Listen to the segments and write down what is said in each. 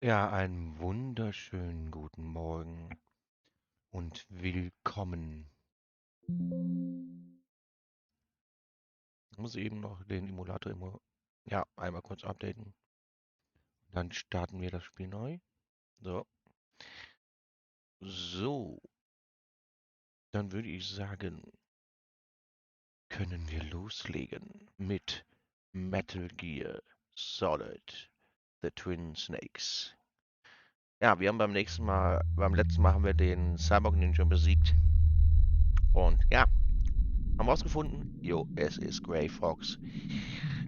Ja, einen wunderschönen guten Morgen und willkommen. Ich muss eben noch den Emulator ja, einmal kurz updaten. Dann starten wir das Spiel neu. So. So, dann würde ich sagen, können wir loslegen mit Metal Gear Solid, The Twin Snakes. Ja, wir haben beim letzten Mal haben wir den Cyborg Ninja besiegt. Und ja, haben rausgefunden, jo, es ist Grey Fox.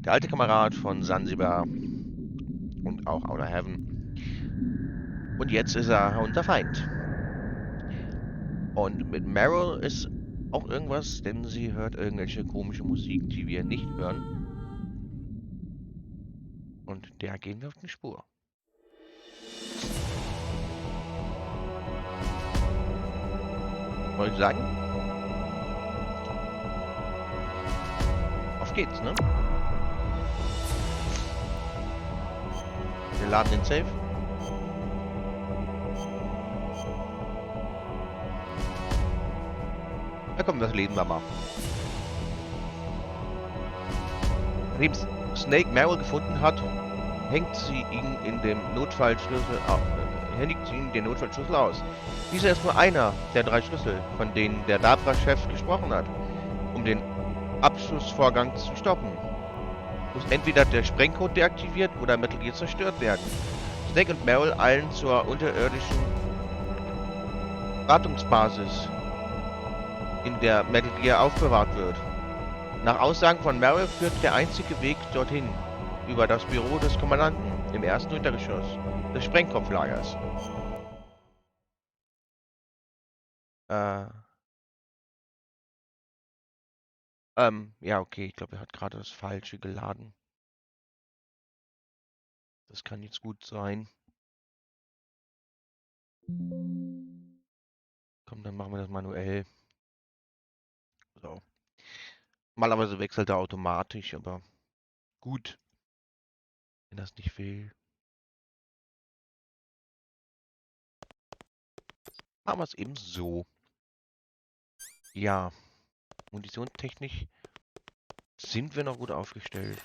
Der alte Kamerad von Sansibar und auch Outer Heaven. Und jetzt ist er unter Feind. Und mit Meryl ist auch irgendwas, denn sie hört irgendwelche komische Musik, die wir nicht hören. Und der gehen wir auf die Spur. Soll ich sagen? Auf geht's, ne? Wir laden den Safe. Na komm, das lesen wir mal. Nachdem Snake Meryl gefunden hat, hängt sie ihn in dem Notfallschlüssel auf. Händigt sie ihm den Notfallschlüssel aus. Dieser ist nur einer der 3 Schlüssel, von denen der Dabra-Chef gesprochen hat, um den Abschussvorgang zu stoppen. Muss entweder der Sprengcode deaktiviert oder Metal Gear zerstört werden. Snake und Meryl eilen zur unterirdischen Wartungsbasis, in der Metal Gear aufbewahrt wird. Nach Aussagen von Meryl führt der einzige Weg dorthin über das Büro des Kommandanten im ersten Untergeschoss des Sprengkopflagers. Äh, ja, okay, ich glaube, er hat gerade das Falsche geladen. Das kann jetzt gut sein. Komm, dann machen wir das manuell. So. Normalerweise wechselt er automatisch, aber gut, wenn das nicht will. Machen wir es eben so. Ja, munitionstechnisch sind wir noch gut aufgestellt.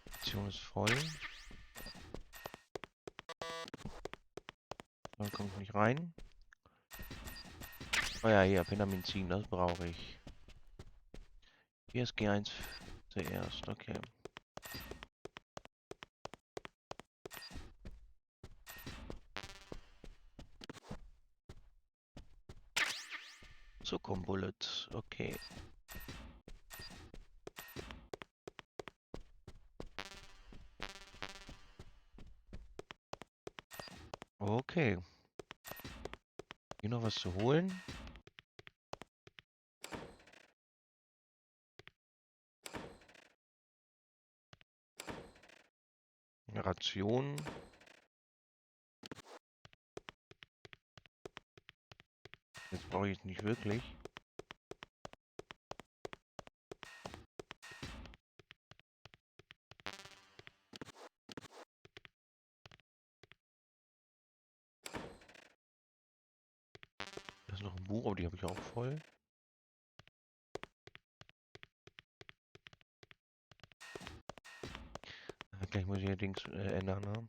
Munition ist voll. Dann komme ich nicht rein. Oh ja, hier, Penamenzin, das brauche ich. Hier ist G1 zuerst, okay. So, Bullets, okay. Okay. Hier noch was zu holen? Eine Ration. Jetzt brauche ich es nicht wirklich. Da ist noch ein Buch, aber die habe ich auch voll. Gleich muss ich hier Dings ändern, ne?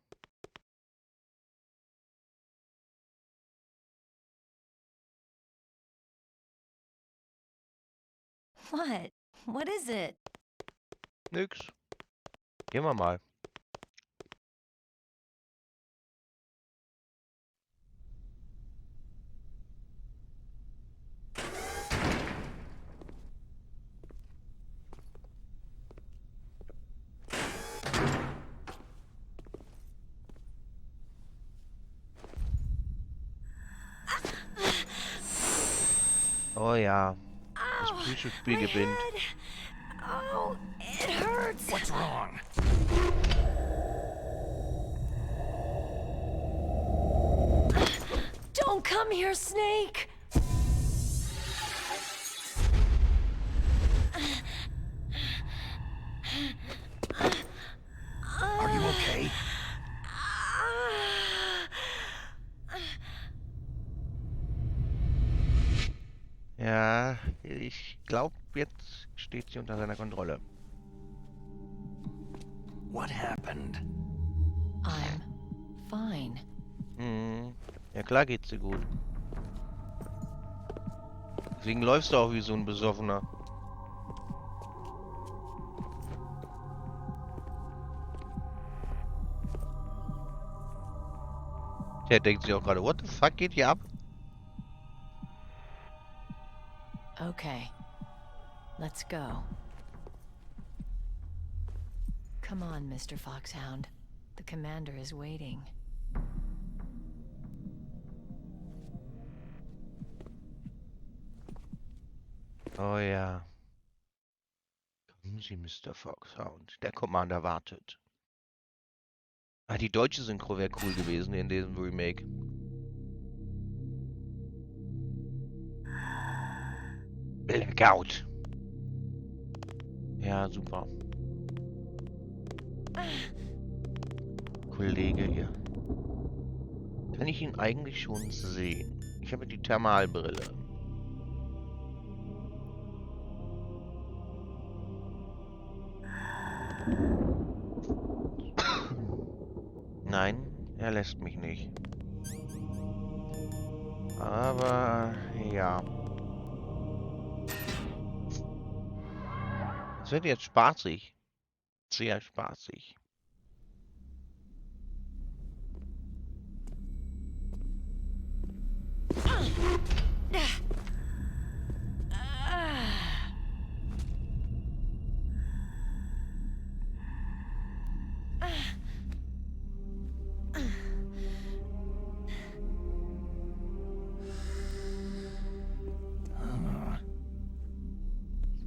What? What is it? Nix. Gehen wir mal. Oh ja. Das Oh, Psychospiel my gewinnt. head. Oh, it hurts. What's wrong? Don't come here, Snake. ich glaube, jetzt steht sie unter seiner Kontrolle. What happened? I'm fine. Hm. Ja klar geht's dir gut. Deswegen läufst du auch wie so ein Besoffener. Der denkt sich auch gerade, what the fuck geht hier ab? Okay. Let's go. Come on, Mr. Foxhound. The commander is waiting. Oh ja. Kommen Sie, Mr. Foxhound. Der Commander wartet. Ah, die deutsche Synchro wäre cool gewesen in diesem Remake. Blackout. Ja, super. Kollege hier. Kann ich ihn eigentlich schon sehen? Ich habe die Thermalbrille. Nein, er lässt mich nicht. Aber ja. Es wird jetzt spaßig. Sehr spaßig.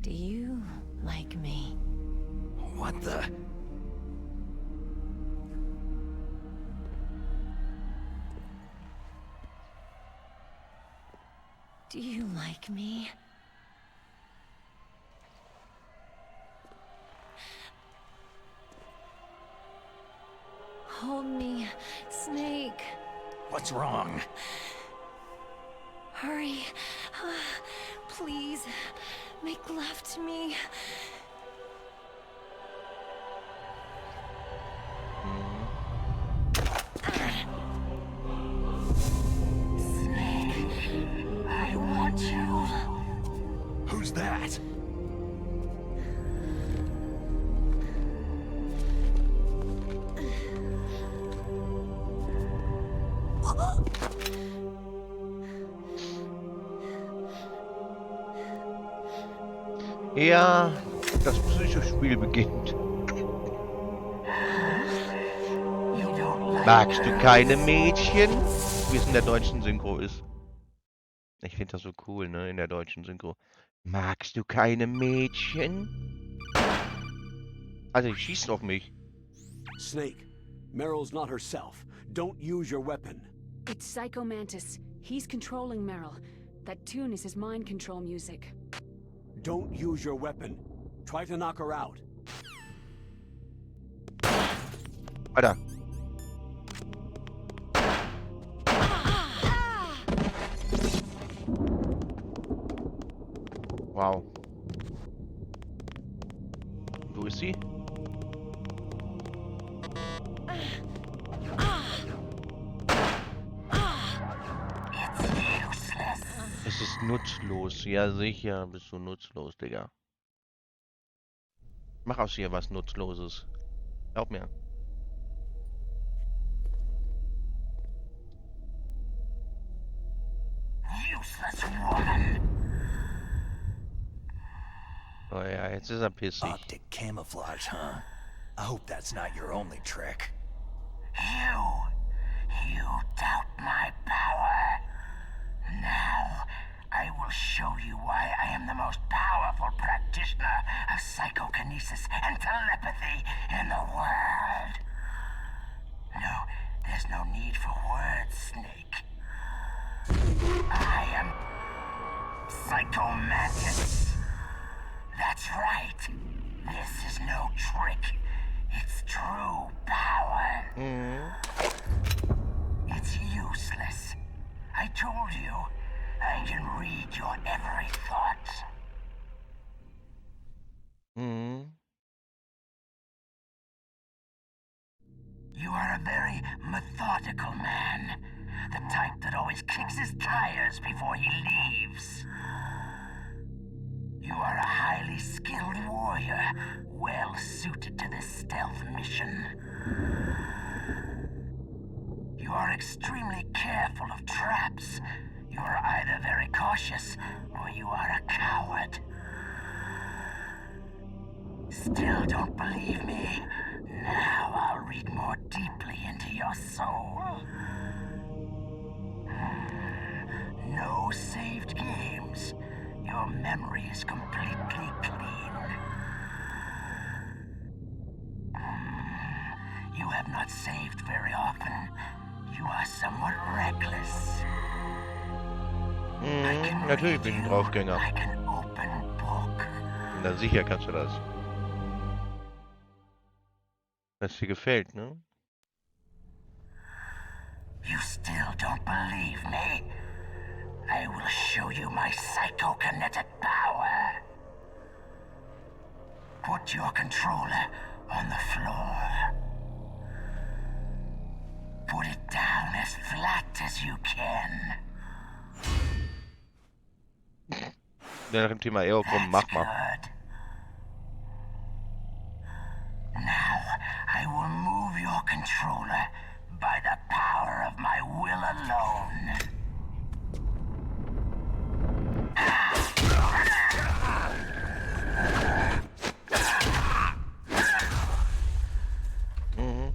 Do you like me? What the? Do you like me? Hold me, Snake. What's wrong? Hurry. Please, make love to me. Snake, I want you. Who's that? Ja, das Psychospiel beginnt. Magst du keine Mädchen? Wie es in der deutschen Synchro ist. Ich finde das so cool, ne, in der deutschen Synchro. Magst du keine Mädchen? Also, die schießt auf mich. Snake, Meryl's not herself. Don't use your weapon. It's Psycho Mantis. He's controlling Meryl. That tune is his mind control music. Don't use your weapon. Try to knock her out. Alter. Wow. Wo ist sie? Es ist nutzlos. Ja, sicher bist du nutzlos, Digga. Mach aus hier was Nutzloses. Glaub mir. Useless woman. Oh ja, jetzt ist er pissig. Optic camouflage, huh? I hope that's not your only trick. You doubt my power. Now, I will show you why I am the most powerful practitioner of psychokinesis and telepathy in the world. No, there's no need for words, Snake. I am Psycho Mantis. That's right. This is no trick. It's true power. It's useless. I told you, I can read your every thought. You are a very methodical man. The type that always kicks his tires before he leaves. You are a highly skilled warrior, well suited to this stealth mission. You are extremely careful of traps. You are either very cautious, or you are a coward. Still don't believe me? Now I'll read more deeply into your soul. No saved games. Your memory is completely clean. You have not saved very often. You are somewhat reckless. I can Natürlich read bin ich ein you Draufgänger. like an open book. Na sicher kannst du das. Wenn es dir gefällt, ne? You still don't believe me? I will show you my psychokinetic power. Put your controller on the floor. Put it down as flat as you can. Nach dem Thema Aero, komm, mach mal. Good. Now, I will move your controller by the power of my will alone. Mhm.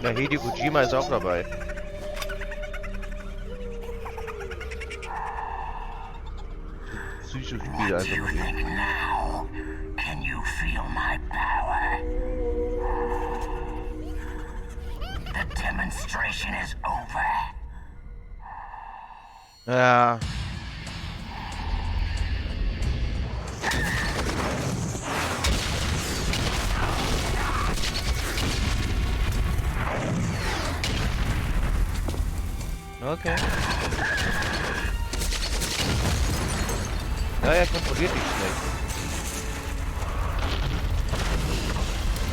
Na, Hideo Kojima ist auch dabei. Süßes Spiel, What also do you wirklich. think now? Can you feel my power? The demonstration is over. Ja. Okay. Ja, er kontrolliert dich schnell.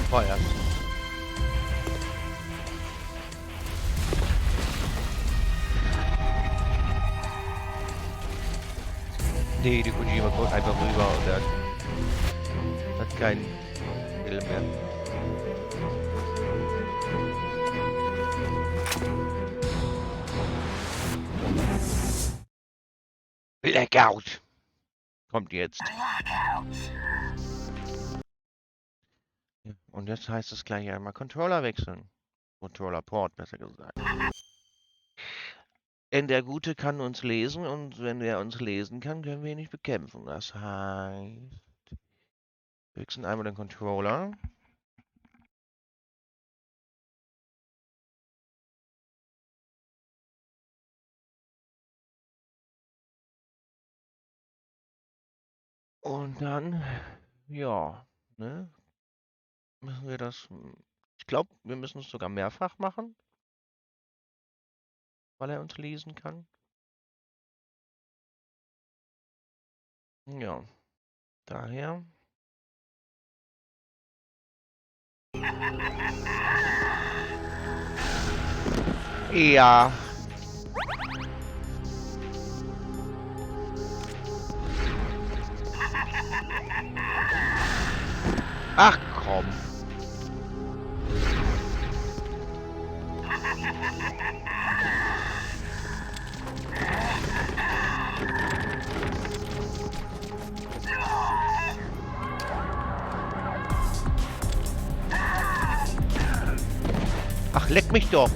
Vorerst. Nee, die Kojima kommt einfach rüber und er hat keinen Film mehr. Blackout! Kommt jetzt. Blackout. Ja, und jetzt heißt es gleich einmal Controller wechseln. Controller-Port, besser gesagt. Denn der Gute kann uns lesen und wenn er uns lesen kann, können wir ihn nicht bekämpfen. Das heißt, wir wechseln einmal den Controller. Und dann, ja, ne, müssen wir das. Ich glaube, wir müssen es sogar mehrfach machen, weil er uns lesen kann. Ja, daher. Ja. Ach komm. Ach, leck mich doch.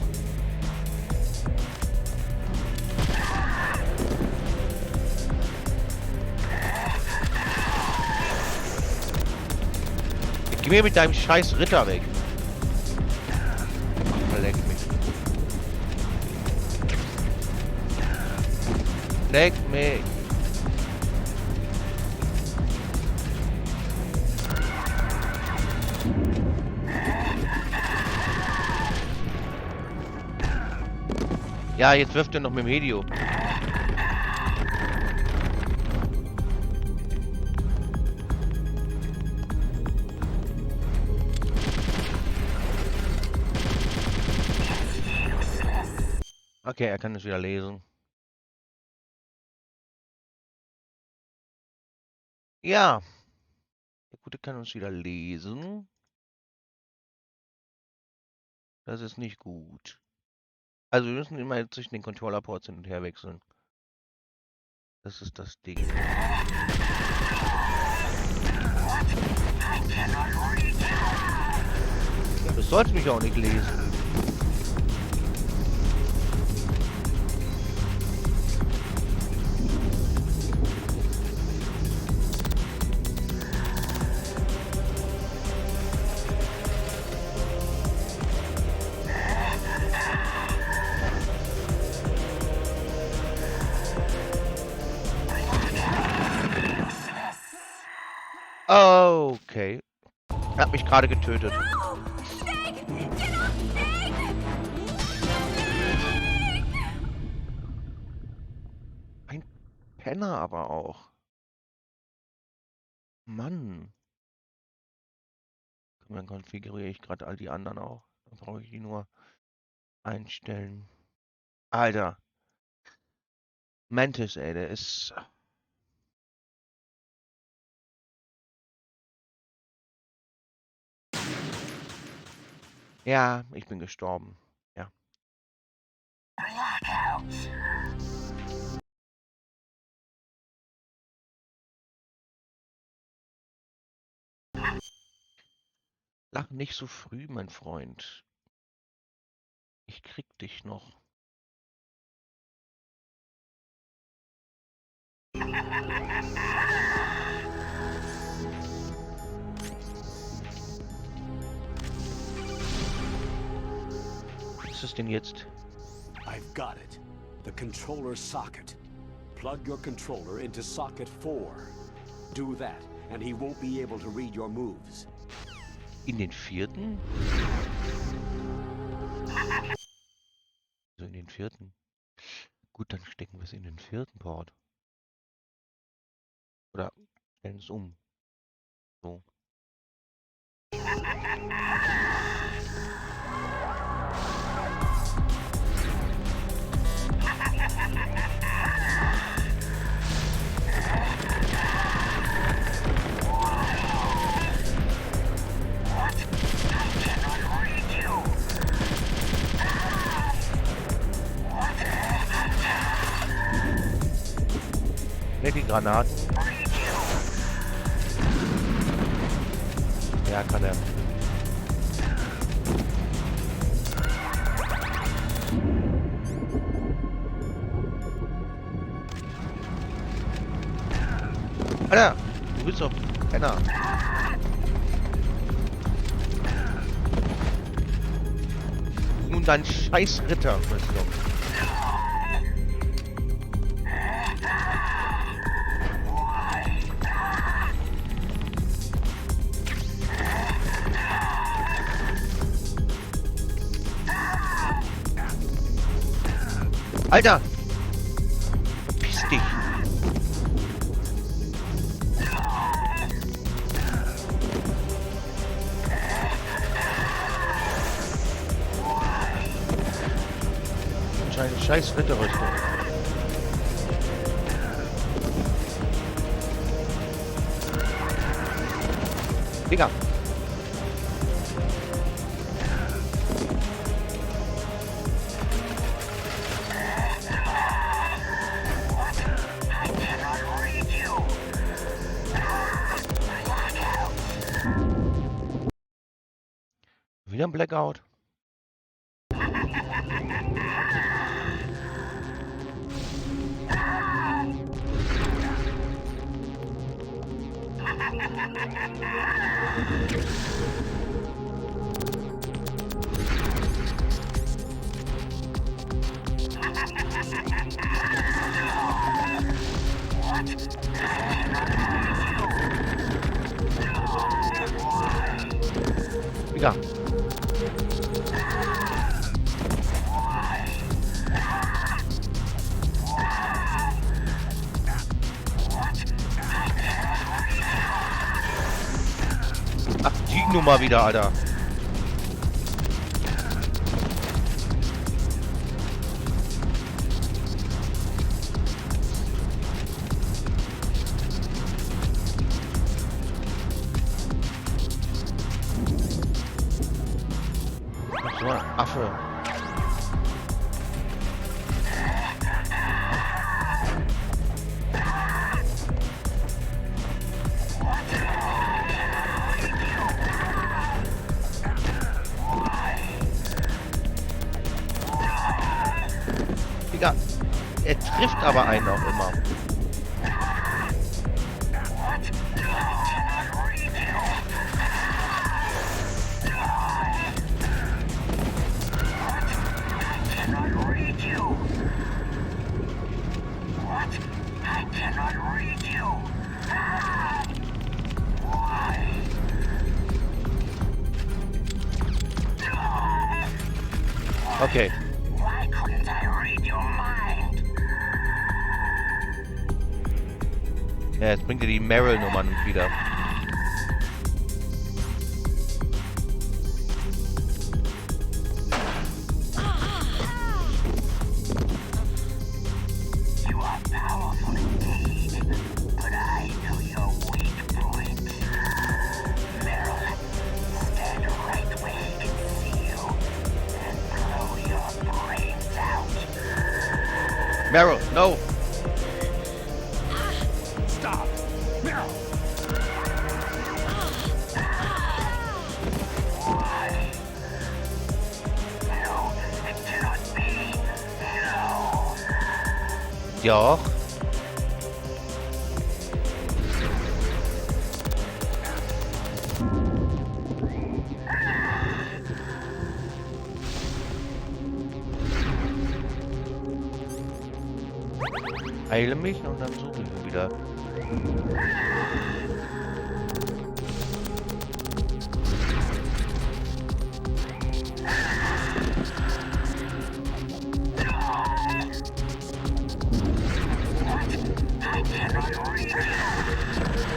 Geh mir mit deinem scheiß Ritter weg. Ach, leck mich. Leck mich. Ja, jetzt wirft er noch mit dem Helio. Okay, er kann es wieder lesen. Ja, der Gute kann uns wieder lesen. Das ist nicht gut. Also wir müssen immer zwischen den Controller-Ports hin und her wechseln. Das ist das Ding. Ja, das sollte mich auch nicht lesen. Okay. Er hat mich gerade getötet. Ein Penner aber auch. Mann. Dann konfiguriere ich gerade all die anderen auch. Dann brauche ich die nur einstellen. Alter. Mantis, ey, der ist... Ja, ich bin gestorben. Ja. Lach nicht so früh, mein Freund. Ich krieg dich noch. Was ist es denn jetzt? I've got it. The controller socket. Plug your controller into socket 4. Do that, and he won't be able to read your moves. In den vierten? Also in den vierten. Gut, dann stecken wir es in den vierten Port. Oder stellen es um. So. Ne, die Granaten. Ja, kann er. Alter, du bist doch Penner. Nun dein scheiß Ritter, weißt du doch. Alter! Verpiss dich! Anscheinend scheiß Ritterrüstung. Digga! Wieder ein Blackout. Digga. Kacknummer wieder, Alter. So ein Affe. Digga, er trifft aber einen auch immer. Okay. Why couldn't I read your mind? Ja, jetzt bringt er die Meryl-Nummern wieder. You are powerful indeed, but I know your weak point. Meryl, stand right where he can see you and blow your brains out. Meryl, no! Stop! Meryl! Why? No, it cannot be. No. Doch. Heile mich und dann suche ich ihn wieder.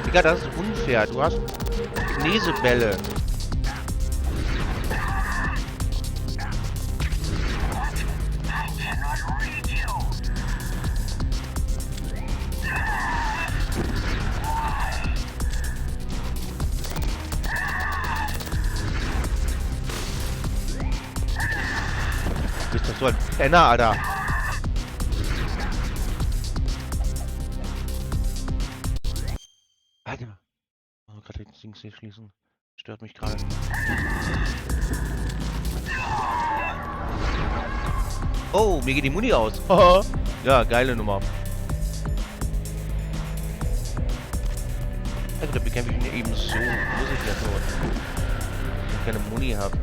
Digga, das ist unfair. Du hast Nesebälle. Du bist doch so ein Penner, Alter. Alter. Oh, gerade das Ding hier schließen. Stört mich gerade. Oh, mir geht die Muni aus. Ja, geile Nummer. Also, da bekämpfe ich ihn eben so. Muss ich ja so. Wenn ich keine Muni habe.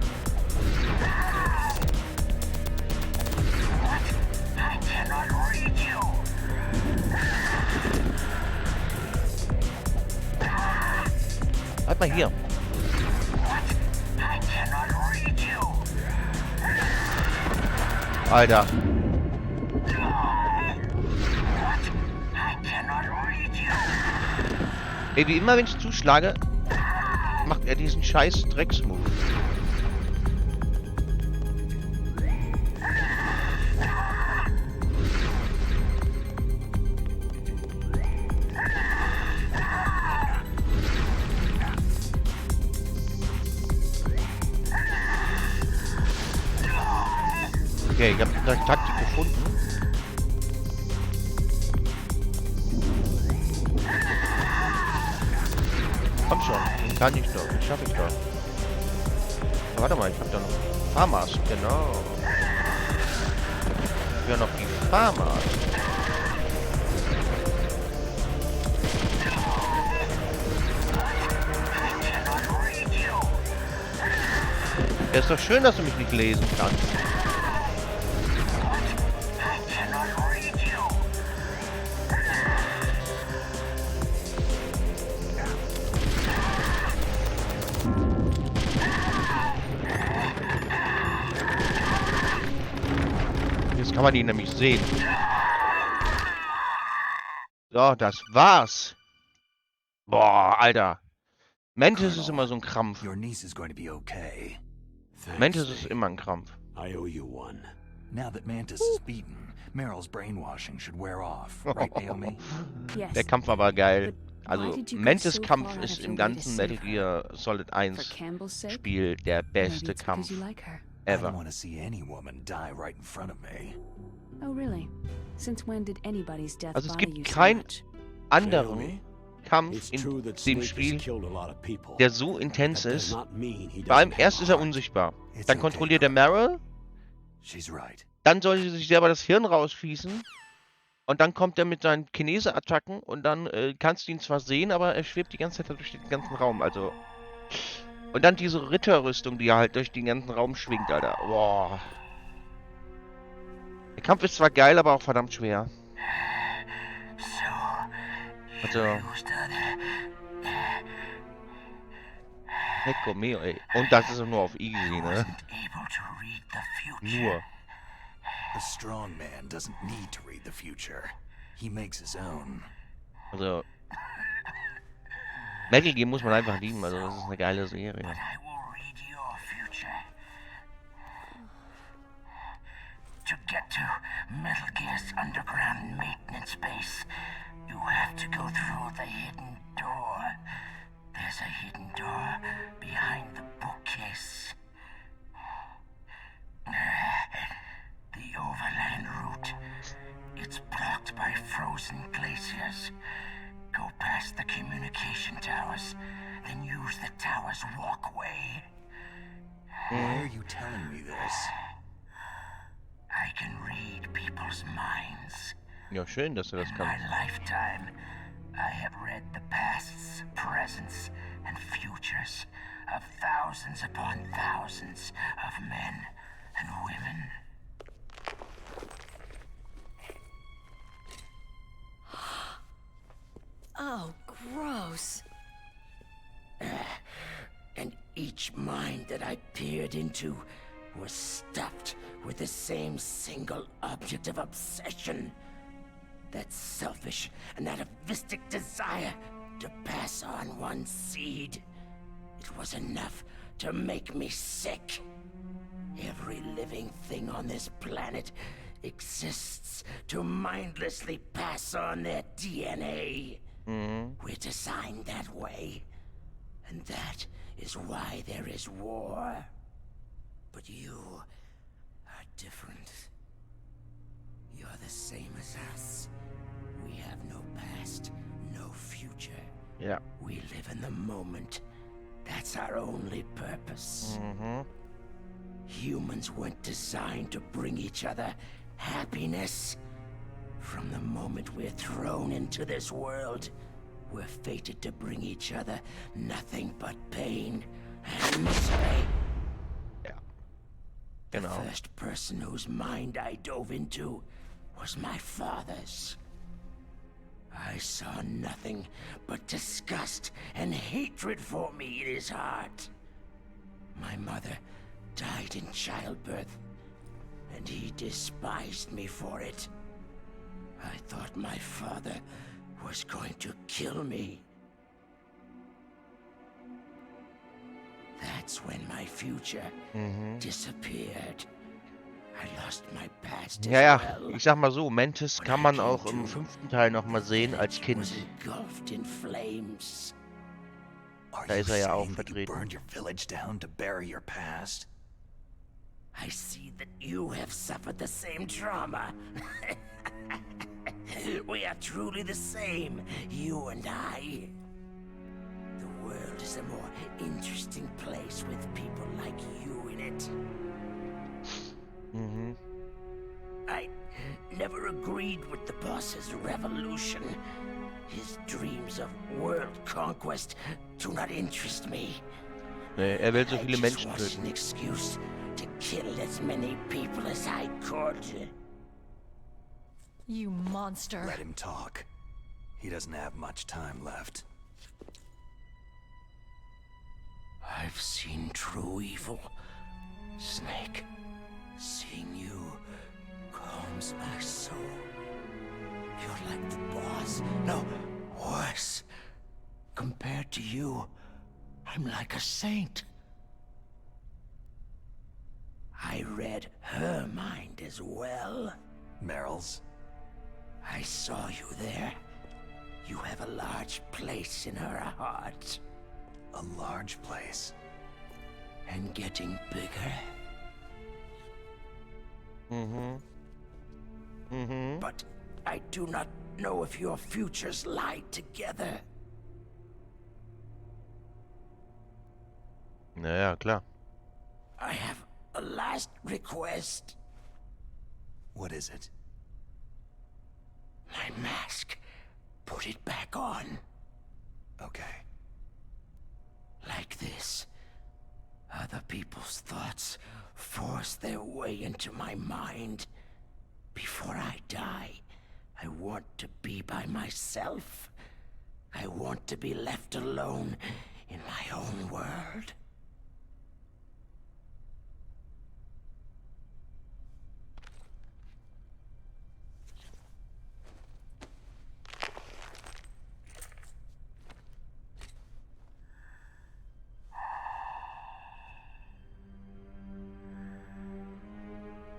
Halt mal hier. Alter. Ey, wie immer, wenn ich zuschlage, macht er diesen scheiß Drecksmove. Okay, ich habe die Taktik gefunden. Komm schon, den kann ich doch, den schaffe ich doch. Oh, warte mal, ich habe da noch Farmers, genau. Ja, noch die Farmers. Ja, ist doch schön, dass du mich nicht lesen kannst. Jetzt kann man ihn nämlich sehen. So, das war's. Boah, Alter. Mantis ist immer so ein Krampf. Your niece is going to be okay. Thanks, Mantis ist Snake. immer ein Krampf. I owe you one. Now that Mantis is beaten, Meryl's brainwashing should wear off, right, Naomi? Yes. Der Kampf war aber geil. But why Also, did you go Mantis so Kampf far out ist of im your way to ganzen save Metal her? Gear Solid 1 For Campbell's sake? Spiel der Maybe beste it's because Kampf you like her. I ever. don't want to see any woman die right in front of me. Oh, really? Since when did anybody's death Also es bother gibt you so keinen much? anderen Naomi, Kampf it's in true that dem Snake has Spiel, killed a lot of people. der so intens That does ist. not mean he Vor allem doesn't have erst a ist er heart. unsichtbar. It's Dann okay, kontrolliert er Doc. Meryl. She's right. Dann soll sie sich selber das Hirn rausschießen. Und dann kommt er mit seinen Chinese-Attacken und dann kannst du ihn zwar sehen, aber er schwebt die ganze Zeit durch den ganzen Raum. Also. Und dann diese Ritterrüstung, die er halt durch den ganzen Raum schwingt, Alter. Boah. Der Kampf ist zwar geil, aber auch verdammt schwer. Also. Ecco mio, ey. Und das ist nur auf easy, ne? Nur. A strong man doesn't need to read the future. He makes his own. Also. Metal Gear muss man einfach lieben, also das ist eine geile Serie. I will read your future. To get to Metal Gear's underground maintenance base, you have to go through the hidden door. There's a hidden door behind the bookcase. The overland route. It's blocked by frozen glaciers. Go past the communication towers, then use the tower's walkway. Why are you telling me this? I can read people's minds. Ja, schön, dass du das In my kannst. lifetime, I have read the pasts, presents, and futures of thousands upon thousands of men and women. Oh, gross. And each mind that I peered into was stuffed with the same single object of obsession. That selfish and atavistic desire to pass on one seed. It was enough to make me sick. Every living thing on this planet exists to mindlessly pass on their DNA. We're designed that way. And that is why there is war. But you are different. You're the same as us. We have no past, no future. Ja. We live in the moment. That's our only purpose. Humans weren't designed to bring each other happiness. From the moment we're thrown into this world, we're fated to bring each other nothing but pain and misery. Ja. The Genau. first person whose mind I dove into was my father's. I saw nothing but disgust and hatred for me in his heart. My mother died in childbirth, and he despised me for it. I thought my father was going to kill me. That's when my future disappeared. I lost my past as Ja, ja, well. ich sag mal so, Mantis When kann I man came auch im to, 5. Teil nochmal sehen als it Kind. was engulfed in flames. Are Da you ist er ja auch saying that you vertreten. burned your village down to bury your past? I see that you have suffered the same trauma. We are truly the same, you and I. The world is a more interesting place with people like you in it. I never agreed with the boss's revolution. His dreams of world conquest do not interest me. Nee, er will so I viele just Menschen wanted töten. an excuse to kill as many people as I could. You monster. Let him talk. He doesn't have much time left. I've seen true evil. Snake, seeing you calms my soul. You're like the boss. No, worse. Compared to you, I'm like a saint. I read her mind as well. Meryl's? I saw you there. You have a large place in her heart. A large place. And getting bigger. But I do not know if your futures lie together. Naja, klar. I have a last request. What is it? My mask. Put it back on. Okay. Like this. Other people's thoughts force their way into my mind. Before I die, I want to be by myself. I want to be left alone in my own world.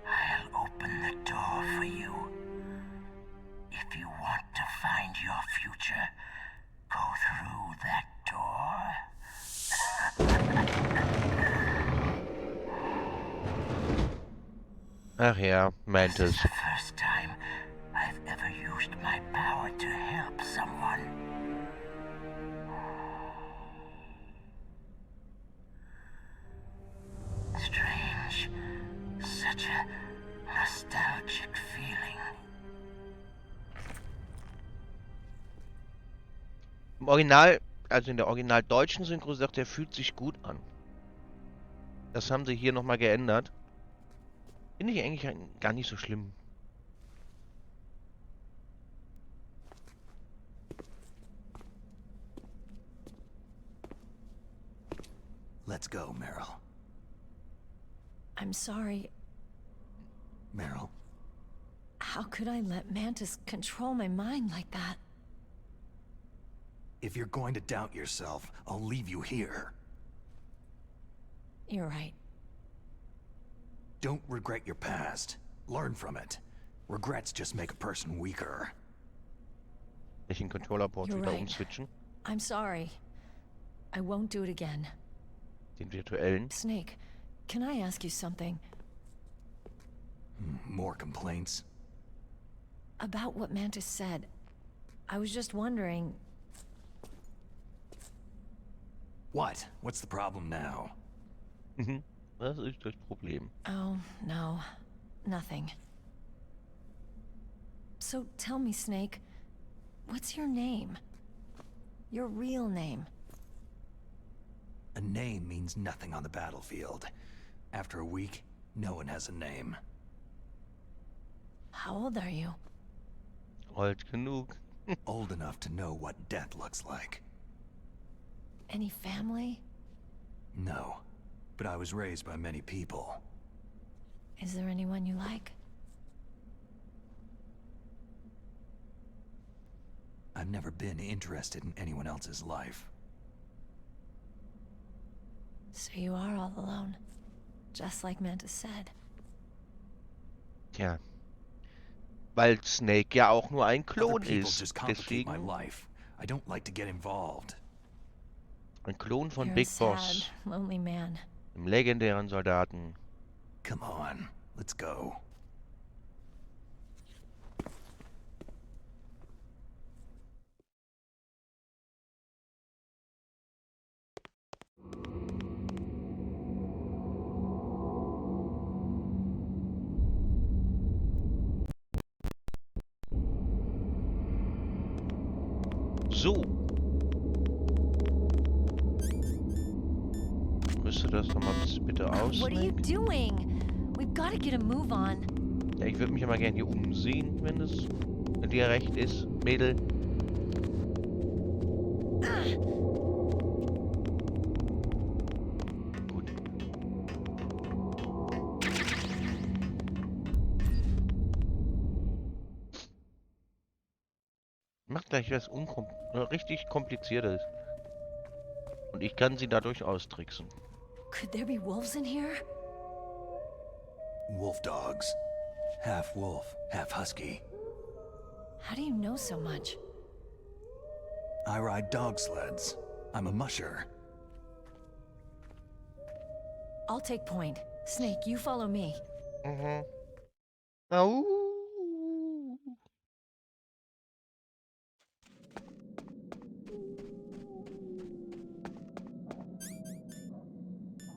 I'll open the door for you. If you want to find your future, go through that door. Ach ja, Mantis. This is the first time I've ever used my power to help someone. Strange. Such a nostalgic feeling. Im Original, also in der original deutschen Synchro sagt er, fühlt sich gut an. Das haben sie hier nochmal geändert. Finde ich eigentlich gar nicht so schlimm. Let's go, Meryl. I'm sorry. Meryl, How could I let Mantis control my mind like that? if you're going to doubt yourself, I'll leave you here. You're right. Don't regret your past. Learn from it. Regrets just make a person weaker. Welchen Controllerport You're wieder right. umswitchen? I'm sorry. I won't do it again. Den virtuellen. Snake, can I ask you something? More complaints? About what Mantis said. I was just wondering... What? What's the problem now? Das ist das Problem. Oh, no. Nothing. So tell me, Snake, what's your name? Your real name? A name means nothing on the battlefield. After a week, no one has a name. How old are you? Alt genug. Old enough to know what death looks like. Any family? No, but I was raised by many people. Is there anyone you like? I've never been interested in anyone else's life. So you are all alone. Just like Mantis said. Tja. Weil Snake ja auch nur ein Other Klon people ist. just complicate my Deswegen life. I don't like to get involved. ein Klon von You're a Big sad, Boss. lonely man. Dem legendären Soldaten. Come on, let's go. So. Rüste das doch mal bitte aus, What are you Snake. doing? We've got to get a move on. Ja, ich würde mich aber gerne hier umsehen, wenn dir recht ist, Mädel. Gut. Macht gleich was richtig Kompliziertes. Und ich kann sie dadurch austricksen. Could there be wolves in here? Wolf dogs. Half wolf, half husky. How do you know so much? I ride dog sleds. I'm a musher. I'll take point. Snake, you follow me. Mhm. Au.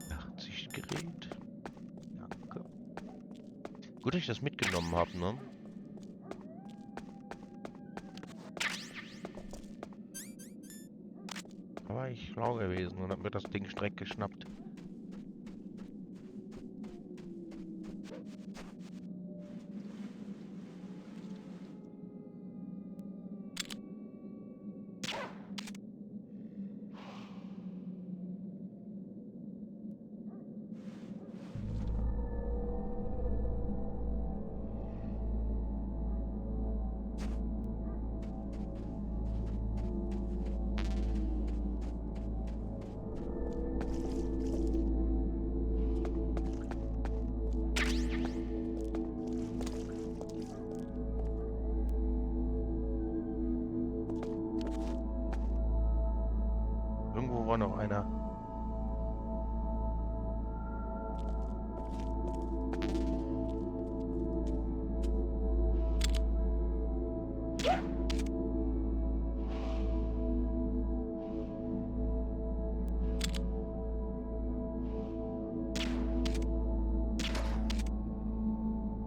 80 Gerät. Danke. Gut, dass ich das mitgenommen habe, ne? Aber ich schlau gewesen und hab mir das Ding direkt geschnappt. Irgendwo war noch einer.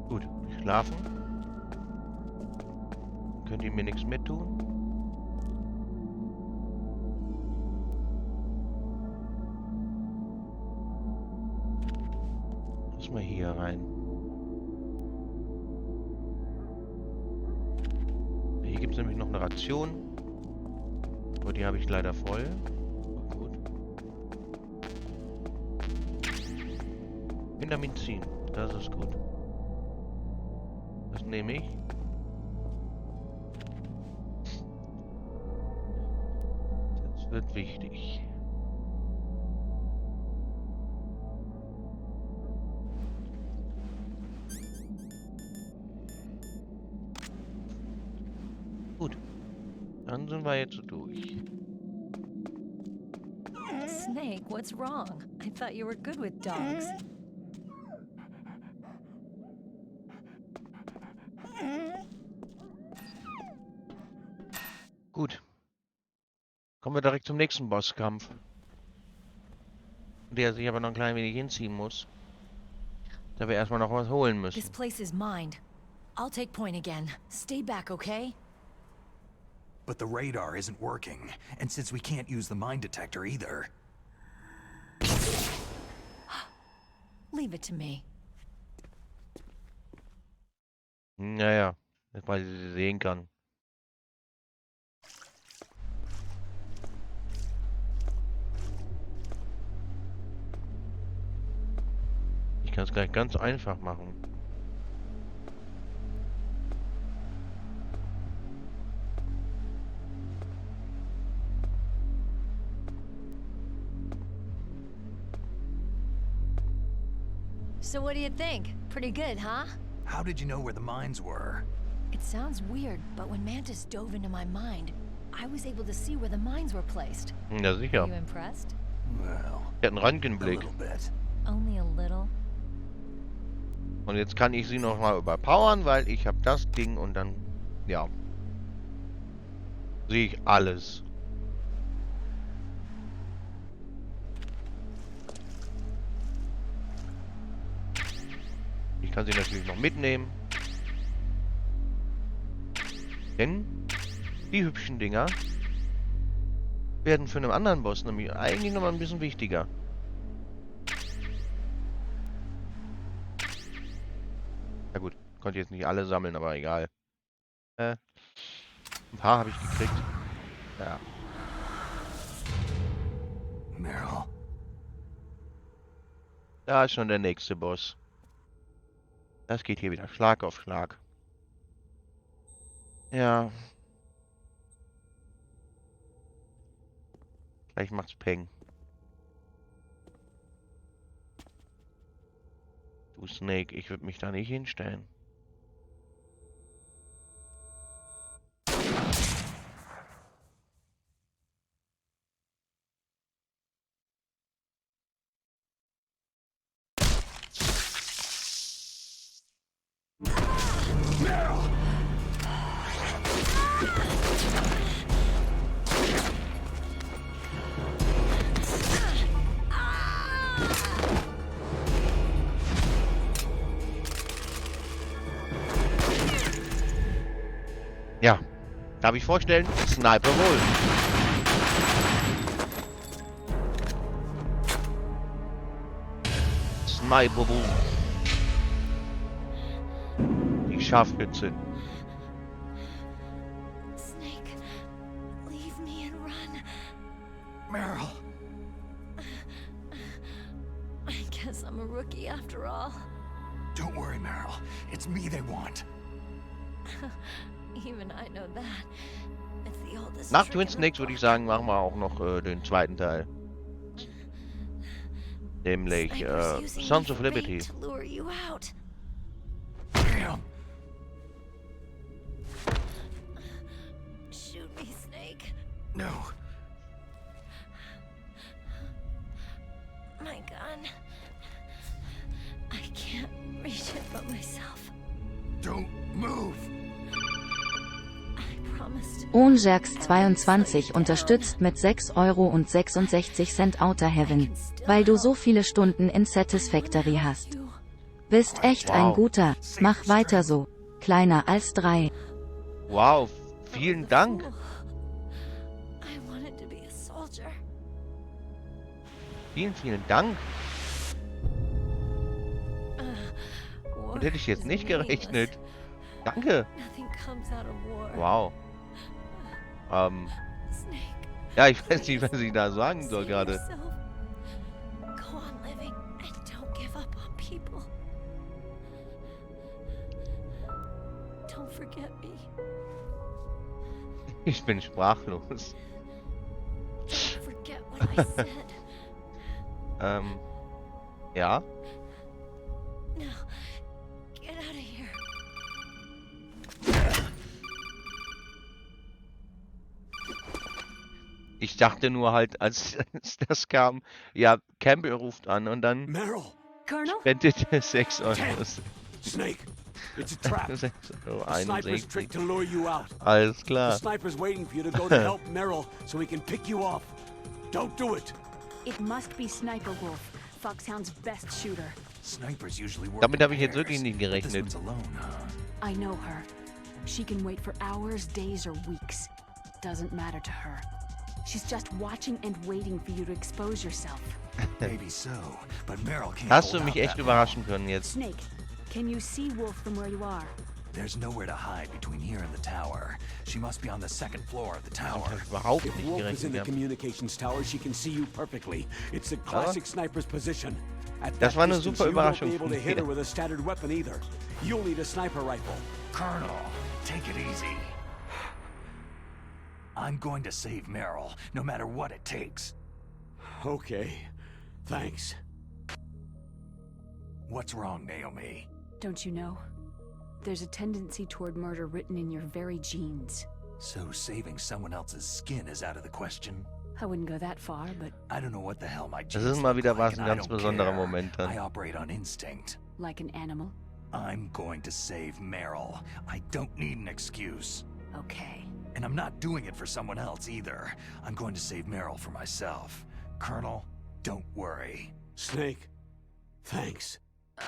Gut, schlafen. Könnt ihr mir nichts mehr tun? Lass mal hier rein. Hier gibt es nämlich noch eine Ration. Aber die habe ich leider voll. Gut. Vitamin C. Das ist gut. Das nehme ich. Das wird wichtig. Gut. Dann sind wir jetzt durch. Snake, what's wrong? I thought you were good with dogs. Gut. Kommen wir direkt zum nächsten Bosskampf. Der sich aber noch ein klein wenig hinziehen muss. Da wir erstmal noch was holen This müssen. place is mine. I'll take point again. Stay back, okay? But the radar isn't working, and since we can't use the mine detector either... Leave it to me. Naja, weil sie sehen kann. Ich kann es gleich ganz einfach machen. So what do you think? Pretty good, huh? How did you know where the mines were? It sounds weird, but when Mantis dove into my mind, I was able to see where the mines were placed. Ja, sicher. Are you impressed? Well, Er hat einen a Röntgenblick. little bit. Only a little. Und jetzt kann ich sie noch mal überpowern, weil ich habe das Ding und dann, ja, sehe ich alles. Ich kann sie natürlich noch mitnehmen. Denn die hübschen Dinger werden für einen anderen Boss nämlich eigentlich noch mal ein bisschen wichtiger. Na gut, konnte jetzt nicht alle sammeln, aber egal. Ein paar habe ich gekriegt. Ja. Meryl, Da ist schon der nächste Boss. Das geht hier wieder Schlag auf Schlag. Ja. Vielleicht macht's Peng. Du Snake, ich würde mich da nicht hinstellen. Ja, darf ich vorstellen? Sniper Wolf. Sniper Wolf. Die Scharfschütze. Snake, leave me and run. Meryl! I guess I'm a rookie after all. Don't worry, Meryl. It's me they want. Even I know that. It's the oldest Nach trick Twin in the Snakes würde ich book. sagen, machen wir auch noch den zweiten Teil. Nämlich Sniper's using me Sons of for Liberty. bait to lure you out. Damn! Shoot me, Snake. No. My gun. I can't reach it but myself. Don't move! I promised. Onjerks22 unterstützt mit 6,66 € Outer Heaven, weil du so viele Stunden in Satisfactory hast. Bist echt ein Wow. guter, mach weiter so. Kleiner als 3. Wow, vielen Dank. I wanted to be a soldier. Vielen, vielen Dank. War Und hätte ich jetzt is nicht meaningless. gerechnet. Danke. Nothing comes out of war. Wow. Snake. Ja, ich weiß nicht, was ich da sagen soll Save gerade. yourself. Go on living and don't give up on people. Don't forget me. Ich bin sprachlos. Don't forget what I said. Ja. Now, get out of here. Ich dachte nur halt, als das kam, ja, Campbell ruft an und dann Meryl! Colonel? spendet er 6 Euro. Snake! It's a trap. 6,61 The sniper's trick to lure you out. Alles The klar. sniper's waiting for you to go to help Meryl so he can pick you off. Don't do it! It must be Sniper Wolf, Foxhound's best shooter. Snipers usually work Damit in habe ich jetzt wirklich pairs, nicht but this gerechnet. one's alone, huh? I know her. She can wait for hours, days, or weeks. Doesn't matter to her. She's just watching and waiting for you to expose yourself. Maybe so, but Meryl can't Hast du hold mich out echt that überraschen können jetzt. Snake, can you see Wolf from where you are? long. There's nowhere to hide between here and the tower. She must be on the second floor of the Damit tower. habe ich überhaupt If nicht Wolf is in gerechnet. the Ja. communications tower, she can see you perfectly. It's the classic sniper's position. At Das that war eine distance, super you won't Überraschung be able to von hit her mir. with a standard weapon either. You'll need a sniper rifle. Colonel, take it easy. I'm going to save Meryl, no matter what it takes. Okay, thanks. What's wrong, Naomi? Don't you know? There's a tendency toward murder written in your very genes. So saving someone else's skin is out of the question? I wouldn't go that far, but I don't know what the hell my Das genes ist mal look wieder like, was, and ein I ganz don't besonderer care. Moment I dann. operate on instinct. like an animal. I'm going to save Meryl. I don't need an excuse. Okay. And I'm not doing it for someone else either. I'm going to save Meryl for myself. Colonel, don't worry. Snake, thanks.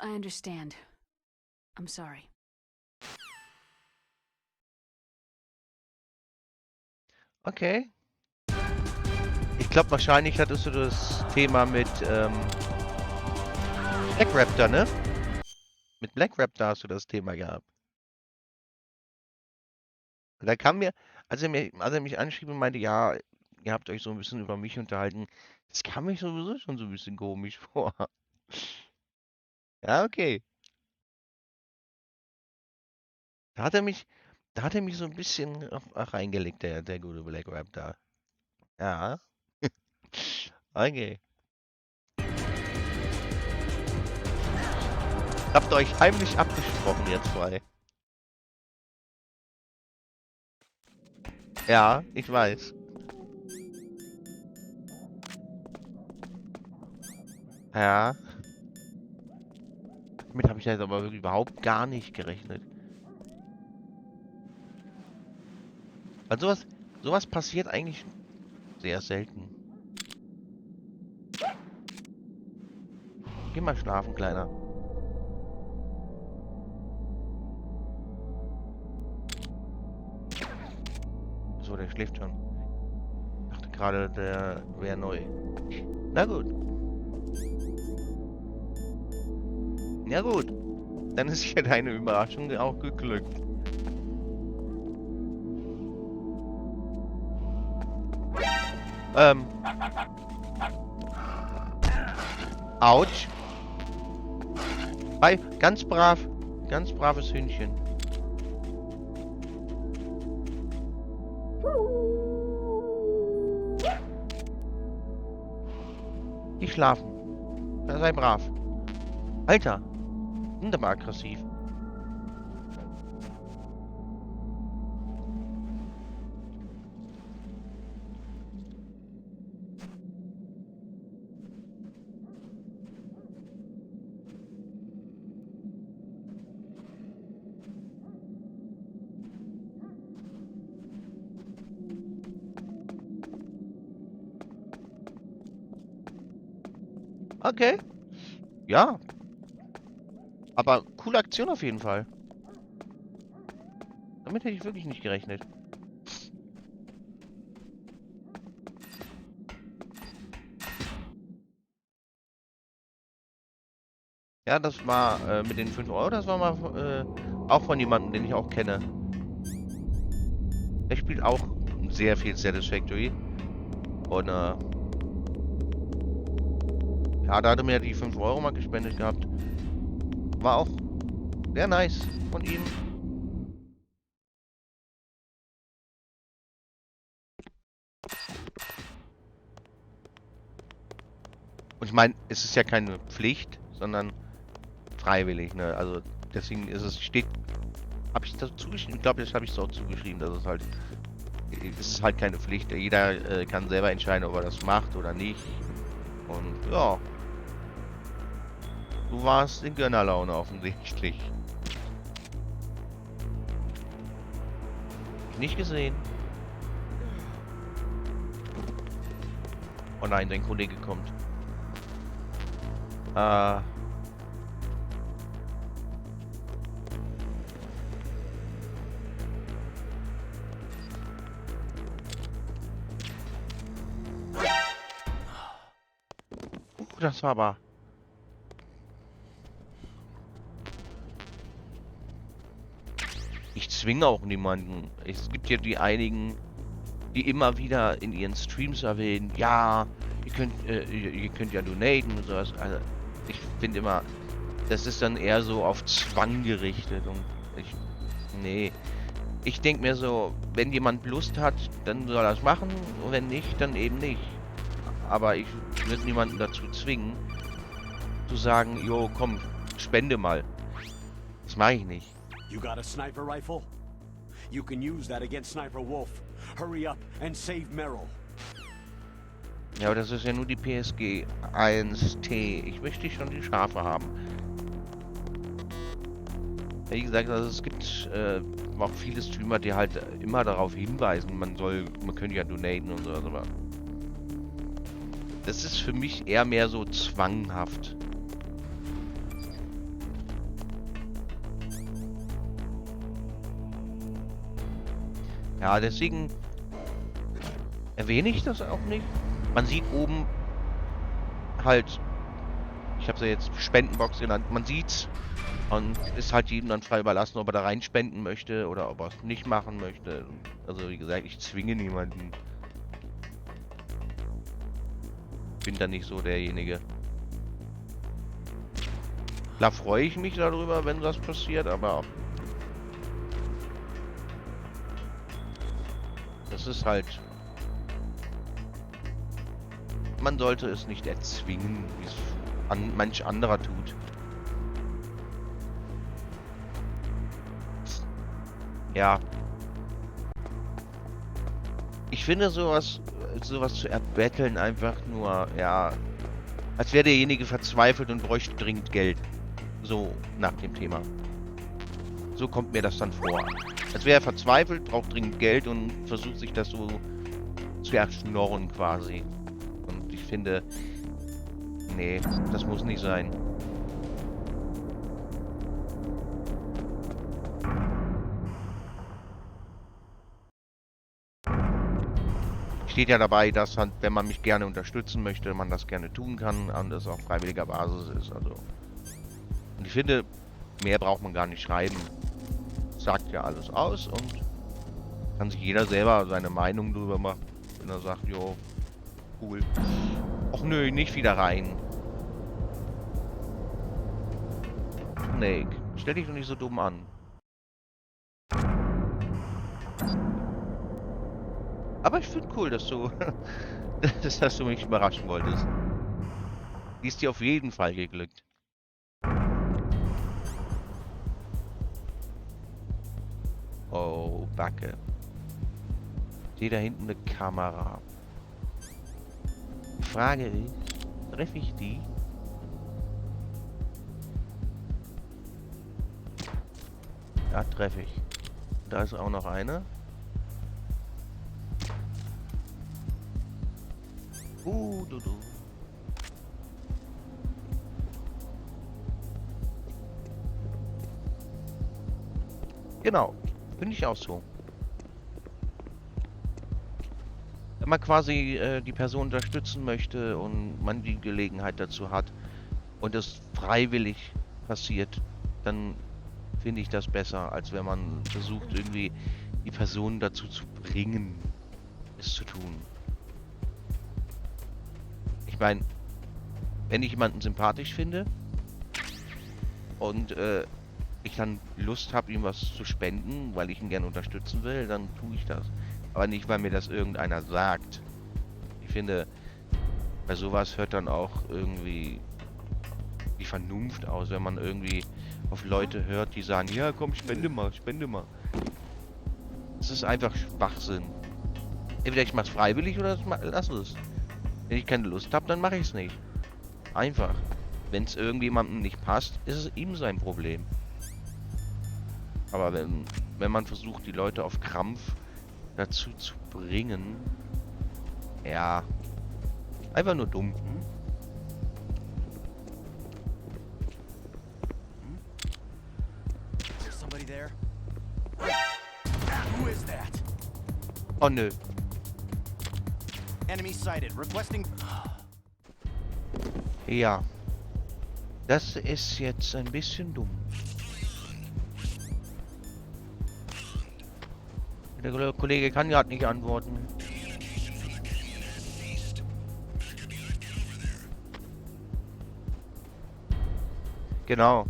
I understand. I'm sorry. Okay. Ich glaube, wahrscheinlich hattest du das Thema mit Black Raptor, ne? Mit Black Raptor hast du das Thema gehabt. Da kam mir, als er mich anschrieb und meinte, ja, ihr habt euch so ein bisschen über mich unterhalten, das kam mir sowieso schon so ein bisschen komisch vor. Ja, okay. Da hat er mich, da hat er mich so ein bisschen reingelegt, der gute Black Raptor. Ja. Okay. Habt ihr euch heimlich abgesprochen, ihr zwei? Ja, ich weiß. Ja. Damit habe ich jetzt aber wirklich überhaupt gar nicht gerechnet. Weil sowas passiert eigentlich sehr selten. Geh mal schlafen, Kleiner. So, der schläft schon. Ich dachte gerade, der wäre neu. Na gut. Ja gut. Dann ist ja deine Überraschung auch geglückt. Autsch. Hi, ganz brav. Ganz braves Hündchen. Die schlafen. Ja, sei brav. Alter. Wunderbar aggressiv. Okay. Ja. Aber coole Aktion auf jeden Fall. Damit hätte ich wirklich nicht gerechnet. Ja, das war mit den 5 Euro, das war mal auch von jemandem, den ich auch kenne. Der spielt auch sehr viel Satisfactory. Und ja, da hat er mir die 5 Euro mal gespendet gehabt. War auch sehr nice von ihm. Und ich meine, es ist ja keine Pflicht, sondern freiwillig, ne? Also deswegen ist es, steht, habe ich das zugeschrieben? Ich glaube, das habe ich so zugeschrieben, dass es ist halt keine Pflicht. Jeder kann selber entscheiden, ob er das macht oder nicht. Und ja, du warst in Gönnerlaune offensichtlich. Nicht gesehen. Oh nein, dein Kollege kommt. Das war aber... Ich zwinge auch niemanden. Es gibt ja die einigen, die immer wieder in ihren Streams erwähnen, ja, ihr könnt ja donaten und sowas. Also, ich finde immer, das ist dann eher so auf Zwang gerichtet und nee. Ich denke mir so, wenn jemand Lust hat, dann soll er es machen und wenn nicht, dann eben nicht. Aber ich würde niemanden dazu zwingen, zu sagen, jo, komm, spende mal. Das mache ich nicht. You got a sniper rifle? You can use that against Sniper Wolf. Hurry up and save Meryl. Ja, aber das ist ja nur die PSG 1T. Ich möchte schon die Schafe haben. Wie gesagt, also es gibt auch viele Streamer, die halt immer darauf hinweisen, man könnte ja donaten und sowas, aber das ist für mich eher mehr so zwanghaft. Ja, deswegen erwähne ich das auch nicht. Man sieht oben halt, ich habe es ja jetzt Spendenbox genannt, man sieht's und ist halt jedem dann frei überlassen, ob er da rein spenden möchte oder ob er es nicht machen möchte. Also wie gesagt, ich zwinge niemanden. Bin da nicht so derjenige. Da freue ich mich darüber, wenn das passiert, aber das ist halt... man sollte es nicht erzwingen, wie es manch anderer tut. Ja. Ich finde sowas zu erbetteln einfach nur, ja, als wäre derjenige verzweifelt und bräuchte dringend Geld. So nach dem Thema. So kommt mir das dann vor. Als wäre er verzweifelt, braucht dringend Geld und versucht sich das so zu erschnorren quasi. Und ich finde, nee, das muss nicht sein. Steht ja dabei, dass halt, wenn man mich gerne unterstützen möchte, man das gerne tun kann und es auf freiwilliger Basis ist. Also. Und ich finde, mehr braucht man gar nicht schreiben. Sagt ja alles aus und kann sich jeder selber seine Meinung drüber machen. Wenn er sagt, jo, cool. Och nö, nicht wieder rein. Snake, stell dich doch nicht so dumm an. Aber ich finde cool, dass du, dass du mich überraschen wolltest. Die ist dir auf jeden Fall geglückt. Oh, Backe. Sehe da hinten eine Kamera. Die Frage ist, treffe ich die? Ja, treffe ich. Da ist auch noch eine. Du. Genau. Finde ich auch so. Wenn man quasi die Person unterstützen möchte und man die Gelegenheit dazu hat und es freiwillig passiert, dann finde ich das besser, als wenn man versucht, irgendwie die Person dazu zu bringen, es zu tun. Ich meine, wenn ich jemanden sympathisch finde und ich dann Lust habe, ihm was zu spenden, weil ich ihn gerne unterstützen will, dann tue ich das. Aber nicht, weil mir das irgendeiner sagt. Ich finde, bei sowas hört dann auch irgendwie die Vernunft aus, wenn man irgendwie auf Leute hört, die sagen, ja komm, spende mal. Das ist einfach Schwachsinn. Entweder ich mach's freiwillig oder lass es. Wenn ich keine Lust habe, dann mache ich es nicht. Einfach. Wenn es irgendjemandem nicht passt, ist es ihm sein Problem. Aber wenn man versucht, die Leute auf Krampf dazu zu bringen, ja, einfach nur dumm. Oh nö. Enemy sighted. Requesting. Ja. Das ist jetzt ein bisschen dumm. Der Kollege kann gerade nicht antworten. Genau.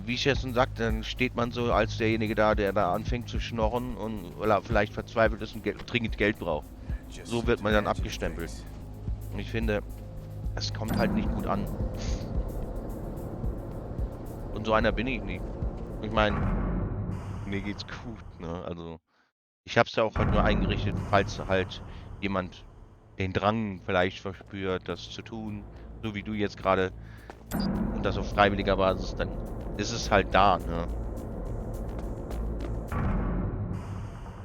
Wie ich jetzt schon sagte, dann steht man so als derjenige da, der da anfängt zu schnorren und oder vielleicht verzweifelt ist und dringend Geld braucht. So wird man dann abgestempelt. Und ich finde, das kommt halt nicht gut an. Und so einer bin ich nicht. Ich meine, mir geht's gut, ne? Also, ich hab's ja auch halt nur eingerichtet, falls halt jemand den Drang vielleicht verspürt, das zu tun, so wie du jetzt gerade, und das auf freiwilliger Basis, dann ist es halt da, ne?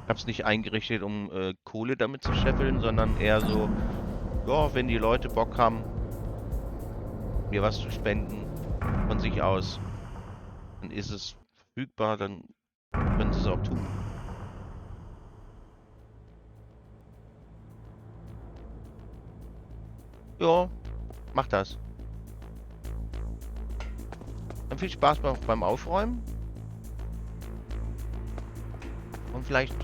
Ich hab's nicht eingerichtet, um Kohle damit zu scheffeln, sondern eher so, ja, wenn die Leute Bock haben, mir was zu spenden von sich aus, dann ist es verfügbar, dann können sie es auch tun. Ja, mach das. Dann viel Spaß beim Aufräumen. Und vielleicht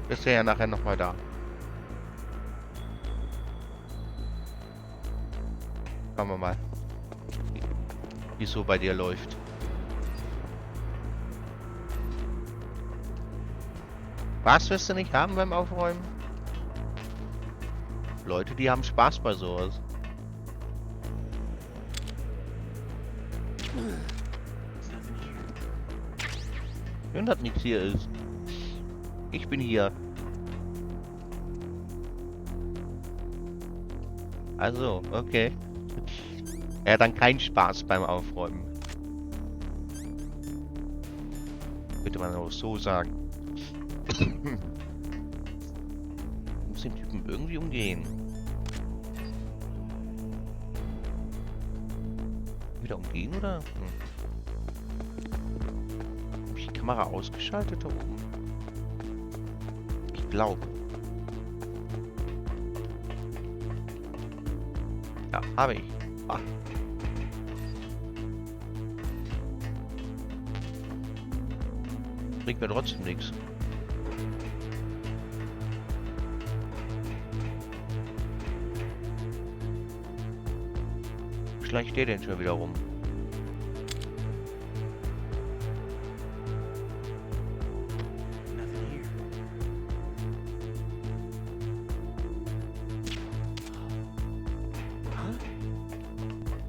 bist du ja nachher nochmal da. Schauen wir mal, wie es so bei dir läuft. Was wirst du nicht haben beim Aufräumen? Leute, die haben Spaß bei sowas. Schön, dass nichts hier ist. Ich bin hier. Also, okay. Er hat dann keinen Spaß beim Aufräumen. Könnte man auch so sagen. Muss den Typen irgendwie umgehen. Wieder umgehen, oder? Habe ich die Kamera ausgeschaltet da oben? Ich glaube. Ja, habe ich. Ah. Bringt mir trotzdem nichts. Schleicht der denn schon wieder rum?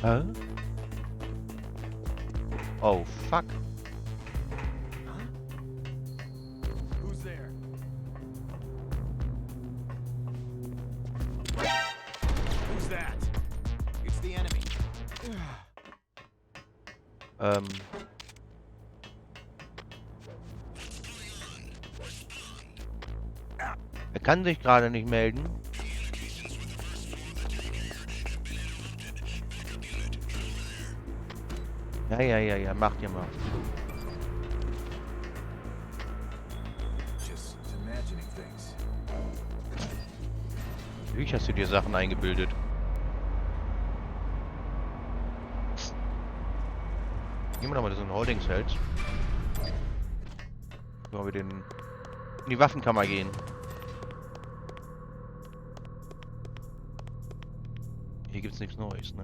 Hä? Oh, fuck. Who's there? Who's that? It's the enemy. Er kann sich gerade nicht melden. Ja, macht ihr mal. Just imagining things. Natürlich hast du dir Sachen eingebildet. Nehmen wir nochmal so ein Holding-Cell. Sollen wir in die Waffenkammer gehen. Hier gibt's nichts Neues, ne?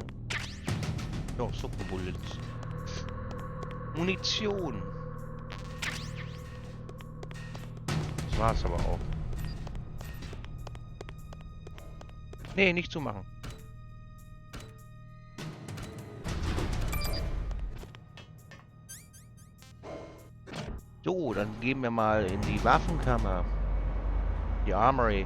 Doch, Superbullets. Munition. Das war's aber auch. Nee, nicht zumachen. So, dann gehen wir mal in die Waffenkammer. Die Armory.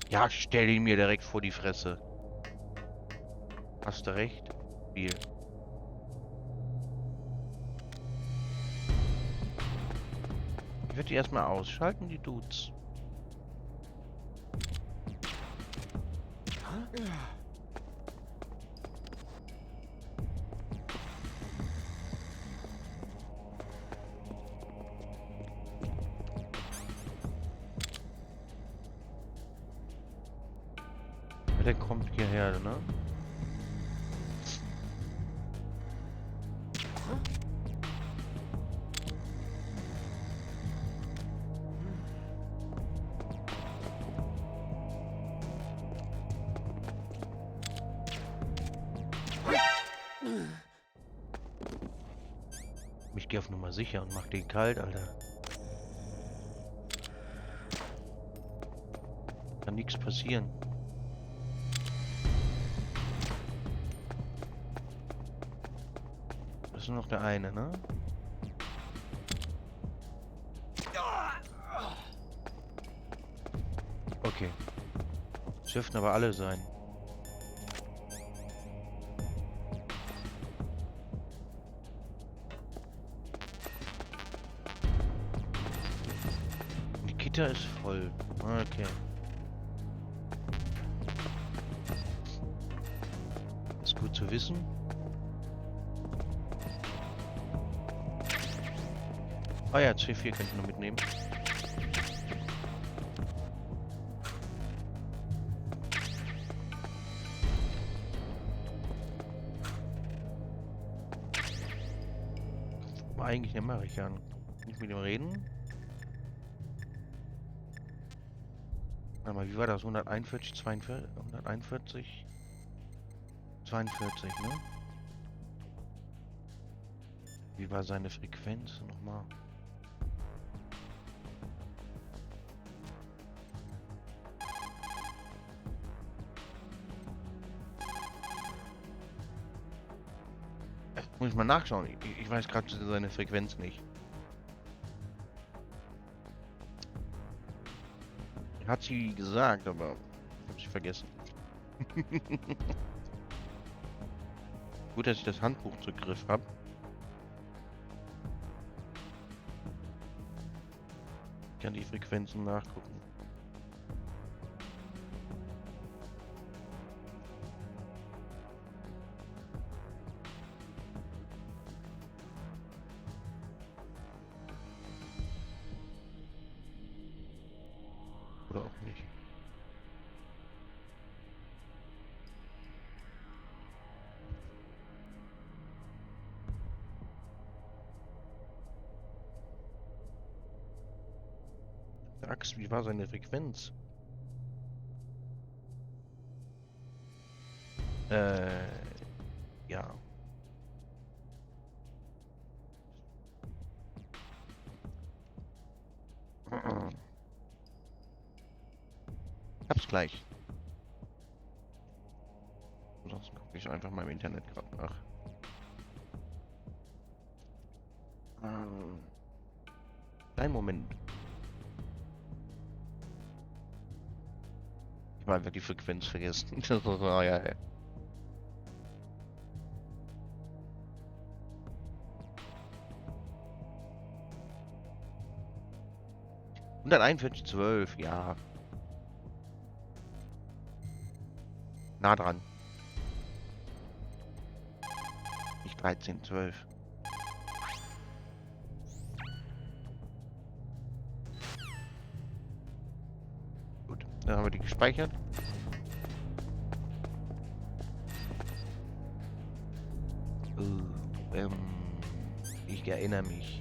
Ja, stell ihn mir direkt vor die Fresse. Hast du recht? Spiel. Ich würde die erstmal ausschalten, die Dudes. Der kommt hierher, ne? Ich gehe auf Nummer sicher und mach den kalt, Alter. Kann nichts passieren. Das ist nur noch der eine, ne? Okay. Es dürften aber alle sein. Die Gitter ist voll. Okay. Ist gut zu wissen. Ah ja, C4 könnten wir mitnehmen. War eigentlich ein Amerikaner. Nicht mit ihm reden. Warte mal, wie war das? 141, 42, 141, 42, ne? Wie war seine Frequenz nochmal? ich mal nachschauen. Ich weiß gerade seine Frequenz nicht. Hat sie gesagt, aber ich habe sie vergessen. Gut, dass ich das Handbuch zu Griff habe. Ich kann die Frequenzen nachgucken. Oder auch nicht. Axt, wie war seine Frequenz? Ja. Hab's gleich. Ansonsten gucke ich einfach mal im Internet gerade nach. Kleinen Moment. Ich habe einfach die Frequenz vergessen. Das war ja. 141,12, ja. Nah dran. Nicht 13,12. Gut, dann haben wir die gespeichert. Ich erinnere mich.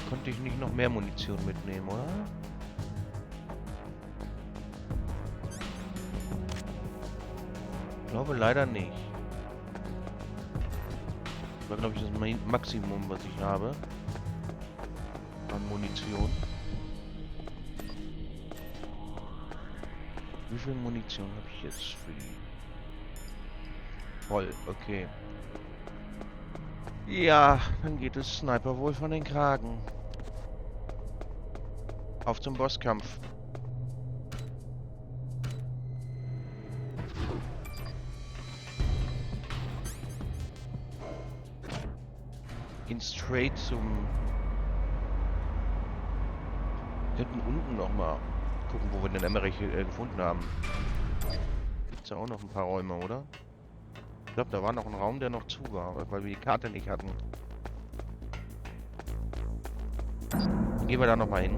Konnte ich nicht noch mehr Munition mitnehmen, oder? Ich glaube leider nicht. Das war, glaube ich, das Maximum, was ich habe. An Munition. Wie viel Munition habe ich jetzt für die? Voll, okay. Ja, dann geht es Sniper wohl von den Kragen. Auf zum Bosskampf. Gehen straight zum... Wir könnten unten nochmal gucken, wo wir den Emmerich gefunden haben. Gibt's ja auch noch ein paar Räume, oder? Ich glaube, da war noch ein Raum, der noch zu war, weil wir die Karte nicht hatten. Gehen wir da nochmal hin.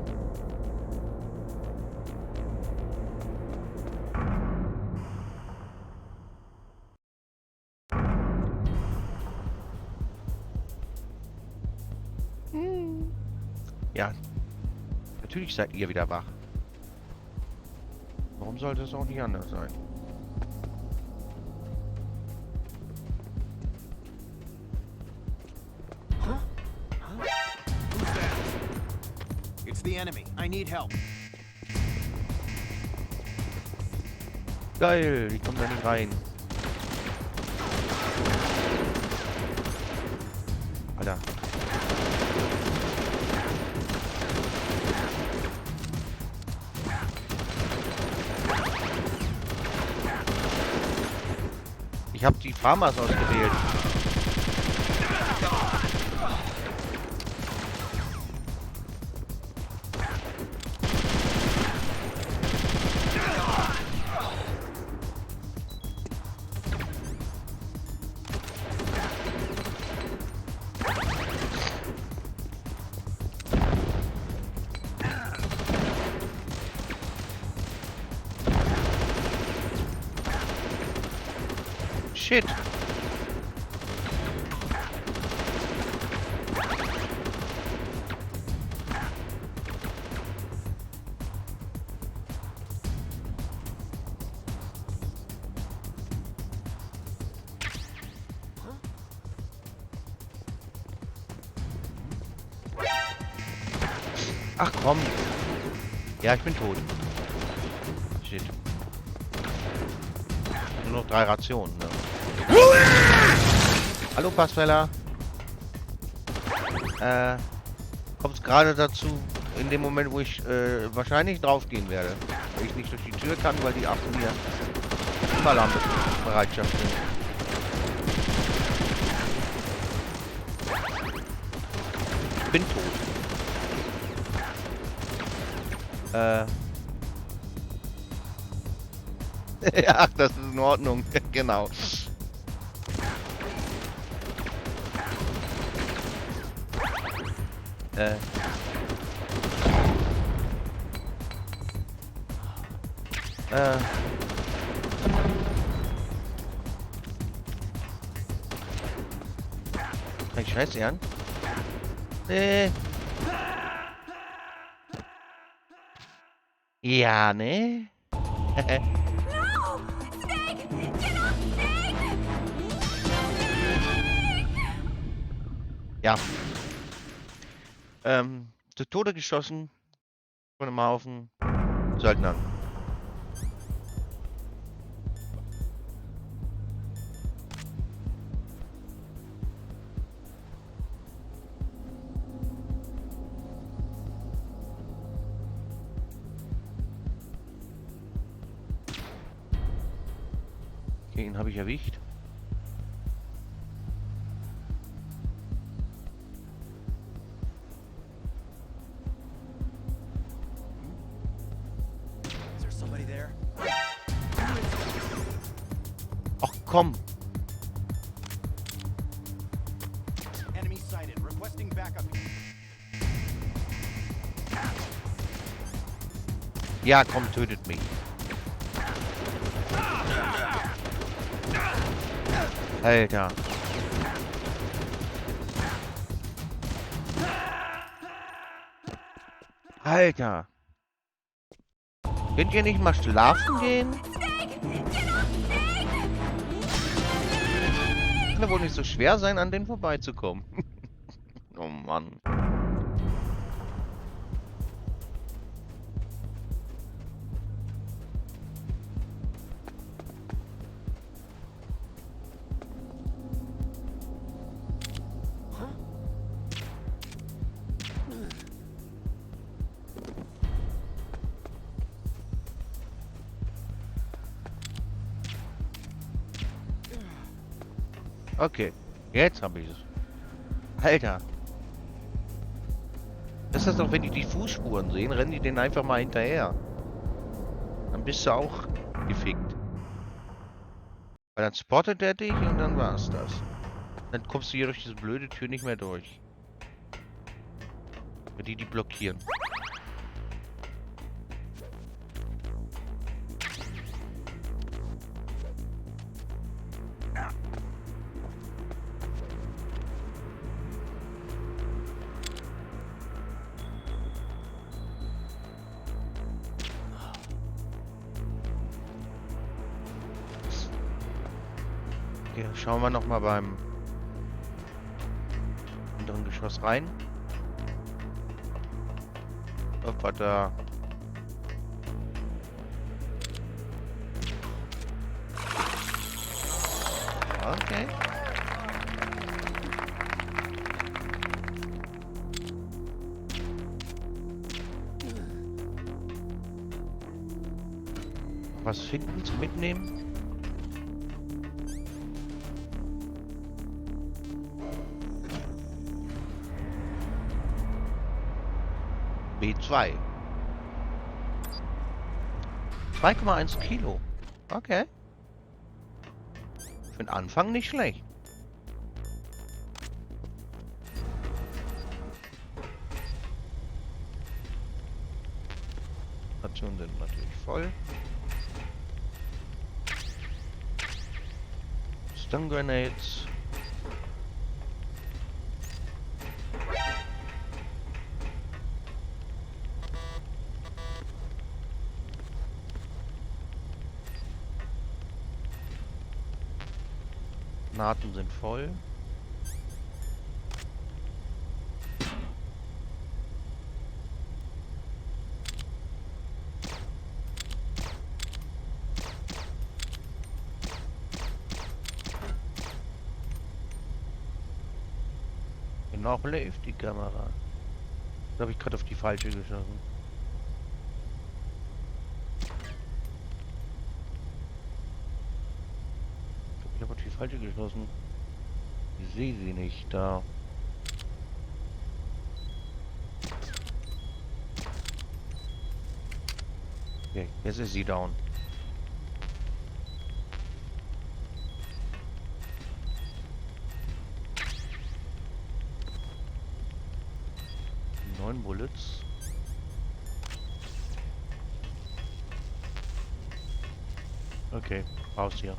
Ja, natürlich seid ihr wieder wach. Warum sollte es auch nicht anders sein? It's the enemy. I need help. Geil, die kommen da nicht rein. Alter. Ich habe die Farmers ausgewählt. Shit. Ach komm. Ja, ich bin tot. Shit. Nur noch 3 Rationen, ne? Hallo, Passfäller. Kommt gerade dazu, in dem Moment, wo ich wahrscheinlich draufgehen werde. Weil ich nicht durch die Tür kann, weil die auf mir Alarmbereitschaft sind. Ich bin tot. Ach, das ist in Ordnung. Genau. Fängt scheiße an. Ja, ne? Ja. Zu Tode geschossen von einem Haufen Söldnern. Okay, ihn habe ich erwischt. Is there somebody there? Ach komm. Enemy sighted. Requesting backup. Ja, komm, tötet mich. Alter. Alter. Könnt ihr nicht mal schlafen gehen? Kann ja wohl nicht so schwer sein, an denen vorbeizukommen. Oh Mann. Okay, jetzt habe ich es. Alter. Das ist doch, wenn die die Fußspuren sehen, rennen die denen einfach mal hinterher. Dann bist du auch gefickt. Weil dann spottet er dich und dann war's das. Dann kommst du hier durch diese blöde Tür nicht mehr durch. Weil die blockieren. Okay, schauen wir noch mal beim anderen Geschoss rein. Ob wir da... Okay. Was finden zum Mitnehmen? B2. 2,1 Kilo. Okay. Für den Anfang nicht schlecht. Rationen sind natürlich voll. Stun Grenades. Granaten sind voll. Noch läuft die Kamera. Da habe ich gerade auf die falsche geschossen. Ich habe auf die falsche geschossen. Ich sehe sie nicht da. Okay, jetzt ist sie down. Neun Bullets. Okay, raus hier.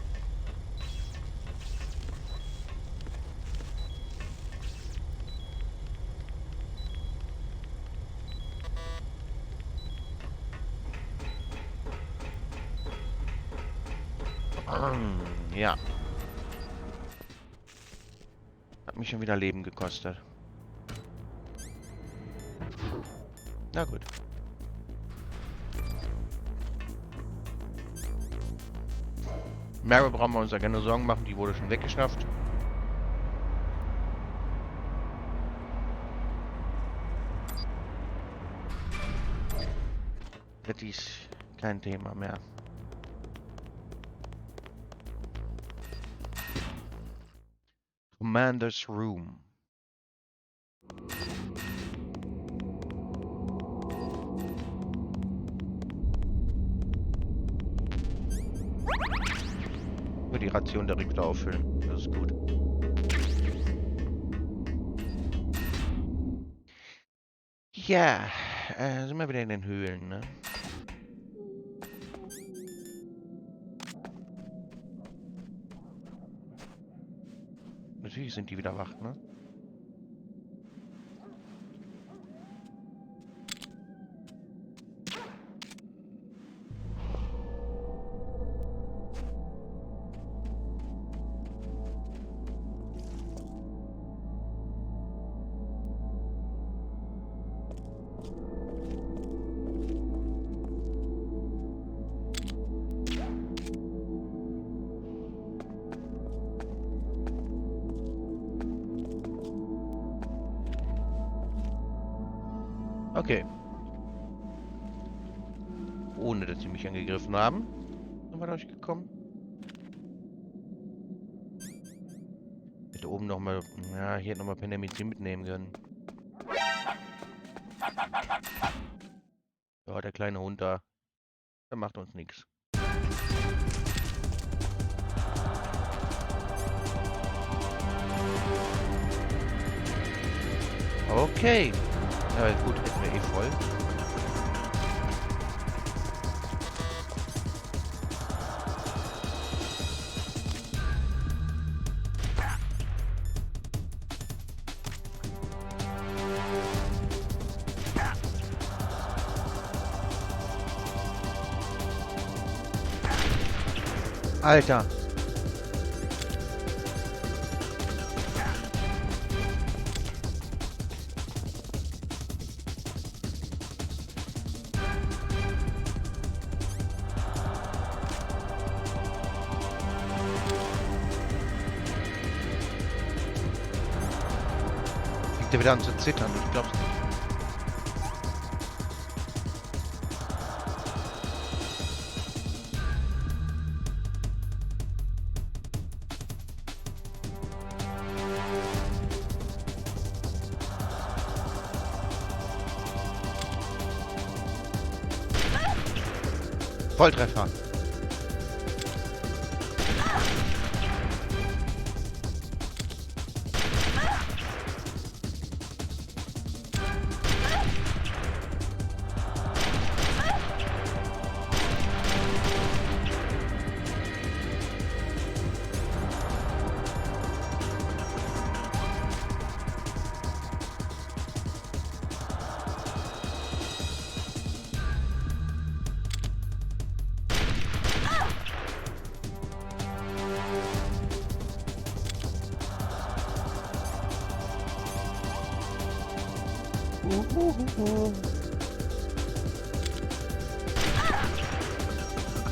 Ja. Hat mich schon wieder Leben gekostet. Na gut. Mary brauchen wir uns ja keine Sorgen machen, die wurde schon weggeschnappt. Das ist kein Thema mehr. Commander's Room. Nur die Ration direkt wieder auffüllen. Das ist gut. Ja, sind wir wieder in den Höhlen, ne? Natürlich sind die wieder wach, ne? Okay. Ohne, dass sie mich angegriffen haben. Sind wir durchgekommen. Hätte oben nochmal... Ja, hier nochmal Penemizin mitnehmen können. Ja, der kleine Hund da. Der macht uns nichts. Okay. Ja, gut, hätten wir eh voll. Alter. Fängt er wieder an zu zittern, ich glaub's nicht. Volltreffer.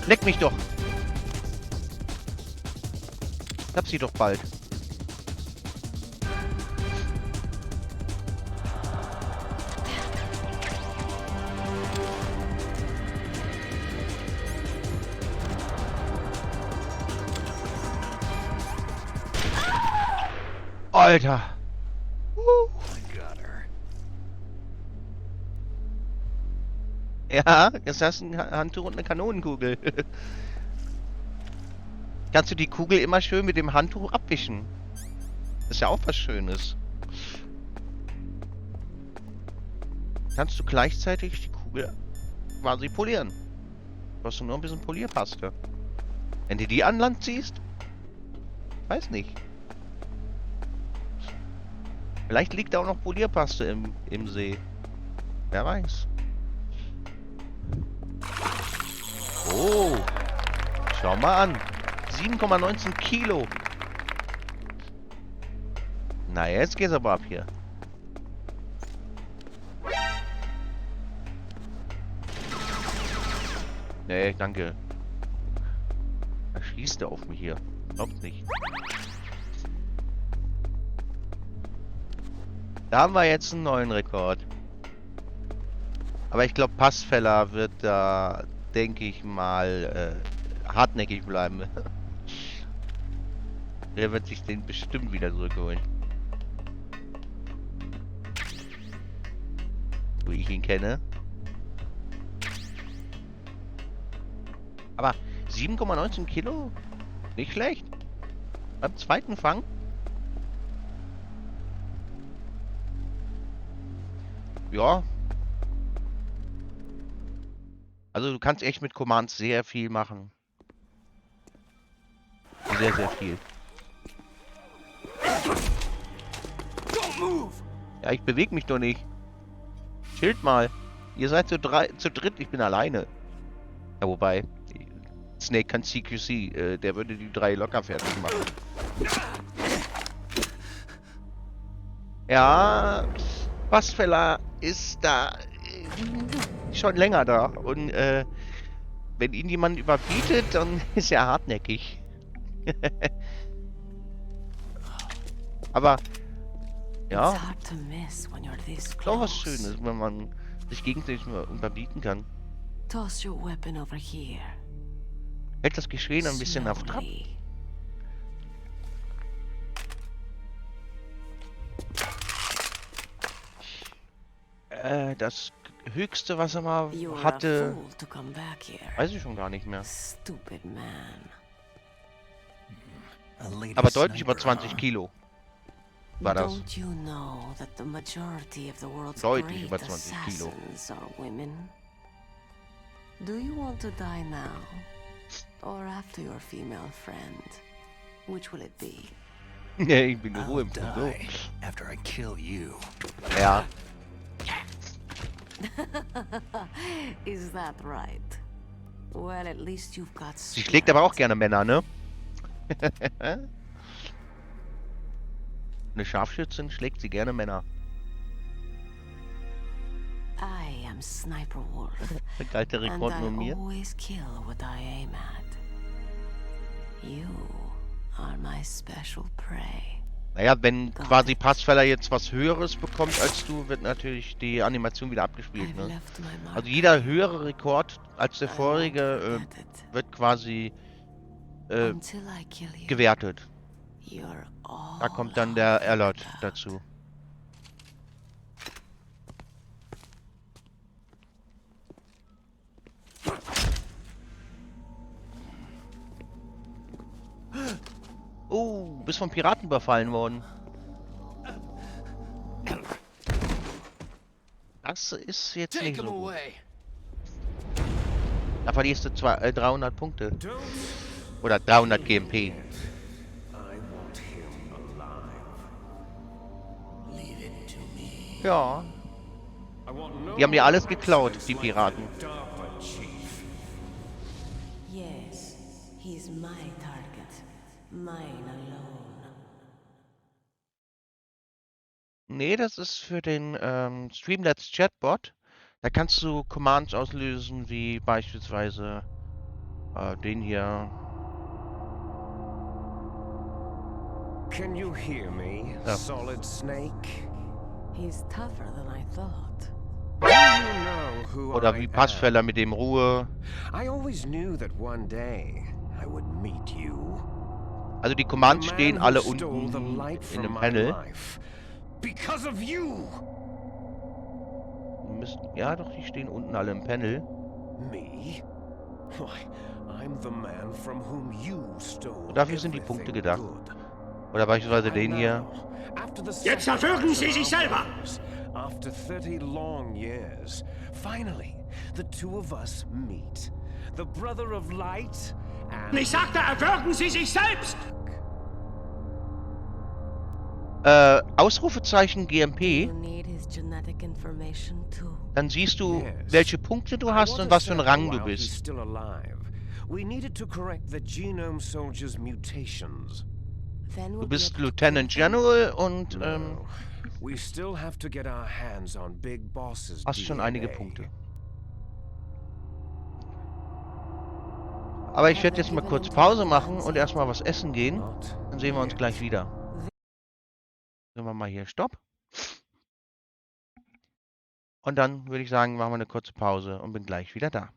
Leck mich doch! Ich hab sie doch bald. Alter. Got her. Ja, jetzt hast du ein Handtuch und eine Kanonenkugel. Kannst du die Kugel immer schön mit dem Handtuch abwischen. Ist ja auch was Schönes. Kannst du gleichzeitig die Kugel quasi polieren. Brauchst du nur ein bisschen Polierpaste. Wenn du die an Land ziehst? Weiß nicht. Vielleicht liegt da auch noch Polierpaste im See. Wer weiß. Oh. Schau mal an. 7,19 Kilo. Na, jetzt geht's aber ab hier. Nee, danke. Da schießt er auf mich hier. Glaubt nicht. Da haben wir jetzt einen neuen Rekord. Aber ich glaube, Passfeller wird da, denke ich mal, hartnäckig bleiben. Der wird sich den bestimmt wieder zurückholen. So wie ich ihn kenne. Aber 7,19 Kilo? Nicht schlecht. Beim zweiten Fang? Ja. Also du kannst echt mit Commands sehr viel machen. Sehr, sehr viel. Ja, ich bewege mich doch nicht. Schild mal. Ihr seid zu dritt, ich bin alleine. Ja, wobei, Snake kann CQC, der würde die 3 locker fertig machen. Ja, Bassfeller ist da schon länger da. Und wenn ihn jemand überbietet, dann ist er hartnäckig. Aber ja, ist auch was Schönes, wenn man sich gegenseitig mal überbieten kann. Toss your weapon over here. Hält das Geschehen ein bisschen auf Trab. Das höchste, was er mal hatte, weiß ich schon gar nicht mehr. Stupid man. Aber deutlich über 20 Kilo war das. Don't you know that the majority of the world's Deutlich über great 20 Kilo. assassins are women? Do you want to die now? Or after your female friend? Which will it be? Ich bin in Ruhe I'll im Klo. die after I kill you. Ja. Is that right? Well, at least you've got Sie schlägt aber auch strength. gerne Männer, ne? Eine Scharfschützin schlägt sie gerne Männer. I am Sniper Wolf. Galt der And Rekord nur I mir? always kill what I aim at. You are my special prey. Naja, wenn quasi Passfeller jetzt was Höheres bekommt als du, wird natürlich die Animation wieder abgespielt, I've ne? left my mark. Also jeder höhere Rekord als der I won't vorherige forget it. wird quasi Until I kill you, gewertet. you're Da all kommt dann I'll der think Alert about. dazu. Oh, bist von Piraten überfallen worden. Das ist jetzt Take nicht him so gut. away. Da verlierst du 300 Punkte. Don't Oder 300 GMP. I want him alive. Leave it to me. Ja, I want no die haben dir alles more geklaut, accidents die like Piraten. that DARPA chief. Yes, he's my target. Mine alone. Nee, das ist für den Streamlabs Chatbot. Da kannst du Commands auslösen, wie beispielsweise den hier. Can you hear me, Ja. Solid Snake? He's tougher than I thought. Do you know who Oder I wie am? Passfeller mit dem Ruhe. I always knew that one day I would meet you. Also die The Commands man stehen who alle stole unten the light in from dem my Panel. life. Because of you! Ja, doch, die stehen unten alle im Panel. Me? Why, I'm the man from whom you stole Und dafür sind die Punkte everything gedacht. good. Oder beispielsweise And den hier. now, after the Jetzt verwirken Sie sich sacrifice of selber! our brothers, after 30 long years, finally, the two of us meet. The brother of light and... Ich sagte, erwürgen Sie sich selbst! Ausrufezeichen Do GMP. you need his genetic information too? Dann siehst du, Yes. welche Punkte du I hast want und to was für ein settle Rang du while he's bist. still alive. We needed to correct the genome soldier's mutations. Then Du we'll be bist able to Lieutenant kill him? General und No. We still have to get our hands on Big Boss's hast schon DNA. einige Punkte. Aber ich werde jetzt mal kurz Pause machen und erstmal was essen gehen. Not Dann sehen wir uns yet. gleich wieder. Sagen wir mal hier Stopp. Und dann würde ich sagen, machen wir eine kurze Pause und bin gleich wieder da.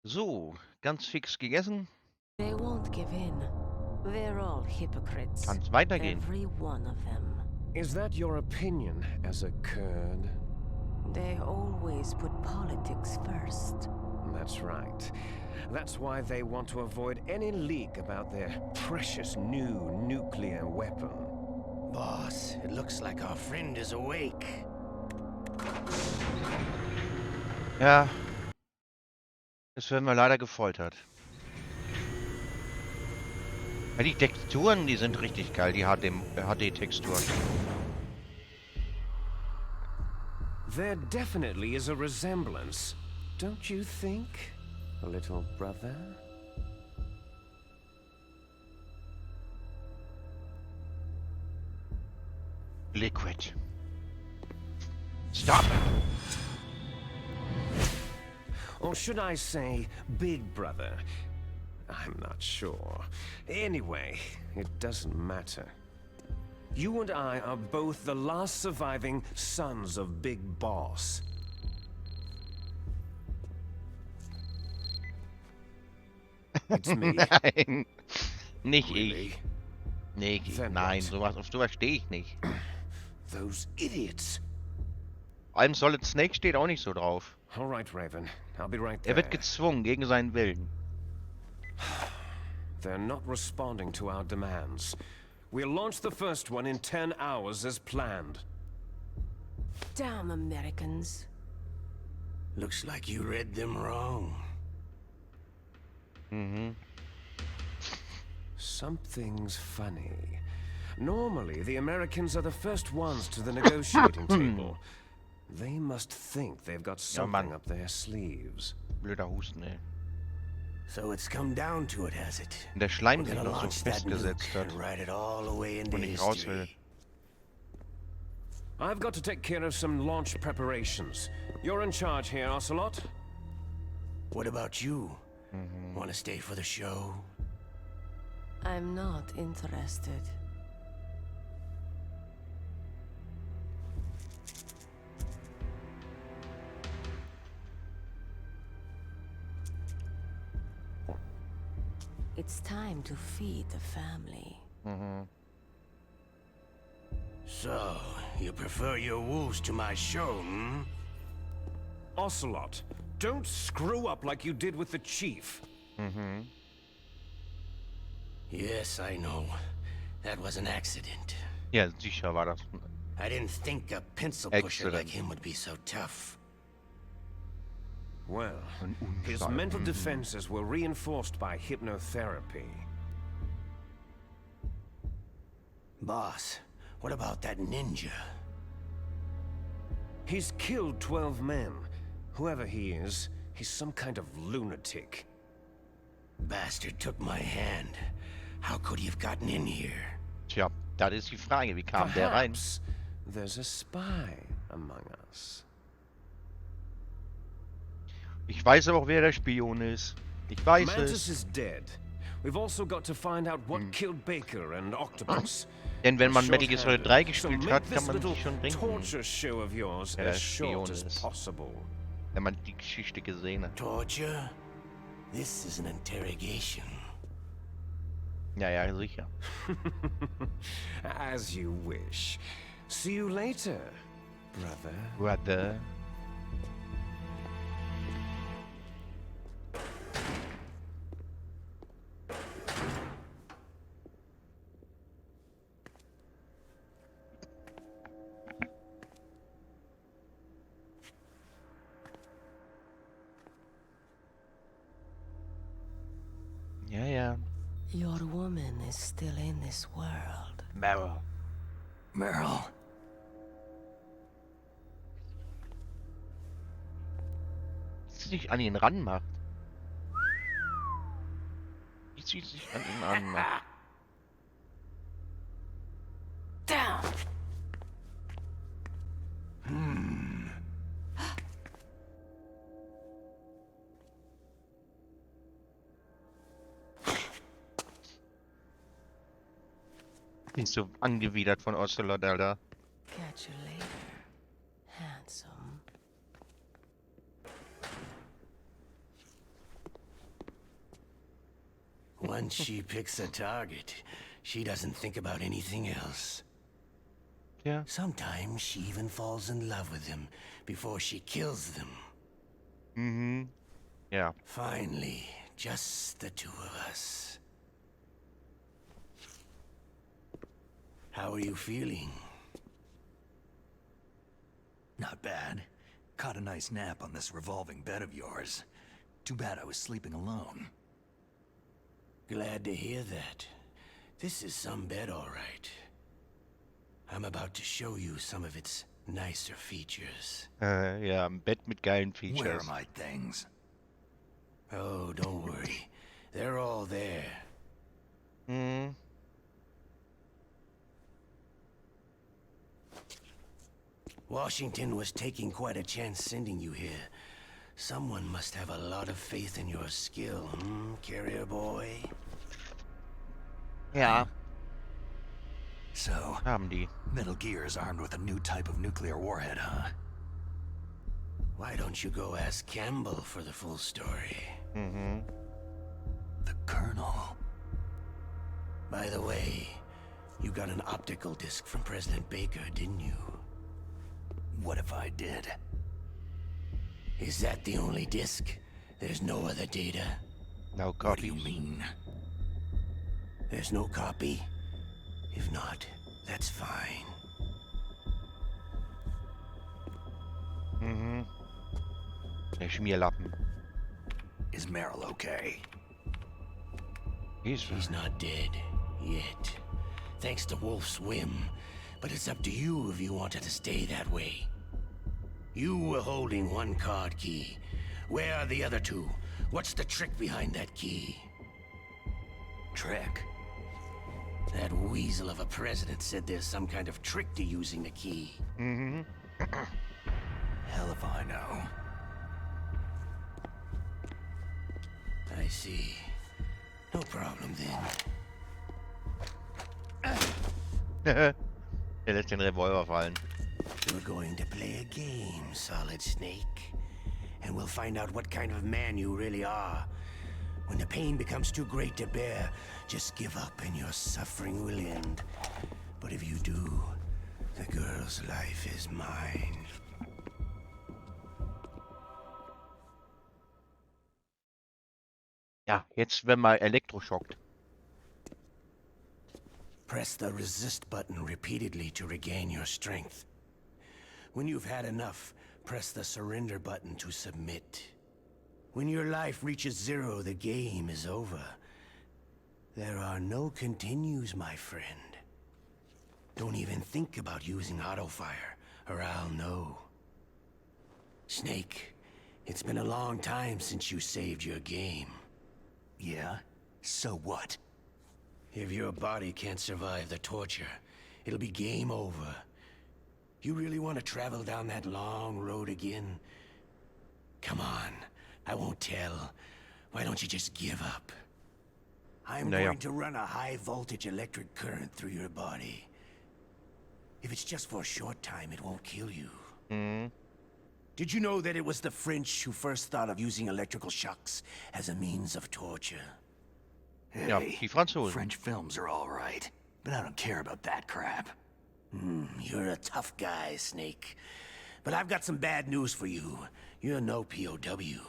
So, ganz fix gegessen. They won't give in. They're all hypocrites. Kann's weitergehen. Every one of them. Is that your opinion as a Kurd? They always put politics first. That's right. That's why they want to avoid any leak about their precious new nuclear weapon. Boss, it looks like our friend is awake. Ja. Jetzt werden wir leider gefoltert. Ja, die Texturen, die sind richtig geil, die HD-Texturen. There definitely is a resemblance, don't you think, little brother? Liquid. Stop it! Or should I say, big brother? I'm not sure. Anyway, it doesn't matter. You and I are both the last surviving sons of Big Boss. It's me. Nein, nicht Really? ich. Nicht, Then nein, what? auf sowas stehe ich nicht. Those idiots. Vor allem Solid Snake steht auch nicht so drauf. All right, Raven. I'll be right Er there. wird gezwungen, gegen seinen Willen. They're not responding to our demands. We'll launch the first one in 10 hours as planned. Damn Americans. Looks like you read them wrong. Mhm. Something's funny. Normally, the Americans are the first ones to the negotiating table. They must think they've got something Mann. up their sleeves. Blöder Husten, ey. So it's come down to it, has it? Und der Schleim We're sich gonna noch so launch that festgesetzt nuke hat. and write it all away into Und nicht raus will. history. I've got to take care of some launch preparations. You're in charge here, Ocelot. What about you? Want to stay for the show? I'm not interested. It's time to feed the family. So, you prefer your wolves to my show, hmm? Ocelot, don't screw up like you did with the chief. Yes, I know. That was an accident. Ja, sicher war das. I didn't think a pencil pusher Excellent. like him would be so tough. Well, Ein his Unfall. mental defenses were reinforced by hypnotherapy. Boss, what about that ninja? He's killed 12 men. Whoever he is, he's some kind of lunatic. Bastard took my hand. How could he have gotten in here? Tja, das ist die Frage, wie kam der rein? Perhaps there's a spy among us. Ich weiß aber auch, wer der Spion ist. Ich weiß Mantis es. is dead. We've also got to find out what killed Baker and Octopus. Denn wenn man Metal Gear Solid 3 So gespielt make hat, this kann man little sich schon denken, torture show of yours Ja, der as short Spion as ist. possible. wenn man die Geschichte gesehen hat. Torture? This is an interrogation. Ja, ja, sicher. As you wish. See you later, brother. Brother. Ja, ja. Your woman is still in this world. Meryl. Meryl. Wie sie sich an ihn ranmacht. Wie sie sich an ihn ranmacht. Down! Die ist so angewidert von Ocelot, Alter. Catch you later, handsome. Once she picks a target, she doesn't think about anything else. Ja. Sometimes she even falls in love with them before she kills them. Mhm. Ja. Finally, just the two of us. How are you feeling? Not bad. Caught a nice nap on this revolving bed of yours. Too bad I was sleeping alone. Glad to hear that. This is some bed, all right. I'm about to show you some of its nicer features. Ja, ein Bett mit geilen Where are Features. my things? Oh, don't worry. They're all there. Mhm. Washington was taking quite a chance sending you here. Someone must have a lot of faith in your skill, carrier boy? Ja, So, haben die. Metal Gear is armed with a new type of nuclear warhead, huh? Why don't you go ask Campbell for the full story? Mhm. The Colonel. By the way, you got an optical disc from President Baker, didn't you? What if I did? Is that the only disc? There's no other data? No What do you copies. mean? There's no copy? If not, that's fine. Mhm. Der Schmierlappen. Is Meryl okay? She's not dead. Yet. Thanks to Wolf's whim. But it's up to you if you want her to stay that way. You were holding one card key. Where are the other two? What's the trick behind that key? Trick? That weasel of a president said there's some kind of trick to using the key. Mhm. Hell if I know. I see. No problem then. Er lässt den Revolver fallen. We're going to play a game, Solid Snake. And we'll find out what kind of man you really are. When the pain becomes too great to bear, just give up and your suffering will end. But if you do, the girl's life is mine. Ja, jetzt werden wir elektroschockt. Press the resist button repeatedly to regain your strength. When you've had enough, press the surrender button to submit. When your life reaches zero, the game is over. There are no continues, my friend. Don't even think about using auto-fire, or I'll know. Snake, it's been a long time since you saved your game. Yeah? So what? If your body can't survive the torture, it'll be game over. You really want to travel down that long road again? Come on, I won't tell. Why don't you just give up? I'm going to run a high-voltage electric current through your body. If it's just for a short time, it won't kill you. Did you know that it was the French who first thought of using electrical shocks as a means of torture? Ja, die Franzosen. French films are all right, but I don't care about that crap. You're a tough guy, Snake. But I've got some bad news for you. You're no POW.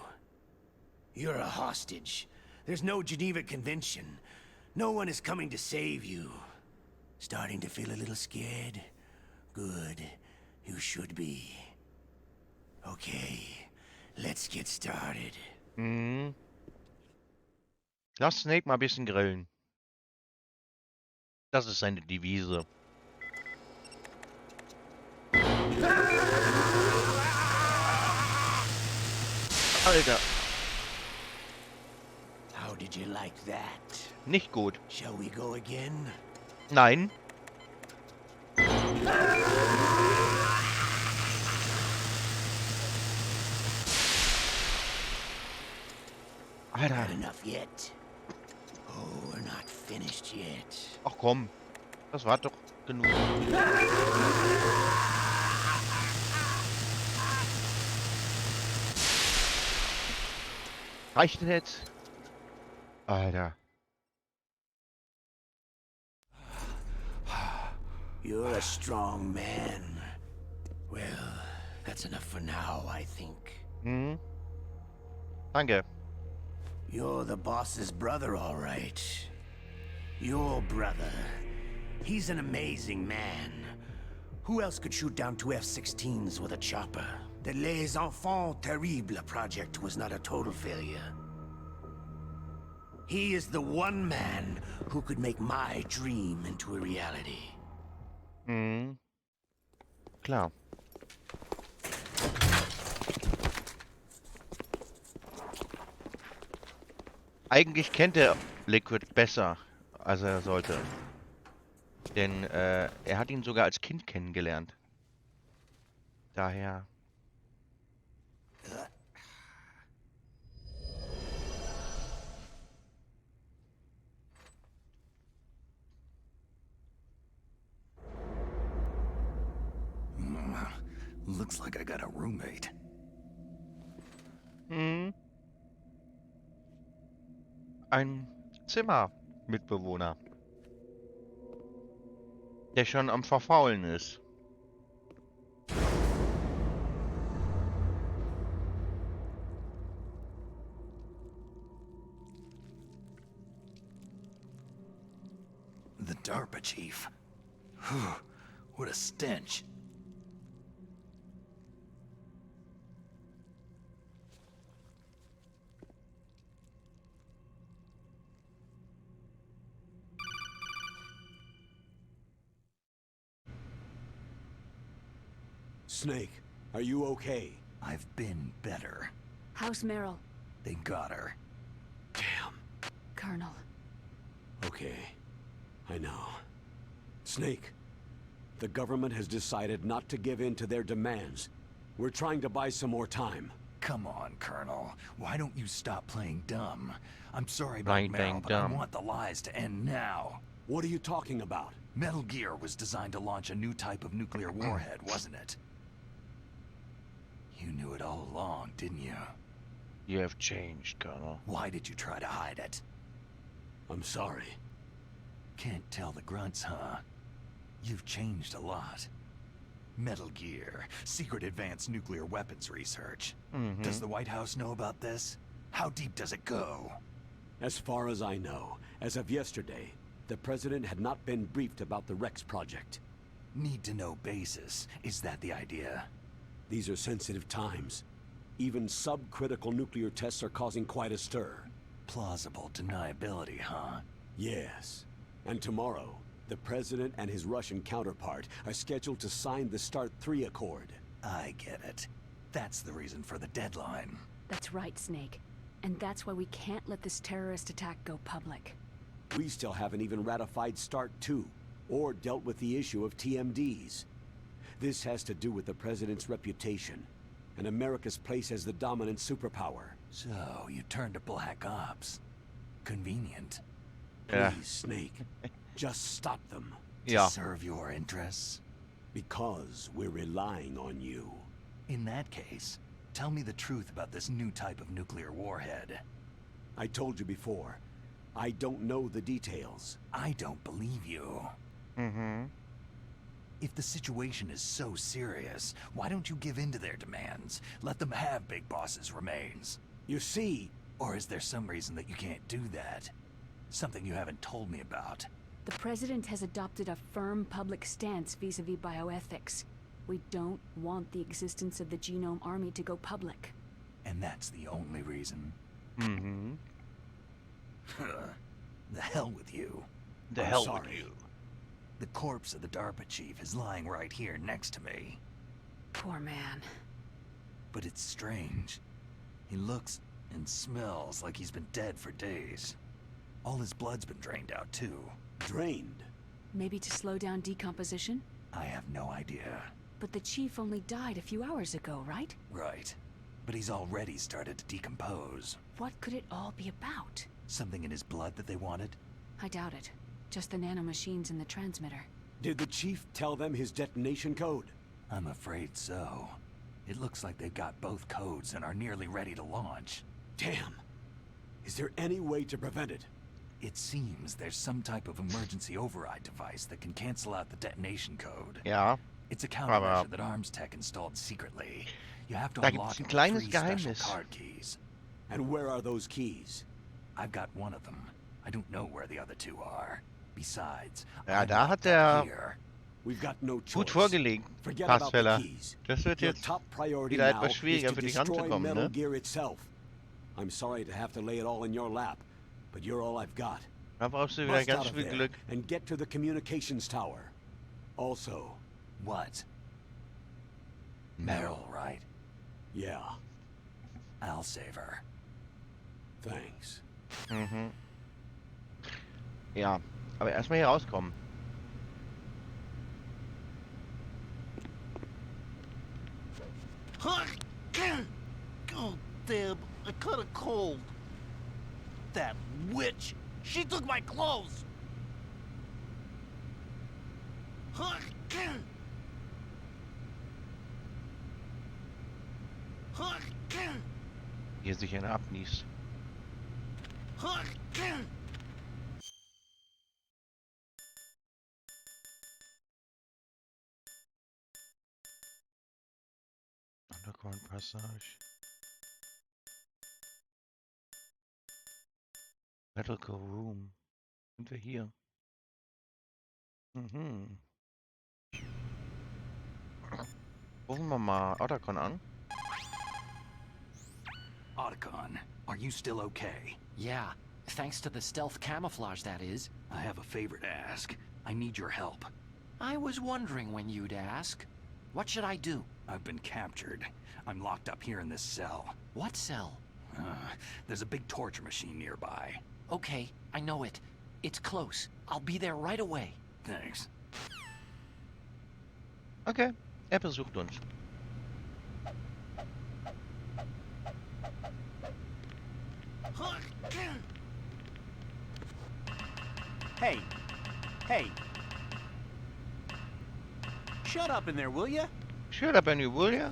You're a hostage. There's no Geneva Convention. No one is coming to save you. Starting to feel a little scared? Good. You should be. Okay, let's get started. Lass Snake mal ein bisschen grillen. Das ist seine Devise. Alter, How did you like that? nicht gut. Shall we go again? Nein. Alter. Not enough yet. Oh, we're not finished yet. Ach komm. Das war doch genug. Reicht denn jetzt? Alter. You're a strong man. Well, that's enough for now, I think. Mhm. Danke. You're the boss's brother, all right. Your brother. He's an amazing man. Who else could shoot down 2 F-16s with a chopper? The Les Enfants Terribles project was not a total failure. He is the one man who could make my dream into a reality. Mhm. Klar. Eigentlich kennt er Liquid besser, als er sollte. Denn er hat ihn sogar als Kind kennengelernt. Daher. Looks like I got a roommate. Mhm. Ein Zimmermitbewohner, der schon am Verfaulen ist. The DARPA chief. What a stench. Snake, are you okay? I've been better. How's Meryl? They got her. Damn. Colonel. Okay. I know. Snake, the government has decided not to give in to their demands. We're trying to buy some more time. Come on, Colonel. Why don't you stop playing dumb? I'm sorry about Playing Meryl, but dumb. I want the lies to end now. What are you talking about? Metal Gear was designed to launch a new type of nuclear warhead, wasn't it? You knew it all along, didn't you? You have changed, Colonel. Why did you try to hide it? I'm sorry. Can't tell the grunts, huh? You've changed a lot. Metal Gear, secret advanced nuclear weapons research. Mhm. Does the White House know about this? How deep does it go? As far as I know, as of yesterday, the president had not been briefed about the Rex project. Need to know basis. Is that the idea? These are sensitive times. Even subcritical nuclear tests are causing quite a stir. Plausible deniability, huh? Yes. And tomorrow, the president and his Russian counterpart are scheduled to sign the START 3 Accord. I get it. That's the reason for the deadline. That's right, Snake. And that's why we can't let this terrorist attack go public. We still haven't even ratified START 2, or dealt with the issue of TMDs. This has to do with the president's reputation, and America's place as the dominant superpower. So, you turned to Black Ops. Convenient. Yeah. Please, Snake, just stop them. To Yeah. serve your interests? Because we're relying on you. In that case, tell me the truth about this new type of nuclear warhead. I told you before, I don't know the details. I don't believe you. Mhm. If the situation is so serious, why don't you give in to their demands? Let them have Big Boss's remains. You see, Or is there some reason that you can't do that? Something you haven't told me about. The president has adopted a firm public stance vis-a-vis bioethics. We don't want the existence of the Genome Army to go public. And that's the only reason? Mhm. The hell with you. The I'm hell sorry. with you. The corpse of the DARPA chief is lying right here next to me. Poor man. But it's strange. He looks and smells like he's been dead for days. All his blood's been drained out too. drained. Maybe to slow down decomposition? I have no idea. But the chief only died a few hours ago, right? Right. But he's already started to decompose. What could it all be about? Something in his blood that they wanted? I doubt it. Just the nanomachines in the transmitter. Did the chief tell them his detonation code? I'm afraid so. It looks like they've got both codes and are nearly ready to launch. Damn. Is there any way to prevent it? It seems there's some type of emergency override device that can cancel out the detonation code. Ja, It's a aber countermeasure that Arms Tech installed secretly. You have to da unlock gibt's ein it with kleines 3 special Geheimnis. card keys. And where are those keys? I've got one of them. I don't know where the other 2 are. Besides, Ja, I'm da locked hat up er here. We've got no choice. gut vorgelegt, Forget about the Passfeller. keys. Das wird Your jetzt top priority wieder now etwas is schwieriger to für dich destroy ranzukommen, Metal ne? Gear itself. I'm sorry to have to lay it all in your lap, but you're all I've got. Da brauchst du wieder Bust ganz out of viel there Glück. and get to the communications tower. Also, What? Meryl, right? yeah, I'll save her. thanks. Mhm. Ja, aber erstmal hier rauskommen. Oh, damn. I caught a cold. That witch. She took my clothes. Hier sich einer abniest. Underground Passage. Medical Room. Sind wir hier? Mhm. Rufen wir mal Otacon an. Otacon, are you still okay? Yeah, thanks to the stealth camouflage, that is. I have a favor to ask. I need your help. I was wondering when you'd ask. What should I do? I've been captured. I'm locked up here in this cell. What cell? There's a big torture machine nearby. Okay, I know it. It's close. I'll be there right away. Thanks. Okay, er besucht uns. Hey. Hey. Shut up in there, will ya? Shut up, Annie, will ya?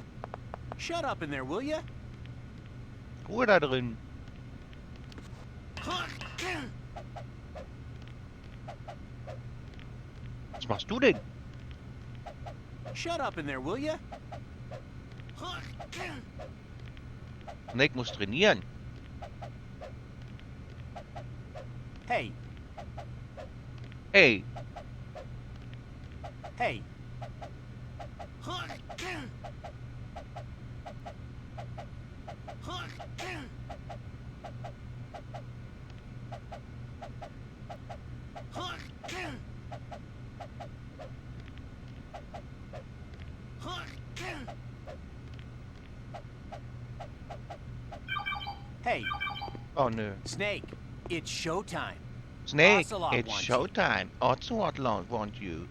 Shut up in there, will ya? Ruhe da drin. Was machst du denn? Shut up in there, will ya? Snake muss trainieren. Hey. Hey, Hey. Hey, oh nö. Snake, it's showtime. Snake, Ocelot it's wants you. showtime. Ocelot want you.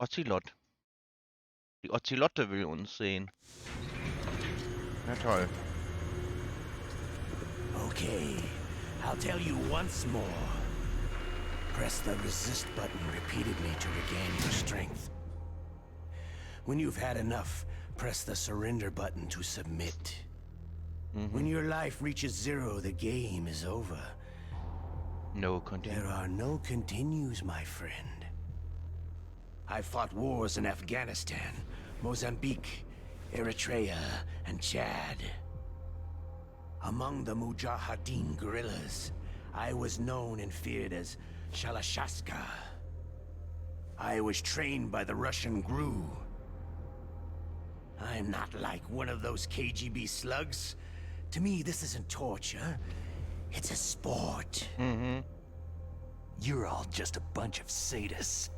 Ocelot. Die Ozelotte will uns sehen. Na toll. Okay, I'll tell you once more. Press the resist button repeatedly to regain your strength. When you've had enough, press the surrender button to submit. When your life reaches 0, the game is over. No continue. There are no continues, my friend. I fought wars in Afghanistan, Mozambique, Eritrea, and Chad. Among the Mujahideen guerrillas, I was known and feared as Shalashaska. I was trained by the Russian GRU. I'm not like one of those KGB slugs. To me, this isn't torture. It's a sport. You're all just a bunch of sadists.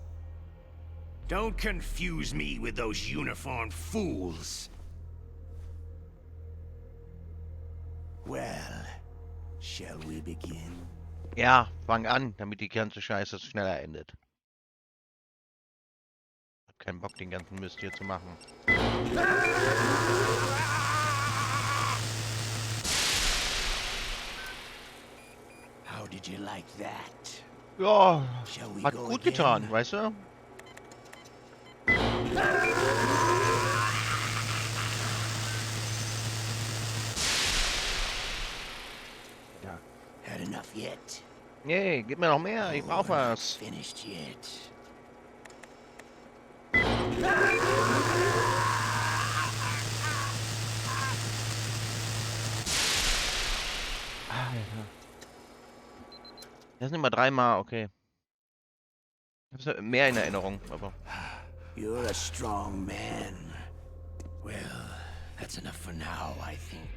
Don't confuse me with those uniformed fools. Well, shall we begin? Ja, fang an, damit die ganze Scheiße schneller endet. Hab keinen Bock, den ganzen Mist hier zu machen. How did you like that? Ja, Shall we hat go gut again? getan, weißt du? Had enough yet. Nee, gib mir noch mehr. Ich brauch was. Finished yet. Alter. Das sind immer 3-mal, okay. Ich hab's mehr in Erinnerung, aber. You're a strong man. Well, that's enough for now, I think.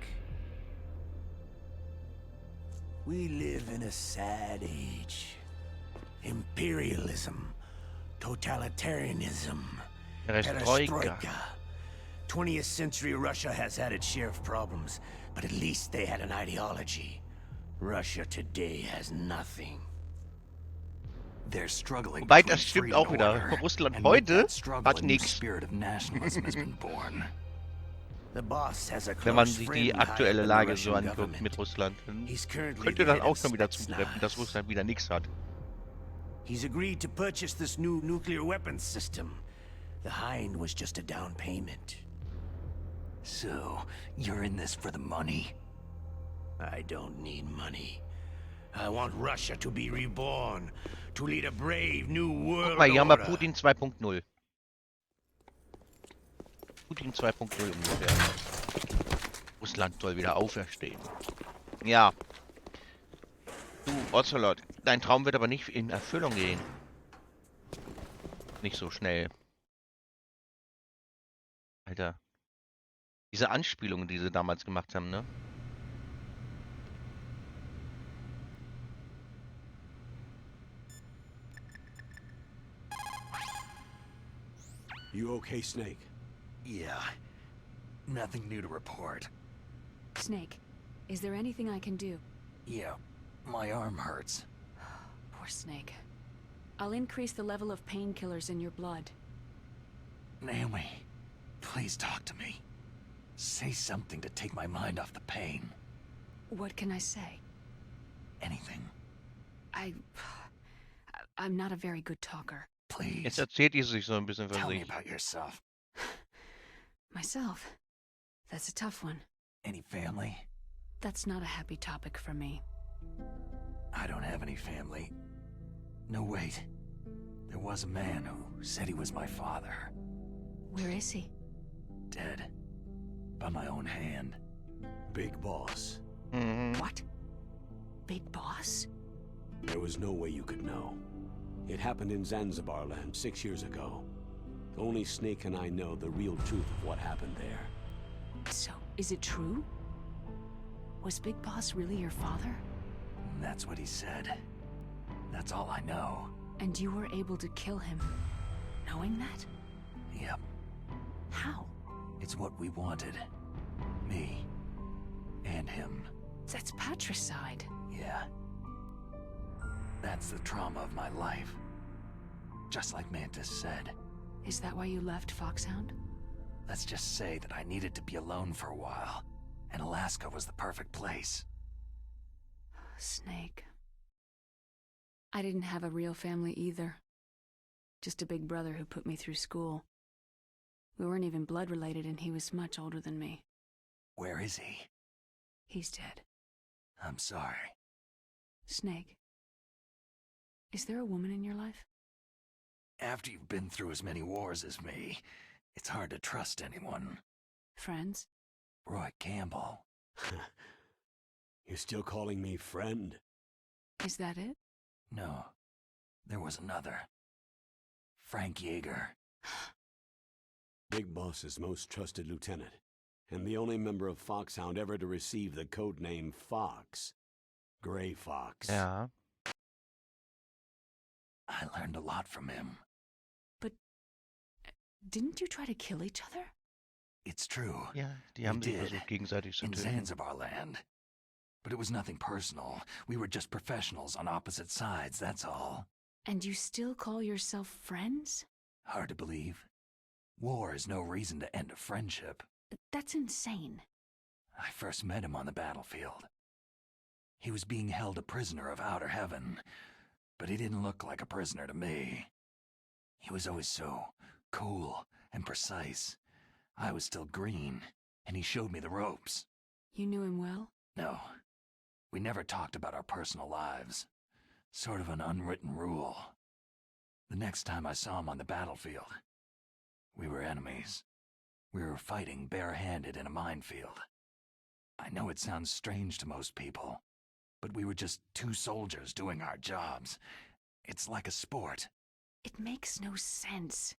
We live in a sad age. Imperialism, totalitarianism, Perestroika. 20th century Russia has had its share of problems, but at least they had an ideology. Russia today has nothing. They're struggling Wobei, between das stimmt free auch and wieder. order, Russland and with heute that struggle, hat a new nix. spirit of nationalism has been born. The boss has a Wenn man close sich friend die high up aktuelle in the Lage so Russian anguckt government. mit Russland, dann He's currently könnte the das head auch of schon wieder zutreffen, dass Spetsnaz. Russland wieder nichts hat. He's agreed to purchase this new nuclear weapons system. The Hind was just a down payment. So, you're in this for the money? I don't need money. I want Russia to be reborn, to lead a brave new world Guck mal, hier haben wir order. Putin 2.0. Putin 2.0 ungefähr. Russland soll wieder auferstehen. Ja. Du, Ocelot, dein Traum wird aber nicht in Erfüllung gehen. Nicht so schnell. Alter. Diese Anspielungen, die sie damals gemacht haben, ne? You okay, Snake? Yeah. Nothing new to report. Snake, is there anything I can do? Yeah, my arm hurts. Poor Snake. I'll increase the level of painkillers in your blood. Naomi, please talk to me. Say something to take my mind off the pain. What can I say? Anything. I'm not a very good talker. Please. Jetzt erzählt ihr sich so ein bisschen von Tell me sich. about yourself. Myself? That's a tough one. Any family? That's not a happy topic for me. I don't have any family. No, wait. There was a man who said he was my father. Where is he? Dead. By my own hand. Big Boss. What? Big Boss? There was no way you could know. It happened in Zanzibar land 6 years ago. Only Snake and I know the real truth of what happened there. So, is it true? Was Big Boss really your father? That's what he said. That's all I know. And you were able to kill him, knowing that? Yep. How? It's what we wanted. Me. And him. That's patricide. Yeah. That's the trauma of my life. Just like Mantis said. Is that why you left Foxhound? Let's just say that I needed to be alone for a while, and Alaska was the perfect place. Snake. I didn't have a real family either. Just a big brother who put me through school. We weren't even blood related, and he was much older than me. Where is he? He's dead. I'm sorry. Snake. Is there a woman in your life? After you've been through as many wars as me, it's hard to trust anyone. Friends? Roy Campbell. You're still calling me friend? Is that it? No. There was another. Frank Yeager. Big Boss's most trusted lieutenant, and the only member of Foxhound ever to receive the code name Fox. Gray Fox. Ja. I learned a lot from him. But didn't you try to kill each other? It's true. Ja, die We haben sich did. also gegenseitig so In töten. Zanzibar land. But it was nothing personal. We were just professionals on opposite sides, that's all. And you still call yourself friends? Hard to believe. War is no reason to end a friendship. That's insane. I first met him on the battlefield. He was being held a prisoner of outer heaven, but he didn't look like a prisoner to me. He was always so cool and precise. I was still green, and he showed me the ropes. You knew him well? No. We never talked about our personal lives. Sort of an unwritten rule. The next time I saw him on the battlefield, we were enemies. We were fighting barehanded in a minefield. I know it sounds strange to most people, but we were just two soldiers doing our jobs. It's like a sport. It makes no sense.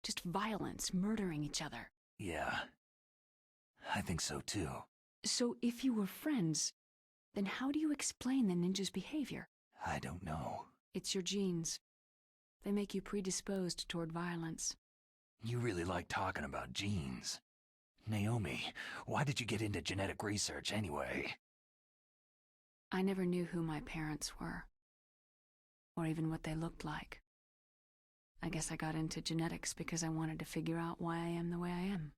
Just violence, murdering each other. Yeah, I think so too. So if you were friends, then how do you explain the ninja's behavior? I don't know. It's your genes. They make you predisposed toward violence. You really like talking about genes. Naomi, why did you get into genetic research anyway? I never knew who my parents were, or even what they looked like. I guess I got into genetics because I wanted to figure out why I am the way I am.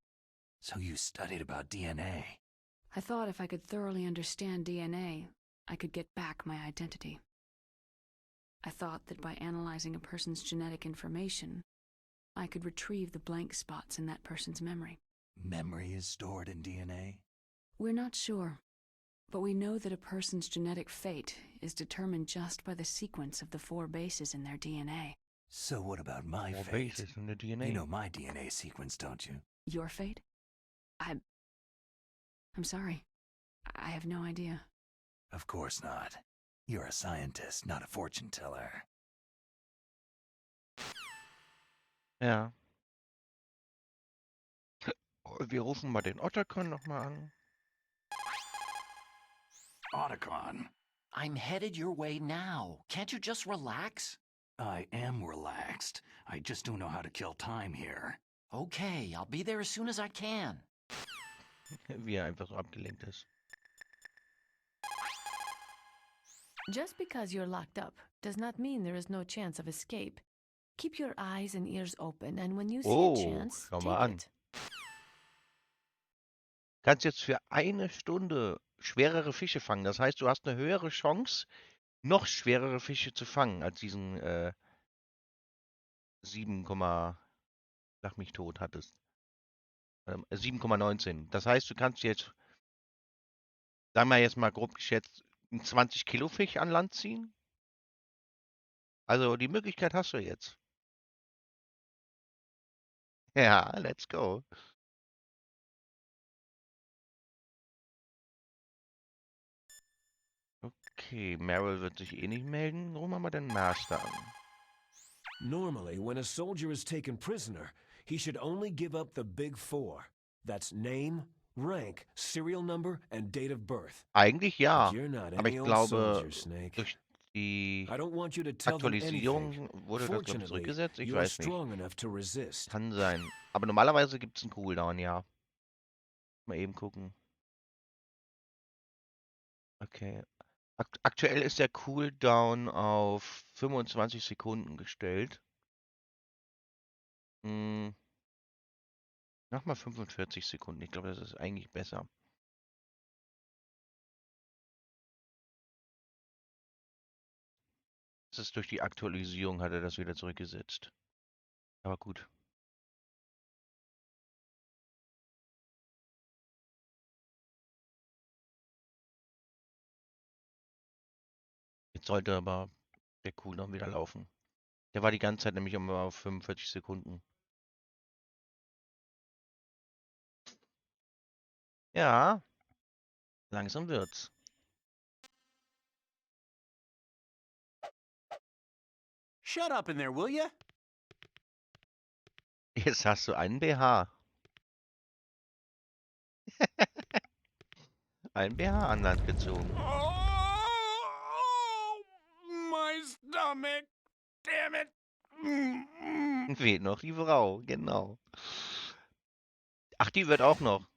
So you studied about DNA? I thought if I could thoroughly understand DNA, I could get back my identity. I thought that by analyzing a person's genetic information, I could retrieve the blank spots in that person's memory. Memory is stored in DNA? We're not sure, but we know that a person's genetic fate is determined just by the sequence of the 4 bases in their DNA. So what about my 4 fate? bases in the DNA. You know my DNA sequence, don't you? Your fate? I'm sorry. I have no idea. Of course not. You're a scientist, not a fortune teller. Ja. Wir rufen mal den Otacon nochmal an. Otacon, I'm headed your way now. Can't you just relax? I am relaxed. I just don't know how to kill time here. Okay, I'll be there as soon as I can. Wie er einfach so abgelenkt ist. Just because you're locked up does not mean there is no chance of escape. Keep your eyes and ears open, and when you see a chance, schau take mal an. it. Kannst jetzt für 1 Stunde schwerere Fische fangen. Das heißt, du hast eine höhere Chance, noch schwerere Fische zu fangen, als diesen 7, schlag mich tot hattest. 7,19. Das heißt, du kannst jetzt, sagen wir jetzt mal grob geschätzt, einen 20 Kilo Fisch an Land ziehen. Also die Möglichkeit hast du jetzt. Ja, let's go. Okay, Meryl wird sich eh nicht melden. Rufen wir mal den Master an. Normally, when a soldier is taken prisoner, he should only give up the big 4. That's name, rank, serial number, and date of birth. Eigentlich ja, But you're not aber ich any old glaube, soldier, Snake. durch die I don't want you to tell them anything. Aktualisierung wurde das, glaube ich, Fortunately, zurückgesetzt. Ich you're weiß nicht. strong enough to resist. Kann sein. Aber normalerweise gibt es einen Cooldown, ja. Mal eben gucken. Okay. Aktuell ist der Cooldown auf 25 Sekunden gestellt. Mach mal 45 Sekunden. Ich glaube, das ist eigentlich besser. Das ist durch die Aktualisierung, hat er das wieder zurückgesetzt. Aber gut. Jetzt sollte aber der Cooldown wieder laufen. Der war die ganze Zeit nämlich immer auf 45 Sekunden. Ja, langsam wird's. Shut up in there, will ya? Jetzt hast du einen BH. Ein BH an Land gezogen. Oh, my stomach. Damn it. Fehlt noch die Frau, genau. Ach, die wird auch noch.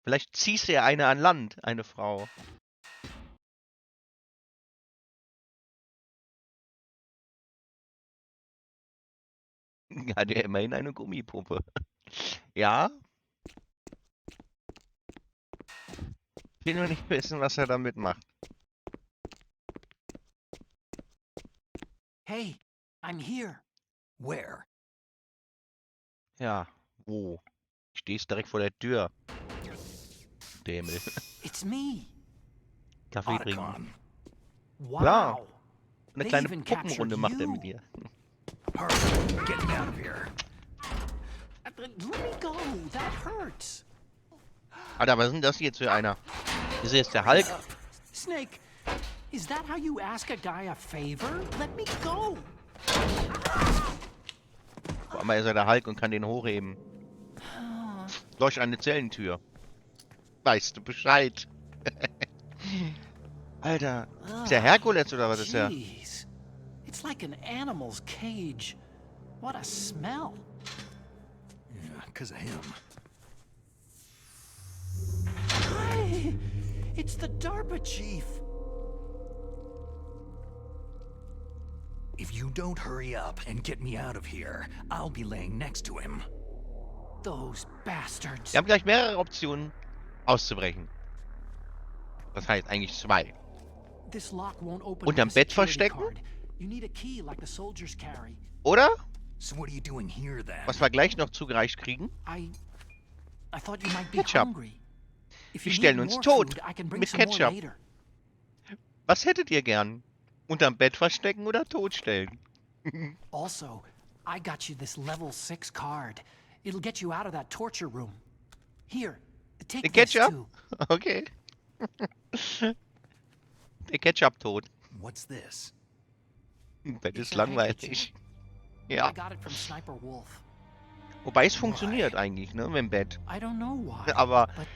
Vielleicht ziehst du ja eine an Land, eine Frau. Hat ja immerhin eine Gummipuppe. Ja? Ich will nur nicht wissen, was er damit macht. Hey, I'm here. Where? Ja, wo? Stehst direkt vor der Tür. Dämel. It's me. Kaffee trinken. Otacon. Klar. Wow. Eine They kleine even Puppenrunde captured macht er you. mit dir. Hurry, get me out of here. Let me go. That hurts. Alter, was ist denn das jetzt für einer? Ist er jetzt der Hulk? Snake, is that how you ask a guy a favor? Let me go. Vor allem ist er der Hulk und kann den hochheben. Durch eine Zellentür. Weißt du Bescheid? Alter. Ist der Herkules oder was ist der? Jeez. It's like an animal's cage. What a smell. Yeah, because of him. Hi. It's the DARPA chief. If you don't hurry up and get me out of here, I'll be laying next to him. Those bastards. Wir haben gleich mehrere Optionen, auszubrechen. Das heißt eigentlich 2. This lock won't open Unterm with a Bett security verstecken? card. You need a key like the soldiers carry. Oder? So what are you doing here then? Was wir gleich noch zugereicht kriegen? I thought you might be Ketchup. hungry. If Wir you stellen need uns more tot. food, I can bring Mit some more Ketchup. later. Was hättet ihr gern? Unterm Bett verstecken oder totstellen? Also, I got you this level 6 card. It'll get you out of that torture room. Here, take Den this Ketchup? too. Okay. Der Ketchup tot. What's this? Bett It's ist a langweilig. handkerchief. Ja. I got it from Sniper Wolf. Wobei es funktioniert eigentlich, ne, mit dem Bett. I don't know why. Aber but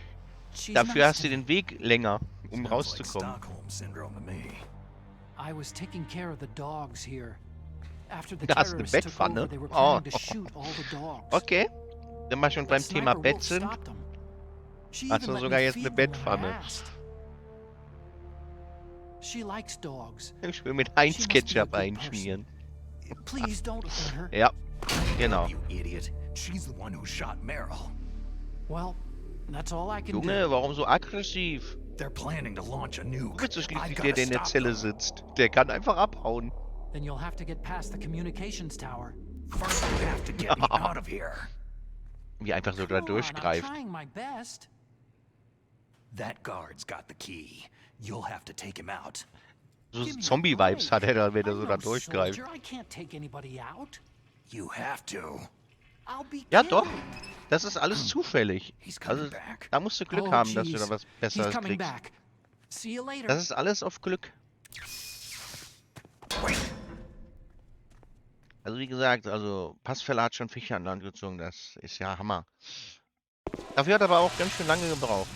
she's dafür nice hast to du me. den Weg länger, um Sounds like rauszukommen. Stockholm syndrome to me. I was taking care of the dogs here. After the Da hast du eine terrorists took over, Bettpfanne. they were Oh. planning to shoot all the dogs. Okay. Wenn wir schon But beim Thema Sniper Bett Wolf sind, stopped 'em. She hast even du let sogar me jetzt eine feed them when I Bettpfanne. asked. She likes dogs. Ich will mit She Heinz must be a Ketchup good einschmieren. Please don't hurt her. Ja, genau. You idiot. She's the one who shot Meryl. Well, that's all I can Junge, do. warum so aggressiv? They're planning to launch a Du nuke. bist so I've schließlich gotta der, der in der stop Zelle them. sitzt. Der kann einfach abhauen. Then you'll have to get past the communications tower. First, you have to get me out of here. Wie einfach so da Come on, I'm durchgreift. trying my best. That guard's got the key. You'll have to take him out. So Give me a Zombie-Vibes break. hat er da, wenn er I'm so da no durchgreift. soldier. I can't take anybody out. You have to. I'll be Ja, killed. doch. Das ist alles zufällig. He's coming Also, back. da musst du Glück Oh, haben, dass du jeez. da was He's Besseres coming kriegst. back. See you later. Das ist alles auf Glück. Also wie gesagt, also Passfälle hat schon Fische an Land gezogen, das ist ja Hammer. Dafür hat er aber auch ganz schön lange gebraucht.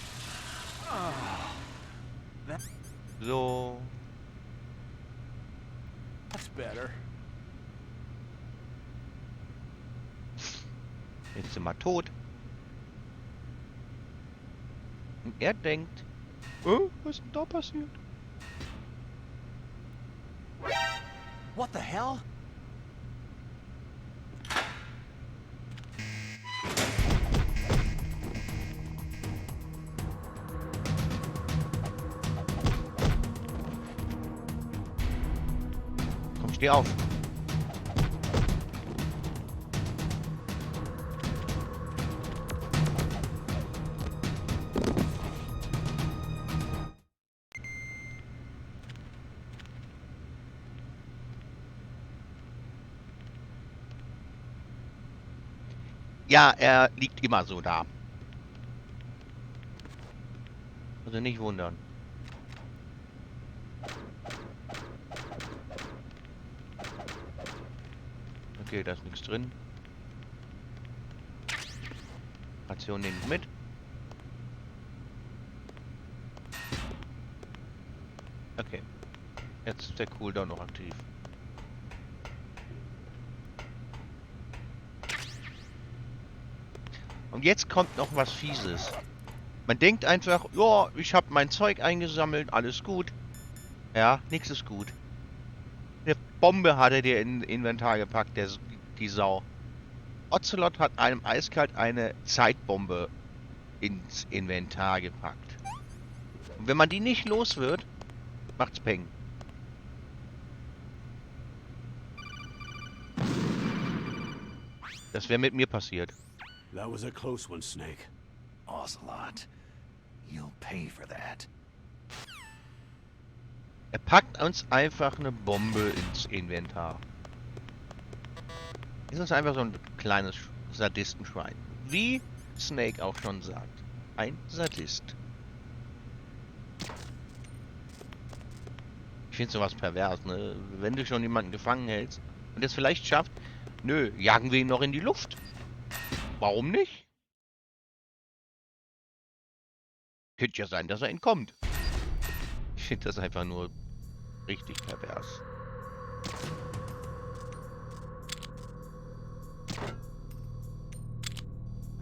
So, That's better. jetzt sind wir tot. Und er denkt, oh, was ist denn da passiert? What the hell? Komm, steh auf. Ja, er liegt immer so da. Also nicht wundern. Okay, da ist nichts drin. Ration nehme ich mit. Okay. Jetzt ist der Cooldown noch aktiv. Und jetzt kommt noch was Fieses. Man denkt einfach, ja, ich habe mein Zeug eingesammelt, alles gut. Ja, nichts ist gut. Eine Bombe hat er dir in Inventar gepackt, die Sau. Ocelot hat einem eiskalt eine Zeitbombe ins Inventar gepackt. Und wenn man die nicht los wird, macht's Peng. Das wäre mit mir passiert. That was a close one, Snake. Ocelot, you'll pay for that. Er packt uns einfach eine Bombe ins Inventar. Ist uns einfach so ein kleines Sadistenschwein. Wie Snake auch schon sagt. Ein Sadist. Ich finde sowas pervers, ne? Wenn du schon jemanden gefangen hältst und es vielleicht schafft, nö, jagen wir ihn noch in die Luft. Warum nicht? Könnte ja sein, dass er entkommt. Ich finde das einfach nur richtig pervers.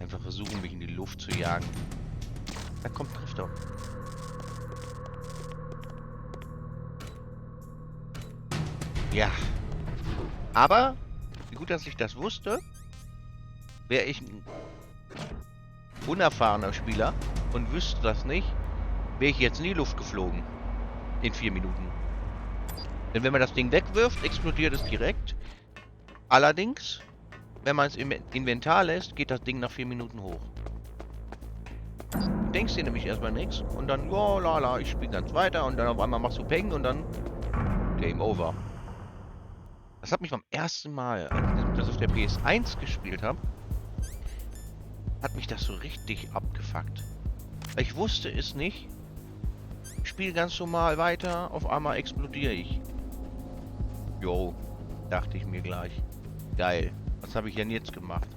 Einfach versuchen, mich in die Luft zu jagen. Da kommt, trifft doch. Ja. Aber, wie gut, dass ich das wusste, wäre ich ein unerfahrener Spieler und wüsste das nicht, wäre ich jetzt in die Luft geflogen. In 4 Minuten. Denn wenn man das Ding wegwirft, explodiert es direkt. Allerdings, wenn man es im Inventar lässt, geht das Ding nach 4 Minuten hoch. Du denkst dir nämlich erstmal nichts und dann, ja, lala, ich spiele ganz weiter und dann auf einmal machst du Peng und dann Game Over. Das hat mich beim ersten Mal, als ich das auf der PS1 gespielt habe, hat mich das so richtig abgefuckt. Ich wusste es nicht. Ich spiele ganz normal weiter, auf einmal explodiere ich. Jo, dachte ich mir gleich. Geil, was habe ich denn jetzt gemacht?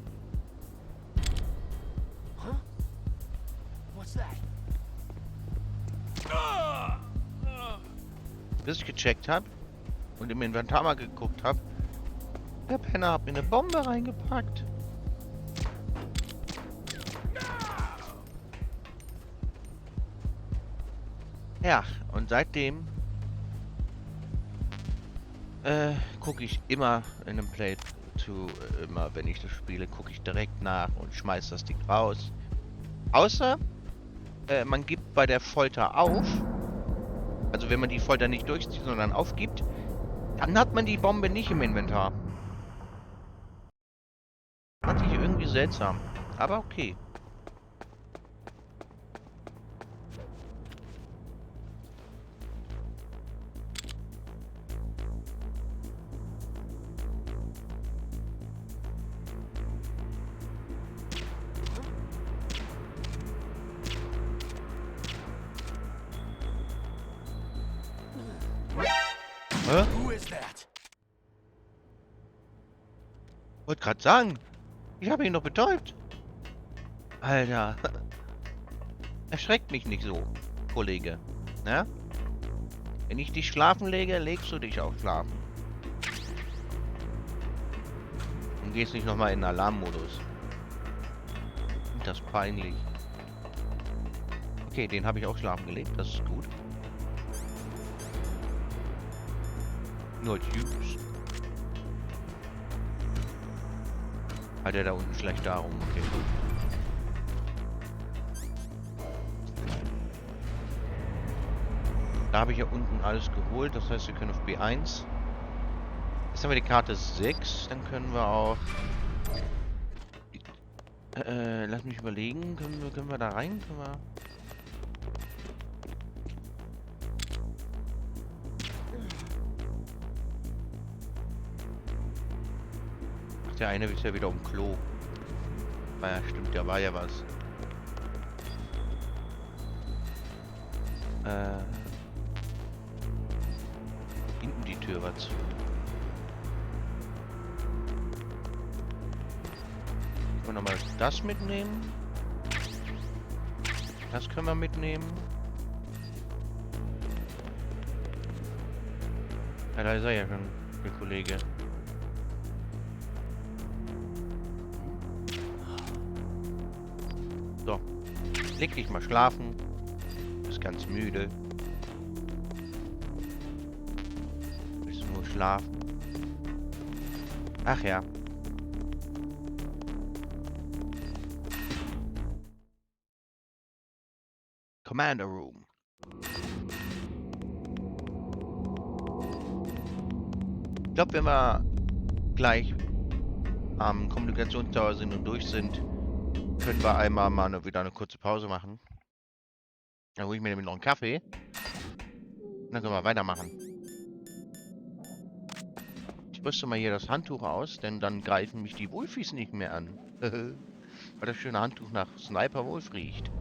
Huh? What's that? Bis ich gecheckt habe und im Inventar mal geguckt habe, der Penner hat mir eine Bombe reingepackt. Ja, und seitdem gucke ich immer in einem Playthrough, immer wenn ich das spiele, gucke ich direkt nach und schmeiß das Ding raus. Außer man gibt bei der Folter auf, also wenn man die Folter nicht durchzieht, sondern aufgibt, dann hat man die Bombe nicht im Inventar. Fand ich irgendwie seltsam, aber okay. Who is that? Wollte gerade sagen, ich habe ihn doch betäubt. Alter. Erschreckt mich nicht so, Kollege. Na? Wenn ich dich schlafen lege, legst du dich auch schlafen. Und gehst nicht nochmal in den Alarmmodus. Und das ist peinlich. Okay, den habe ich auch schlafen gelegt, das ist gut. Nur Tubes. Hat er da unten schlecht darum, okay. Da habe ich ja unten alles geholt, das heißt, wir können auf B1. Jetzt haben wir die Karte 6, dann können wir auch... lass mich überlegen, können wir da rein? Können wir... Ach, der eine ist ja wieder um Klo. Ah ja, stimmt, da war ja was. Hinten die Tür war zu. Können wir nochmal das mitnehmen? Das können wir mitnehmen. Ja, da ist er ja schon, der Kollege. So. Leg dich mal schlafen. Bist ganz müde. Willst du nur schlafen? Ach ja. Commander Room. Ich glaube, wenn wir gleich am Kommunikationstower sind und durch sind, können wir einmal mal wieder eine kurze Pause machen. Dann hole ich mir nämlich noch einen Kaffee. Dann können wir weitermachen. Ich rüste mal hier das Handtuch aus, denn dann greifen mich die Wolfies nicht mehr an. Weil das schöne Handtuch nach Sniper Wolf riecht.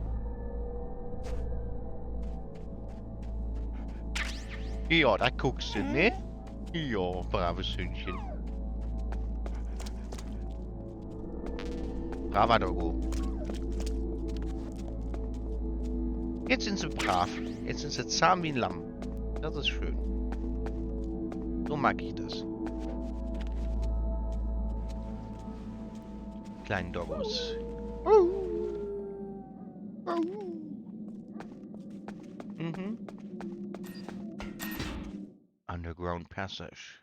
Ja, da guckst du, ne? Ja, braves Hündchen. Braver Doggo. Jetzt sind sie brav. Jetzt sind sie zahm wie ein Lamm. Das ist schön. So mag ich das. Kleinen Doggos. Mhm. Underground Passage.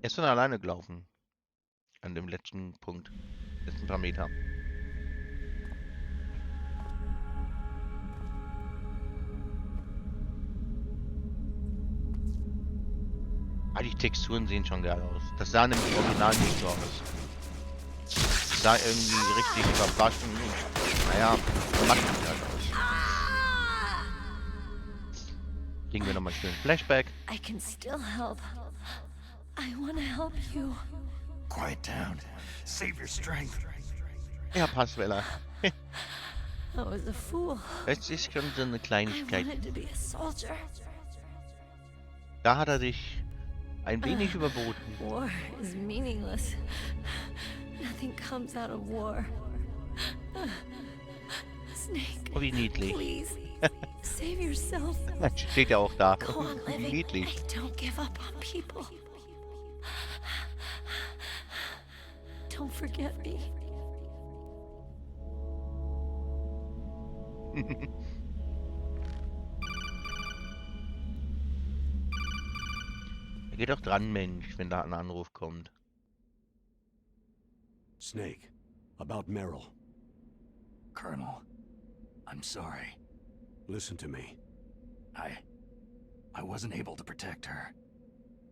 Er ist dann alleine gelaufen. An dem letzten Punkt. Letzten paar Meter. Ah, die Texturen sehen schon geil aus. Das sah nämlich original nicht so aus. Das sah irgendwie richtig verwaschen und, naja, macht es halt aus. Kriegen wir nochmal schön Flashback. I can still help. I want to help you. Quiet down. Save your strength. Ja, Passwelle. I was a fool. Es ist schon so eine I Kleinigkeit. wanted to be a soldier. Da hat er sich ein wenig überboten. War is meaningless. Nothing comes out of war. Snake, Oh, wie niedlich. please, save yourself. Steht ja auch da. Go on Wie living. niedlich. Don't give up on people. Don't forget me. Geh doch dran, Mensch, wenn da ein Anruf kommt. Snake, about Meryl. Colonel, I'm sorry. Listen to me. I wasn't able to protect her.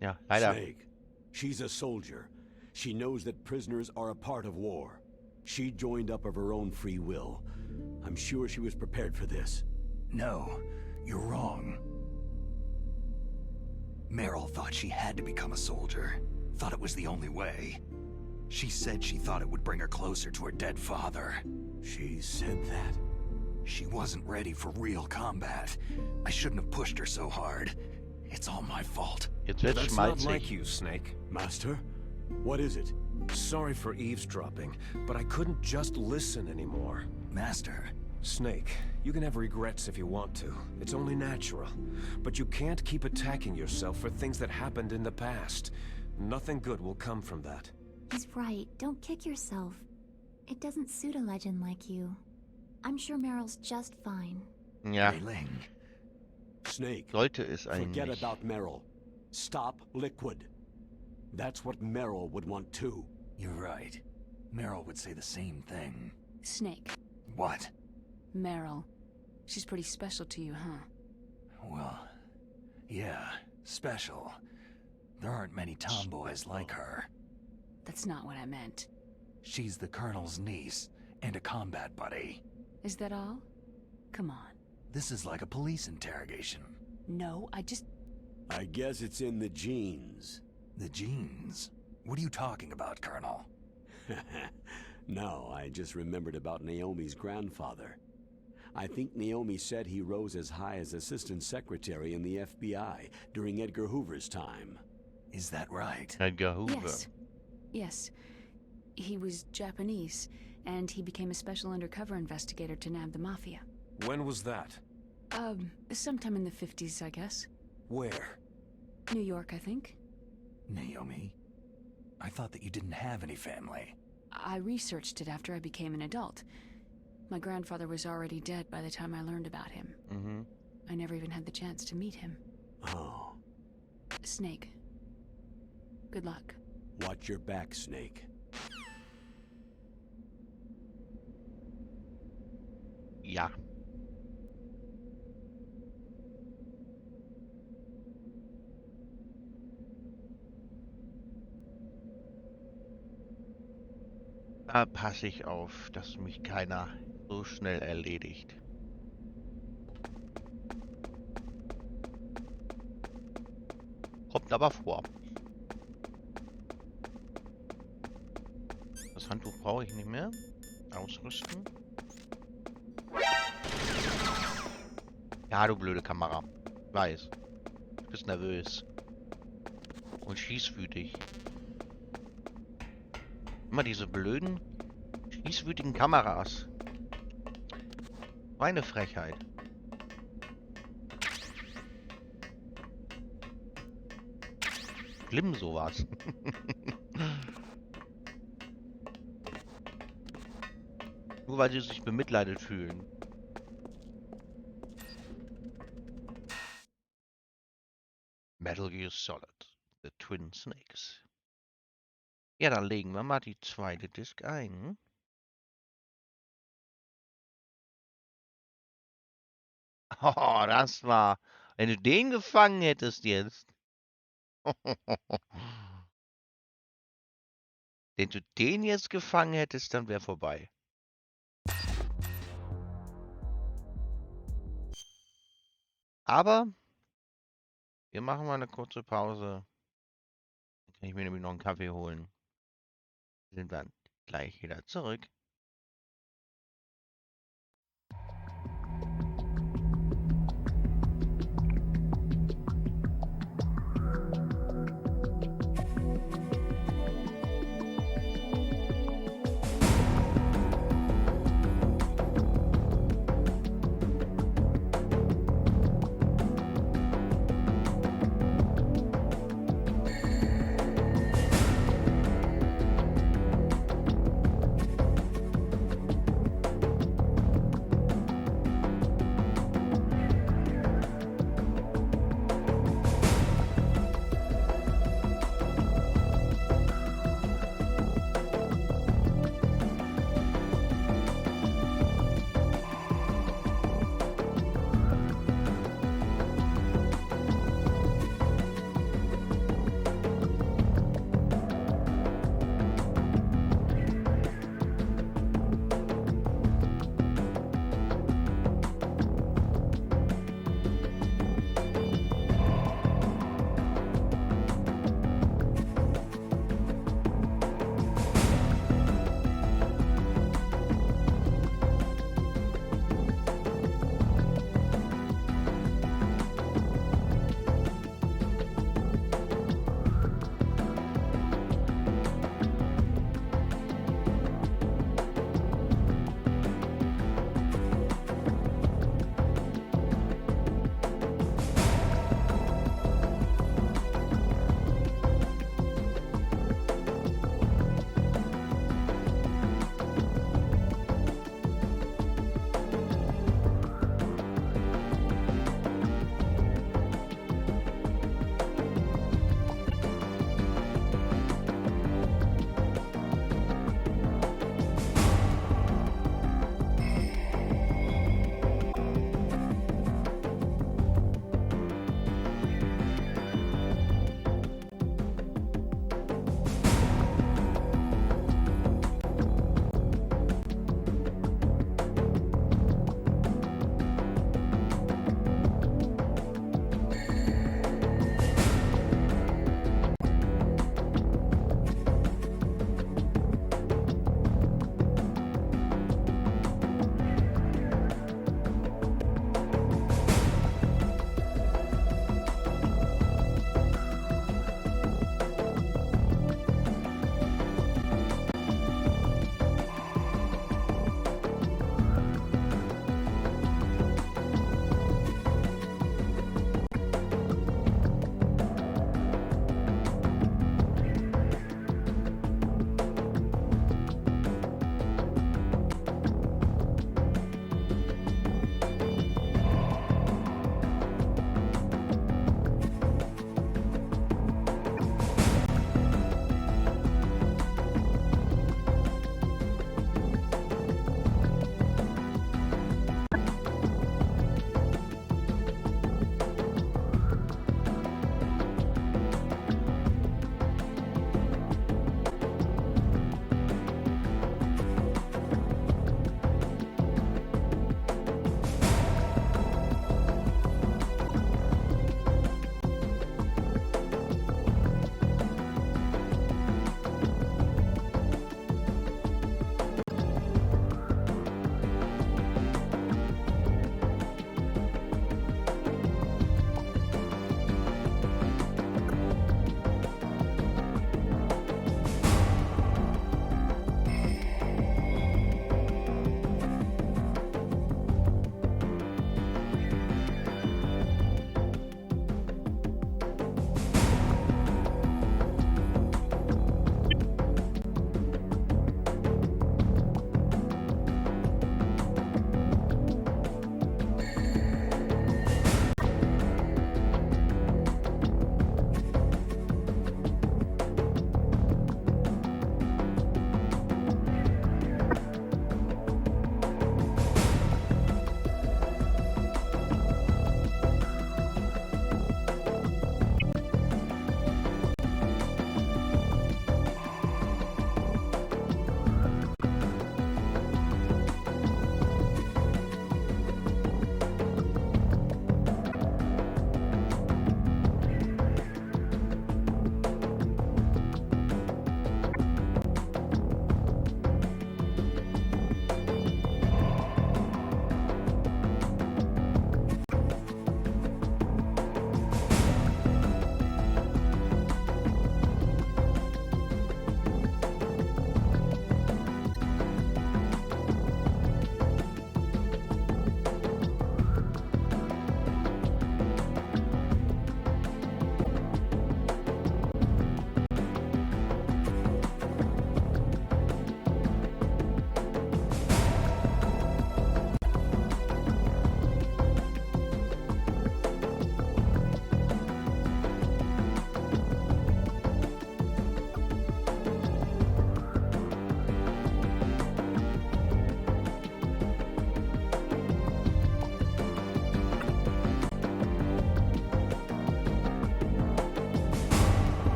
Ja, leider. Snake, she's a soldier. She knows that prisoners are a part of war. She joined up of her own free will. I'm sure she was prepared for this. No, you're wrong. Meryl thought she had to become a soldier. Thought it was the only way. She said she thought it would bring her closer to her dead father. She said that? She wasn't ready for real combat. I shouldn't have pushed her so hard. It's all my fault. Jetzt wird's That's not schmalzig. like you, Snake. Master? What is it? Sorry for eavesdropping, but I couldn't just listen anymore. Master, Snake, you can have regrets if you want to. It's only natural. But you can't keep attacking yourself for things that happened in the past. Nothing good will come from that. He's right. Don't kick yourself. It doesn't suit a legend like you. I'm sure Meryl's just fine. Ja, Ling. Snake, sollte es forget eigentlich. about Meryl. Stop Liquid. That's what Meryl would want too. You're right. Meryl would say the same thing. Snake. What? Meryl. She's pretty special to you, huh? Well, yeah, special. There aren't many tomboys like her. That's not what I meant. She's the Colonel's niece and a combat buddy. Is that all? Come on. This is like a police interrogation. No, I just... I guess it's in the genes. The genes? What are you talking about, Colonel? No, I just remembered about Naomi's grandfather. I think Naomi said he rose as high as assistant secretary in the FBI during Edgar Hoover's time. Is that right? Edgar Hoover. Yes. Yes. He was Japanese, and he became a special undercover investigator to nab the Mafia. When was that? Sometime in the 50s, I guess. Where? New York, I think. Naomi? I thought that you didn't have any family. I researched it after I became an adult. My grandfather was already dead by the time I learned about him. Mm-hmm. I never even had the chance to meet him. Oh. Snake. Good luck. Watch your back, Snake. Ja. Da passe ich auf, dass mich keiner so schnell erledigt. Kommt aber vor. Das Handtuch brauche ich nicht mehr. Ausrüsten. Ja, du blöde Kamera. Ich weiß. Du bist nervös. Und schießwütig. Immer diese blöden, schießwütigen Kameras. Meine Frechheit. Schlimm sowas. Nur weil sie sich bemitleidet fühlen. Metal Gear Solid, The Twin Snakes. Ja, dann legen wir mal die zweite Disc ein. Oh, das war... Wenn du den gefangen hättest jetzt. Wenn du den jetzt gefangen hättest, dann wäre vorbei. Aber wir machen mal eine kurze Pause. Dann kann ich mir nämlich noch einen Kaffee holen. Sind dann gleich wieder zurück.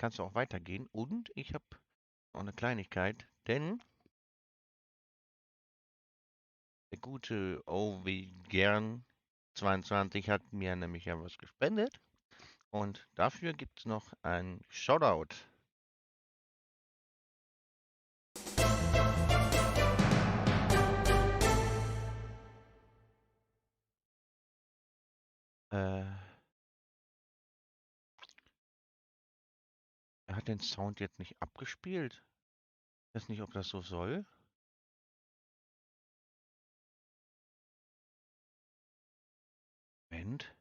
kannst du auch weitergehen. Und ich habe noch eine Kleinigkeit, denn der gute OW Gern 22 hat mir nämlich ja was gespendet. Und dafür gibt es noch ein Shoutout. Er hat den Sound jetzt nicht abgespielt. Ich weiß nicht, ob das so soll. Moment.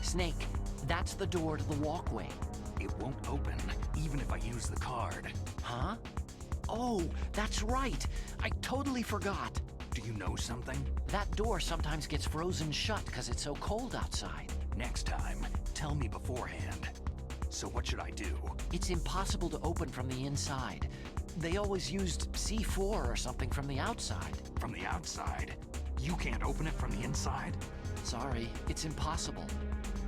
Snake, that's the door to the walkway. It won't open, even if I use the card. Huh? Oh, that's right. I totally forgot. Do you know something? That door sometimes gets frozen shut because it's so cold outside. Next time, tell me beforehand. So what should I do? It's impossible to open from the inside. They always used C4 or something from the outside. From the outside? You can't open it from the inside? Sorry, it's impossible.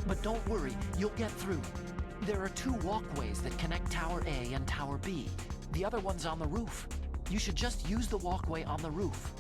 But don't worry, you'll get through. There are 2 walkways that connect Tower A and Tower B. The other one's on the roof. You should just use the walkway on the roof.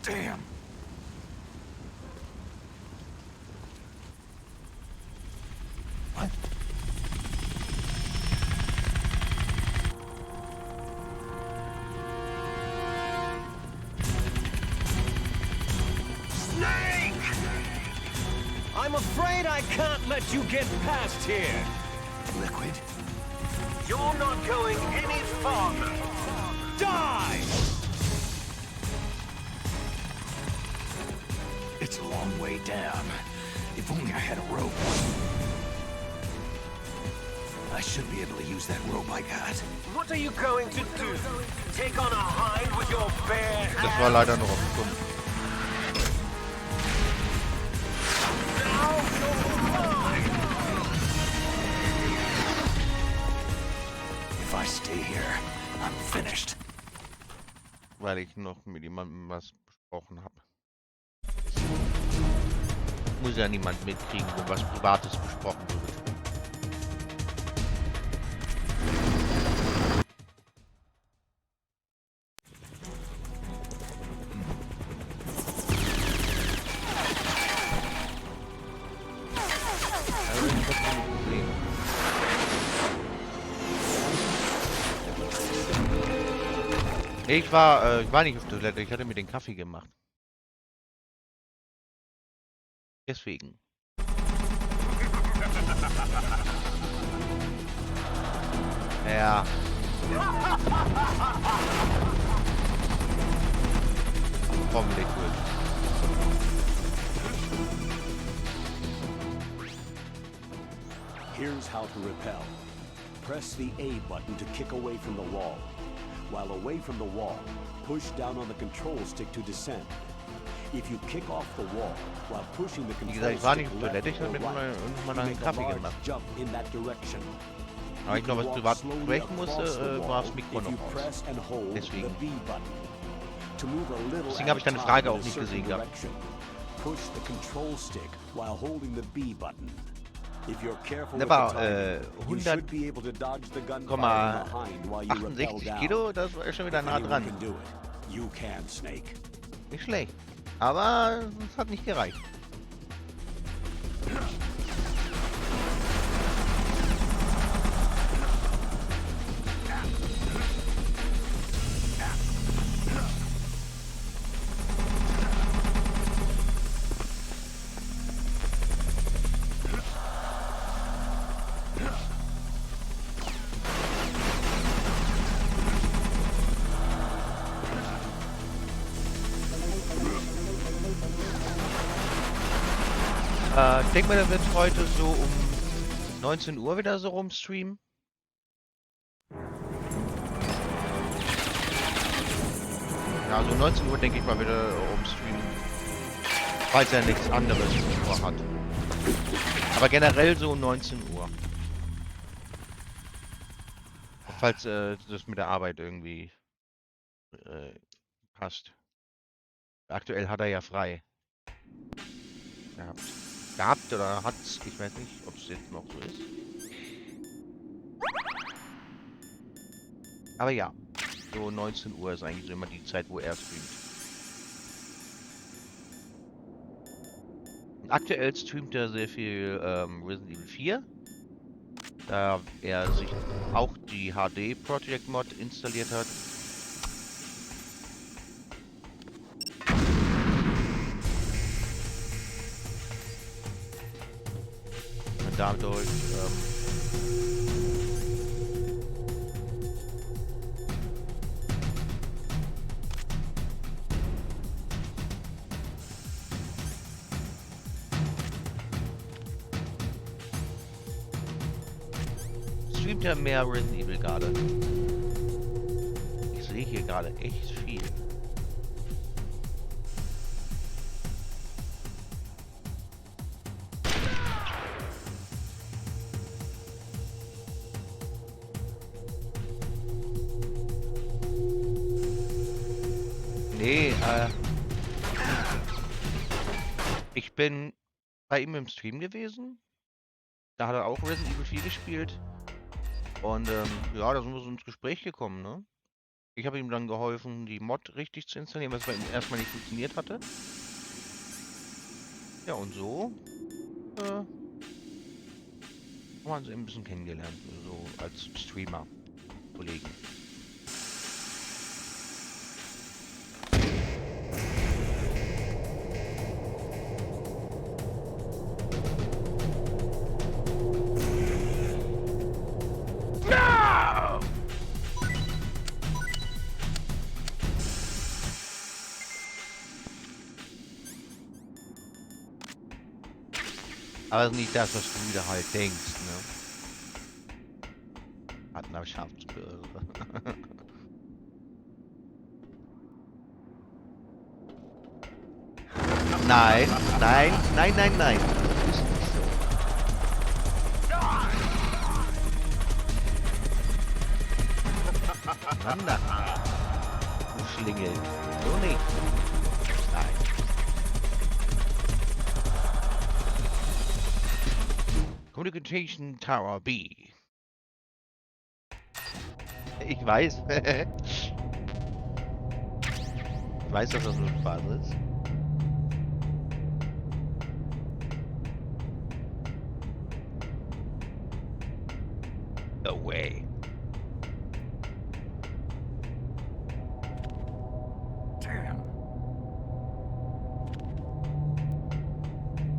Damn. What? Snake! I'm afraid I can't let you get past here. Liquid? You're not going any farther. Die! It's a long way down. If only I had a rope. I should be able to use that rope I got. What are you going to do? Take on a hind with your bare hands? Das war leider noch auf Stunden. Now you're mine! If I stay here, I'm finished. Weil ich noch mit jemandem was besprochen habe. Muss ja niemand mitkriegen, wo was Privates besprochen wird. Ich war nicht auf Toilette, ich hatte mir den Kaffee gemacht. Deswegen. Ja. Komm, Liquid. Here's how to repel. Press the A button to kick away from the wall. While away from the wall, push down on the control stick to descend. If you kick off the wall while pushing the Wie control gesagt, ich war stick nicht auf left Toilette, ich or habe mir right, irgendwann you einen make a Kaffee large gemacht. jump in that direction. Aber ich You noch was can privat walk slowly besprechen musste, across the war wall das Mikro if you noch aus. press and hold Deswegen. the B button. To move a little Deswegen at habe ich a deine time Frage in auch a nicht certain gesehen gehabt. direction. Push the control stick while holding the B button. If you're careful with the Aber timing, you should be able to dodge the gunfire behind while you rappel 68 down. Kilo, das war schon wieder If nah anyone dran. can do it, you can, Snake. Nicht schlecht. Aber es hat nicht gereicht. Ich denke mal, der wird heute so um 19 Uhr wieder so rumstreamen. Ja, so 19 Uhr denke ich mal wieder rumstreamen. Falls er nichts anderes vorhat. Aber generell so um 19 Uhr. Falls das mit der Arbeit irgendwie passt. Aktuell hat er ja frei. Gehabt oder hat's, ich weiß nicht, ob es jetzt noch so ist. Aber ja, so 19 Uhr ist eigentlich so immer die Zeit, wo er streamt. Und aktuell streamt er sehr viel Resident Evil 4. Da er sich auch die HD Project Mod installiert hat. Und dadurch streamt ja mehr Resident Evil gerade. Ich sehe hier gerade echt viel. Nee, ich bin bei ihm im Stream gewesen. Da hat er auch Resident Evil 4 gespielt. Und ja, da sind wir so ins Gespräch gekommen, ne? Ich habe ihm dann geholfen, die Mod richtig zu installieren, was bei ihm erstmal nicht funktioniert hatte. Ja, und so haben wir uns ein bisschen kennengelernt, so als Streamer, Kollegen. Aber nicht das, was du wieder halt denkst, ne? Partnerschaftsbörse. Nein, nein, nein, nein, nein. Das ist nicht so. Mann, da. Du Schlingel. So nicht. Nein. Communication Tower B. Ich weiß. Ich weiß, dass das nur Spaß ist. No way. Damn.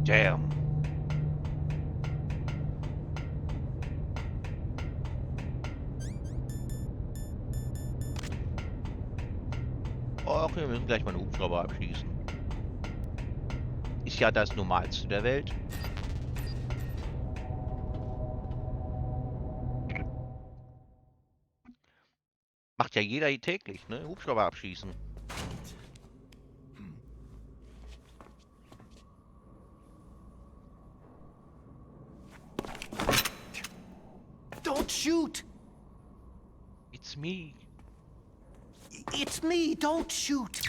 Damn. Och, wir müssen gleich mal einen Hubschrauber abschießen. Ist ja das Normalste der Welt. Macht ja jeder täglich, ne? Hubschrauber abschießen. Don't shoot! It's me. It's me, don't shoot!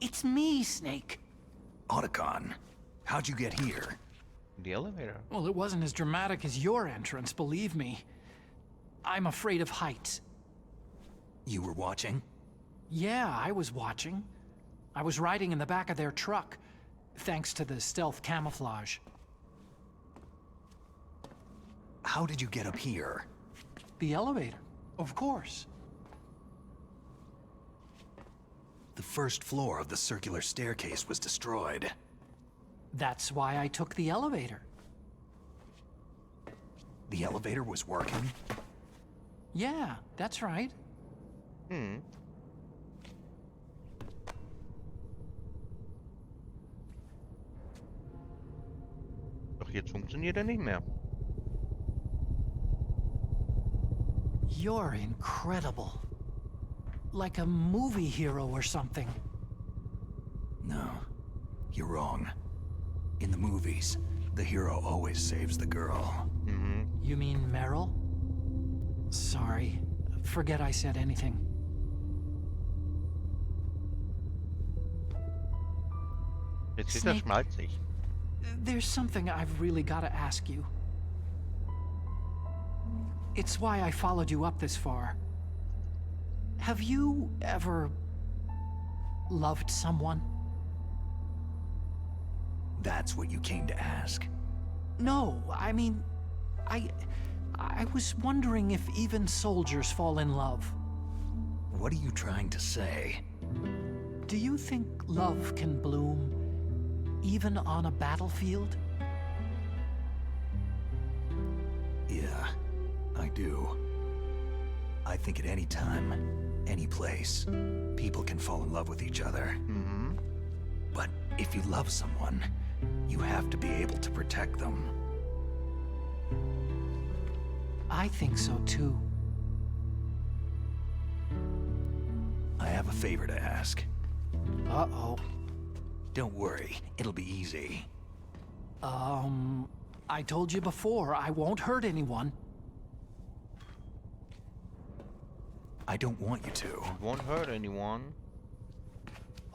It's me, Snake. Otacon, how'd you get here? The elevator. Well, it wasn't as dramatic as your entrance, believe me. I'm afraid of heights. You were watching? Yeah, I was watching. I was riding in the back of their truck, thanks to the stealth camouflage. How did you get up here? The elevator, of course. The first floor of the circular staircase was destroyed. That's why I took the elevator. The elevator was working? Yeah, that's right. Doch jetzt funktioniert er nicht mehr. You're incredible. Like a movie hero or something. No, you're wrong. In the movies, the hero always saves the girl. You mean Meryl? Sorry. Forget I said anything. Jetzt ist er Snake. schmalzig. There's something I've really got to ask you. It's why I followed you up this far. Have you ever loved someone? That's what you came to ask? No, I mean, I was wondering if even soldiers fall in love. What are you trying to say? Do you think love can bloom even on a battlefield? Yeah, I do. I think at any time, any place, people can fall in love with each other. But if you love someone, you have to be able to protect them. I think so too. I have a favor to ask. Uh-oh. Don't worry, it'll be easy. I told you before, I won't hurt anyone. I don't want you to. Won't hurt anyone.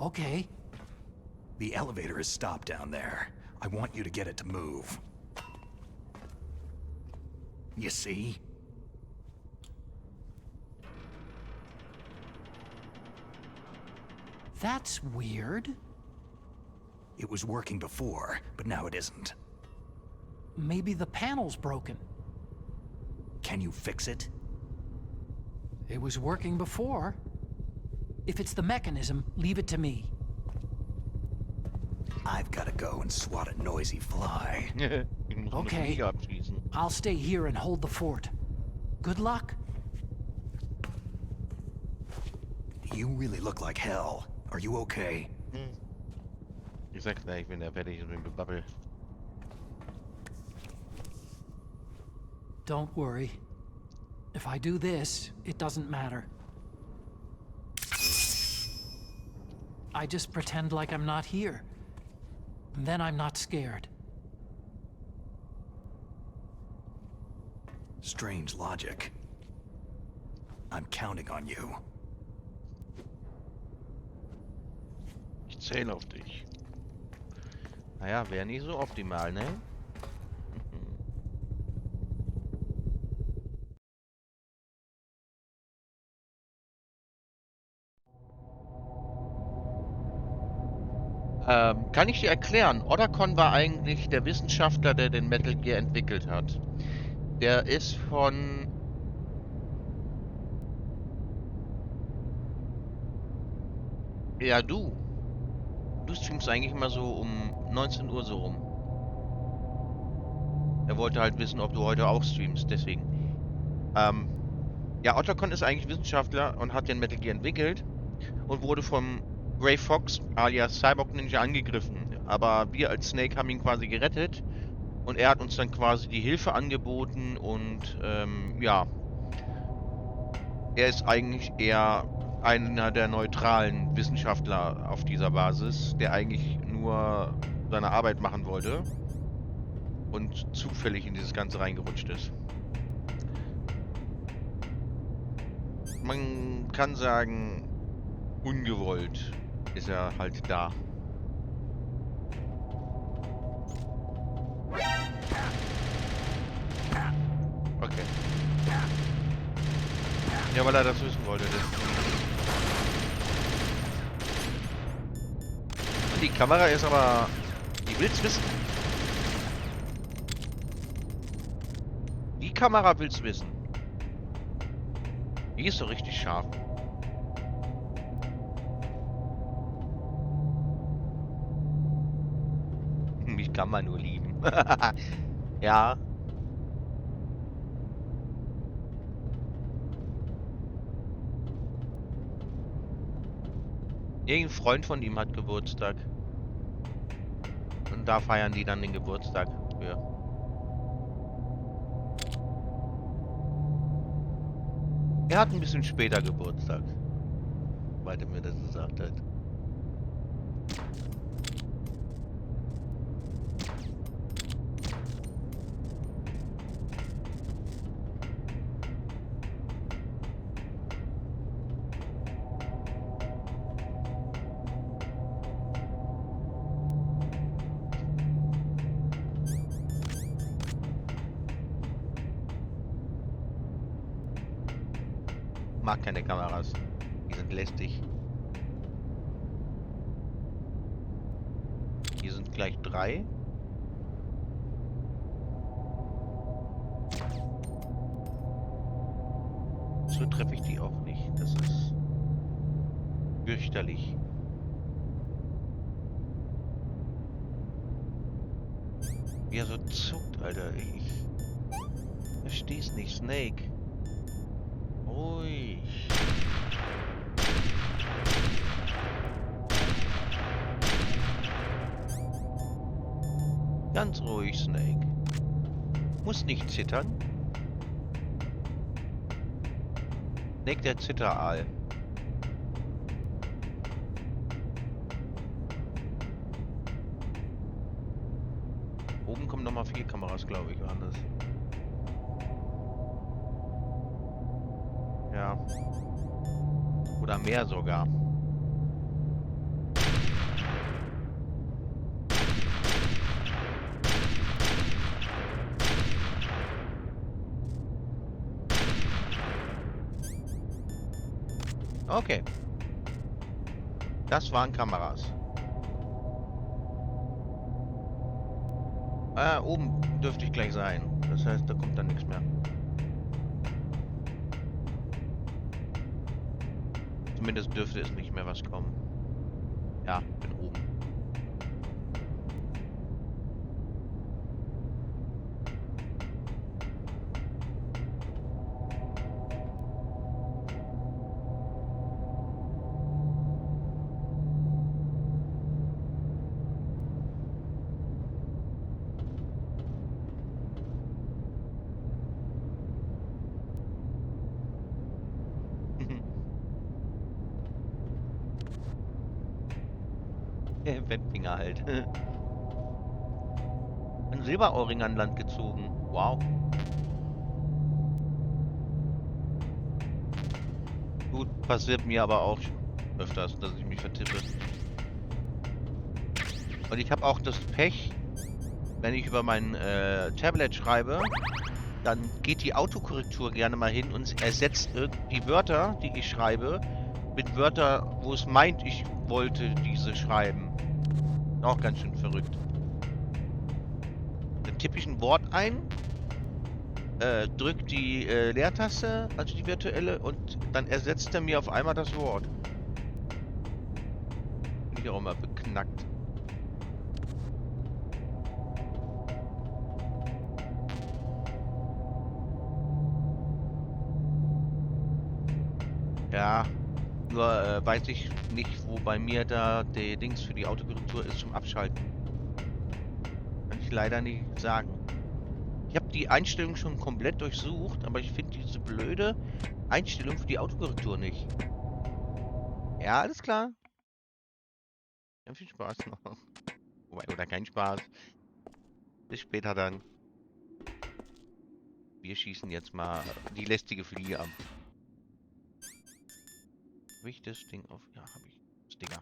Okay. The elevator is stopped down there. I want you to get it to move. You see? That's weird. It was working before, but now it isn't. Maybe the panel's broken. Can you fix it? It was working before. If it's the mechanism, leave it to me. I've gotta go and swat a noisy fly. Okay. I'll stay here and hold the fort. Good luck. You really look like hell. Are you okay? Ich sag's gleich, ich bin da fertig und bin gebabbelt. Don't worry. If I do this, it doesn't matter. I just pretend like I'm not here. And then I'm not scared. Strange logic. I'm counting on you. Ich zähle auf dich. Naja, wäre nicht so optimal, ne? Kann ich dir erklären, Otacon war eigentlich der Wissenschaftler, der den Metal Gear entwickelt hat. Der ist von... Ja, du. Du streamst eigentlich immer so um 19 Uhr so rum. Er wollte halt wissen, ob du heute auch streamst, deswegen. Ja, Otacon ist eigentlich Wissenschaftler und hat den Metal Gear entwickelt und wurde vom Gray Fox alias Cyborg Ninja angegriffen. Aber wir als Snake haben ihn quasi gerettet und er hat uns dann quasi die Hilfe angeboten und ja. Er ist eigentlich eher einer der neutralen Wissenschaftler auf dieser Basis, der eigentlich nur seine Arbeit machen wollte und zufällig in dieses Ganze reingerutscht ist. Man kann sagen, ungewollt ist er halt da. Okay. Ja, weil er das wissen wollte. Und die Kamera ist aber... Die will's wissen. Die Kamera will's wissen. Die ist doch richtig scharf. Mich kann man nur lieben. Ja. Irgendein Freund von ihm hat Geburtstag. Und da feiern die dann den Geburtstag für. Er hat ein bisschen später Geburtstag. Weil er mir das gesagt hat. Mag keine Kameras. Die sind lästig. Hier sind gleich 3. So treffe ich die auch nicht. Das ist fürchterlich. Wie er so zuckt, Alter. Ich versteh's nicht. Snake. Ruhig. Ganz ruhig, Snake. Muss nicht zittern. Snake, der Zitteraal. Oben kommen nochmal 4 Kameras, glaube ich, waren das. Ja. Oder mehr sogar. Okay. Das waren Kameras. Oben dürfte ich gleich sein. Das heißt, da kommt dann nichts mehr. Zumindest dürfte es nicht mehr was kommen. Ja, bin oben. Fettfinger halt. Ein Silberohrring an Land gezogen. Wow. Gut, passiert mir aber auch öfters, dass ich mich vertippe. Und ich habe auch das Pech, wenn ich über mein Tablet schreibe, dann geht die Autokorrektur gerne mal hin und ersetzt die Wörter, die ich schreibe, mit Wörtern, wo es meint, ich wollte diese schreiben. Auch ganz schön verrückt. Dann tippe ich ein Wort ein, drück die Leertaste, also die virtuelle, und dann ersetzt er mir auf einmal das Wort. Bin ich auch immer beknackt. Ja, nur weiß ich nicht, wo bei mir da der Dings für die Autokorrektur ist zum Abschalten. Kann ich leider nicht sagen. Ich habe die Einstellung schon komplett durchsucht, aber ich finde diese blöde Einstellung für die Autokorrektur nicht. Ja, alles klar. Ja, viel Spaß noch. Oder kein Spaß. Bis später dann. Wir schießen jetzt mal die lästige Fliege ab. Habe ich das Ding auf? Ja, habe ich. Stinger.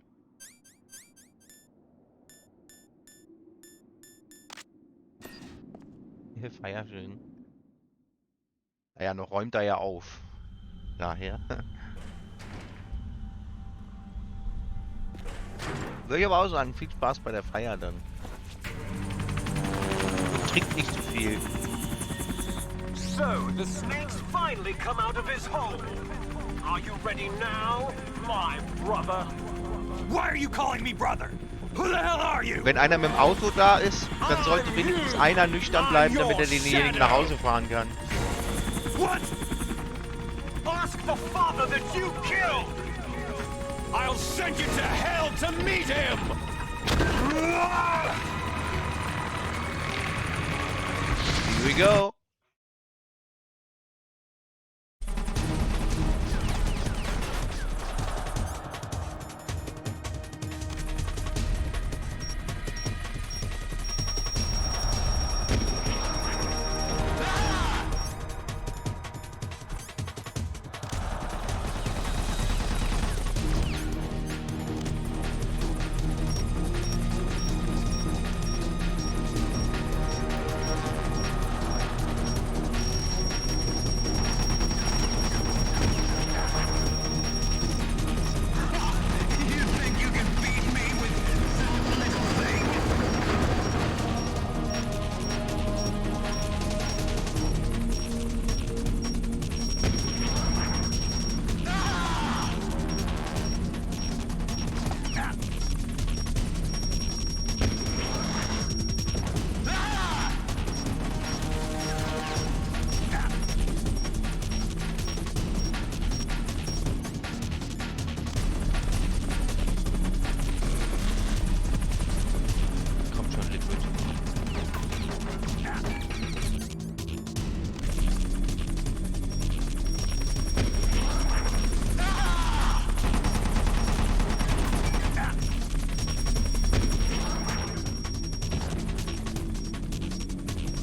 Feier schön. Naja, noch räumt er ja auf. Daher. Würde ich aber auch sagen, viel Spaß bei der Feier dann. Und trinkt nicht zu viel. So, the snake's finally come out of his hole. Are you ready now, my brother? Why are you calling me brother? Who the hell are you? Wenn einer mit dem Auto da ist, dann sollte wenigstens einer nüchtern bleiben, damit er denjenigen nach Hause fahren kann. What? Ask the father that you killed! I'll send you to hell to meet him! Here we go.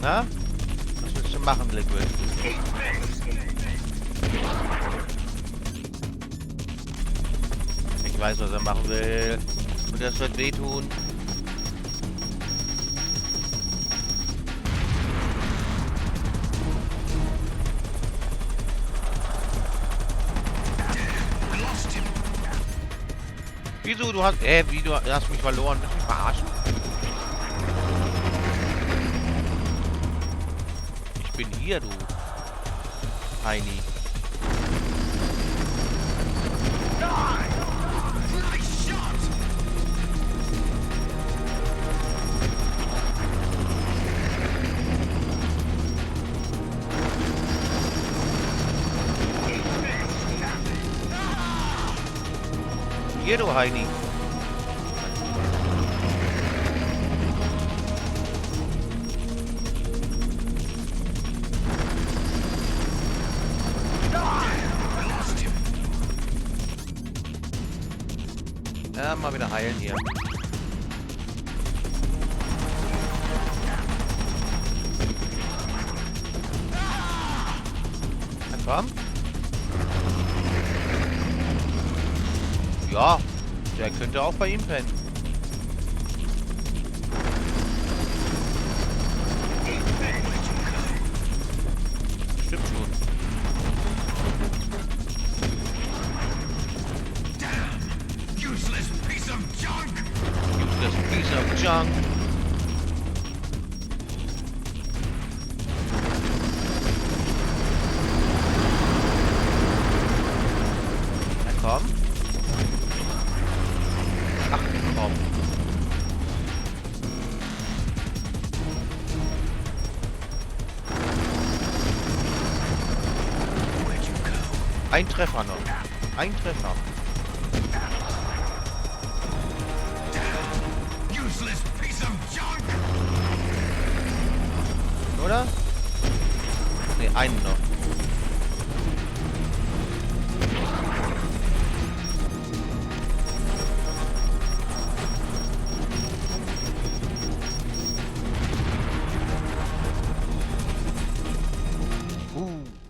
Na? Was willst du machen, Liquid? Ich weiß, was er machen will. Und das wird wehtun. Wieso? Du hast... wie, du hast mich verloren. Willst du mich verarschen? Ich bin hier, du. Heini. Hier, du Heini. Ja, mal wieder heilen hier. Na komm. Ja, der könnte auch bei ihm pennen. Stimmt schon. Useless piece of junk! Useless piece of junk. Na komm. Ach komm. Ein Treffer noch. Ein Treffer. Useless piece of junk! Oder? Ne, einen noch.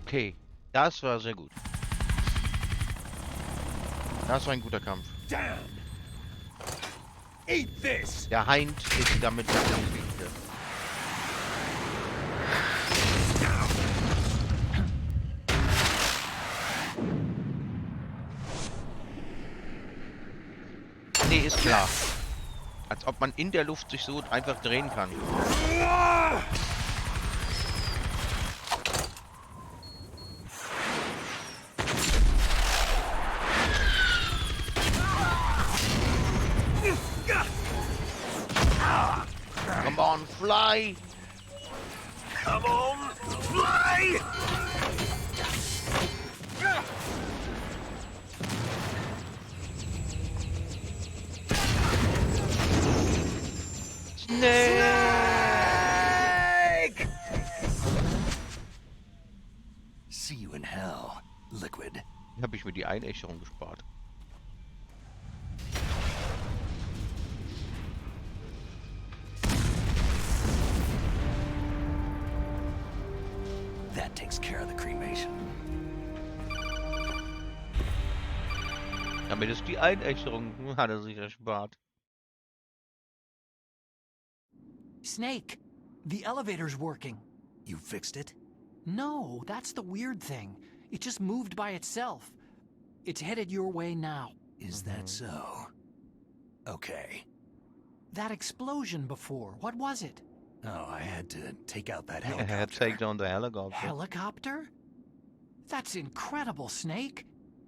Okay. Das war sehr gut. Das war ein guter Kampf. Damn! Eat this! Der Hind ist damit besiegt. Nee, ist klar. Als ob man in der Luft sich so einfach drehen kann. Come on, fly! Come on, fly! Snake! See you in hell, Liquid. Hier habe ich mir die Einächerung gespart. That takes care of the cremation. Damit ist die Einächerung, hat er sich erspart. Snake, the elevator's working. You fixed it? No, that's the weird thing. It just moved by itself. It's headed your way now. Is that so? Okay. That explosion before, what was it? Oh, I had to take out that I helicopter. had take down the helicopter. Helicopter? That's incredible, Snake.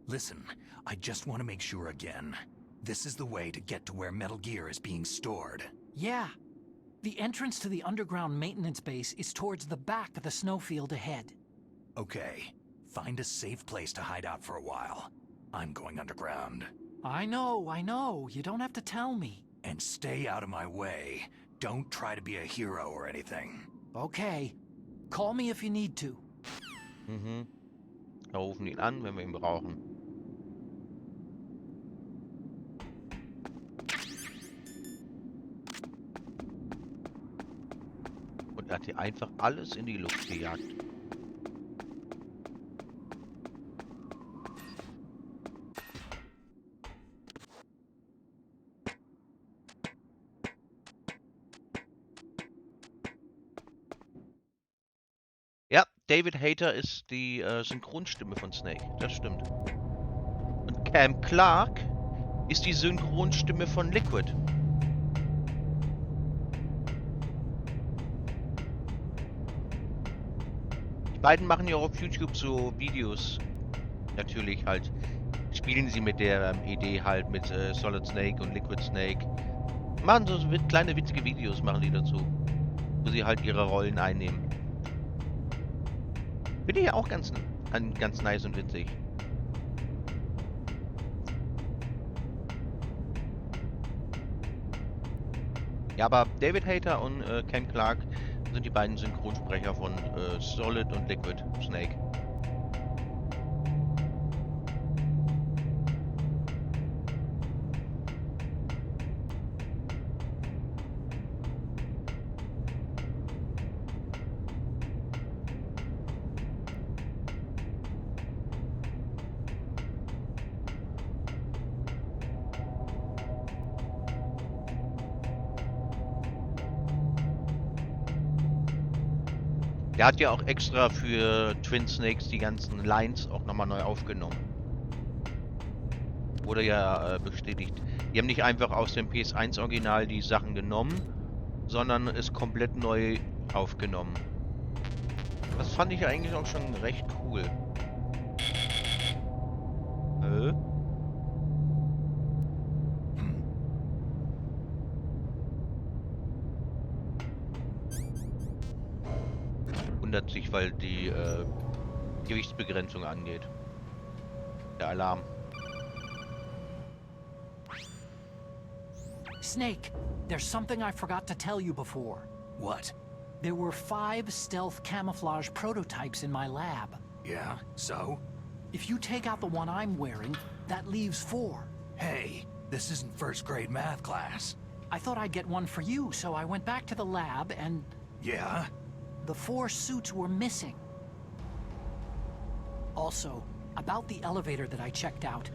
Listen, I just want to make sure again. This is the way to get to where Metal Gear is being stored. Yeah. The entrance to the underground maintenance base is towards the back of the snowfield ahead. Okay. Find a safe place to hide out for a while. I'm going underground. I know. You don't have to tell me. And stay out of my way. Don't try to be a hero or anything. Okay. Call me if you need to. Mhm. Wir rufen ihn an, wenn wir ihn brauchen. Und er hat hier einfach alles in die Luft gejagt. Ja, David Hayter ist die Synchronstimme von Snake. Das stimmt. Und Cam Clark ist die Synchronstimme von Liquid. Die beiden machen ja auch auf YouTube so Videos. Natürlich halt. Spielen sie mit der Idee halt mit Solid Snake und Liquid Snake. Machen so kleine witzige Videos, machen die dazu. Wo sie halt ihre Rollen einnehmen. Finde ich ja auch ganz nice und witzig. Ja, aber David Hayter und Ken Clark sind die beiden Synchronsprecher von Solid und Liquid Snake. Der hat ja auch extra für Twin Snakes die ganzen Lines auch nochmal neu aufgenommen. Wurde ja bestätigt. Die haben nicht einfach aus dem PS1-Original die Sachen genommen, sondern es komplett neu aufgenommen. Das fand ich eigentlich auch schon recht cool. Wundert sich, weil die Gewichtsbegrenzung angeht. Der Alarm. Snake, there's something I forgot to tell you before. What? There were 5 stealth camouflage prototypes in my lab. Yeah, so? If you take out the one I'm wearing, that leaves 4. Hey, this isn't first grade math class. I thought I'd get one for you, so I went back to the lab and... Yeah? The 4 suits were missing. Also, about the elevator that I checked out.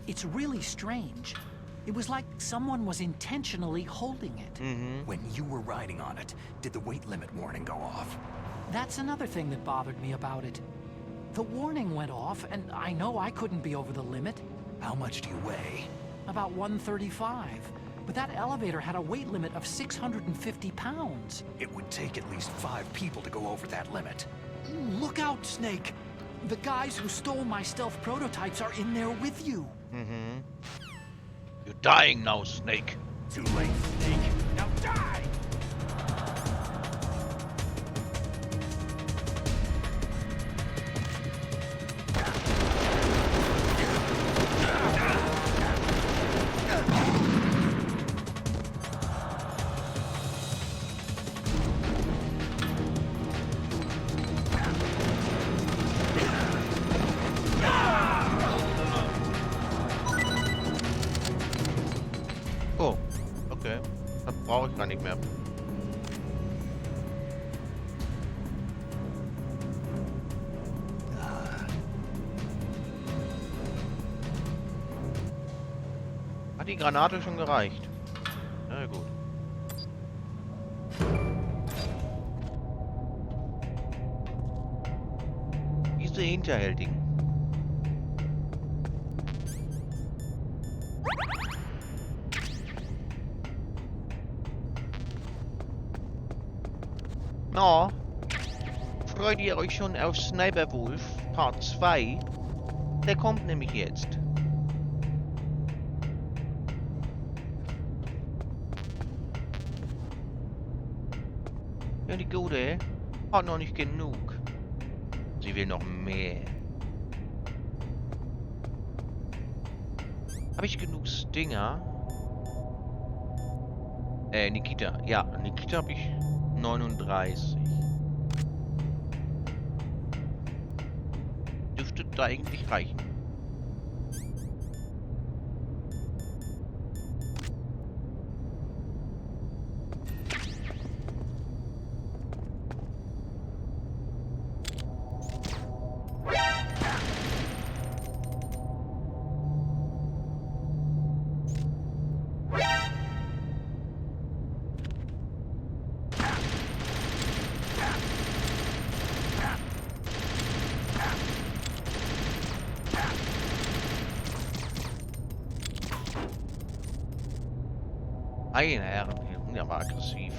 It's really strange. It was like someone was intentionally holding it. When you were riding on it, did the weight limit warning go off? That's another thing that bothered me about it. The warning went off, and I know I couldn't be over the limit. How much do you weigh? About 135. But that elevator had a weight limit of 650 pounds. It would take at least 5 people to go over that limit. Look out, Snake! The guys who stole my stealth prototypes are in there with you. You're dying now, Snake. Too late, Snake. Now die! Oh, okay. Das brauche ich gar nicht mehr. Hat die Granate schon gereicht? Na gut. Diese Hinterhältigen. Na, freut ihr euch schon auf Sniper Wolf Part 2? Der kommt nämlich jetzt. Ja, die Gute hat noch nicht genug. Sie will noch mehr. Habe ich genug Stinger? Nikita. Ja, Nikita habe ich 39. Dürfte da eigentlich reichen. Meine Herren, hier sind ja mal aggressiv.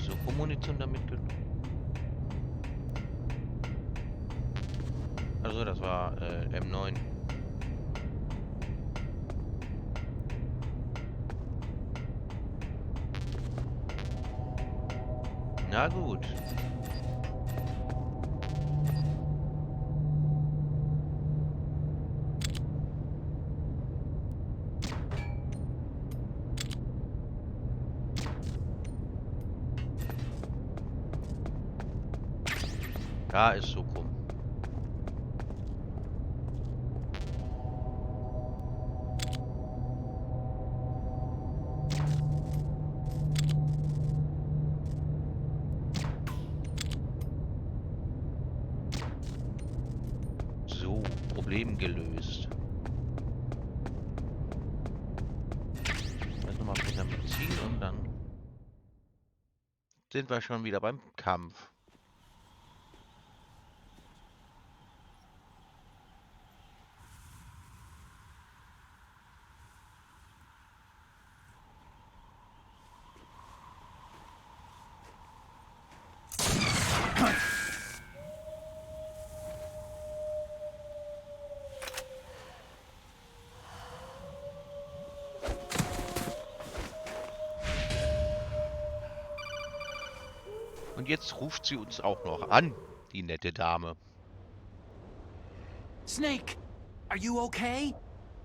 So, Munition damit genommen. Also, das war M9. Na gut. Da ist so krumm. So, Problem gelöst. Jetzt nochmal wieder mit Ziel und dann sind wir schon wieder beim Kampf. Und jetzt ruft sie uns auch noch an, die nette Dame. Snake, are you okay?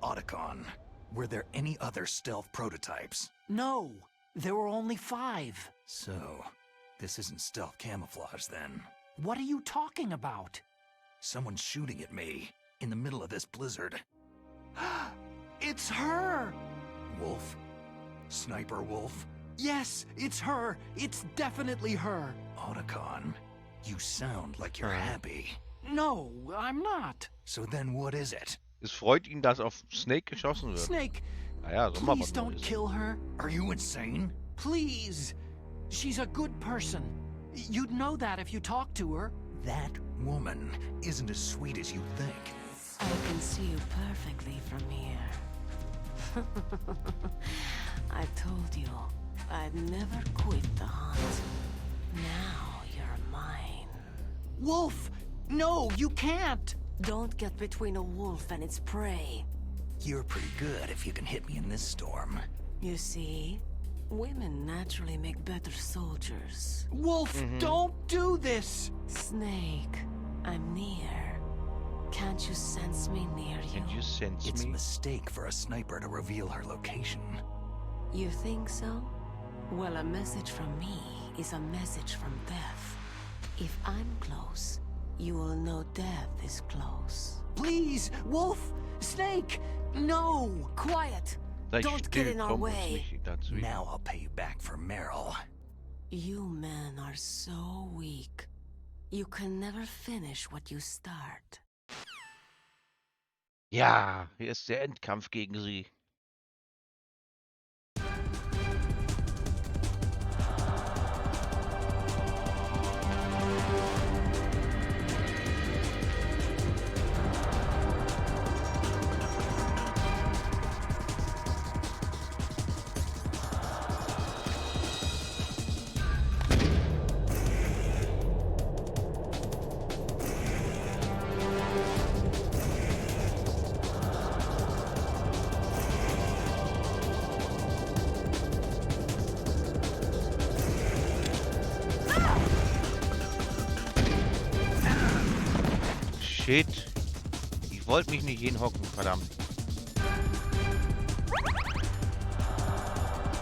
Otacon, were there any other stealth prototypes? No, there were only 5. So, this isn't stealth camouflage then. What are you talking about? Someone's shooting at me, in the middle of this blizzard. It's her! Wolf? Sniper Wolf? Yes, it's her. It's definitely her. Otacon, you sound like you're happy. No, I'm not. So then what is it? Es freut ihn, dass auf Snake geschossen wird. Snake, Naja, so machen please wir don't das. kill her. Are you insane? Please. She's a good person. You'd know that if you talked to her. That woman isn't as sweet as you think. I can see you perfectly from here. I told you, I'd never quit the hunt. Now you're mine. Wolf! No, you can't! Don't get between a wolf and its prey. You're pretty good if you can hit me in this storm. You see, women naturally make better soldiers. Wolf, don't do this! Snake, I'm near. Can't you sense me near you? Can you sense It's a me? mistake for a sniper to reveal her location. You think so? Well, a message from me is a message from death. If I'm close, you will know death is close. Please, Wolf! Snake! No! Quiet! Sei Don't get still, in our komm uns way. nicht dazu. Now I'll pay you back for Meryl. You men are so weak. You can never finish what you start. Ja, hier ist der Endkampf gegen sie. Shit. Ich wollte mich nicht hinhocken, verdammt.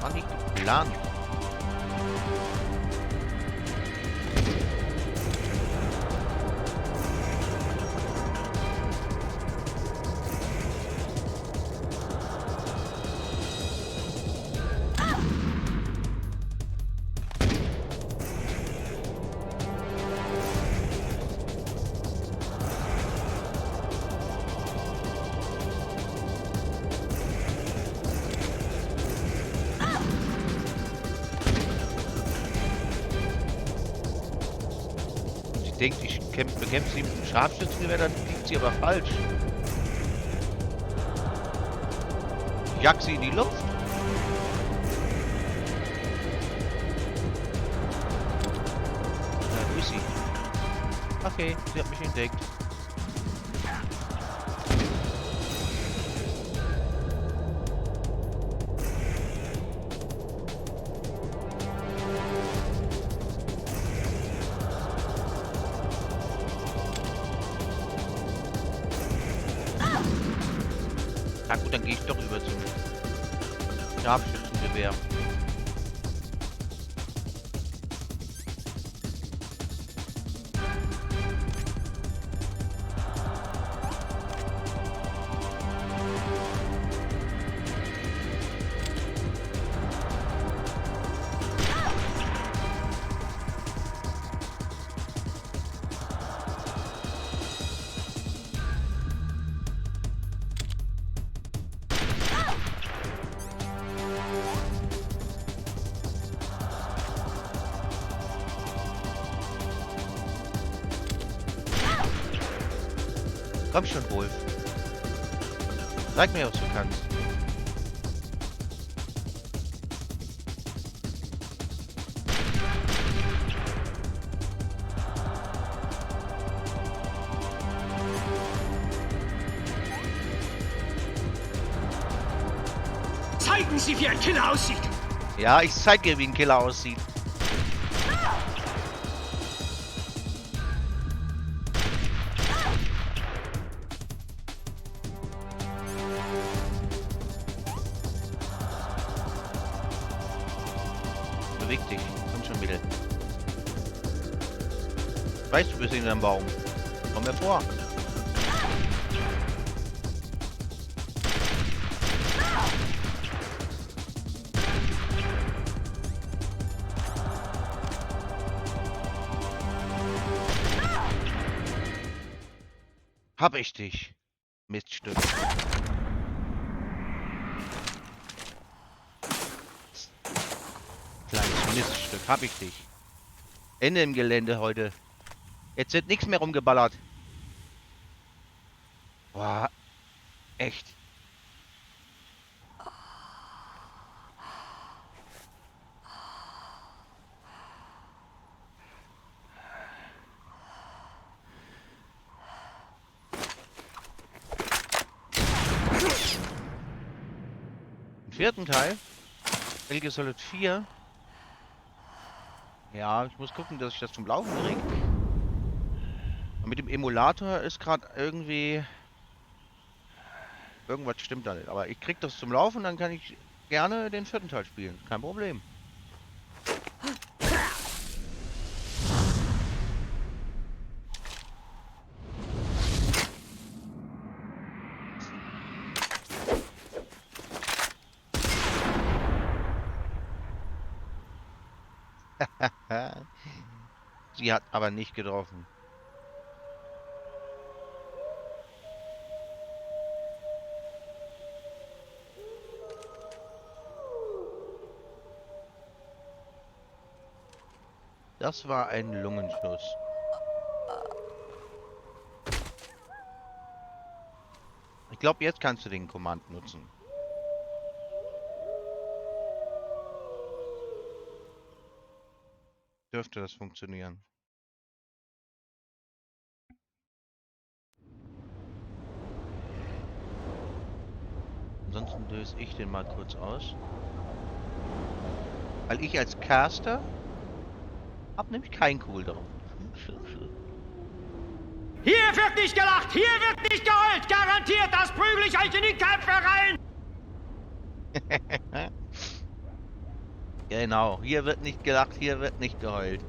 War nicht geplant. denkt, ich bekämpfe sie mit einem Scharfschützengewehr, dann liegt sie aber falsch. Ich jag sie in die Luft. Wo ist sie? Okay, sie hat mich entdeckt. Na gut, dann gehe ich doch über zum Scharfschützengewehr. Komm schon, Wolf. Zeig mir, was du kannst. Zeigen Sie, wie ein Killer aussieht! Ja, ich zeig dir, wie ein Killer aussieht. Beweg dich. Komm schon, Mädel. Weißt du, bist in einem Baum. Komm hervor. Hab ich dich. Miststück. Kleines Miststück. Hab ich dich. Ende im Gelände heute. Jetzt wird nichts mehr rumgeballert. Boah. Echt. Im vierten Teil. Elge Solid 4. Ja, ich muss gucken, dass ich das zum Laufen kriege. Und mit dem Emulator ist gerade irgendwie... Irgendwas stimmt da nicht. Aber ich krieg das zum Laufen, dann kann ich gerne den vierten Teil spielen. Kein Problem. Sie hat aber nicht getroffen. Das war ein Lungenschuss. Ich glaube, jetzt kannst du den Command nutzen. Dürfte das funktionieren. Ansonsten löse ich den mal kurz aus. Weil ich als Caster hab nämlich kein Cooldown. Hier wird nicht gelacht, hier wird nicht geheult! Garantiert, das prügel ich euch in die Köpfe rein! Genau, hier wird nicht gelacht, hier wird nicht geheult.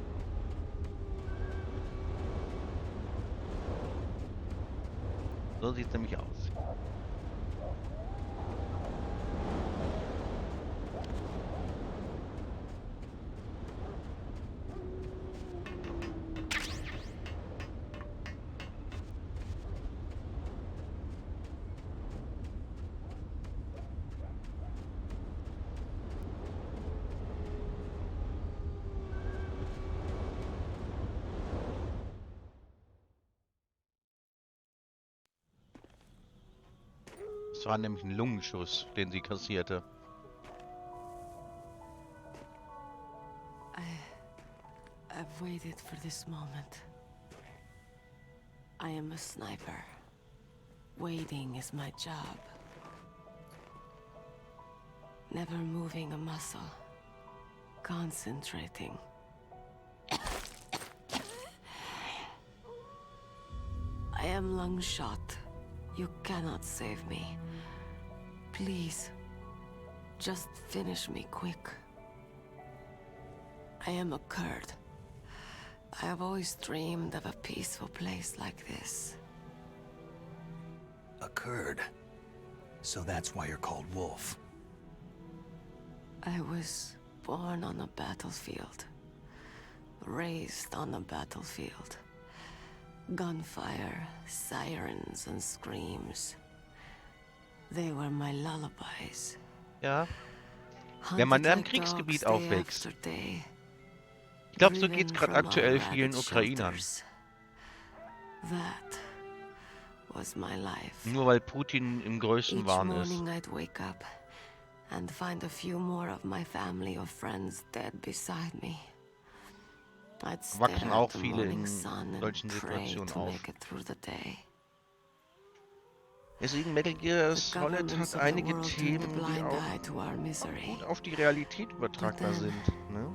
So sieht es nämlich aus. Das war nämlich ein Lungenschuss, den sie kassierte. I've waited for this moment. I am a sniper. Waiting is my job. Never moving a muscle. Concentrating. I am lungshot. You cannot save me. Please, just finish me quick. I am a Kurd. I have always dreamed of a peaceful place like this. A Kurd? So that's why you're called Wolf. I was born on a battlefield. Raised on a battlefield. Gunfire, sirens and screams. They were my lullabies. Ja. Wenn man in einem Kriegsgebiet aufwächst. Ich glaube, so geht's gerade aktuell vielen Ukrainern. That was my life. Nur weil Putin im größten Wahn ist. Each morning I'd wake up and find a few more of my family or friends dead beside me. I'd stare Wachsen at auch the viele morning in sun and solchen pray Situationen to auf. make it through the day. Deswegen Metal Gear Solid Governments hat of the einige world turned a Themen, die blind eye auch to our misery. gut auf die Realität übertragbar But then, sind. Ne?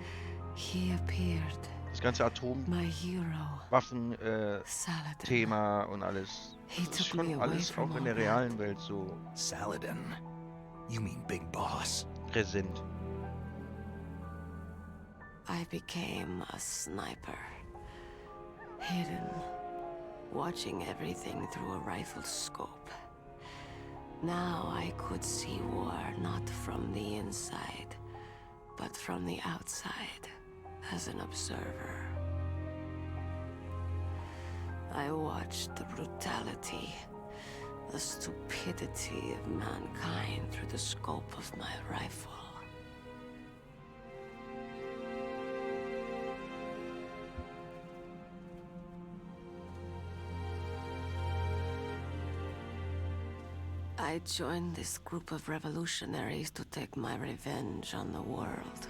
He appeared, Das ganze my hero, Atomwaffen-Thema und alles. He Das ist took me schon away alles from auch in all der that. realen Welt so Saladin? You mean Big Boss? präsent. I became a sniper. Hidden, watching everything through a rifle scope. Now I could see war not from the inside, but from the outside, as an observer. I watched the brutality, the stupidity of mankind through the scope of my rifle. I joined this group of revolutionaries to take my revenge on the world.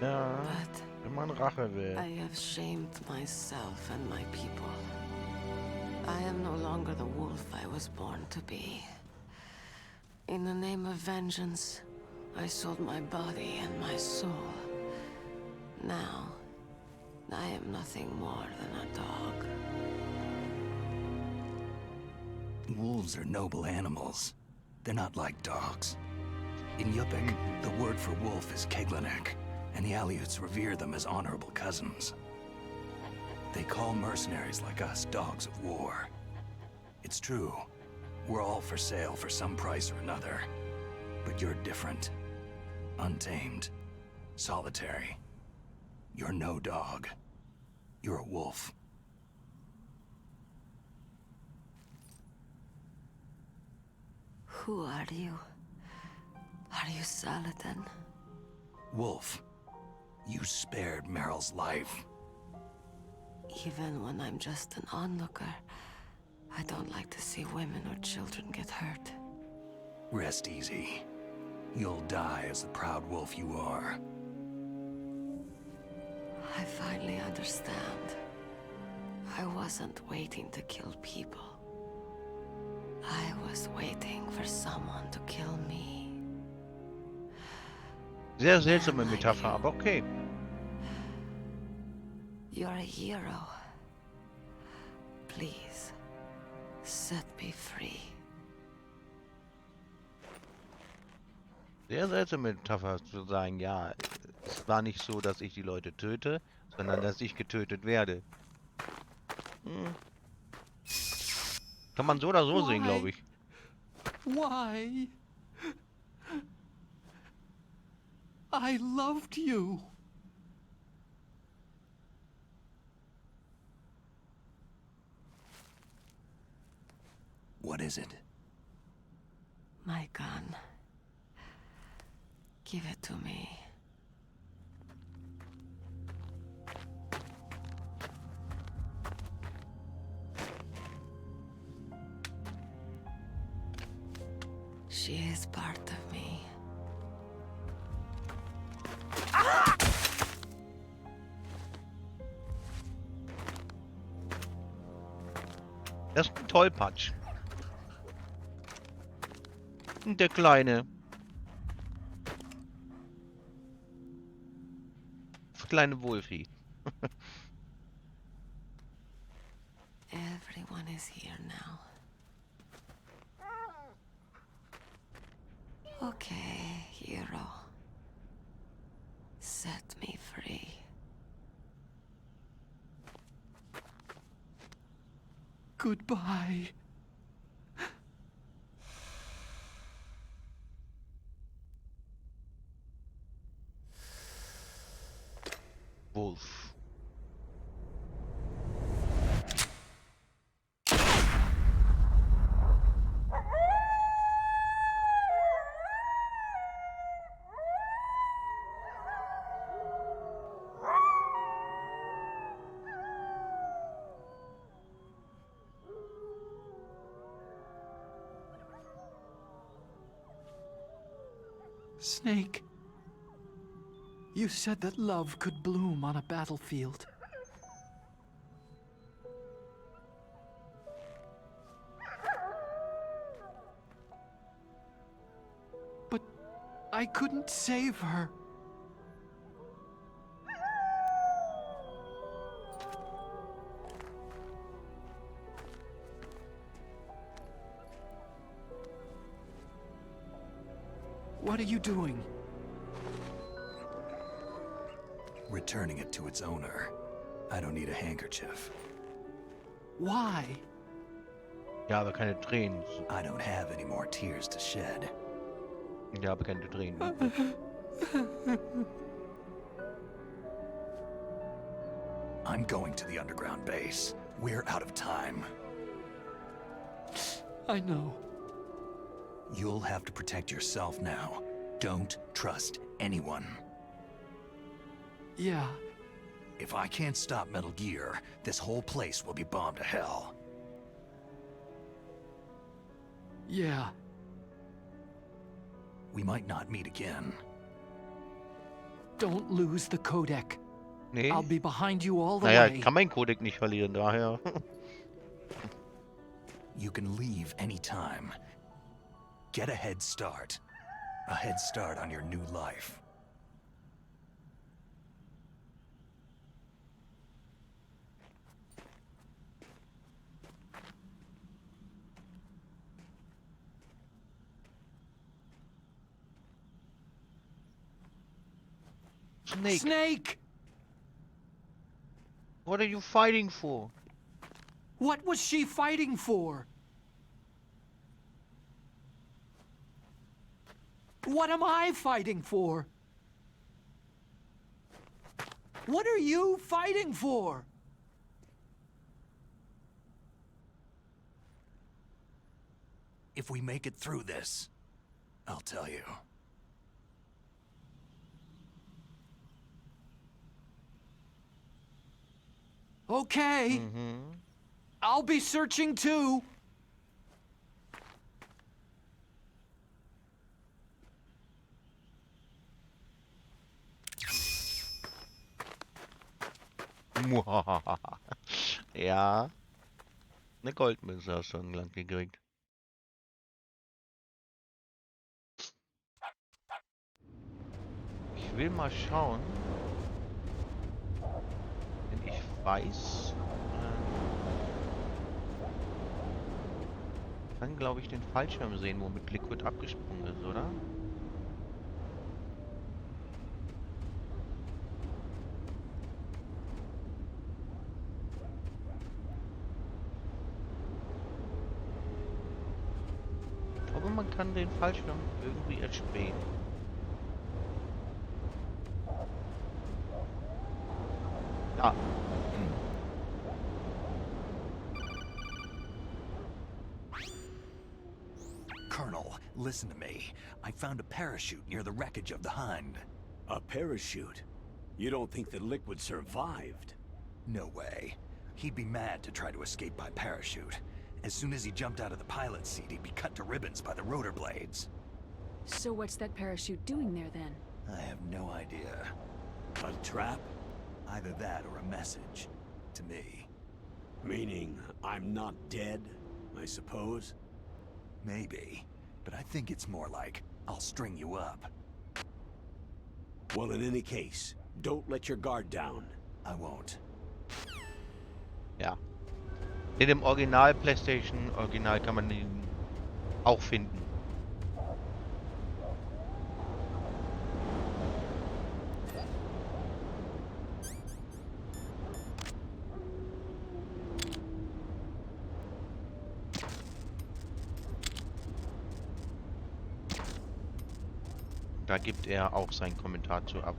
Ja, But wenn man Rache will. I have shamed myself and my people. I am no longer the wolf I was born to be. In the name of vengeance, I sold my body and my soul. Now, I am nothing more than a dog. Wolves are noble animals. They're not like dogs. In Yupik, the word for wolf is Keglanek, and the Aleuts revere them as honorable cousins. They call mercenaries like us dogs of war. It's true. We're all for sale for some price or another. But you're different. Untamed. Solitary. You're no dog. You're a wolf. Who are you? Are you Saladin? Wolf. You spared Meryl's life. Even when I'm just an onlooker, I don't like to see women or children get hurt. Rest easy. You'll die as the proud wolf you are. I finally understand. I wasn't waiting to kill people. I was waiting for someone to kill me. Sehr seltsame Metapher, aber okay. You're a hero. Please, set me free. Sehr seltsame Metapher zu sagen, ja, es war nicht so, dass ich die Leute töte, sondern dass ich getötet werde. Kann man so oder so sehen, glaube ich. Why? I loved you. What is it? My gun. Give it to me. She is part of me. Das ist ein Tollpatsch. Der Kleine. Das kleine Wolfi. Everyone is here now. Okay, hero. Set me free. Goodbye. Wolf. Snake, you said that love could bloom on a battlefield. But I couldn't save her. What are you doing? Returning it to its owner. I don't need a handkerchief. Why? Ich habe keine Tränen. I don't have any more tears to shed. Ich habe keine Tränen. I'm going to the underground base. We're out of time. I know. You'll have to protect yourself now. Don't trust anyone. Yeah. If I can't stop Metal Gear, this whole place will be bombed to hell. Yeah. We might not meet again. Don't lose the codec. Nee. I'll be behind you all the Naja, way. ich kann meinen Codec nicht verlieren, daher. You can leave anytime. Get a head start. A head start on your new life. Snake, Snake! what are you fighting for? What was she fighting for? What am I fighting for? What are you fighting for? If we make it through this, I'll tell you. Okay. I'll be searching too. Ja. Eine Goldmünze hast du an Land gekriegt. Ich will mal schauen. Denn ich weiß. Kann, glaube ich, den Fallschirm sehen, womit Liquid abgesprungen ist, oder? Ich glaube, man kann den Fallschirm irgendwie erspähen. Ja. Colonel, listen to me. I found a parachute near the wreckage of the Hind. A parachute? You don't think that Liquid survived? No way. He'd be mad to try to escape by parachute. As soon as he jumped out of the pilot's seat, he'd be cut to ribbons by the rotor blades. So what's that parachute doing there then? I have no idea. A trap? Either that or a message. To me. Meaning, I'm not dead, I suppose? Maybe. But I think it's more like, I'll string you up. Well, in any case, don't let your guard down. I won't. Ja. In dem Original PlayStation Original kann man ihn auch finden. Da gibt er auch seinen Kommentar zu ab.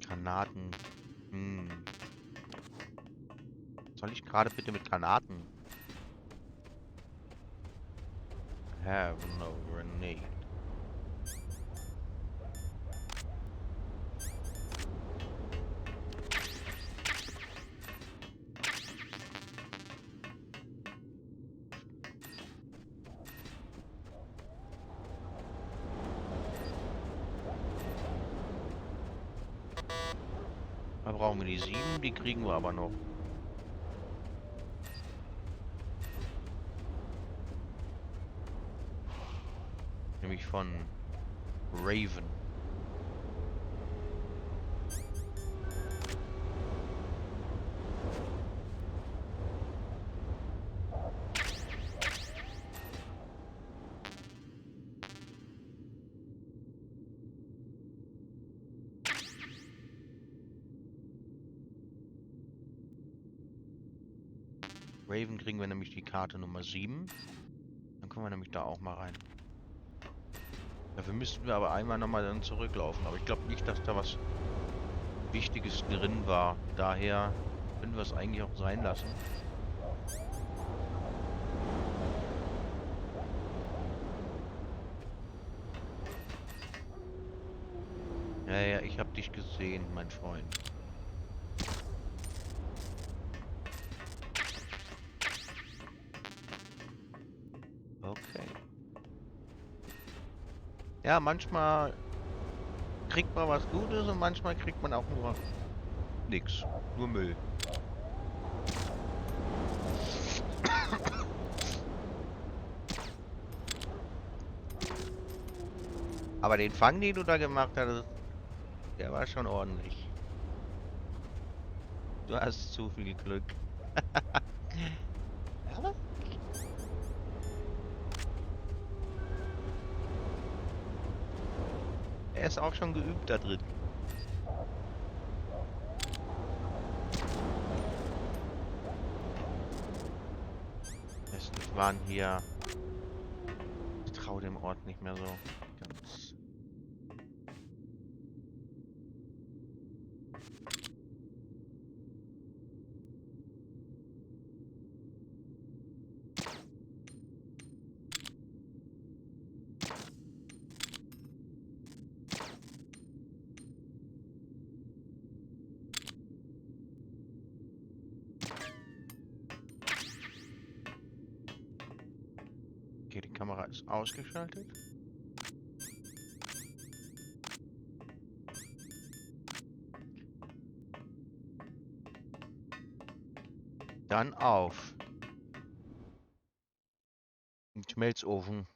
Granaten. Soll ich gerade bitte mit Granaten? Have no grenade. Da brauchen wir die 7, die kriegen wir aber noch. Nämlich von Raven. Raven kriegen wir nämlich die Karte Nummer 7. Dann können wir nämlich da auch mal rein. Dafür müssten wir aber einmal nochmal dann zurücklaufen. Aber ich glaube nicht, dass da was Wichtiges drin war. Daher können wir es eigentlich auch sein lassen. Ja, ja, ich habe dich gesehen, mein Freund. Okay. Ja, manchmal kriegt man was Gutes und manchmal kriegt man auch nur nix. Nur Müll. Aber den Fang, den du da gemacht hast, der war schon ordentlich. Du hast zu viel Glück. Ja? Er ist auch schon geübt da drin. Wir waren hier. Ich traue dem Ort nicht mehr so ganz. Okay, die Kamera ist ausgeschaltet. Dann auf. Den Schmelzofen.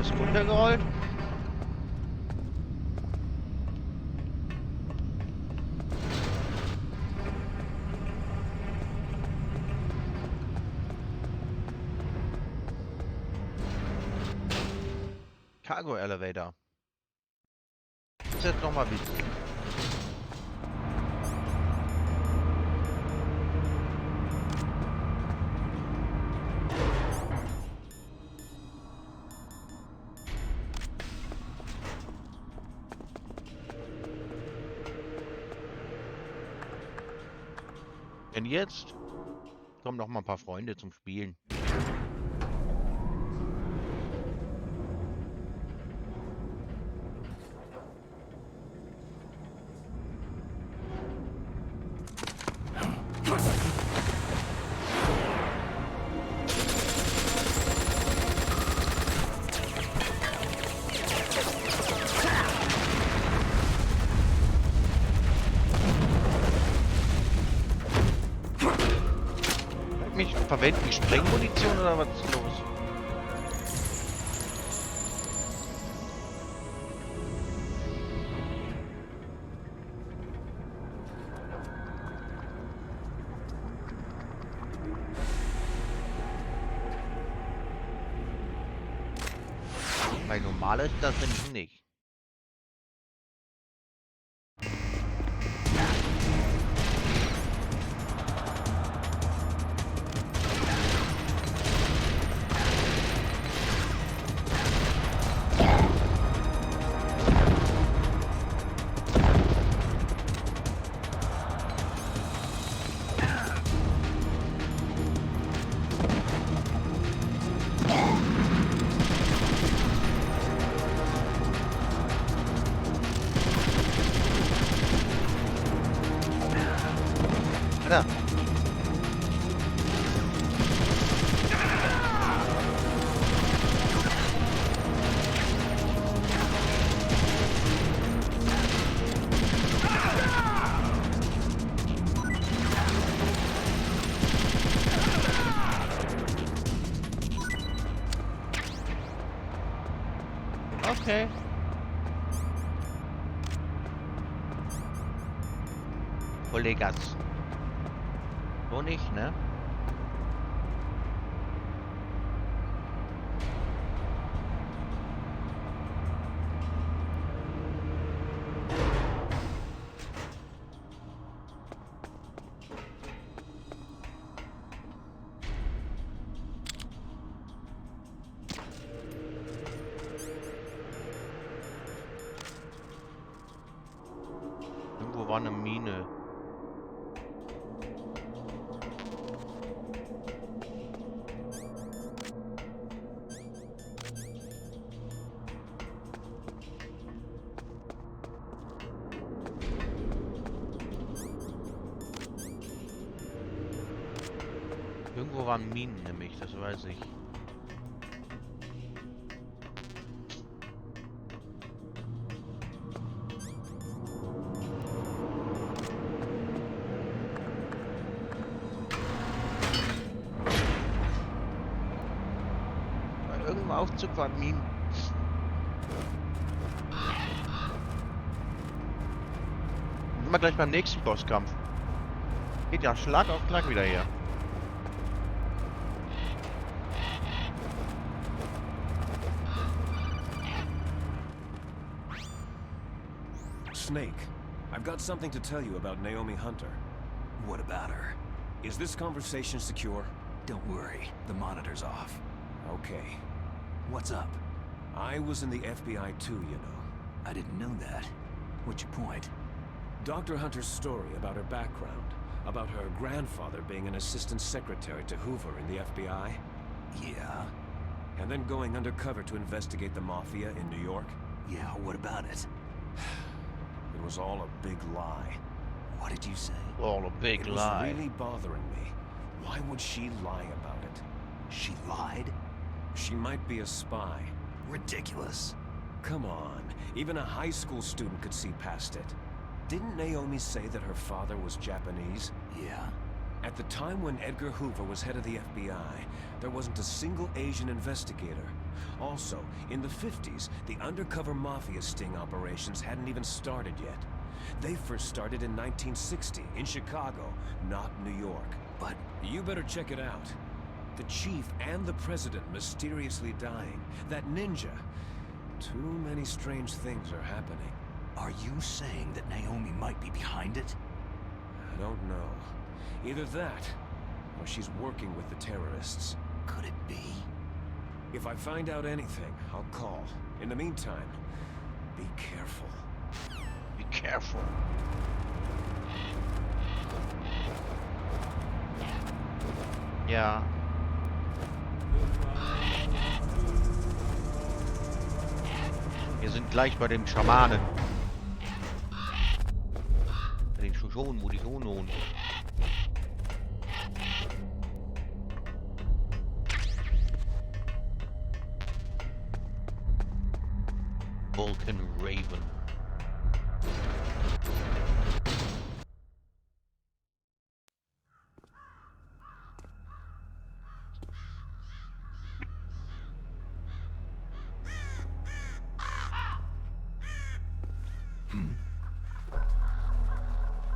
ist runtergerollt. Cargo Elevator. Das ist jetzt nochmal wichtig. Und jetzt kommen noch mal ein paar Freunde zum Spielen. Verwenden die Sprengmunition oder was ist los? Weil normal ist das nämlich nicht. Da. Okay. Kollegas. So nicht, ne? Irgendwo war eine Mine. Irgendwo waren Minen nämlich, das weiß ich. Bei irgendeinem Aufzug waren Minen. Sind wir gleich beim nächsten Bosskampf. Geht ja Schlag auf Schlag wieder her. Snake, I've got something to tell you about Naomi Hunter. What about her? Is this conversation secure? Don't worry, the monitor's off. Okay. What's up? I was in the FBI too, you know. I didn't know that. What's your point? Dr. Hunter's story about her background, about her grandfather being an assistant secretary to Hoover in the FBI. Yeah? And then going undercover to investigate the Mafia in New York. Yeah, what about it? It was all a big lie. What did you say? All a big lie. It was really bothering me. Why would she lie about it? She lied? She might be a spy. Ridiculous. Come on, even a high school student could see past it. Didn't Naomi say that her father was Japanese? Yeah. At the time when Edgar Hoover was head of the FBI, there wasn't a single Asian investigator. Also, in the 50s, the undercover mafia sting operations hadn't even started yet. They first started in 1960, in Chicago, not New York. But you better check it out. The chief and the president mysteriously dying. That ninja. Too many strange things are happening. Are you saying that Naomi might be behind it? I don't know. Either that, or she's working with the terrorists. Could it be? If I find out anything, I'll call. In the meantime, be careful. Be careful. Ja. Wir sind gleich bei dem Schamanen. Bei den Shoshonen, wo die Honon. Vulcan Raven.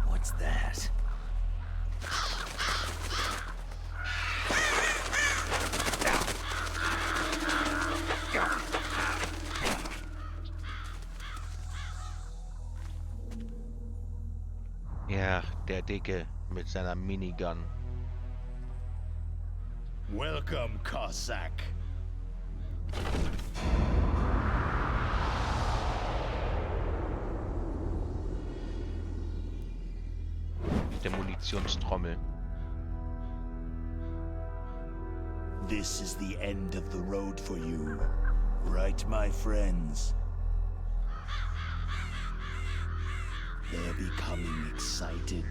What's that? Ja, der Dicke mit seiner Minigun. Welcome, Cossack. Der Munitionstrommel. This is the end of the road for you, right, my friends? They're becoming excited.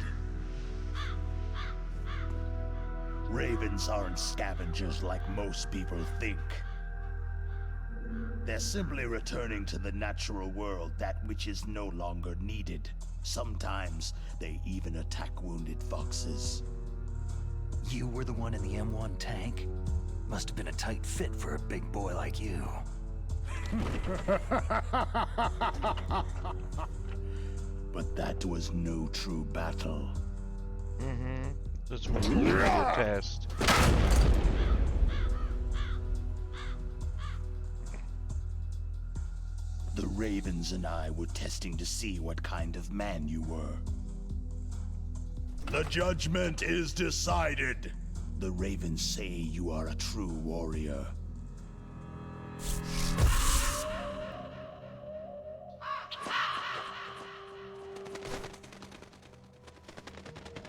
Ravens aren't scavengers like most people think. They're simply returning to the natural world, that which is no longer needed. Sometimes they even attack wounded foxes. You were the one in the M1 tank? Must have been a tight fit for a big boy like you. But that was no true battle. Mhm. Das war ein Protest. The Ravens and I were testing to see what kind of man you were. The judgment is decided. The Ravens say you are a true warrior.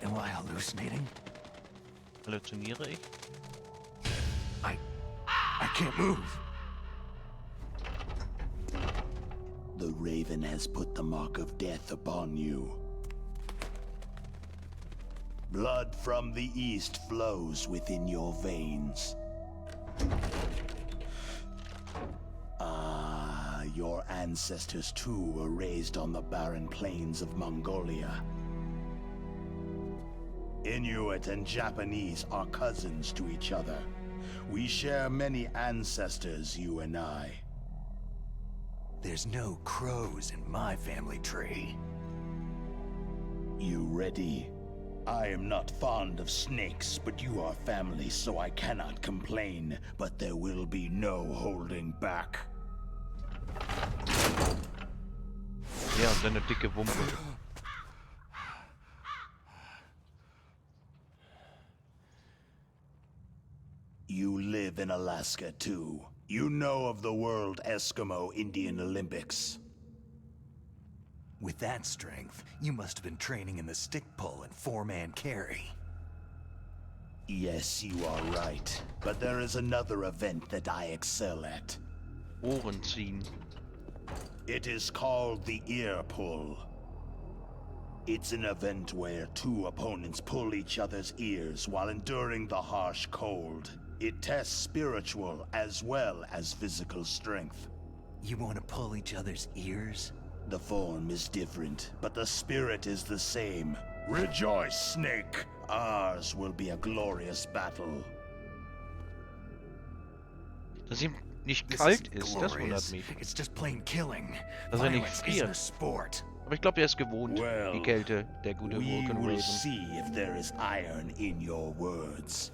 Am I hallucinating? Halluziniere ich? I can't move. The Raven has put the mark of death upon you. Blood from the east flows within your veins. Ah, your ancestors too were raised on the barren plains of Mongolia. Inuit and Japanese are cousins to each other. We share many ancestors, you and I. There's no crows in my family tree. You ready? I am not fond of snakes, but you are family, so I cannot complain. But there will be no holding back. Ja, und seine dicke Wumpe. You live in Alaska too. You know of the World Eskimo Indian Olympics. With that strength, you must have been training in the stick pull and four-man carry. Yes, you are right. But there is another event that I excel at. Ohren ziehen. It is called the ear pull. It's an event where two opponents pull each other's ears while enduring the harsh cold. It tests spiritual as well as physical strength. You want to pull each other's ears? The form is different, but the spirit is the same. Rejoice, Snake! Ours will be a glorious battle. Dass ihm nicht This kalt isn't ist, das wundert glorious. mich. It's just plain killing. Dass er nicht Violence isn't a friert. sport. Aber ich glaube, er ist gewohnt, Well, die Kälte, der gute We Vulcan will Raven. see if there is iron in your words.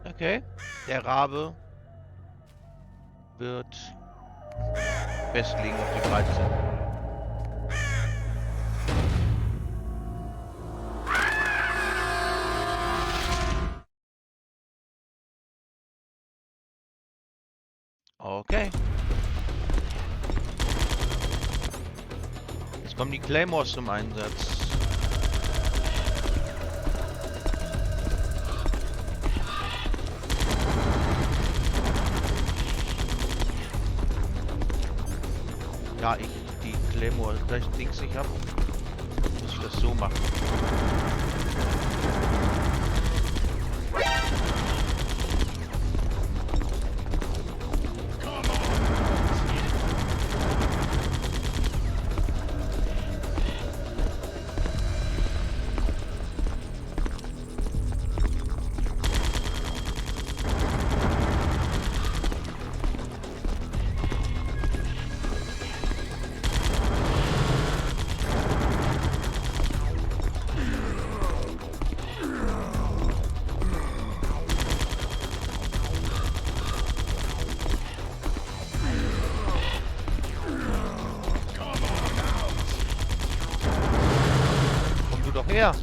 Okay. Der Rabe wird festlegen auf die 13. Okay. Jetzt kommen die Claymores zum Einsatz. Ja, die Claymore, da ich nichts nicht habe, muss ich das so machen. Doch her!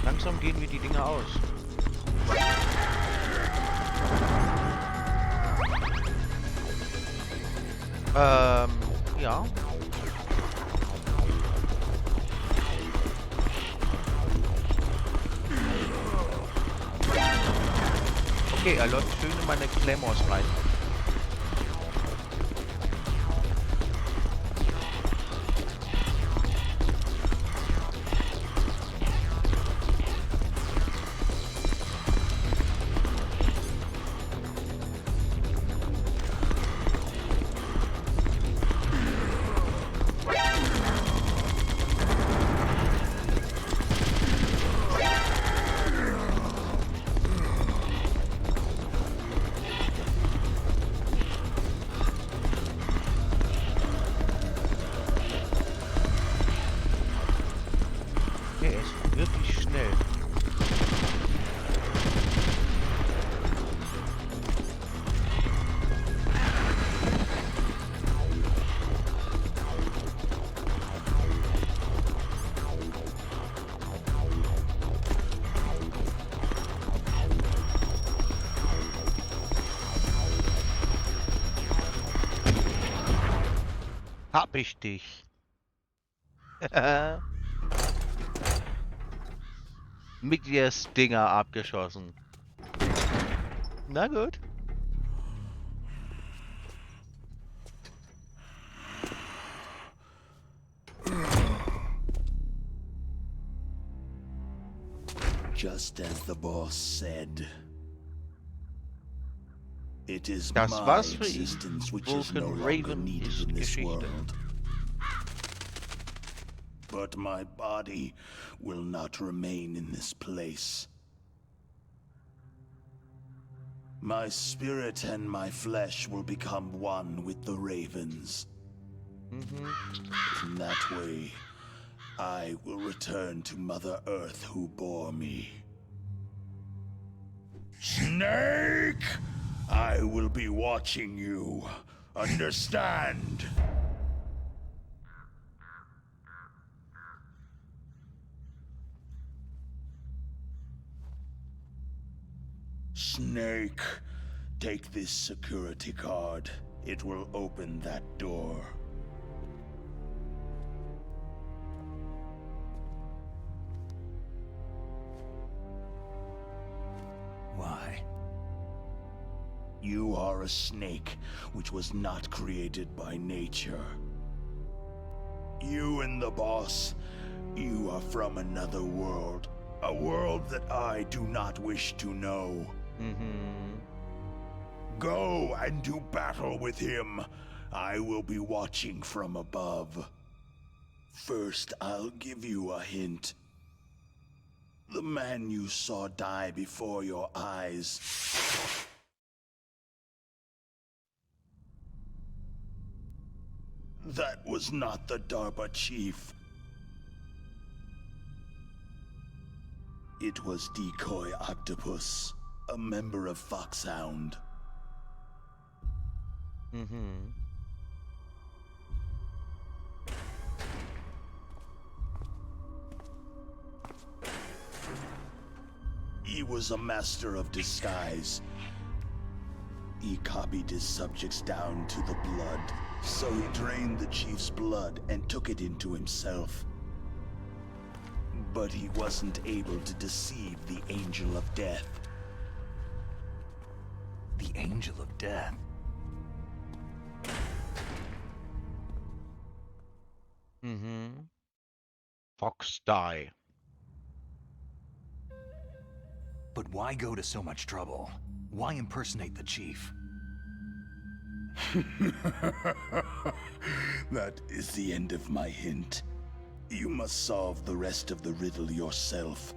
Langsam gehen mir die Dinge aus. Ja. Okay, er läuft schön in meine Claymores rein. wirklich schnell. Hab ich dich. Mit ihr Stinger abgeschossen. Na gut. Just as the boss said. It is Das my war's für ihn. existence which is no Vulcan longer Raven needed ist in this Geschichte. world. But my body will not remain in this place. My spirit and my flesh will become one with the ravens. In that way, I will return to Mother Earth who bore me. Snake! I will be watching you. Understand? Snake, take this security card. It will open that door. Why? You are a snake, which was not created by nature. You and the boss, you are from another world. A world that I do not wish to know. Go and do battle with him. I will be watching from above. First, I'll give you a hint. The man you saw die before your eyes. That was not the DARPA chief. It was Decoy Octopus, a member of Foxhound. He was a master of disguise. He copied his subjects down to the blood, so he drained the chief's blood and took it into himself. But he wasn't able to deceive the Angel of Death. The Angel of Death? Fox die. But why go to so much trouble? Why impersonate the chief? That is the end of my hint. You must solve the rest of the riddle yourself.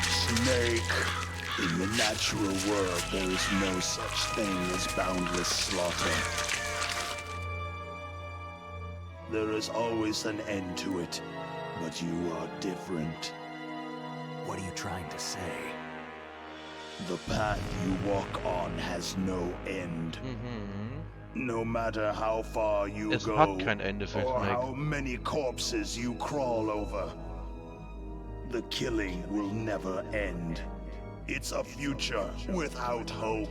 Snake. In the natural world, there is no such thing as boundless slaughter. There is always an end to it, but you are different. What are you trying to say? The path you walk on has no end. No matter how far you Es go, hat kein Ende für or Snake. how many corpses you crawl over, the killing will never end. It's a future without hope.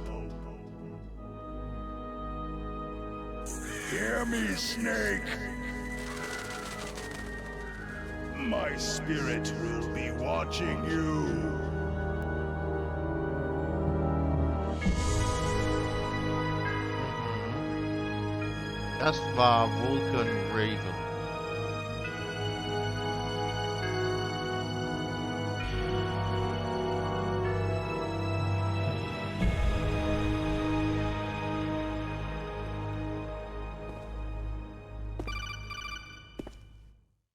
Hear me, Snake. My spirit will be watching you. Das war Vulcan Raven.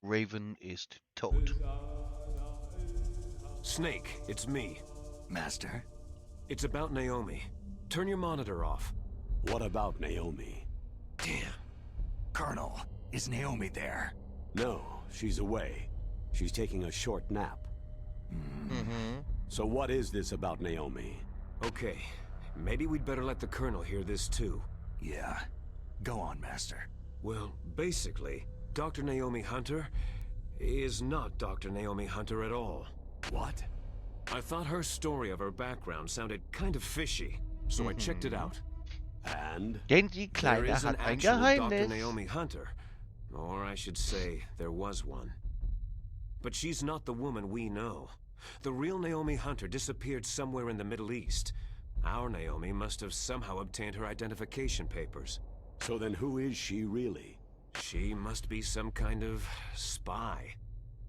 Raven ist tot. Snake, it's me. Master? It's about Naomi. Turn your monitor off. What about Naomi? Damn. Colonel, is Naomi there? No, she's away. She's taking a short nap. So what is this about Naomi? Okay, maybe we'd better let the Colonel hear this too. Yeah. Go on, Master. Well, basically, Dr. Naomi Hunter is not Dr. Naomi Hunter at all. What? I thought her story of her background sounded kind of fishy, so I checked it out. And? Denn die There Kleine is an hat ein actual Dr. Geheimnis. Naomi Hunter, or I should say, there was one. But she's not the woman we know. The real Naomi Hunter disappeared somewhere in the Middle East. Our Naomi must have somehow obtained her identification papers. So then who is she really? She must be some kind of spy.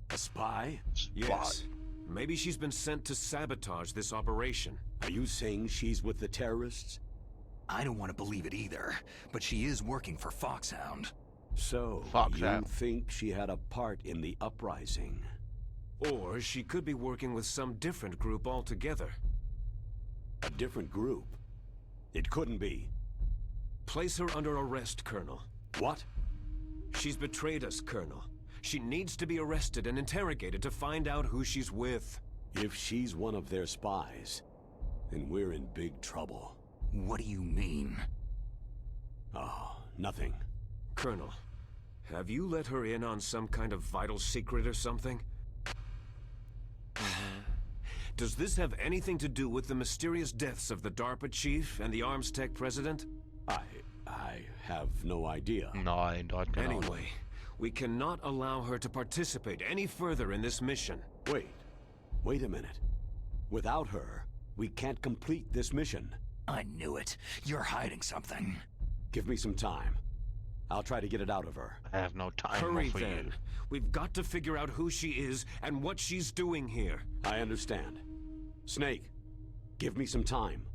A spy? Yes. Maybe she's been sent to sabotage this operation. Are you saying she's with the terrorists? I don't want to believe it either, but she is working for Foxhound. So, Foxhound. you think she had a part in the uprising? Or she could be working with some different group altogether. A different group? It couldn't be. Place her under arrest, Colonel. What? She's betrayed us, Colonel. She needs to be arrested and interrogated to find out who she's with. If she's one of their spies, then we're in big trouble. What do you mean? Oh, nothing. Colonel, have you let her in on some kind of vital secret or something? Does this have anything to do with the mysterious deaths of the DARPA chief and the Arms Tech president? I have no idea. Nein, dort genau. Anyway, we cannot allow her to participate any further in this mission. Wait a minute. Without her, we can't complete this mission. I knew it. You're hiding something. Give me some time. I'll try to get it out of her. I have no time Hurry for then. you. We've got to figure out who she is and what she's doing here. I understand. Snake, give me some time.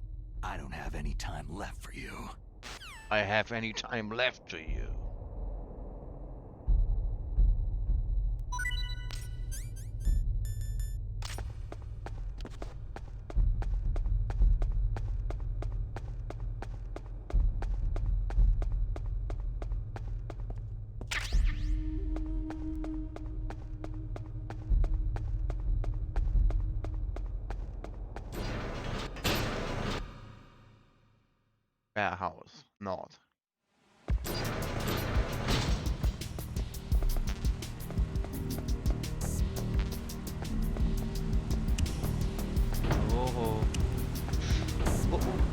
I don't have any time left for you. I have any time left to you. Warehouse, North. Oh. Oh.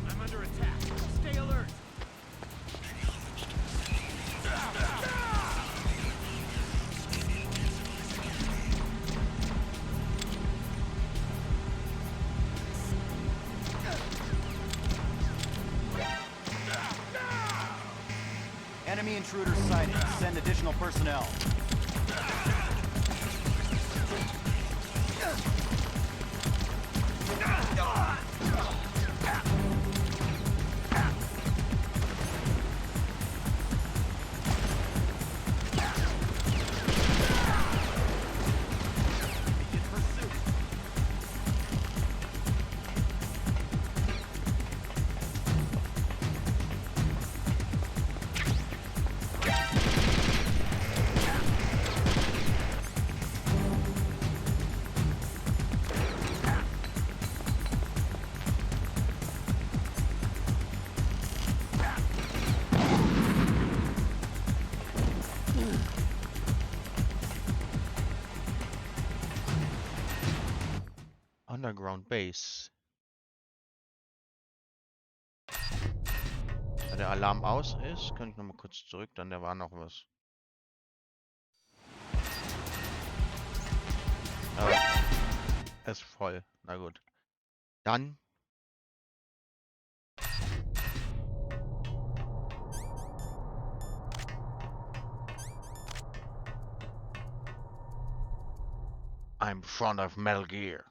I'm under attack. Stay alert. Enemy intruders sighted. Send additional personnel. Begin pursuit. Underground Base. Da der Alarm aus ist, kann ich nochmal kurz zurück, dann da war noch was. Aber er ist voll. Na gut. Dann. I'm fond of Metal Gear.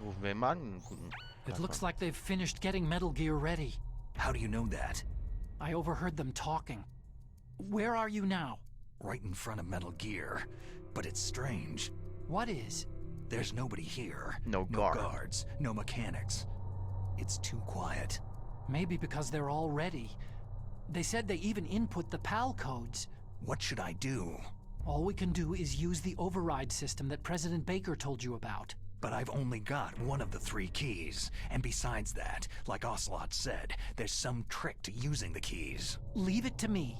Rufen wir ihn mal an. Guten It looks like they've finished getting Metal Gear ready. How do you know that? I overheard them talking. Where are you now? Right in front of Metal Gear. But it's strange. What is? There's nobody here. No guards, no mechanics. It's too quiet. Maybe because they're all ready. They said they even input the PAL codes. What should I do? All we can do is use the override system that President Baker told you about. But I've only got one of the 3 keys. And besides that, like Ocelot said, there's some trick to using the keys. Leave it to me.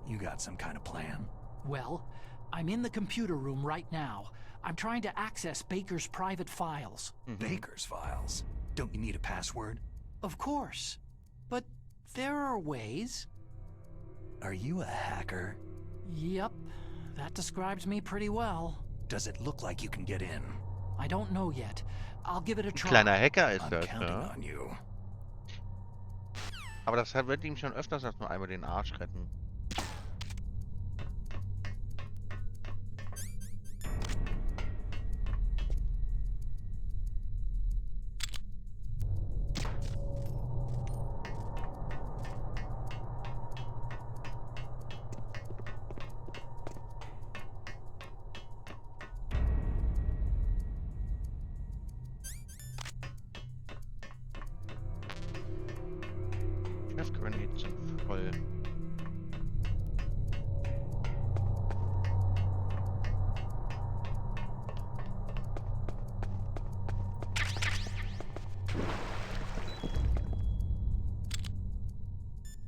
You got some kind of plan? Well, I'm in the computer room right now. I'm trying to access Baker's private files. Baker's files? Don't you need a password? Of course. But there are ways. Are you a hacker? Yep. That describes me pretty well. Does it look like you can get in? I don't know yet. I'll give it a try. Kleiner Hacker ist I'm das, counting ja. on you. Aber das wird ihm schon öfters als nur einmal den Arsch retten. Chef-Grenades sind voll.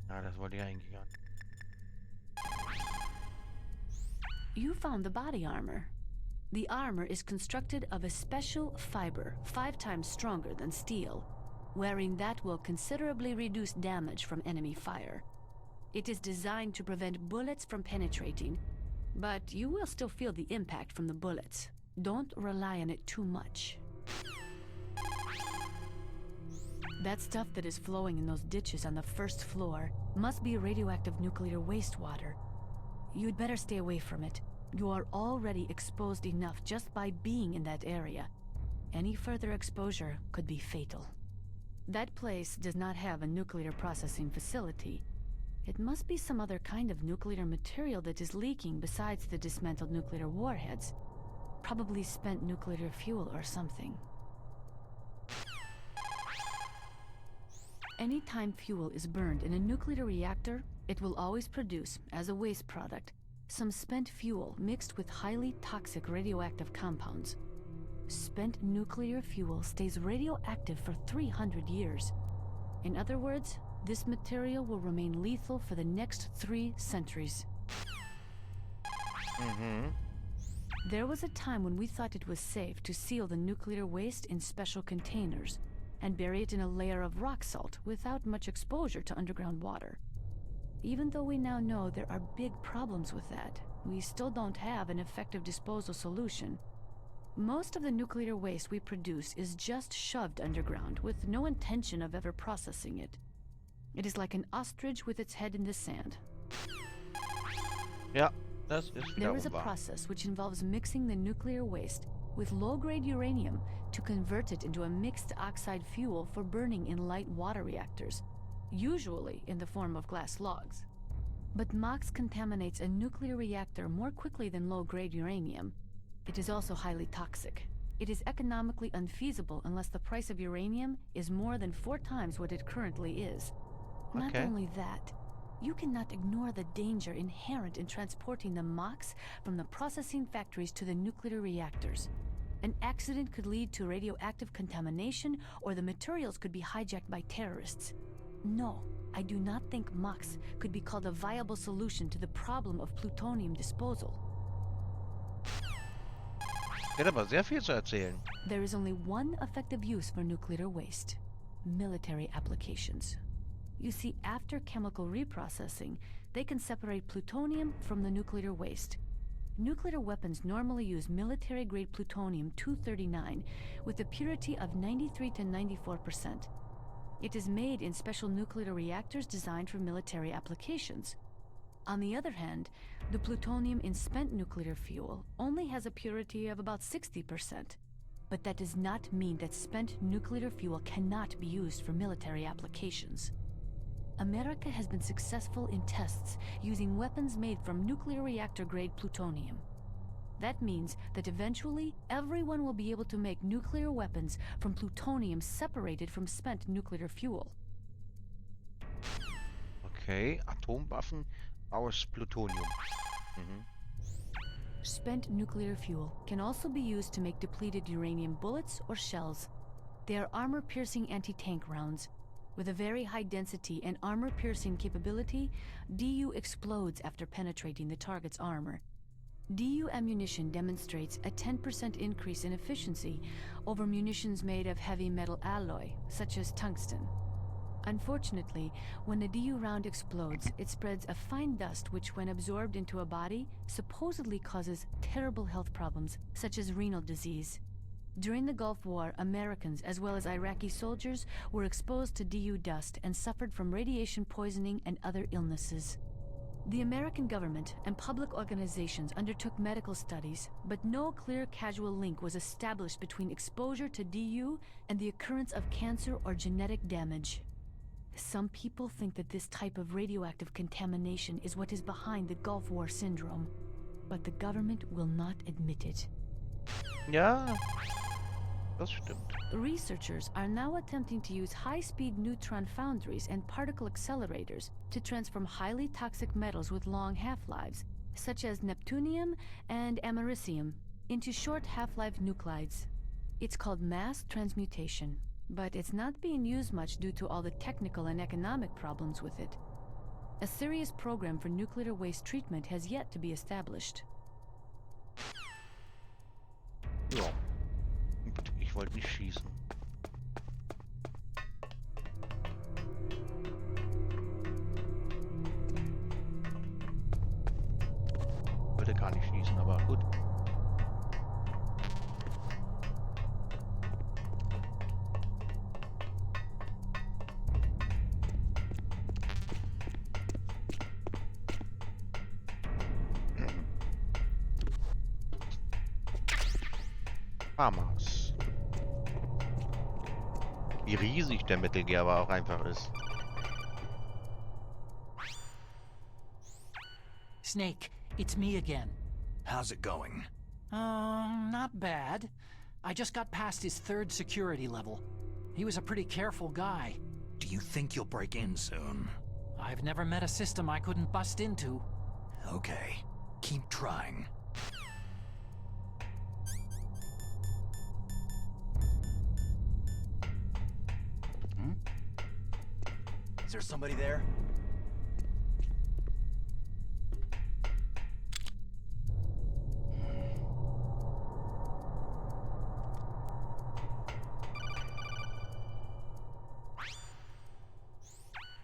Ja, das wollte ich eigentlich gar nicht. You found the body armor. The armor is constructed of a special fiber, 5 times stronger than steel. Wearing that will considerably reduce damage from enemy fire. It is designed to prevent bullets from penetrating, but you will still feel the impact from the bullets. Don't rely on it too much. That stuff that is flowing in those ditches on the first floor must be radioactive nuclear wastewater. You'd better stay away from it. You are already exposed enough just by being in that area. Any further exposure could be fatal. That place does not have a nuclear processing facility. It must be some other kind of nuclear material that is leaking besides the dismantled nuclear warheads. Probably spent nuclear fuel or something. Anytime fuel is burned in a nuclear reactor, it will always produce, as a waste product, some spent fuel mixed with highly toxic radioactive compounds. Spent nuclear fuel stays radioactive for 300 years. In other words, this material will remain lethal for the next 3 centuries. There was a time when we thought it was safe to seal the nuclear waste in special containers and bury it in a layer of rock salt without much exposure to underground water. Even though we now know there are big problems with that, we still don't have an effective disposal solution. Most of the nuclear waste we produce is just shoved underground with no intention of ever processing it. It is like an ostrich with its head in the sand. Ja, das ist There is a wahr. process which involves mixing the nuclear waste with low-grade uranium to convert it into a mixed oxide fuel for burning in light water reactors, usually in the form of glass logs. But MOX contaminates a nuclear reactor more quickly than low-grade uranium. It is also highly toxic. it is economically unfeasible unless the price of uranium is more than 4 times what it currently is. Not only that, you cannot ignore the danger inherent in transporting the MOX from the processing factories to the nuclear reactors. An accident could lead to radioactive contamination, or the materials could be hijacked by terrorists. No, I do not think MOX could be called a viable solution to the problem of plutonium disposal. Er hat aber sehr viel zu erzählen. There is only one effective use for nuclear waste: military applications. You see, after chemical reprocessing, they can separate plutonium from the nuclear waste. Nuclear weapons normally use military-grade plutonium-239 with a purity of 93 to 94%. It is made in special nuclear reactors designed for military applications. On the other hand, the plutonium in spent nuclear fuel only has a purity of about 60%. But that does not mean that spent nuclear fuel cannot be used for military applications. America has been successful in tests using weapons made from nuclear reactor-grade plutonium. That means that eventually everyone will be able to make nuclear weapons from plutonium separated from spent nuclear fuel. Okay, Atomwaffen aus Plutonium. Spent nuclear fuel can also be used to make depleted uranium bullets or shells. They are armor-piercing anti-tank rounds. With a very high density and armor-piercing capability, DU explodes after penetrating the target's armor. DU ammunition demonstrates a 10% increase in efficiency over munitions made of heavy metal alloy, such as tungsten. Unfortunately, when a DU round explodes, it spreads a fine dust which, when absorbed into a body, supposedly causes terrible health problems, such as renal disease. During the Gulf War, Americans as well as Iraqi soldiers were exposed to DU dust and suffered from radiation poisoning and other illnesses. The American government and public organizations undertook medical studies, but no clear causal link was established between exposure to DU and the occurrence of cancer or genetic damage. Some people think that this type of radioactive contamination is what is behind the Gulf War syndrome, but the government will not admit it. Ja, das stimmt. Researchers are now attempting to use high-speed neutron foundries and particle accelerators to transform highly toxic metals with long half-lives, such as neptunium and americium, into short half-life nuclides. It's called mass transmutation, but it's not being used much due to all the technical and economic problems with it. A serious program for nuclear waste treatment has yet to be established. Ja. Ich wollte nicht schießen. Wollte gar nicht schießen, aber gut. Hamas. Wie riesig der Metal Gear aber auch einfach ist. Snake, it's me again. How's it going? Not bad. I just got past his 3rd security level. He was a pretty careful guy. Do you think you'll break in soon? I've never met a system I couldn't bust into. Okay, keep trying. Is there somebody there?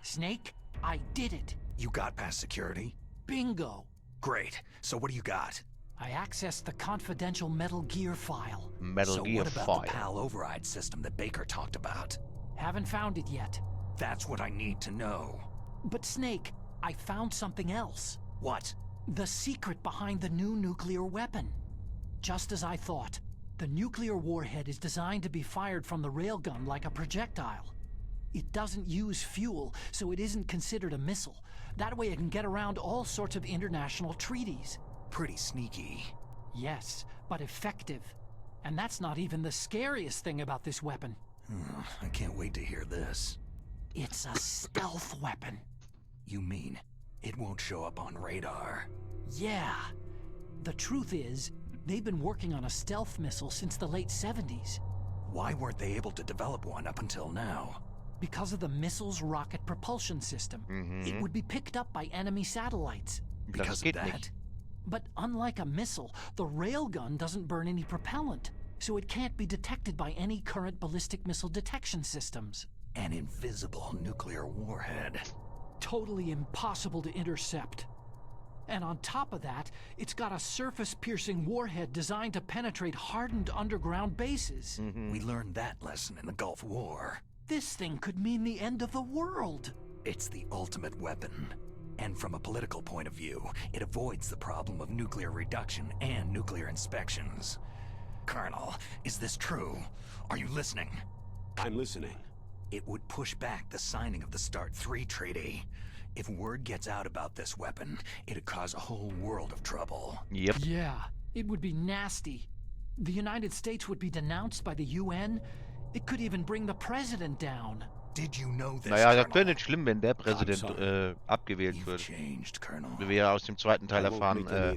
Snake, I did it. You got past security? Bingo. Great. So what do you got? I accessed the confidential Metal Gear file. Metal Gear what about file. the PAL override system that Baker talked about? Haven't found it yet. That's what I need to know. But Snake, I found something else. What? The secret behind the new nuclear weapon. Just as I thought, the nuclear warhead is designed to be fired from the railgun like a projectile. It doesn't use fuel, so it isn't considered a missile. That way it can get around all sorts of international treaties. Pretty sneaky. Yes, but effective. And that's not even the scariest thing about this weapon. I can't wait to hear this. It's a stealth weapon. You mean it won't show up on radar? Yeah. The truth is, they've been working on a stealth missile since the late 70s. Why weren't they able to develop one up until now? Because of the missile's rocket propulsion system. It would be picked up by enemy satellites. Because of that? But unlike a missile, the railgun doesn't burn any propellant, so it can't be detected by any current ballistic missile detection systems. An invisible nuclear warhead. Totally impossible to intercept. And on top of that, it's got a surface-piercing warhead designed to penetrate hardened underground bases. We learned that lesson in the Gulf War. This thing could mean the end of the world. It's the ultimate weapon. And from a political point of view, it avoids the problem of nuclear reduction and nuclear inspections. Colonel, is this true? Are you listening? I'm listening. It would push back the signing of the START III treaty. If word gets out about this weapon, it'd cause a whole world of trouble. Yep. Yeah, it would be nasty. The United States would be denounced by the UN. It could even bring the president down. Did you know this, Naja, das Colonel? wäre nicht schlimm, wenn der Präsident abgewählt wird. Changed, Colonel. Wie wir aus dem zweiten Teil erfahren, war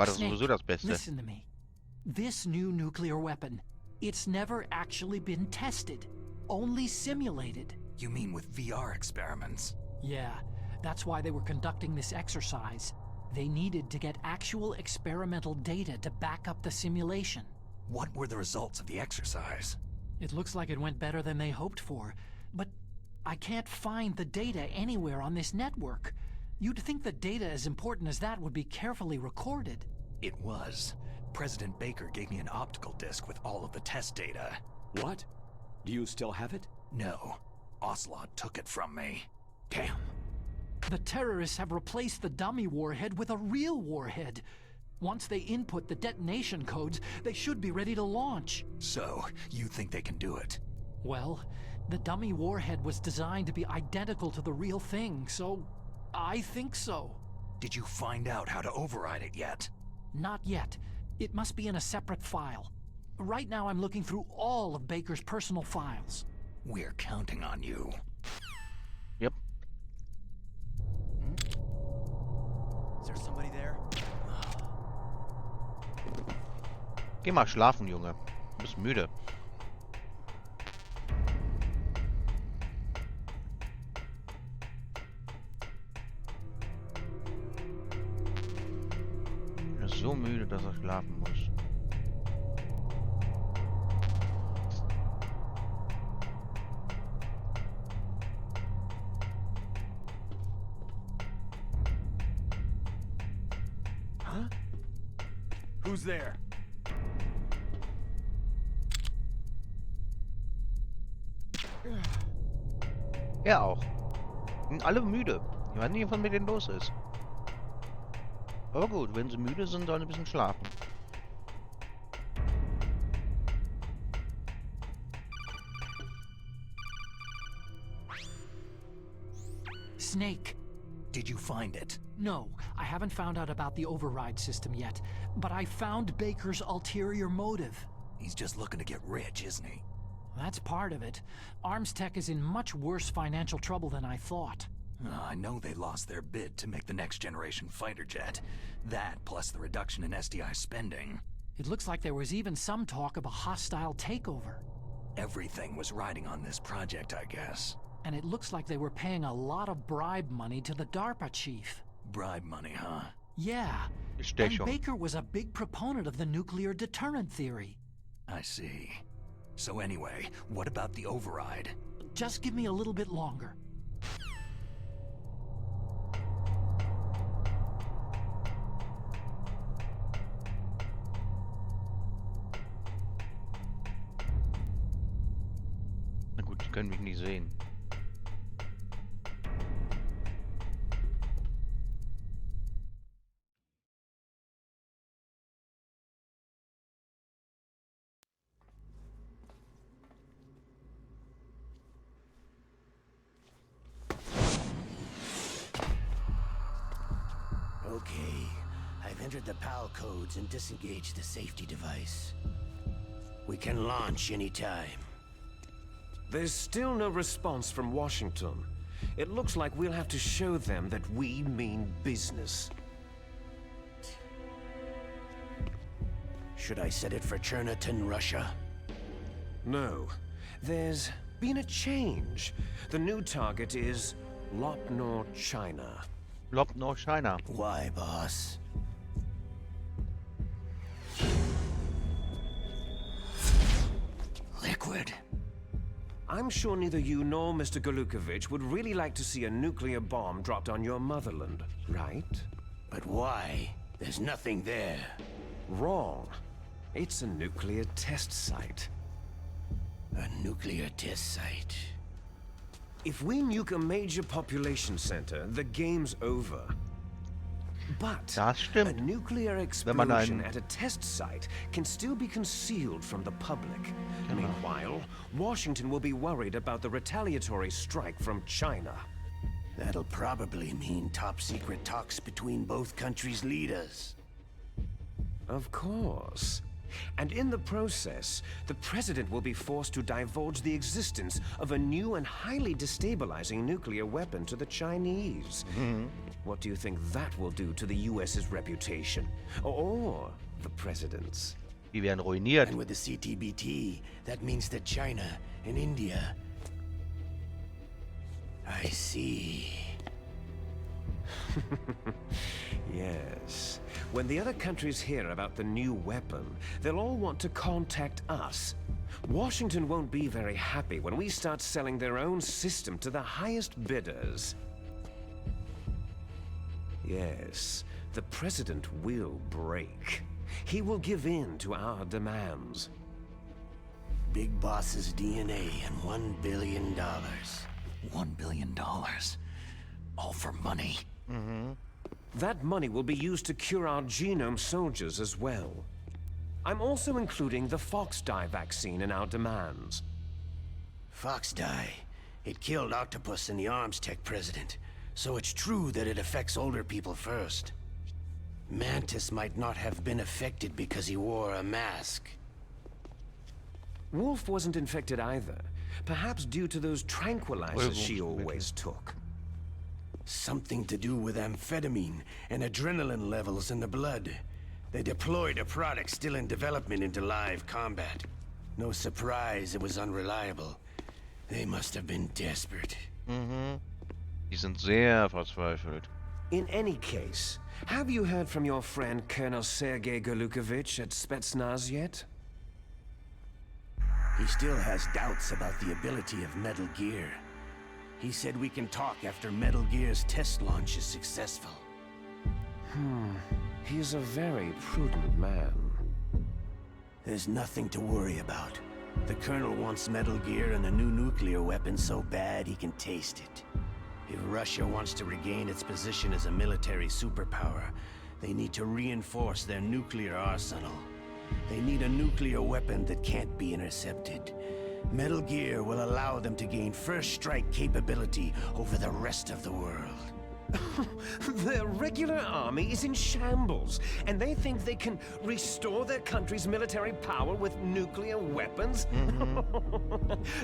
das Snake, sowieso das Beste. Listen to me. This new nuclear weapon, it's never actually been tested. Only simulated. You mean with VR experiments? Yeah, that's why they were conducting this exercise. They needed to get actual experimental data to back up the simulation. What were the results of the exercise? It looks like it went better than they hoped for, but I can't find the data anywhere on this network. You'd think the data as important as that would be carefully recorded. It was. President Baker gave me an optical disc with all of the test data. What? Do you still have it? No. Ocelot took it from me. Damn. The terrorists have replaced the dummy warhead with a real warhead. Once they input the detonation codes, they should be ready to launch. So, you think they can do it? Well, the dummy warhead was designed to be identical to the real thing, so I think so. Did you find out how to override it yet? Not yet. It must be in a separate file. Right now I'm looking through all of Baker's personal files. We're counting on you. Yep. Is there somebody there? Geh mal schlafen, Junge. Du bist müde. Er ist so müde, dass er schlafen muss. Huh? Who's there? Er auch. Sind alle müde. Ich weiß nicht, was mit denen los ist. Aber gut, wenn sie müde sind, sollen sie ein bisschen schlafen. Snake. Did you find it? No, I haven't found out about the override system yet, but I found Baker's ulterior motive. He's just looking to get rich, isn't he? That's part of it. Arms Tech is in much worse financial trouble than I thought. I know they lost their bid to make the next generation fighter jet. That, plus the reduction in SDI spending. It looks like there was even some talk of a hostile takeover. Everything was riding on this project, I guess. And it looks like they were paying a lot of bribe money to the DARPA chief. Bribe money, huh? Yeah. And Baker was a big proponent of the nuclear deterrent theory. I see. So anyway, what about the override? Just give me a little bit longer. Na gut, die können mich nicht sehen. Okay, I've entered the PAL codes and disengaged the safety device. We can launch anytime. There's still no response from Washington. It looks like we'll have to show them that we mean business. Should I set it for Cherniton, Russia? No. There's been a change. The new target is Lopnor, China. Lopnor, China. Why, boss? Liquid. I'm sure neither you nor Mr. Golukovich would really like to see a nuclear bomb dropped on your motherland, right? But why? There's nothing there. Wrong. It's a nuclear test site. A nuclear test site. If we nuke a major population center, the game's over. But Das a stimmt. nuclear Wenn man explosion ein- at a test site can still be concealed from the public. Meanwhile, Washington will be worried about the retaliatory strike from China. That'll probably mean top-secret talks between both countries' leaders. Of course. And in the process, the president will be forced to divulge the existence of a new and highly destabilizing nuclear weapon to the Chinese. What do you think that will do to the US's reputation? Or the president's? Die werden ruiniert. And with the CTBT, that means that China and India... I see. Yes. When the other countries hear about the new weapon, they'll all want to contact us. Washington won't be very happy when we start selling their own system to the highest bidders. Yes, the president will break. He will give in to our demands. Big Boss's DNA and $1 billion. $1 billion? All for money? That money will be used to cure our genome soldiers as well. I'm also including the Fox dye vaccine in our demands. Fox dye. It killed Octopus and the Arms Tech president. So it's true that it affects older people first. Mantis might not have been affected because he wore a mask. Wolf wasn't infected either. Perhaps due to those tranquilizers she always took. Something to do with amphetamine and adrenaline levels in the blood. They deployed a product still in development into live combat. No surprise it was unreliable. They must have been desperate. Die sind sehr verzweifelt. In any case, have you heard from your friend Colonel Sergei Golukovich at Spetsnaz yet? He still has doubts about the ability of Metal Gear. He said we can talk after Metal Gear's test launch is successful. He's a very prudent man. There's nothing to worry about. The Colonel wants Metal Gear and a new nuclear weapon so bad he can taste it. If Russia wants to regain its position as a military superpower, they need to reinforce their nuclear arsenal. They need a nuclear weapon that can't be intercepted. Metal Gear will allow them to gain first strike capability over the rest of the world. Their regular army is in shambles, and they think they can restore their country's military power with nuclear weapons?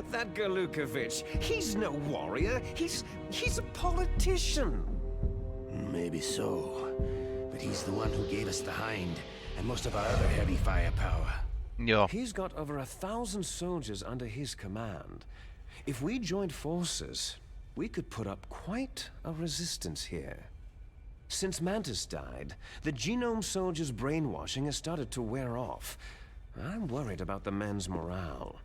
That Golukovich, he's no warrior. He's a politician. Maybe so. But he's the one who gave us the Hind and most of our other heavy firepower. Ja. He's got over 1,000 soldiers under his command. If we joined forces, we could put up quite a resistance here. Since Mantis died, the genome soldiers' brainwashing has started to wear off. I'm worried about the men's morale.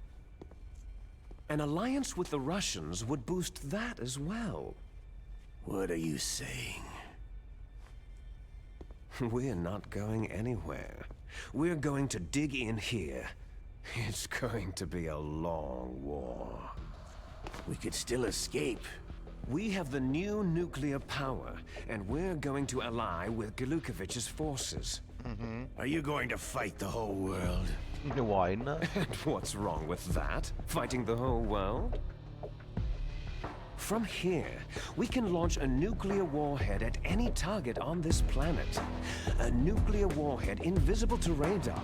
An alliance with the Russians would boost that as well. What are you saying? We're not going anywhere. We're going to dig in here. It's going to be a long war. We could still escape. We have the new nuclear power, and we're going to ally with Golukovich's forces. Are you going to fight the whole world? Why not? And what's wrong with that? Fighting the whole world? From here, we can launch a nuclear warhead at any target on this planet. A nuclear warhead invisible to radar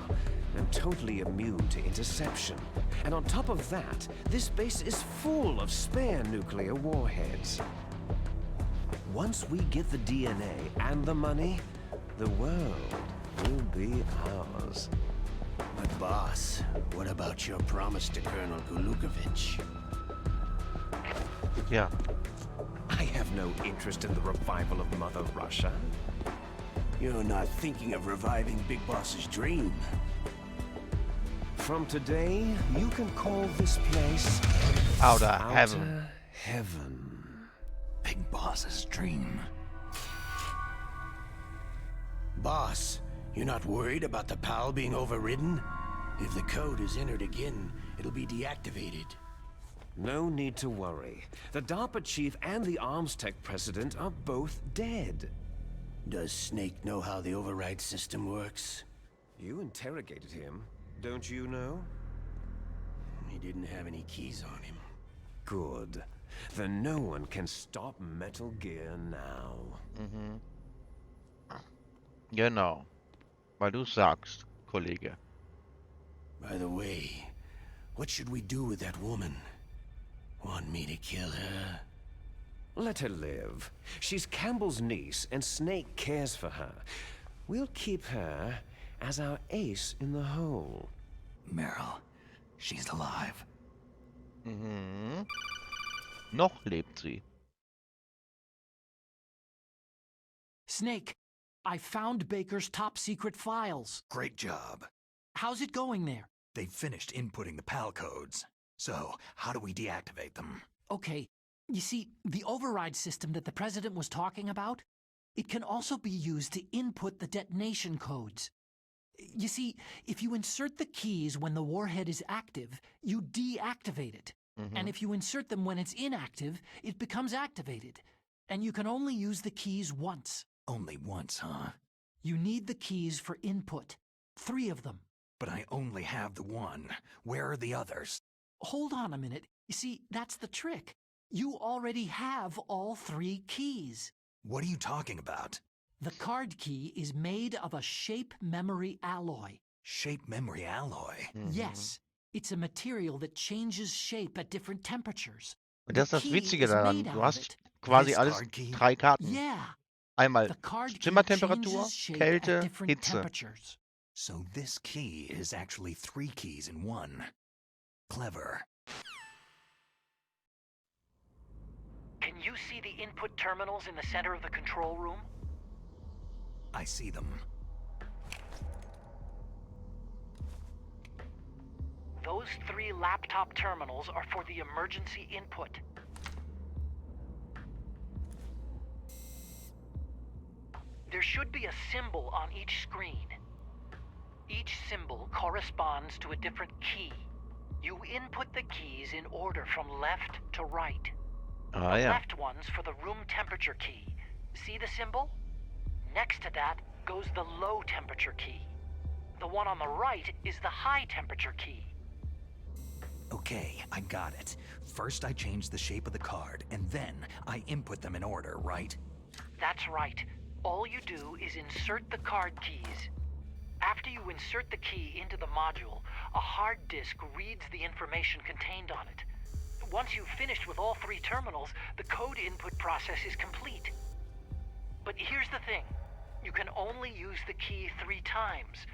and totally immune to interception. And on top of that, this base is full of spare nuclear warheads. Once we get the DNA and the money, the world will be ours. But boss, what about your promise to Colonel Gulukovich? Ja. I have no interest in the revival of Mother Russia. You're not thinking of reviving Big Boss's dream. From today, you can call this place Outer Heaven. Outer Heaven. Big Boss's dream. Boss, you're not worried about the PAL being overridden? If the code is entered again, it'll be deactivated. No need to worry. The DARPA chief and the arms tech president are both dead. Does Snake know how the override system works? You interrogated him, don't you know? He didn't have any keys on him. Good. Then no one can stop Metal Gear now. Mhm. Genau. Weil du sagst, Kollege. By the way, what should we do with that woman? Want me to kill her? Let her live. She's Campbell's niece, and Snake cares for her. We'll keep her as our ace in the hole. Meryl, she's alive. Mhm. Noch lebt sie. Snake, I found Baker's top secret files. Great job. How's it going there? They finished inputting the PAL codes. So, how do we deactivate them? Okay, you see, the override system that the President was talking about, it can also be used to input the detonation codes. You see, if you insert the keys when the warhead is active, you deactivate it. And if you insert them when it's inactive, it becomes activated. And you can only use the keys once. Only once, huh? You need the keys for input. 3 of them. But I only have the one. Where are the others? Hold on a minute. You see, that's the trick. You already have all 3 keys. What are you talking about? The card key is made of a shape memory alloy. Shape memory alloy? Yes. It's a material that changes shape at different temperatures. Und das ist das The key Witzige is daran. made Du out of hast it. quasi This alles card key? 3 Karten. Yeah. Einmal The card key Zimmertemperatur, changes shape Kälte, at different Hitze. temperatures. So this key is actually 3 keys in one. Clever. Can you see the input terminals in the center of the control room? I see them. Those 3 laptop terminals are for the emergency input. There should be a symbol on each screen. Each symbol corresponds to a different key. You input the keys in order from left to right. Ah The ja. left one's for the room temperature key. See the symbol? Next to that goes the low temperature key. The one on the right is the high temperature key. Okay, I got it. First I change the shape of the card, and then I input them in order, right? That's right. All you do is insert the card keys. After you insert the key into the module, a hard disk reads the information contained on it. Once you've finished with all 3 terminals, the code input process is complete. But here's the thing. You can only use the key 3 times.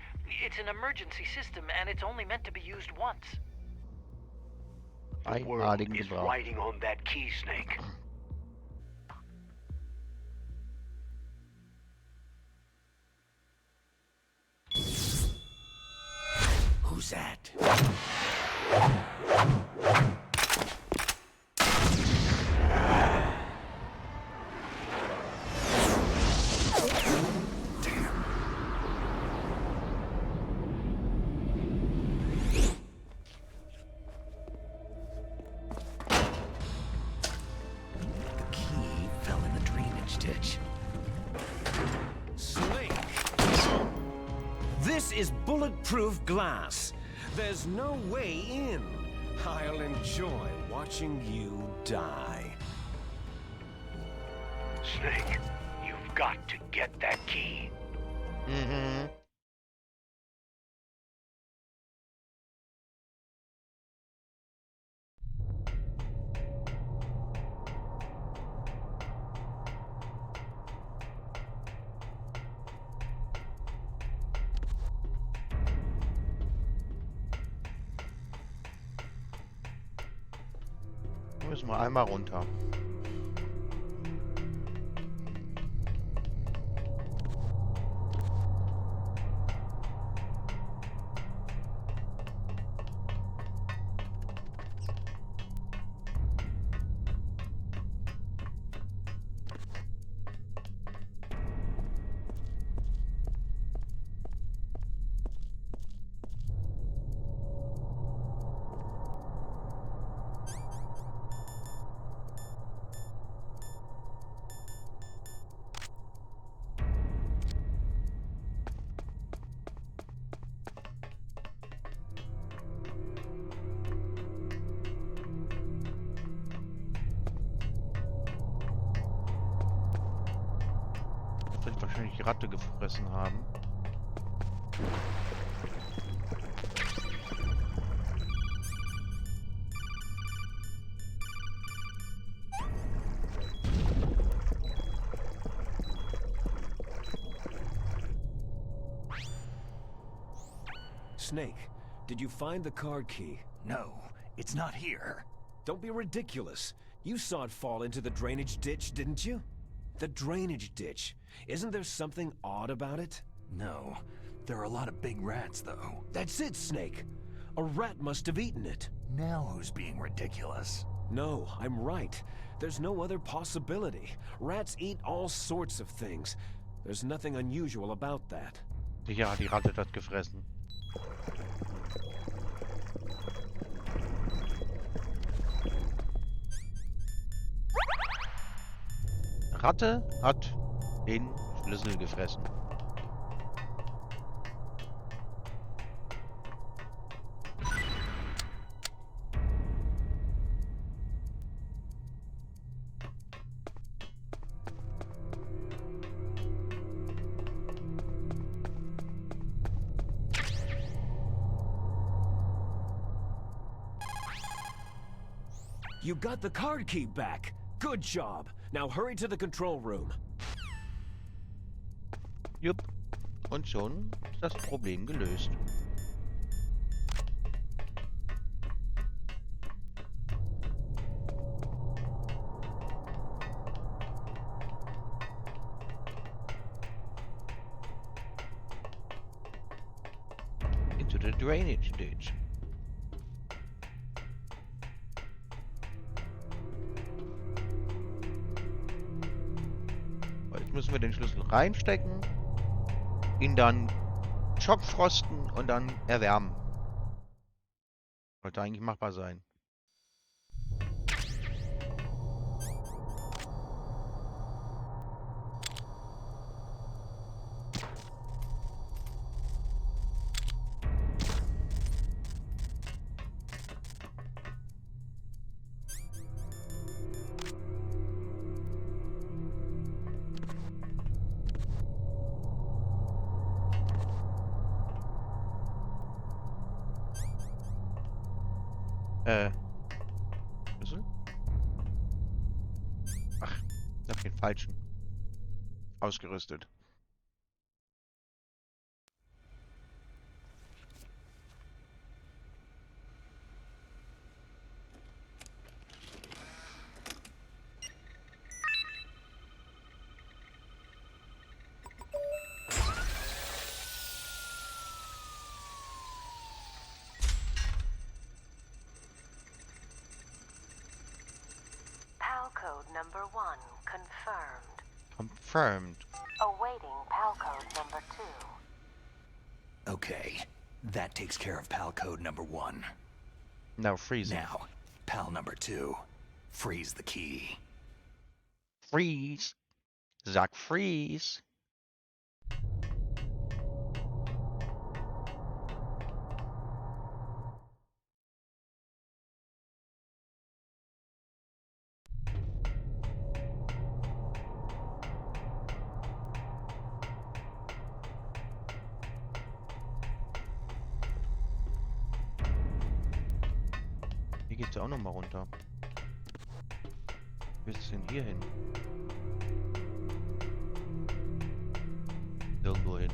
It's an emergency system, and it's only meant to be used once. The world Einmaligen is Gebrauch. riding on that key, Snake. Who's that? The key fell in the drainage ditch. Snake! This is bulletproof glass. There's no way in. I'll enjoy watching you die. Snake, you've got to get that key. Mhm. Müssen wir einmal runter. Wird wahrscheinlich die Ratte gefressen haben. Snake, did you find the card key? No, it's not here. Don't be ridiculous. You saw it fall into the drainage ditch, didn't you? The drainage ditch. Isn't there something odd about it? No. There are a lot of big rats, though. That's it, Snake. A rat must have eaten it. Now who's being ridiculous? No, I'm right. There's no other possibility. Rats eat all sorts of things. There's nothing unusual about that. Ja, die Ratte hat gefressen. Ratte hat den Schlüssel gefressen. You got the card key back. Good job. Now hurry to the control room. Jupp. Und schon ist das Problem gelöst. Into the drainage ditch. Jetzt müssen wir den Schlüssel reinstecken, ihn dann schockfrosten und dann erwärmen. Sollte eigentlich machbar sein. Schlüssel? Ach, ich hab den falschen. Ausgerüstet. PAL code number 1 confirmed. Confirmed. Awaiting PAL code number 2. Okay, that takes care of PAL code number 1. Now freeze it. Now, PAL number 2. Freeze the key. Freeze. Sag freeze. geht's ja auch noch mal runter. Wie willst du denn hier hin? Irgendwo hin.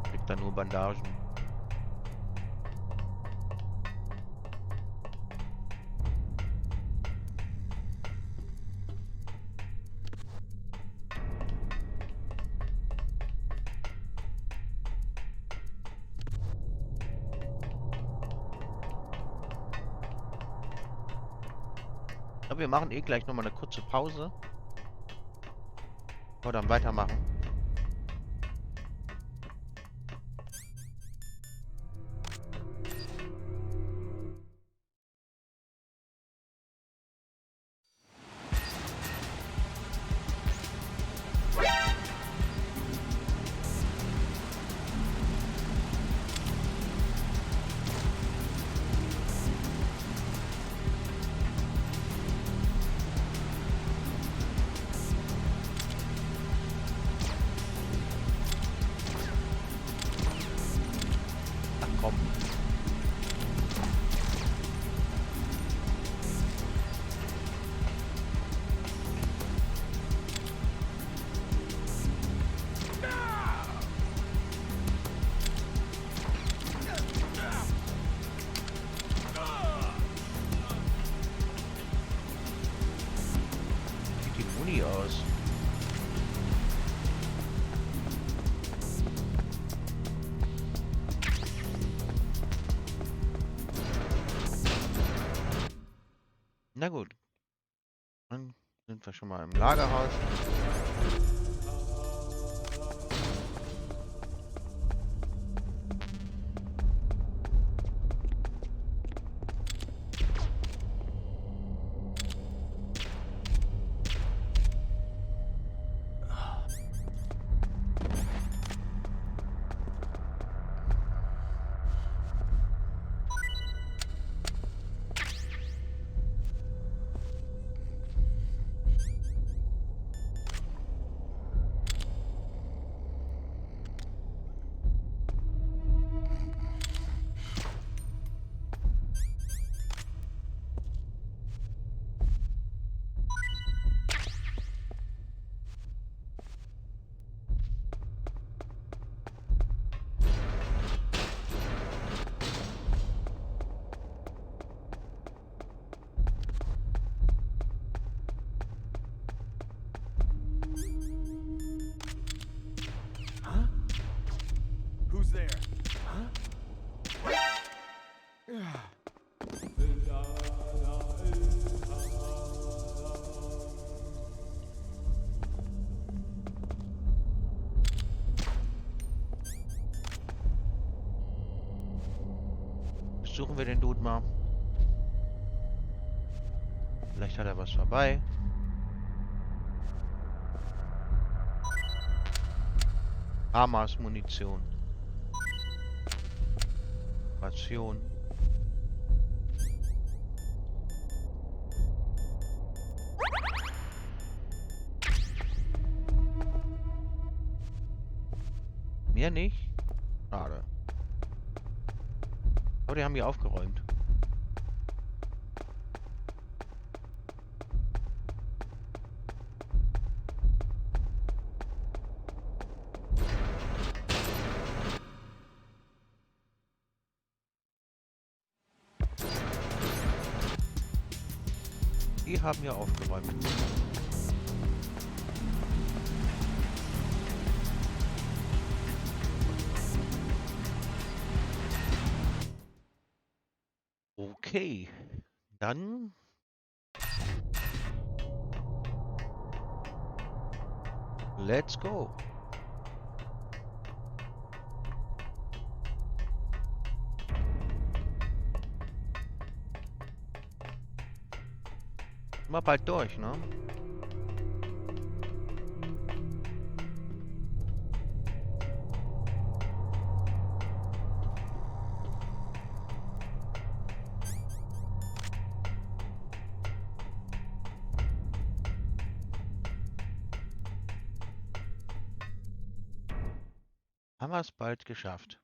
Kriegt da nur Bandagen. Aber wir machen eh gleich nochmal eine kurze Pause. Oder dann weitermachen. Ach komm. Sieht die Muni aus. Na gut. Dann sind wir schon mal im Lagerhaus. Who's there? Huh? Suchen wir den Dude mal. Vielleicht hat er was dabei. Hamas Munition. Ration. Mehr nicht? Schade. Aber die haben hier aufgeräumt. Die haben hier aufgeräumt. Okay, dann let's go. Mal bald durch, ne? Haben wir es bald geschafft.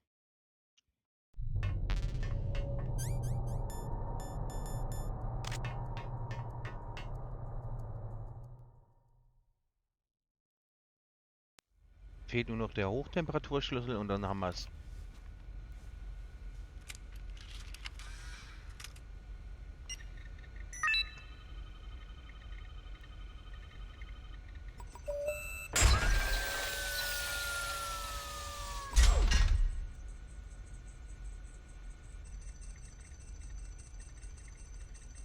Fehlt nur noch der Hochtemperaturschlüssel und dann haben wir es.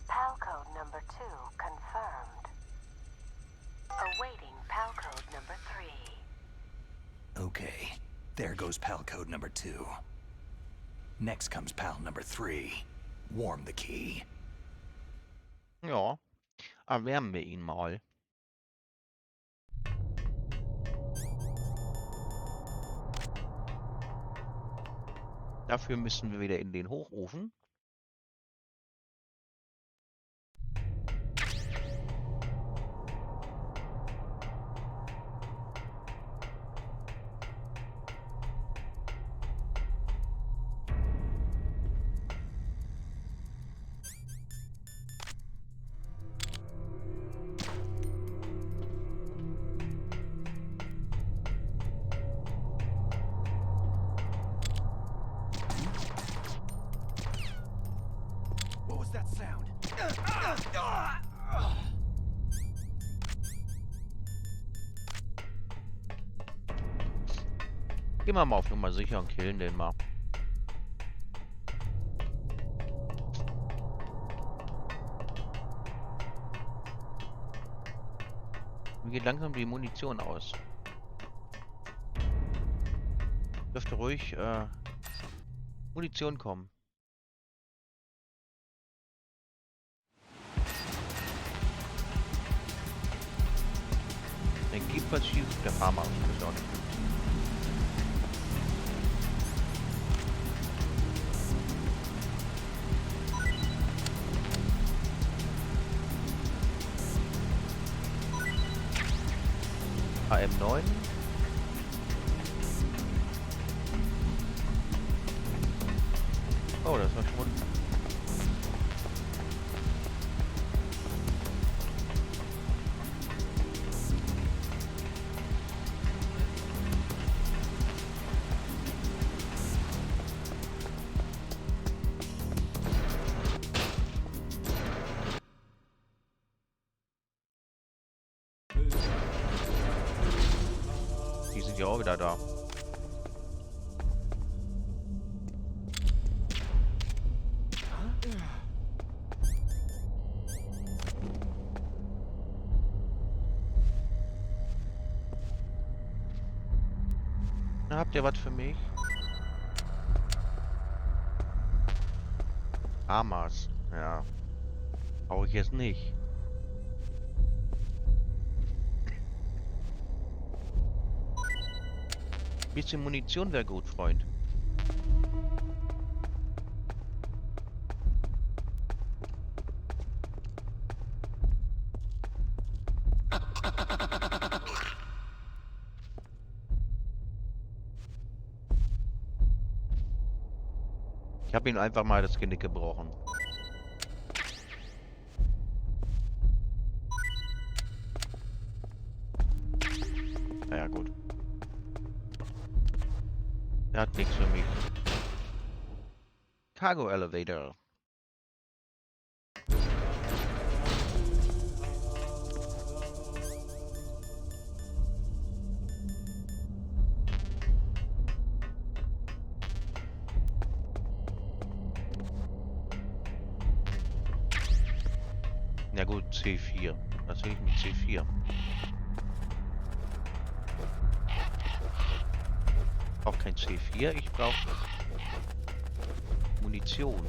PAL code number 2 confirmed. Awaiting PAL code number 3. Okay, there goes PAL code number 2. Next comes PAL number 3. Warm the key. Ja, erwärmen wir ihn mal. Dafür müssen wir wieder in den Hochofen. What was that sound? Gehen wir mal auf Nummer sicher und killen den mal. Mir geht langsam die Munition aus. Dürfte ruhig Munition kommen. Dann geht was schief, der Farmer ist auch nicht gut. AM9. Oh, das war schon. Die sind ja auch wieder da. Na, habt ihr was für mich? Amas. Ja. Brauche ich jetzt nicht. Bisschen Munition wäre gut, Freund. Ich habe ihm einfach mal das Genick gebrochen. Naja, gut. Er hat nichts für mich. Cargo Elevator. Ja gut, C4. Was will ich mit C4? Ich brauche kein C4, ich brauche Munition.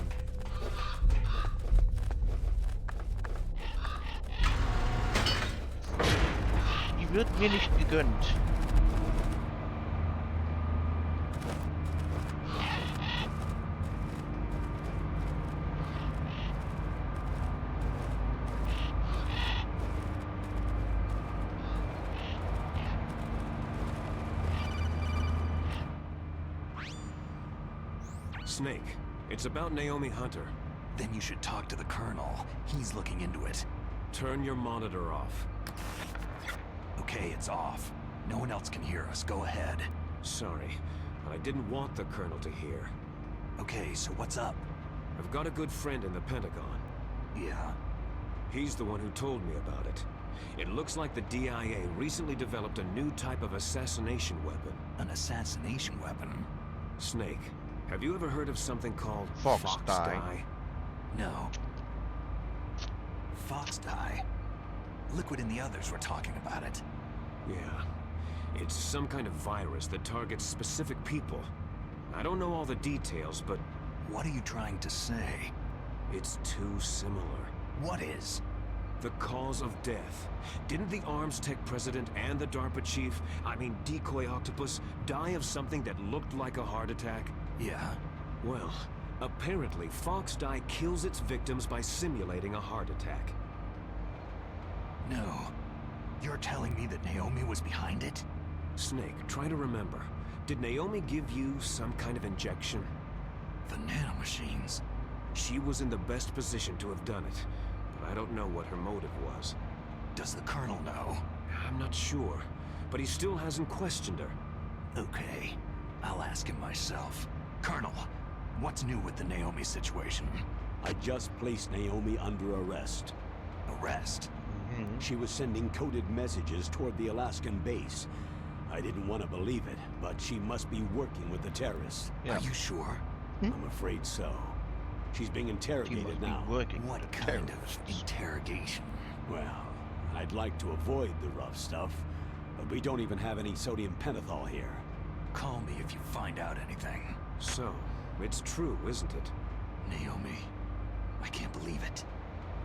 Die wird mir nicht gegönnt. Snake, it's about Naomi Hunter. Then you should talk to the Colonel. He's looking into it. Turn your monitor off. Okay, it's off. No one else can hear us. Go ahead. Sorry, I didn't want the Colonel to hear. Okay, so what's up? I've got a good friend in the Pentagon. Yeah? He's the one who told me about it. It looks like the DIA recently developed a new type of assassination weapon. An assassination weapon? Snake, have you ever heard of something called Fox dye? No. Fox dye? Liquid and the others were talking about it. Yeah. It's some kind of virus that targets specific people. I don't know all the details, but... What are you trying to say? It's too similar. What is? The cause of death. Didn't the Arms Tech president and the DARPA chief, Decoy Octopus, die of something that looked like a heart attack? Yeah? Well, apparently Fox dye kills its victims by simulating a heart attack. No. You're telling me that Naomi was behind it? Snake, try to remember. Did Naomi give you some kind of injection? The nanomachines. She was in the best position to have done it, but I don't know what her motive was. Does the Colonel know? I'm not sure, but he still hasn't questioned her. Okay, I'll ask him myself. Colonel, what's new with the Naomi situation? I just placed Naomi under arrest. Arrest? She was sending coded messages toward the Alaskan base. I didn't want to believe it, but she must be working with the terrorists. Yeah. Are you sure? I'm afraid so. She's being interrogated now. What kind of interrogation? Well, I'd like to avoid the rough stuff, but we don't even have any sodium pentothal here. Call me if you find out anything. So, it's true, isn't it? Naomi, I can't believe it.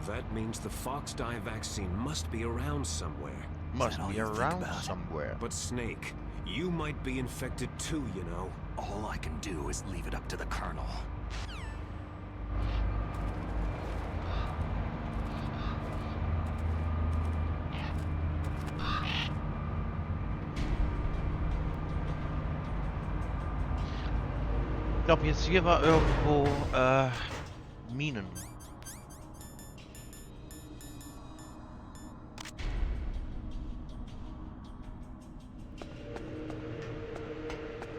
That means the Fox dye vaccine must be around somewhere. Must be around somewhere. But Snake, you might be infected too, you know. All I can do is leave it up to the Colonel. Ich glaube, jetzt hier war irgendwo Minen.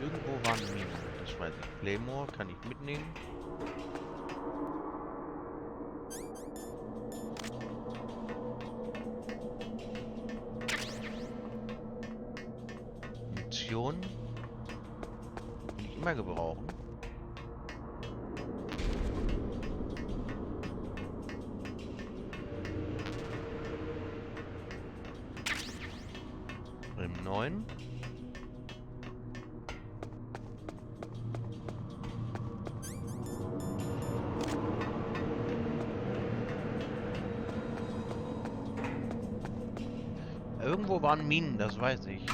Irgendwo waren Minen, das weiß ich. Claymore kann ich mitnehmen. Munition kann ich immer gebrauchen. Im 9. Irgendwo waren Minen, das weiß ich.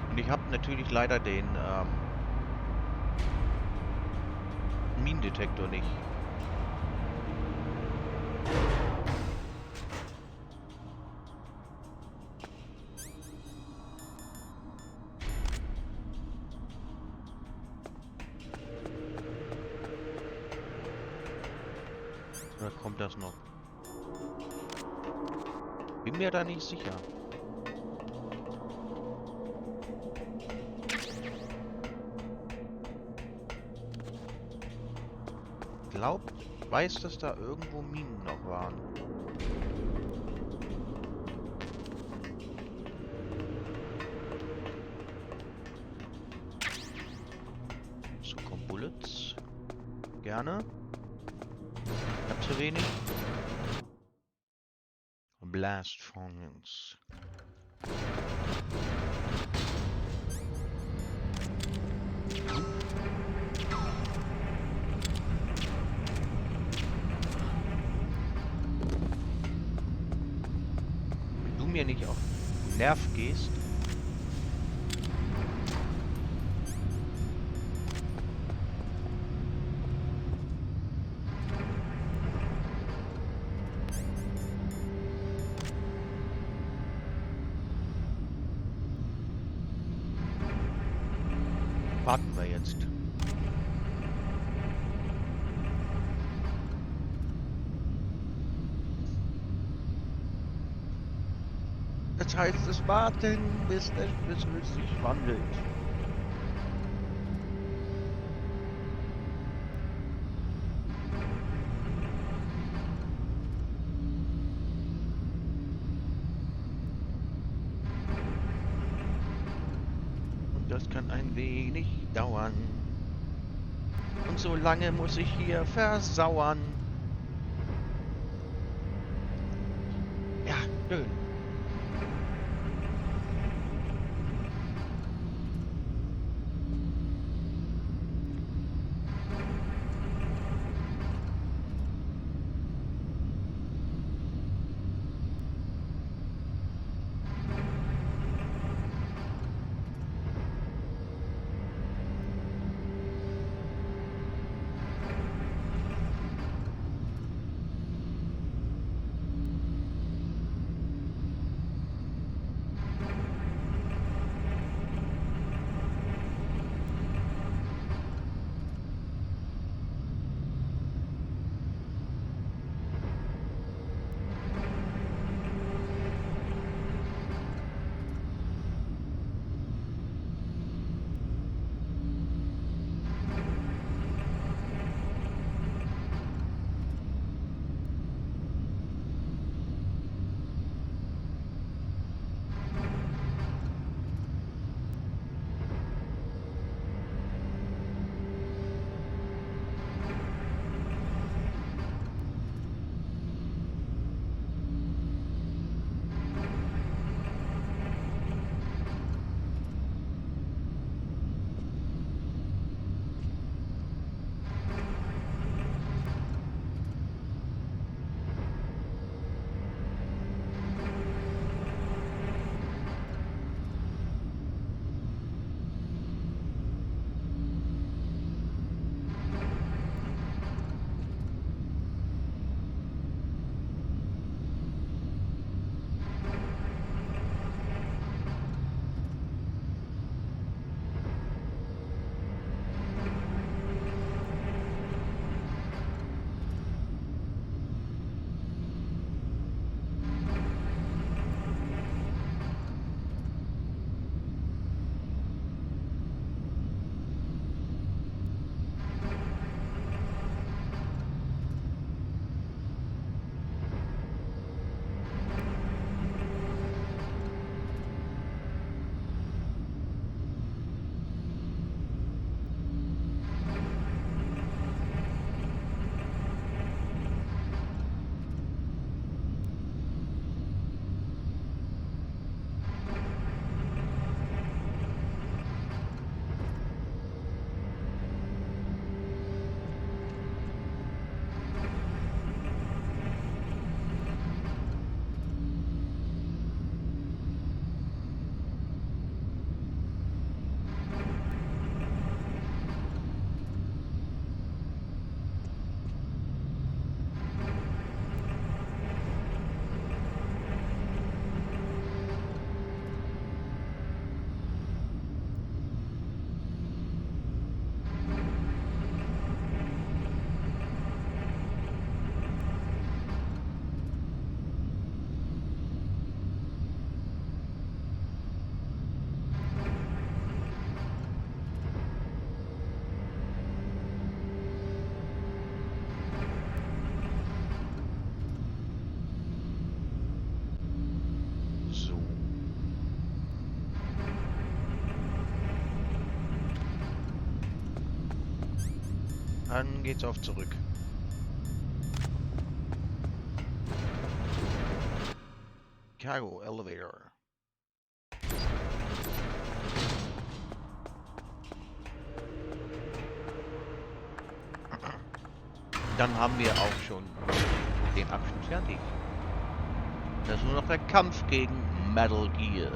Und ich habe natürlich leider den Minendetektor nicht. Oder kommt das noch? Bin mir da nicht sicher. Ich weiß, dass da irgendwo Minen noch waren. So, kommen Bullets. Gerne. Ich hab zu wenig. Blast Fragments. Mir nicht auf den Nerv gehst. Warten wir jetzt. Jetzt heißt es warten, bis der Schlüssel sich wandelt. Und das kann ein wenig dauern. Und so lange muss ich hier versauern. Ja, schön. Dann geht's auf zurück. Cargo Elevator. Dann haben wir auch schon den Abschnitt fertig. Das ist nur noch der Kampf gegen Metal Gear.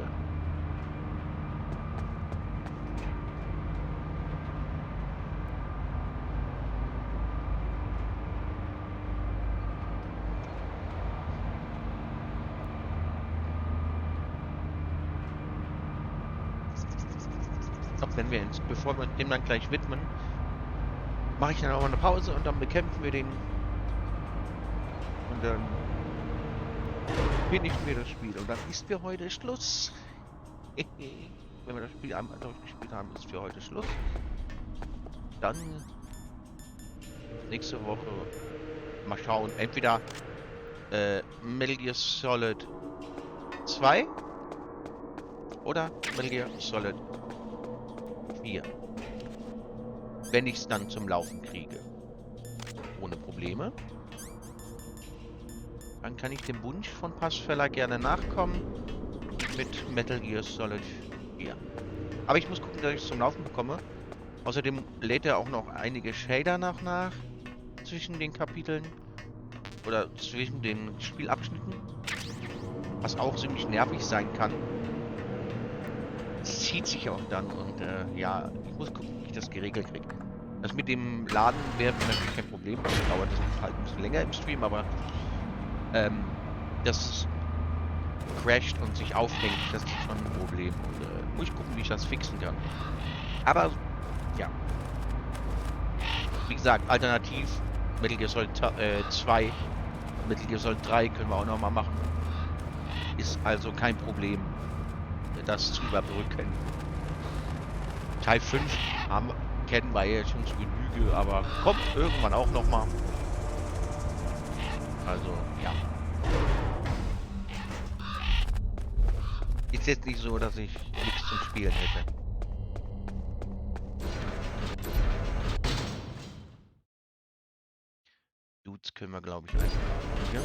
Auch wenn wir uns, bevor wir uns dem dann gleich widmen, mache ich dann auch mal eine Pause und dann bekämpfen wir den. Und dann finishen wir das Spiel. Und dann ist für heute Schluss. Wenn wir das Spiel einmal durchgespielt haben, ist für heute Schluss. Dann nächste Woche mal schauen. Entweder Metal Gear Solid 2 oder Metal Gear Solid 4. Wenn ich es dann zum Laufen kriege. Ohne Probleme. Dann kann ich dem Wunsch von Passfeller gerne nachkommen mit Metal Gear Solid 4. Aber ich muss gucken, dass ich es zum Laufen bekomme. Außerdem lädt er auch noch einige Shader nach zwischen den Kapiteln oder zwischen den Spielabschnitten, was auch ziemlich nervig sein kann. Es zieht sich auch dann und ja, ich muss gucken, wie ich das geregelt kriege. Das mit dem Laden wäre natürlich kein Problem, das dauert das halt ein bisschen länger im Stream, aber das crasht und sich aufhängt, das ist schon ein Problem und muss ich gucken, wie ich das fixen kann. Aber ja, wie gesagt, alternativ Metal Gear Solid 2, Metal Gear Solid 3 können wir auch nochmal machen. Ist also kein Problem, das zu überbrücken. Teil 5 kennen wir ja schon zu Genüge, aber kommt irgendwann auch nochmal. Also, ja. Ist jetzt nicht so, dass ich nichts zum Spielen hätte. Dudes können wir, glaube ich, einfach. Ja.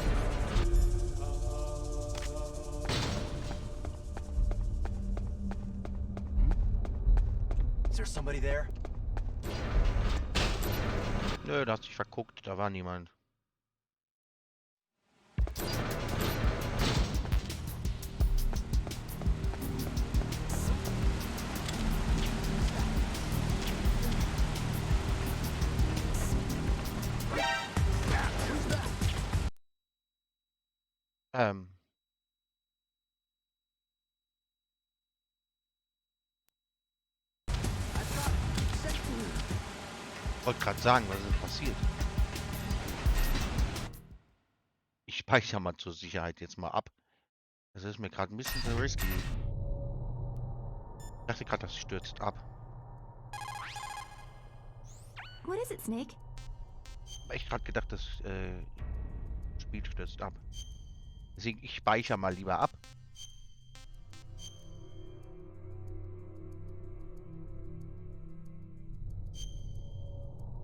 Is there somebody there? Nö, da hat sich verguckt, da war niemand. Ich wollte gerade sagen, was ist passiert? Ich speichere mal zur Sicherheit jetzt mal ab. Das ist mir gerade ein bisschen zu risky. Ich dachte gerade, das stürzt ab. What is it, Snake? Aber ich gerade gedacht, das Spiel stürzt ab. Deswegen, ich speichere mal lieber ab.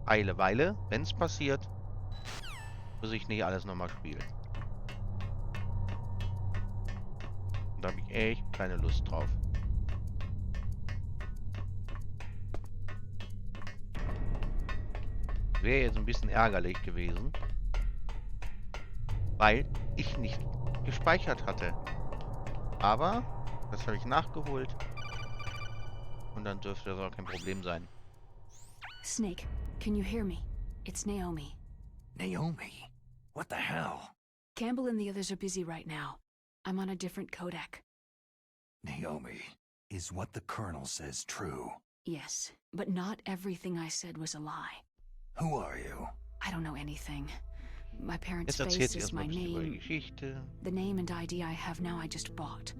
Weile, wenn es passiert, muss ich nicht alles nochmal spielen. Und da habe ich echt keine Lust drauf. Wäre jetzt ein bisschen ärgerlich gewesen, weil ich nicht gespeichert hatte. Aber das habe ich nachgeholt und dann dürfte das auch kein Problem sein. Snake, can you hear me? It's Naomi. Naomi? What the hell? Campbell and the others are busy right now. I'm on a different codec. Naomi, is what the Colonel says true? Yes, but not everything I said was a lie. Who are you? I don't know anything. My parents' Jetzt erzählt face sie is erstmal my ein bisschen über die name. Geschichte. The name and ID I have now I just bought.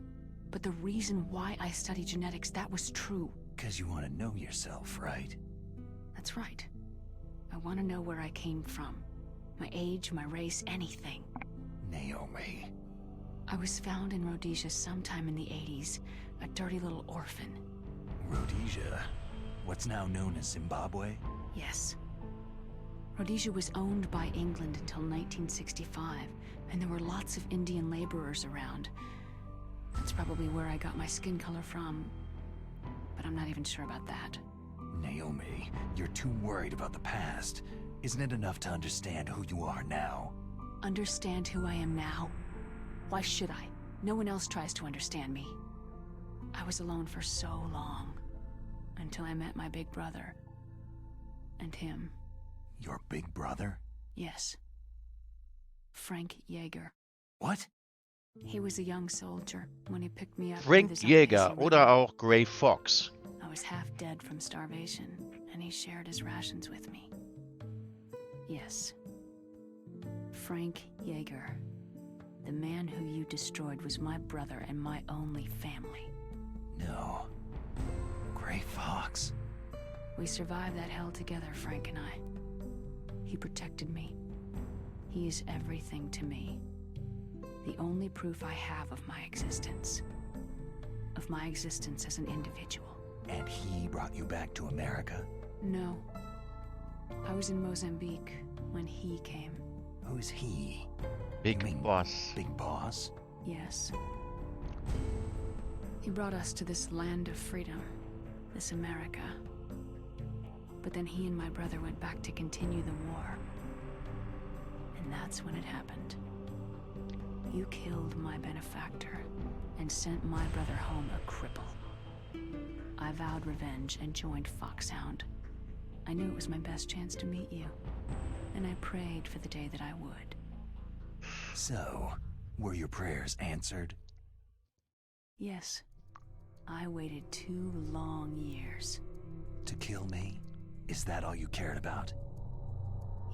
But the reason why I study genetics, that was true. 'Cause you want to know yourself, right? That's right. I want to know where I came from. My age, my race, anything. Naomi. I was found in Rhodesia sometime in the 80s. A dirty little orphan. Rhodesia? What's now known as Zimbabwe? Yes. Rhodesia was owned by England until 1965, and there were lots of Indian laborers around. That's probably where I got my skin color from, but I'm not even sure about that. Naomi, you're too worried about the past. Isn't it enough to understand who you are now? Understand who I am now? Why should I? No one else tries to understand me. I was alone for so long, until I met my big brother. And him. Your big brother? Yes. Frank Yeager. What? He was a young soldier when he picked me up. Frank Jäger oder auch Gray Fox. was half dead from starvation, and he shared his rations with me. Yes. Frank Yeager. The man who you destroyed was my brother and my only family. No. Gray Fox. We survived that hell together, Frank and I. He protected me. He is everything to me. The only proof I have of my existence. Of my existence as an individual. And he brought you back to America? No. I was in Mozambique when he came. Who's he? Big Boss. Big Boss? Yes. He brought us to this land of freedom, this America. But then he and my brother went back to continue the war. And that's when it happened. You killed my benefactor and sent my brother home a cripple. I vowed revenge and joined Foxhound. I knew it was my best chance to meet you, and I prayed for the day that I would. So, were your prayers answered? Yes. I waited 2 long years. To kill me? Is that all you cared about?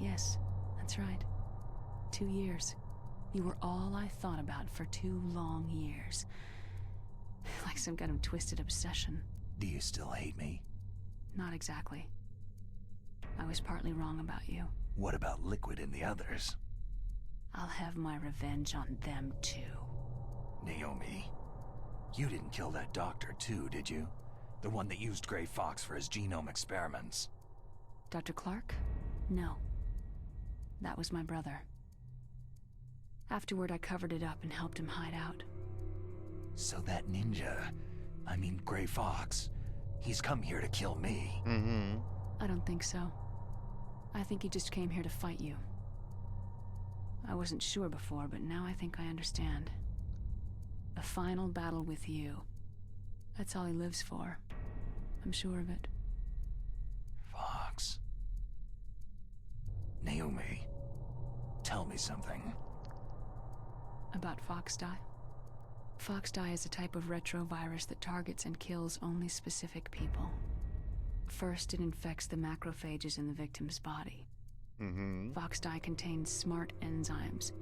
Yes, that's right. 2 years. You were all I thought about for 2 long years. Like some kind of twisted obsession. Do you still hate me? Not exactly. I was partly wrong about you. What about Liquid and the others? I'll have my revenge on them too. Naomi, you didn't kill that doctor too, did you? The one that used Gray Fox for his genome experiments. Dr. Clark? No. That was my brother. Afterward, I covered it up and helped him hide out. So that ninja, I mean Gray Fox, he's come here to kill me. Mm-hmm. I don't think so. I think he just came here to fight you. I wasn't sure before, but now I think I understand. A final battle with you. That's all he lives for. I'm sure of it. Fox. Naomi, tell me something. About Foxdie? Foxdie is a type of retrovirus that targets and kills only specific people. First, it infects the macrophages in the victim's body. Foxdie contains smart enzymes,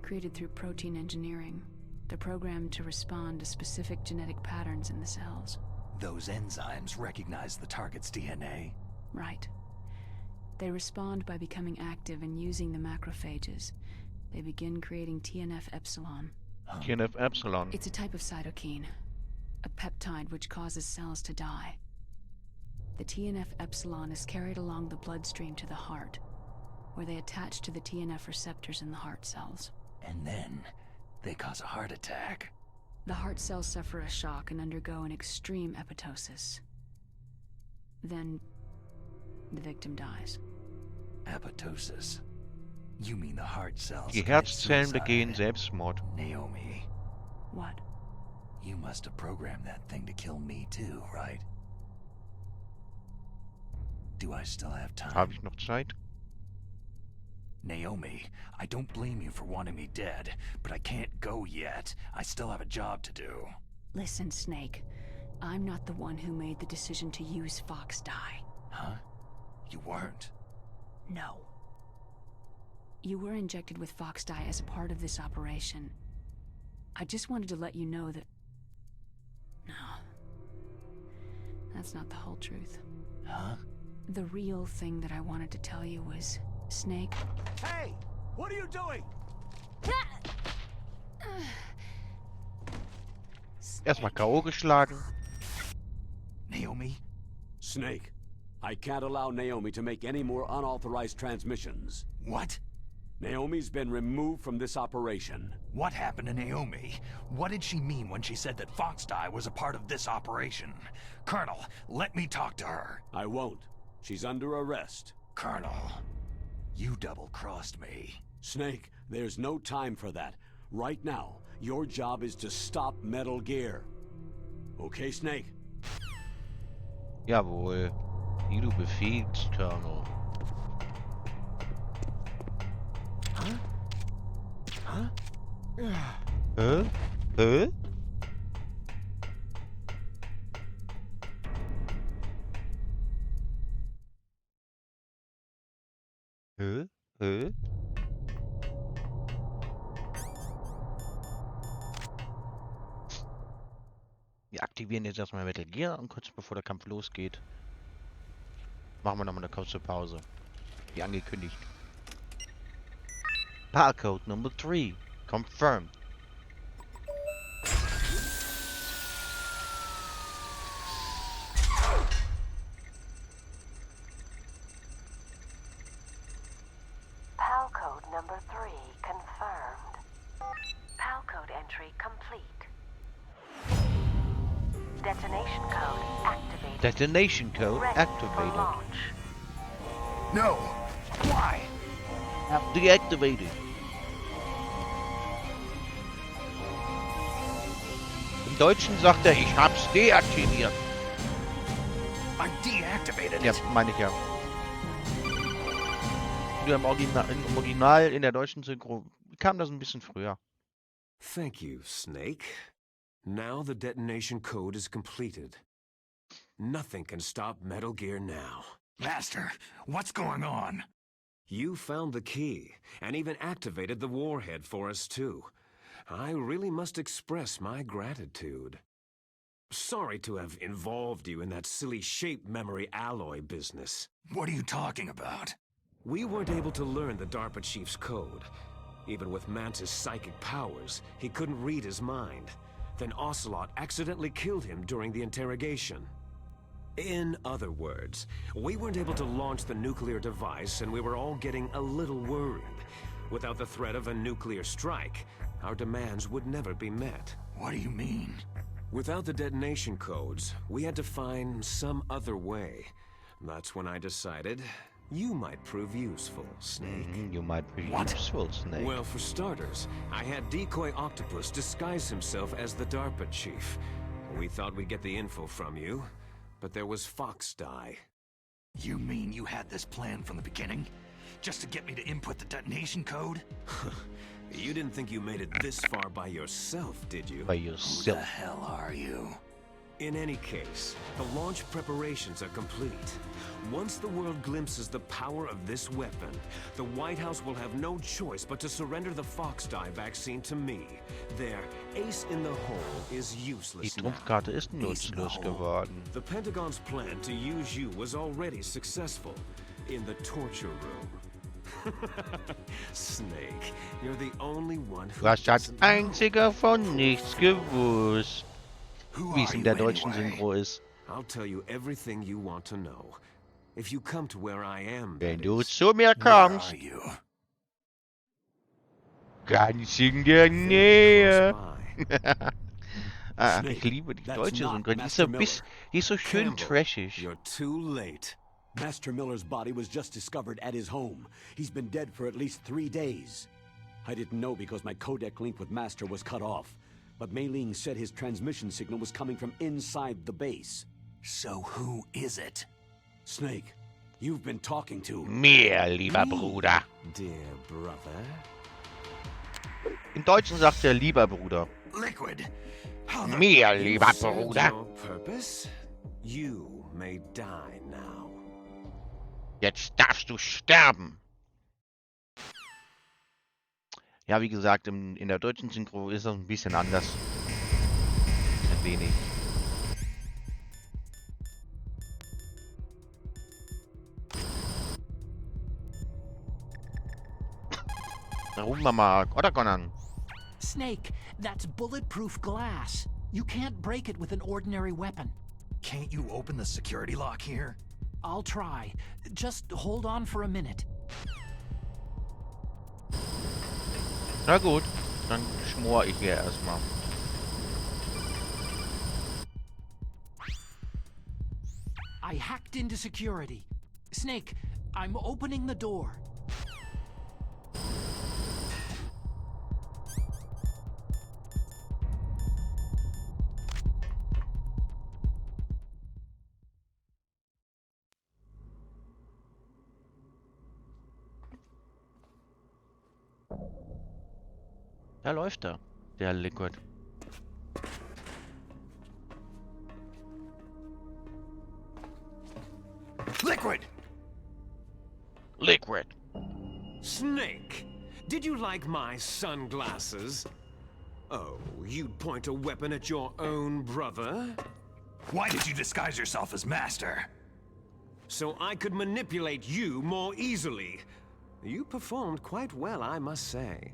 created through protein engineering. They're programmed to respond to specific genetic patterns in the cells. Those enzymes recognize the target's DNA? Right. They respond by becoming active and using the macrophages. They begin creating TNF-epsilon. TNF-epsilon. It's a type of cytokine, a peptide which causes cells to die. The TNF-epsilon is carried along the bloodstream to the heart, where they attach to the TNF receptors in the heart cells. And then they cause a heart attack. The heart cells suffer a shock and undergo an extreme apoptosis. Then the victim dies. Apoptosis? You mean the heart cells? Die commit Herzzellen suicide. begehen Selbstmord. Naomi, What? you must have programmed that thing to kill me too, right? Do I still have time? Habe ich noch Zeit? Naomi, I don't blame you for wanting me dead, but I can't go yet. I still have a job to do. Listen, Snake. I'm not the one who made the decision to use Foxdie. Huh? You weren't? No. You were injected with Foxdie as a part of this operation. I just wanted to let you know that... No. That's not the whole truth. Huh? The real thing that I wanted to tell you was... Snake... Hey! What are you doing? Erstmal K.O. geschlagen. Naomi? Snake, I can't allow Naomi to make any more unauthorized transmissions. What? Naomi's been removed from this operation. What happened to Naomi? What did she mean when she said that Foxdie was a part of this operation? Colonel, let me talk to her. I won't. She's under arrest. Colonel, you double-crossed me. Snake, there's no time for that. Right now, your job is to stop Metal Gear. Okay, Snake? Jawohl. Wie du befiehlst, Colonel. Huh? Huh? Huh? Hä? Hä? Wir aktivieren jetzt erstmal Metal Gear und kurz bevor der Kampf losgeht, machen wir nochmal eine kurze Pause. Wie angekündigt. Barcode Number 3. Confirmed. PAL code number 3 confirmed. PAL code entry complete. Detonation code activated. Detonation code Ready for activated. launch. No! Why? Deactivated. Im Deutschen sagt er, ich hab's deaktiviert. I deactivated Ja, it. meine ich ja. Nur im Original in der deutschen Synchro kam das ein bisschen früher. Thank you, Snake. Now the detonation code is completed. Nothing can stop Metal Gear now. Master, what's going on? You found the key, and even activated the warhead for us too. I really must express my gratitude. Sorry to have involved you in that silly shape memory alloy business. What are you talking about? We weren't able to learn the DARPA chief's code. Even with Mantis' psychic powers, he couldn't read his mind. Then Ocelot accidentally killed him during the interrogation. In other words, we weren't able to launch the nuclear device, and we were all getting a little worried. Without the threat of a nuclear strike, our demands would never be met. What do you mean? Without the detonation codes, we had to find some other way. That's when I decided you might prove useful, Snake. You might be What? useful, Snake. Well, for starters, I had Decoy Octopus disguise himself as the DARPA chief. We thought we'd get the info from you, but there was Fox Die. You mean you had this plan from the beginning? Just to get me to input the detonation code? You didn't think you made it this far by yourself, did you? By Who the yourself. hell are you? In any case, the launch preparations are complete. Once the world glimpses the power of this weapon, the White House will have no choice but to surrender the Fox Die vaccine to me. Their ace in the hole is Die useless now. Trumpfkarte ist nutzlos geworden. The Pentagon's plan to use you was already successful in the torture room. Snake, you're the only one who Du hast als doesn't know. einziger von nichts gewusst. Who Wie are es in you der deutschen anyway? Synchro ist. I'll tell you everything you want to know. If you come to where I am, Wenn that du is. zu mir Where kommst, are you? ganz in der Very Nähe. close by. Ah, Snake, ich liebe die that's deutsche not Synchro. Die ist Master so, Miller. die ist so schön Campbell, trashig. You're too late. Master Miller's body was just discovered at his home. He's been dead for at least 3 days. I didn't know because my codec link with Master was cut off. But Mei Ling said his transmission signal was coming from inside the base. So who is it? Snake, you've been talking to... Mir, lieber Bruder. Dear brother. Im Deutschen sagt er lieber Bruder. Liquid. How the... Mir, You lieber served Bruder. your purpose. You may die now. Jetzt darfst du sterben. Ja, wie gesagt, in der deutschen Synchro ist das ein bisschen anders. Ein wenig. Warum, Mama? Oder Conan? Snake, that's bulletproof glass. You can't break it with an ordinary weapon. Can't you open the security lock here? I'll try. Just hold on for a minute. Na gut, dann schmor ich hier erstmal. I hacked into security. Snake, I'm opening the door. Da läuft er, der Liquid. Liquid! Liquid. Snake, did you like my sunglasses? Oh, you'd point a weapon at your own brother? Why did you disguise yourself as Master? So I could manipulate you more easily. You performed quite well, I must say.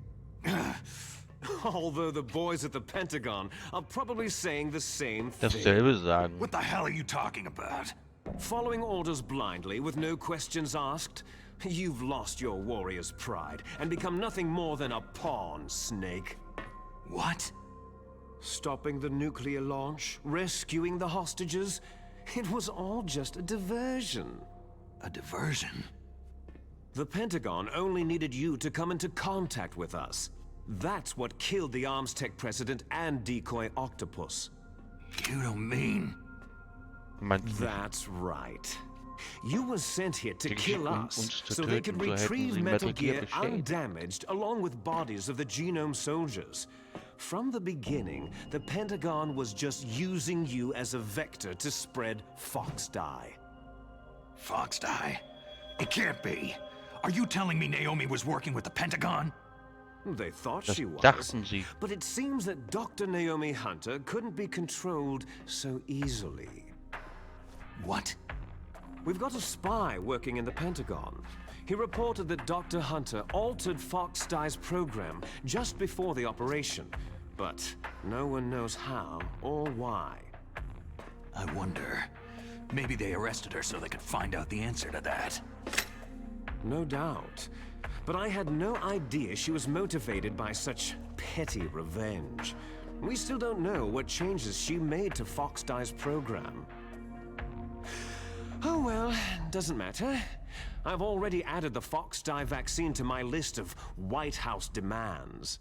Although the boys at the Pentagon are probably saying the same thing. Dasselbe sagen. What the hell are you talking about? Following orders blindly with no questions asked, you've lost your warrior's pride and become nothing more than a pawn, Snake. What? Stopping the nuclear launch, rescuing the hostages, it was all just a diversion. A diversion? The Pentagon only needed you to come into contact with us. That's what killed the Arms Tech president and decoy Octopus. You don't mean... That's right. You were sent here to kill us, so they could retrieve Metal Gear undamaged, along with bodies of the Genome soldiers. From the beginning, the Pentagon was just using you as a vector to spread Fox Dye. Fox Dye? It can't be. Are you telling me Naomi was working with the Pentagon? They thought she was, but it seems that Dr. Naomi Hunter couldn't be controlled so easily. What? We've got a spy working in the Pentagon. He reported that Dr. Hunter altered Fox Dye's program just before the operation, but no one knows how or why. I wonder, maybe they arrested her so they could find out the answer to that. No doubt. But I had no idea she was motivated by such petty revenge. We still don't know what changes she made to Fox Dye's program. Oh well, doesn't matter. I've already added the Fox Dye vaccine to my list of White House demands.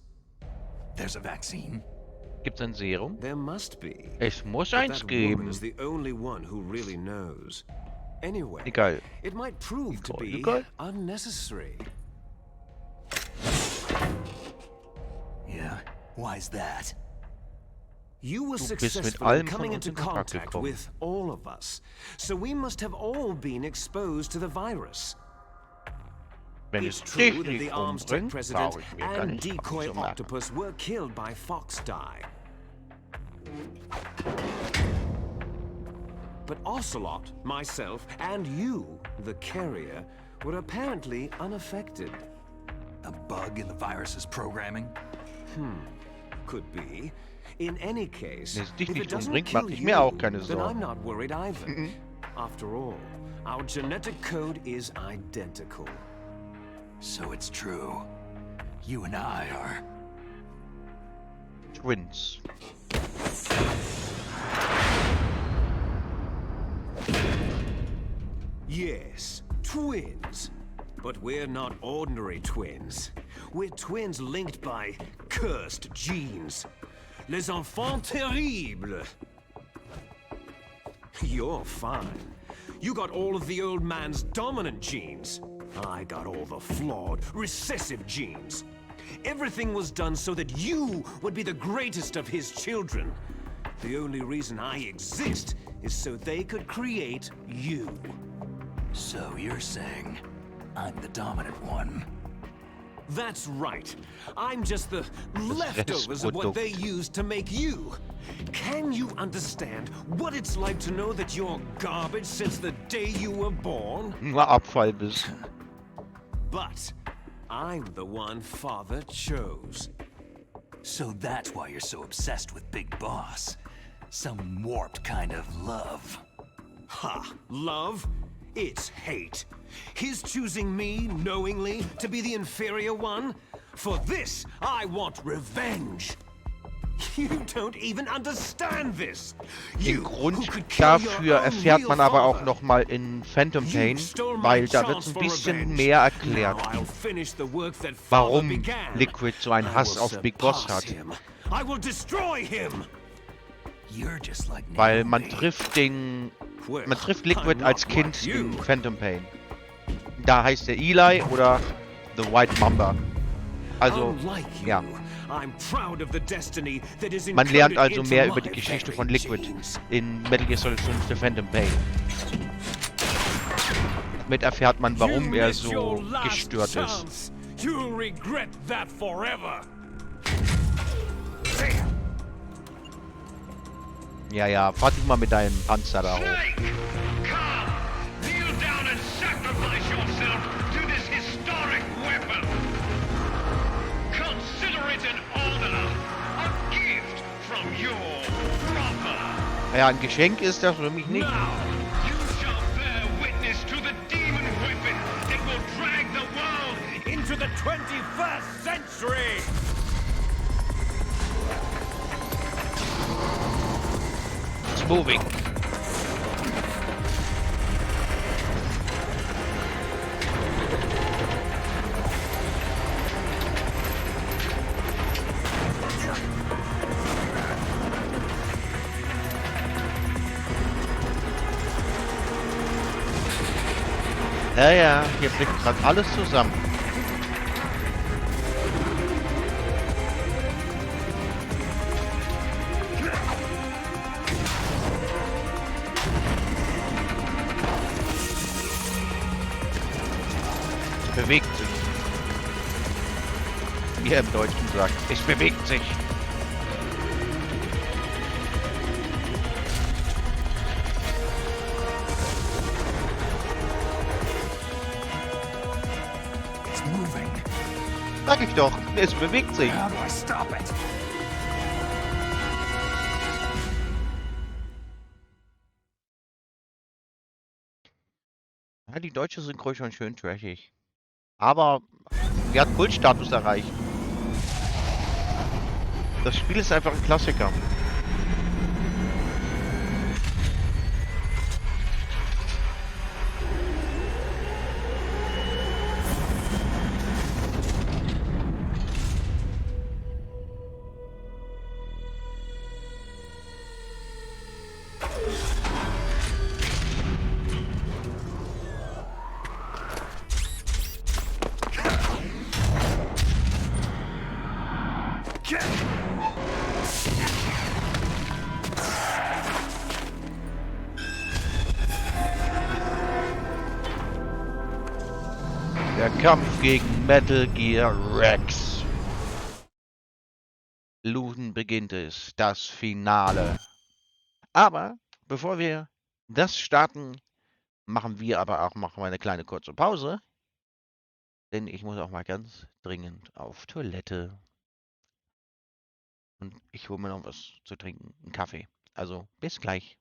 There's a vaccine? Gibt's ein Serum? There must be. Es muss But eins that geben. woman is the only one who really knows. Anyway, Egal. it might prove to be unnecessary. Yeah, why's that? You were mit successful allem in von coming uns into in Kontakt contact gekommen. with all of us, so we must have all been exposed to the virus. Wenn It's es true dich that the nicht Arms Tech umbringt, president brauche ich mir gar and nicht decoy zu merken. Octopus were killed by Fox Dye. But Ocelot, myself, and you, the carrier, were apparently unaffected. A bug in the virus's programming? Could be. In any case, Wenn es dich if it nicht doesn't umbringt, kill mache ich you, mir auch keine then I'm Sorgen. not worried either. After all, our genetic code is identical. So it's true. You and I are... Twins. Yes, twins. But we're not ordinary twins. We're twins linked by cursed genes. Les enfants terribles. You're fine. You got all of the old man's dominant genes. I got all the flawed, recessive genes. Everything was done so that you would be the greatest of his children. The only reason I exist is so they could create you. So you're saying I'm the dominant one? That's right. I'm just the leftovers of what they used to make you. Can you understand what it's like to know that you're garbage since the day you were born? Nur Abfall bist. But I'm the one Father chose. So that's why you're so obsessed with Big Boss. Some warped kind of love. Ha! Love? It's hate. His choosing me, knowingly, to be the inferior one? For this, I want revenge. You don't even understand this. Den Grund dafür erfährt man aber auch nochmal in Phantom Pain, weil da wird ein bisschen mehr erklärt, warum Liquid so einen Hass auf Big Boss hat. Weil man trifft Liquid als Kind in Phantom Pain. Da heißt er Eli oder The White Mamba. Also, ja. Man lernt also mehr über die Geschichte von Liquid in Metal Gear Solid 5 The Phantom Pain. Damit erfährt man, warum er so gestört ist. You'll regret that forever. Ja, ja, fahr dich mal mit deinem Panzer da hoch. Snake! Come! Kneel down and sacrifice yourself to this historic weapon! Consider it an honor, a gift from your brother! Ja, ein Geschenk ist das für mich nicht. Now, you shall bear witness to the demon weapon that will drag the world Into the 21st century! It's moving. Ja, ja, hier blickt gerade alles zusammen. Es bewegt sich. Wie er im Deutschen sagt, es bewegt sich. It's moving. Sag ich doch, es bewegt sich. How do I stop it? Ja, die deutsche Synchro ist schon schön trashig. Aber sie hat Kultstatus erreicht. Das Spiel ist einfach ein Klassiker. Der Kampf gegen Metal Gear Rex. Nun beginnt es, das Finale. Aber bevor wir das starten, machen wir aber auch noch mal eine kleine kurze Pause. Denn ich muss auch mal ganz dringend auf Toilette. Und ich hole mir noch was zu trinken, einen Kaffee. Also bis gleich.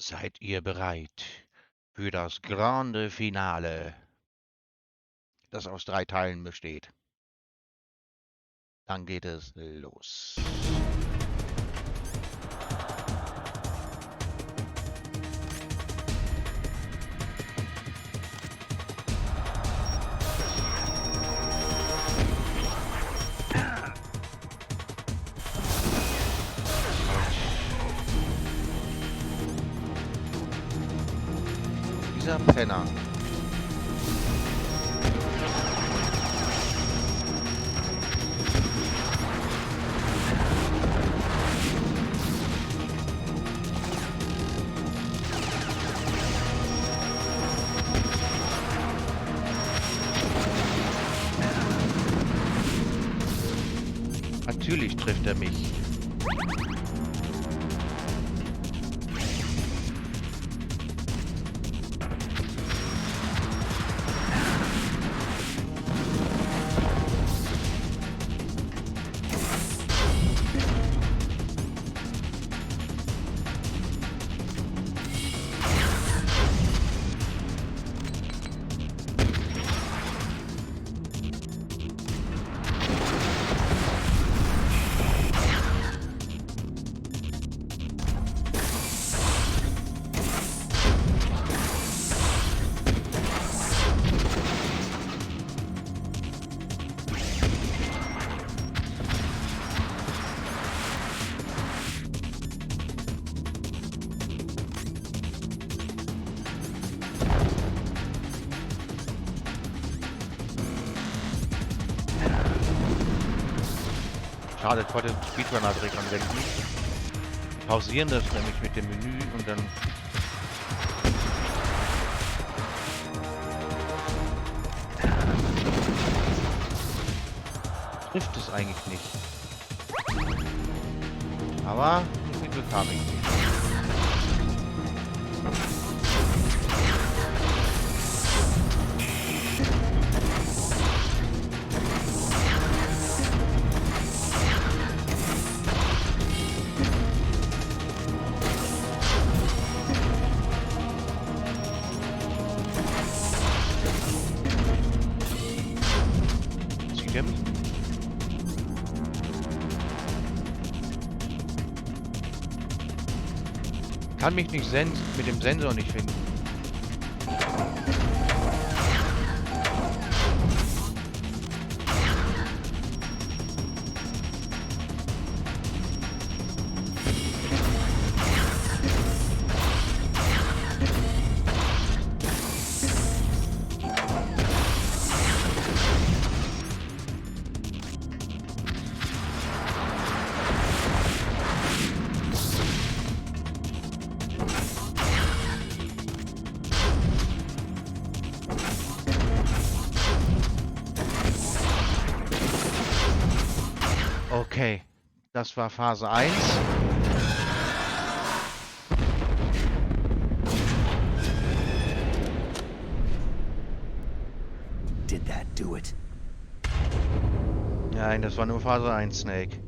Seid ihr bereit für das grande Finale, das aus 3 Teilen besteht? Dann geht es los. Dieser Penner. Natürlich trifft er mich. Schade, ich wollte den Speedrunner direkt anwenden. Pausieren das nämlich mit dem Menü und dann... trifft es eigentlich nicht. Aber so viel Glück habe ich nicht. Kann mich nicht mit dem Sensor nicht finden. Okay, das war Phase 1. Did that do it? Nein, das war nur Phase 1, Snake.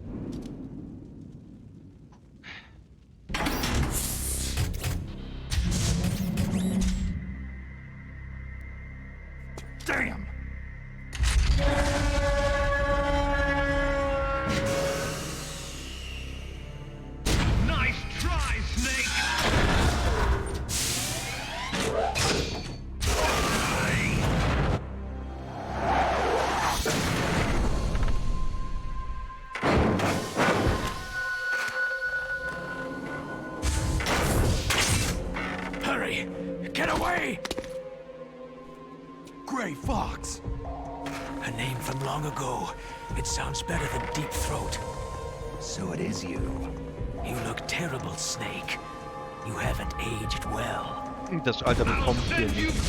Damn! Get away! Gray Fox! A name from long ago. It sounds better than Deep Throat. So it is you. You look terrible, Snake. You haven't aged well. Das Alter bekommt hier nicht.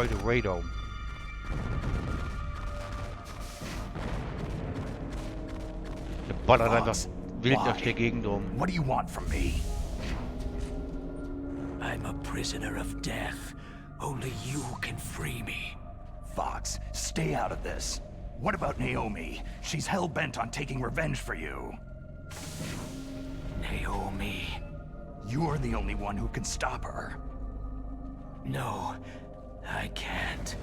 Destroy the radar. Der ballert einfach wild durch die Gegend rum. What do you want from me? I'm a prisoner of death. Only you can free me. Fox, stay out of this. What about Naomi? She's hell-bent on taking revenge for you. Naomi? You're the only one who can stop her. No, I can't.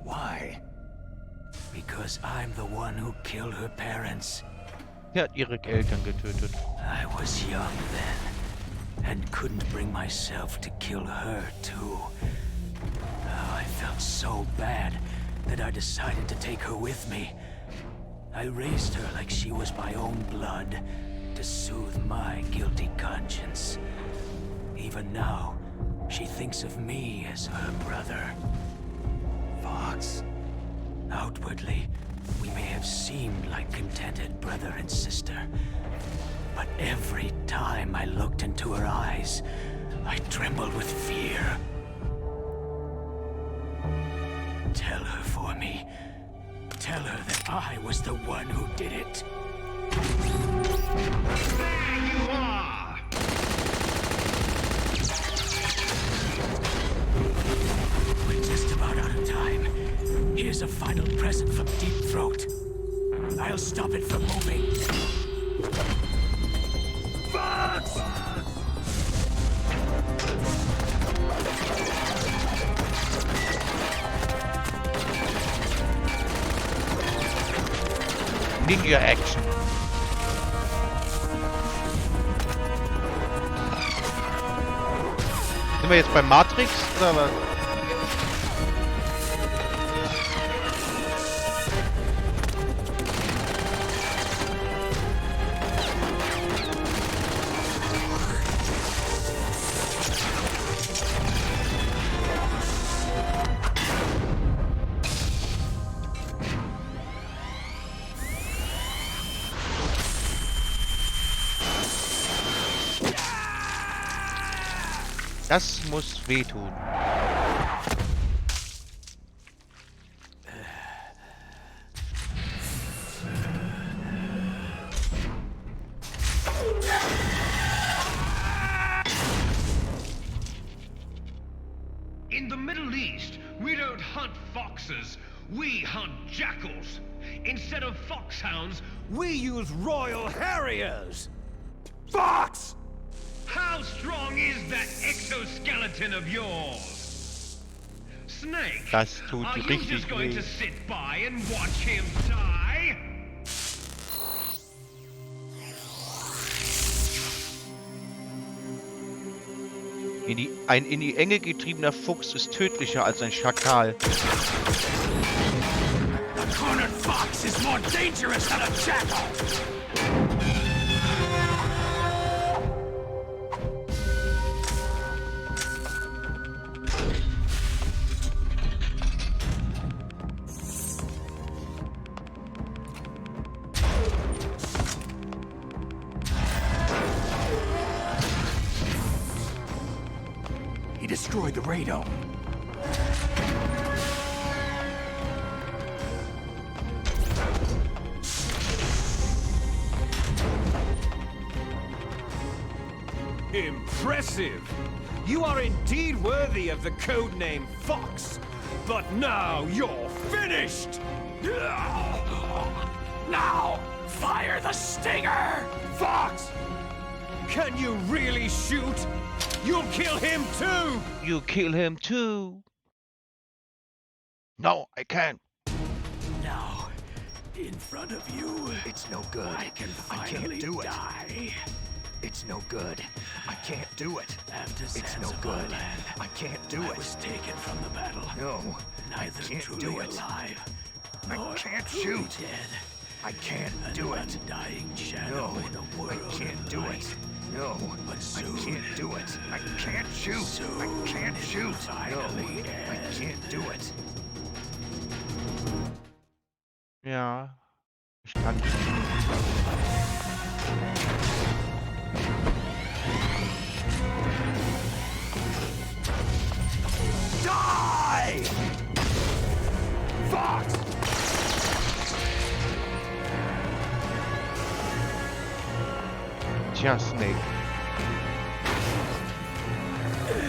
Why? Because I'm the one who killed her parents. Er hat ihre Eltern getötet. I was young then, and couldn't bring myself to kill her too. Oh, I felt so bad that I decided to take her with me. I raised her like she was my own blood, to soothe my guilty conscience. Even now, she thinks of me as her brother. Fox. Outwardly, we may have seemed like contented brother and sister. But every time I looked into her eyes, I trembled with fear. Tell her for me. Tell her that I was the one who did it. There you are! We're just about out of time. Here's a final present from Deep Throat. I'll stop it from moving. Fox! Ninja Action. Sind wir jetzt bei Matrix oder was? Das muss wehtun. In the Middle East, we don't hunt foxes, we hunt jackals. Instead of foxhounds, we use Royal Harriers. Fox! How strong is that exoskeleton of yours? Snake, Das tut are you richtig just going weh. to sit by and watch him die? Ein in die Enge getriebener Fuchs ist tödlicher als ein Schakal. A cornered fox is more dangerous than a jackal! He destroyed the radome. Impressive! You are indeed worthy of the codename Fox. But now you're finished! Now, fire the stinger! Fox! Can you really shoot? You'll kill him too! You kill him too. No, I can't. Now, in front of you, It's no good. I can I finally can't do it. die. It's no good. I can't do it. After It's sands no of good. our land, I can't do I it. was taken from the battle. No, I Neither can't truly do it. alive, I nor can't truly shoot. dead. I can't An do it. undying shadow No, in a world I can't of do light. it. No, But I soon, can't do it. I can't shoot. I soon can't it shoot. will No, finally I end. can't do it. Ja, ich kann. Die! Tja, Snake.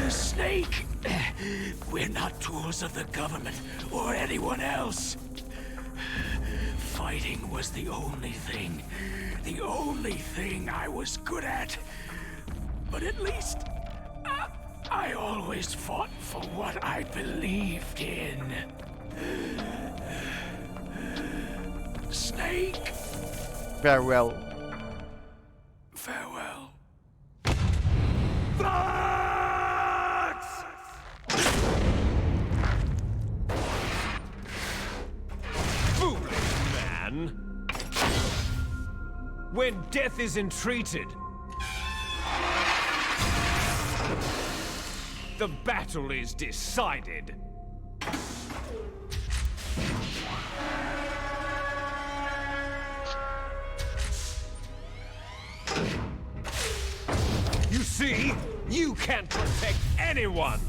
Snake, we're not tools of the government or anyone else. Fighting was the only thing I was good at. But at least I always fought for what I believed in. Snake. Farewell. Farewell. Foolish man! When death is entreated, the battle is decided. You see, you can't protect anyone.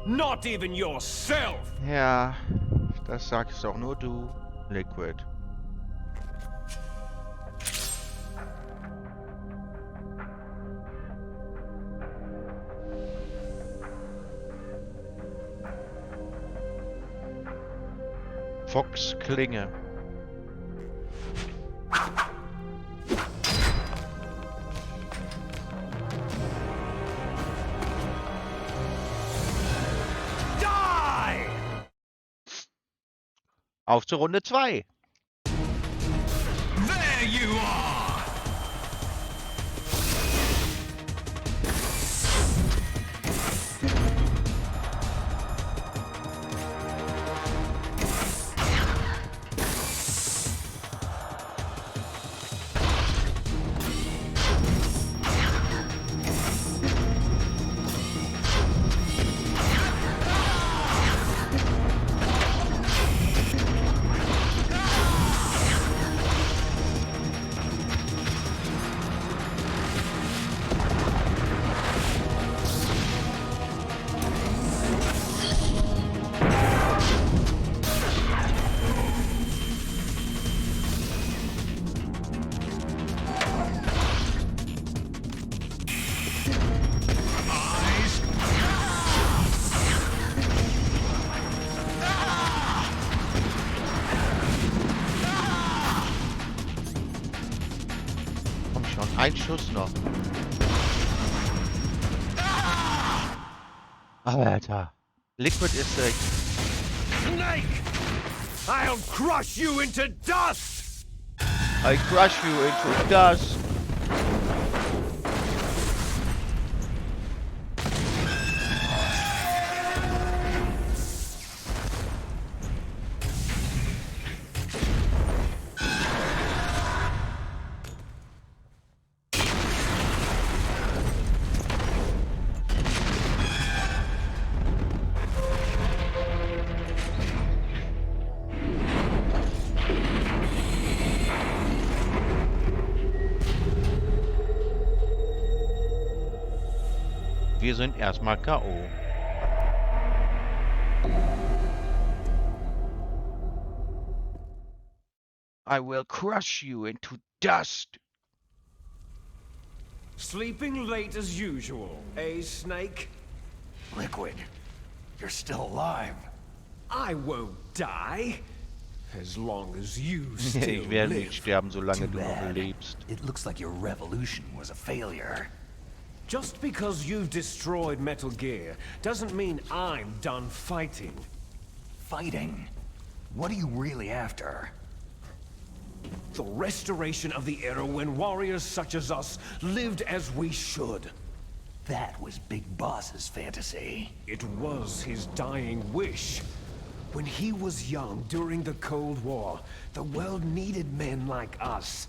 Not even yourself. Ja, das sagst auch nur du, Liquid. Fox Klinge. Die! Auf zur Runde 2. There you are! Ein Schuss noch. Alter. Liquid ist weg. Snake! I'll crush you into dust! I crush you into dust. Wir sind erstmal K.O. I will crush you into dust. Sleeping late as usual, eh, Snake? Liquid, you're still alive. I won't die. As long as you still Ich werde live. nicht sterben, solange Too du noch bad. lebst. It looks like your revolution was a failure. Just because you've destroyed Metal Gear doesn't mean I'm done fighting. Fighting? What are you really after? The restoration of the era when warriors such as us lived as we should. That was Big Boss's fantasy. It was his dying wish. When he was young during the Cold War, the world needed men like us.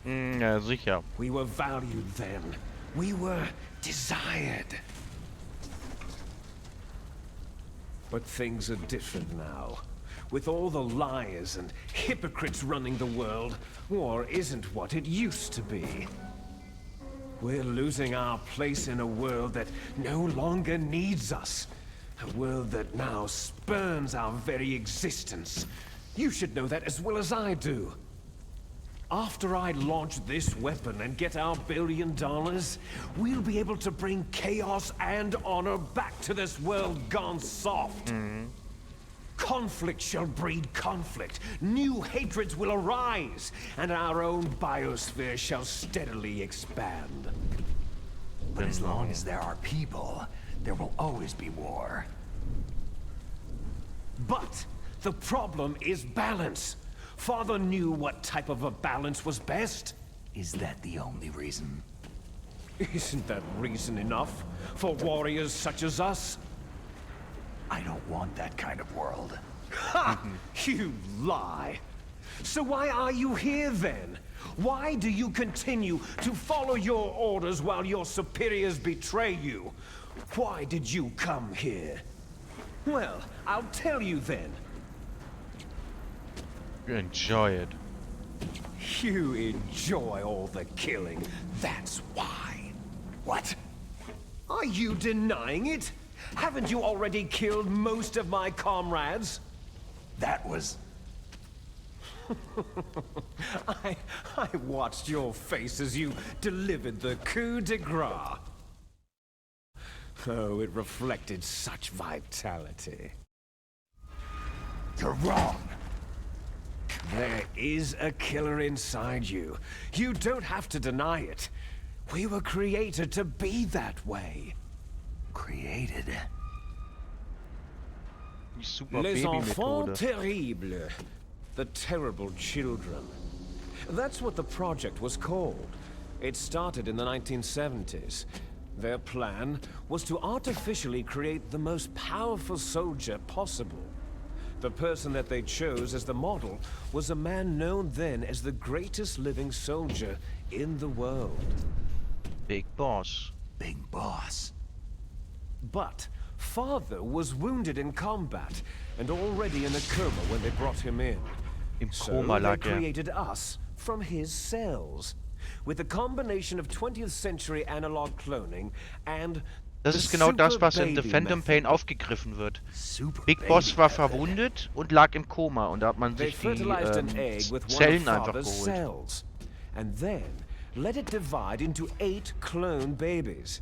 Ja, sicher. We were valued then. We were desired. But things are different now. With all the liars and hypocrites running the world, war isn't what it used to be. We're losing our place in a world that no longer needs us. A world that now spurns our very existence. You should know that as well as I do. After I launch this weapon and get our $1 billion, we'll be able to bring chaos and honor back to this world gone soft. Conflict shall breed conflict, new hatreds will arise, and our own biosphere shall steadily expand. But as long as there are people, there will always be war. But the problem is balance. Father knew what type of a balance was best. Is that the only reason? Isn't that reason enough for warriors such as us? I don't want that kind of world. Ha! You lie. So why are you here then? Why do you continue to follow your orders while your superiors betray you? Why did you come here? Well, I'll tell you then. Enjoy it. You enjoy all the killing, that's why. What? Are you denying it? Haven't you already killed most of my comrades? That was... I watched your face as you delivered the coup de grace. Oh, it reflected such vitality. You're wrong. There is a killer inside you. You don't have to deny it. We were created to be that way. Created? Les enfants terribles. The terrible children. That's what the project was called. It started in the 1970s. Their plan was to artificially create the most powerful soldier possible. The person that they chose as the model was a man known then as the greatest living soldier in the world. Big Boss. Big Boss. But Father was wounded in combat and already in a coma when they brought him in. So they created us from his cells, with a combination of 20th century analog cloning and Das ist genau das, was in The Phantom Pain aufgegriffen wird. Big Boss war verwundet und lag im Koma und da hat man sich die Zellen einfach geholt. And then let it divide into 8 clone babies.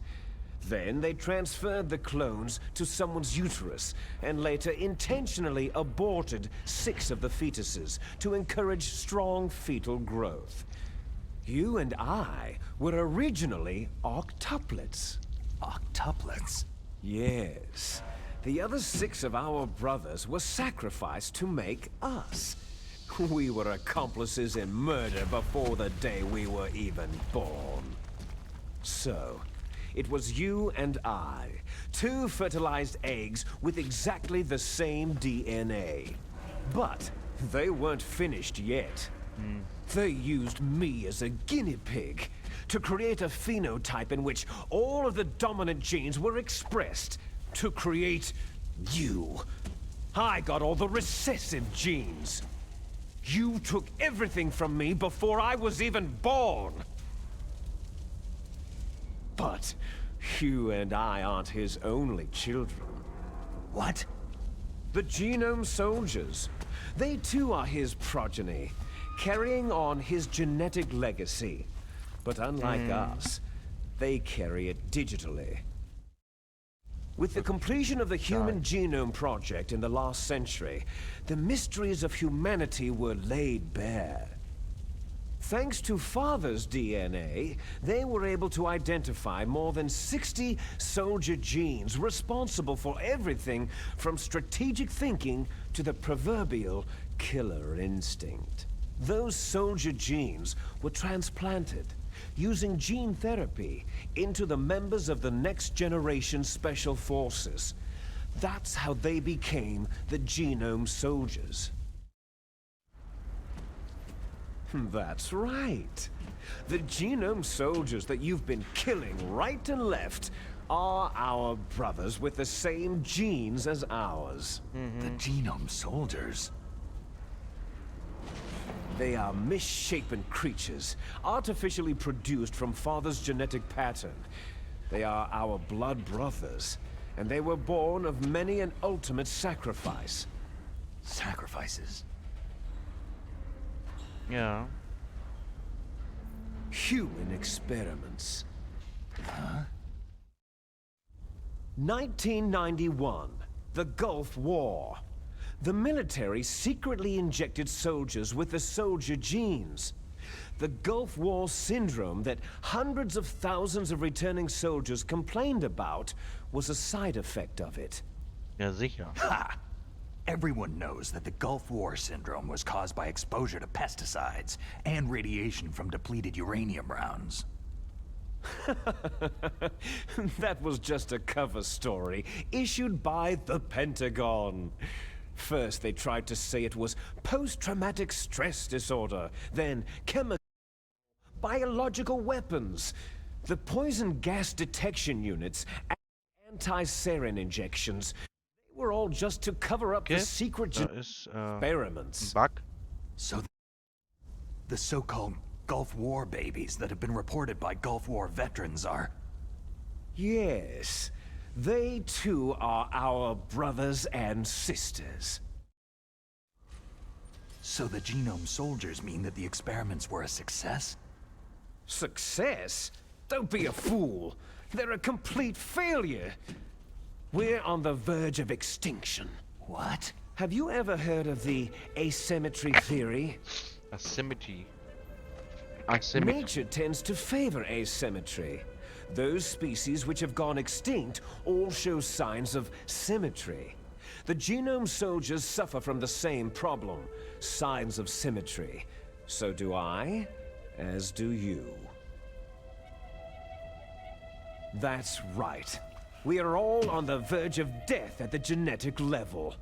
Then they transferred the clones to someone's uterus and later intentionally aborted 6 of the fetuses to encourage strong fetal growth. You and I were originally octuplets. Octuplets? Yes. The other 6 of our brothers were sacrificed to make us. We were accomplices in murder before the day we were even born. So, it was you and I, 2 fertilized eggs with exactly the same DNA. But they weren't finished yet. They used me as a guinea pig to create a phenotype in which all of the dominant genes were expressed to create you. I got all the recessive genes. You took everything from me before I was even born. But you and I aren't his only children. What? The Genome Soldiers. They too are his progeny, carrying on his genetic legacy. But unlike us, they carry it digitally. With the completion of the Human Genome Project in the last century, the mysteries of humanity were laid bare. Thanks to Father's DNA, they were able to identify more than 60 soldier genes responsible for everything from strategic thinking to the proverbial killer instinct. Those soldier genes were transplanted using gene therapy into the members of the next generation special forces. That's how they became the Genome Soldiers. That's right. The Genome Soldiers that you've been killing right and left are our brothers with the same genes as ours. The Genome Soldiers? They are misshapen creatures, artificially produced from Father's genetic pattern. They are our blood brothers, and they were born of many an ultimate sacrifice. Sacrifices? Ja. human experiments. Huh? 1991, the Gulf War. The military secretly injected soldiers with the soldier genes. The Gulf War syndrome that hundreds of thousands of returning soldiers complained about was a side effect of it. Ja, sicher. Ha! Everyone knows that the Gulf War syndrome was caused by exposure to pesticides and radiation from depleted uranium rounds. That was just a cover story issued by the Pentagon. First, they tried to say it was post-traumatic stress disorder, then chemical, biological weapons, the poison gas detection units, and anti-sarin injections. They were all just to cover up the secret experiments. Bug. So the so-called Gulf War babies that have been reported by Gulf War veterans are... Yes. They too are our brothers and sisters. So the genome soldiers mean that the experiments were a success? Success? Don't be a fool. They're a complete failure. We're on the verge of extinction. What? Have you ever heard of the asymmetry theory? Asymmetry. Nature tends to favor asymmetry. Those species which have gone extinct all show signs of symmetry. The genome soldiers suffer from the same problem, signs of symmetry. So do I, as do you. That's right. We are all on the verge of death at the genetic level.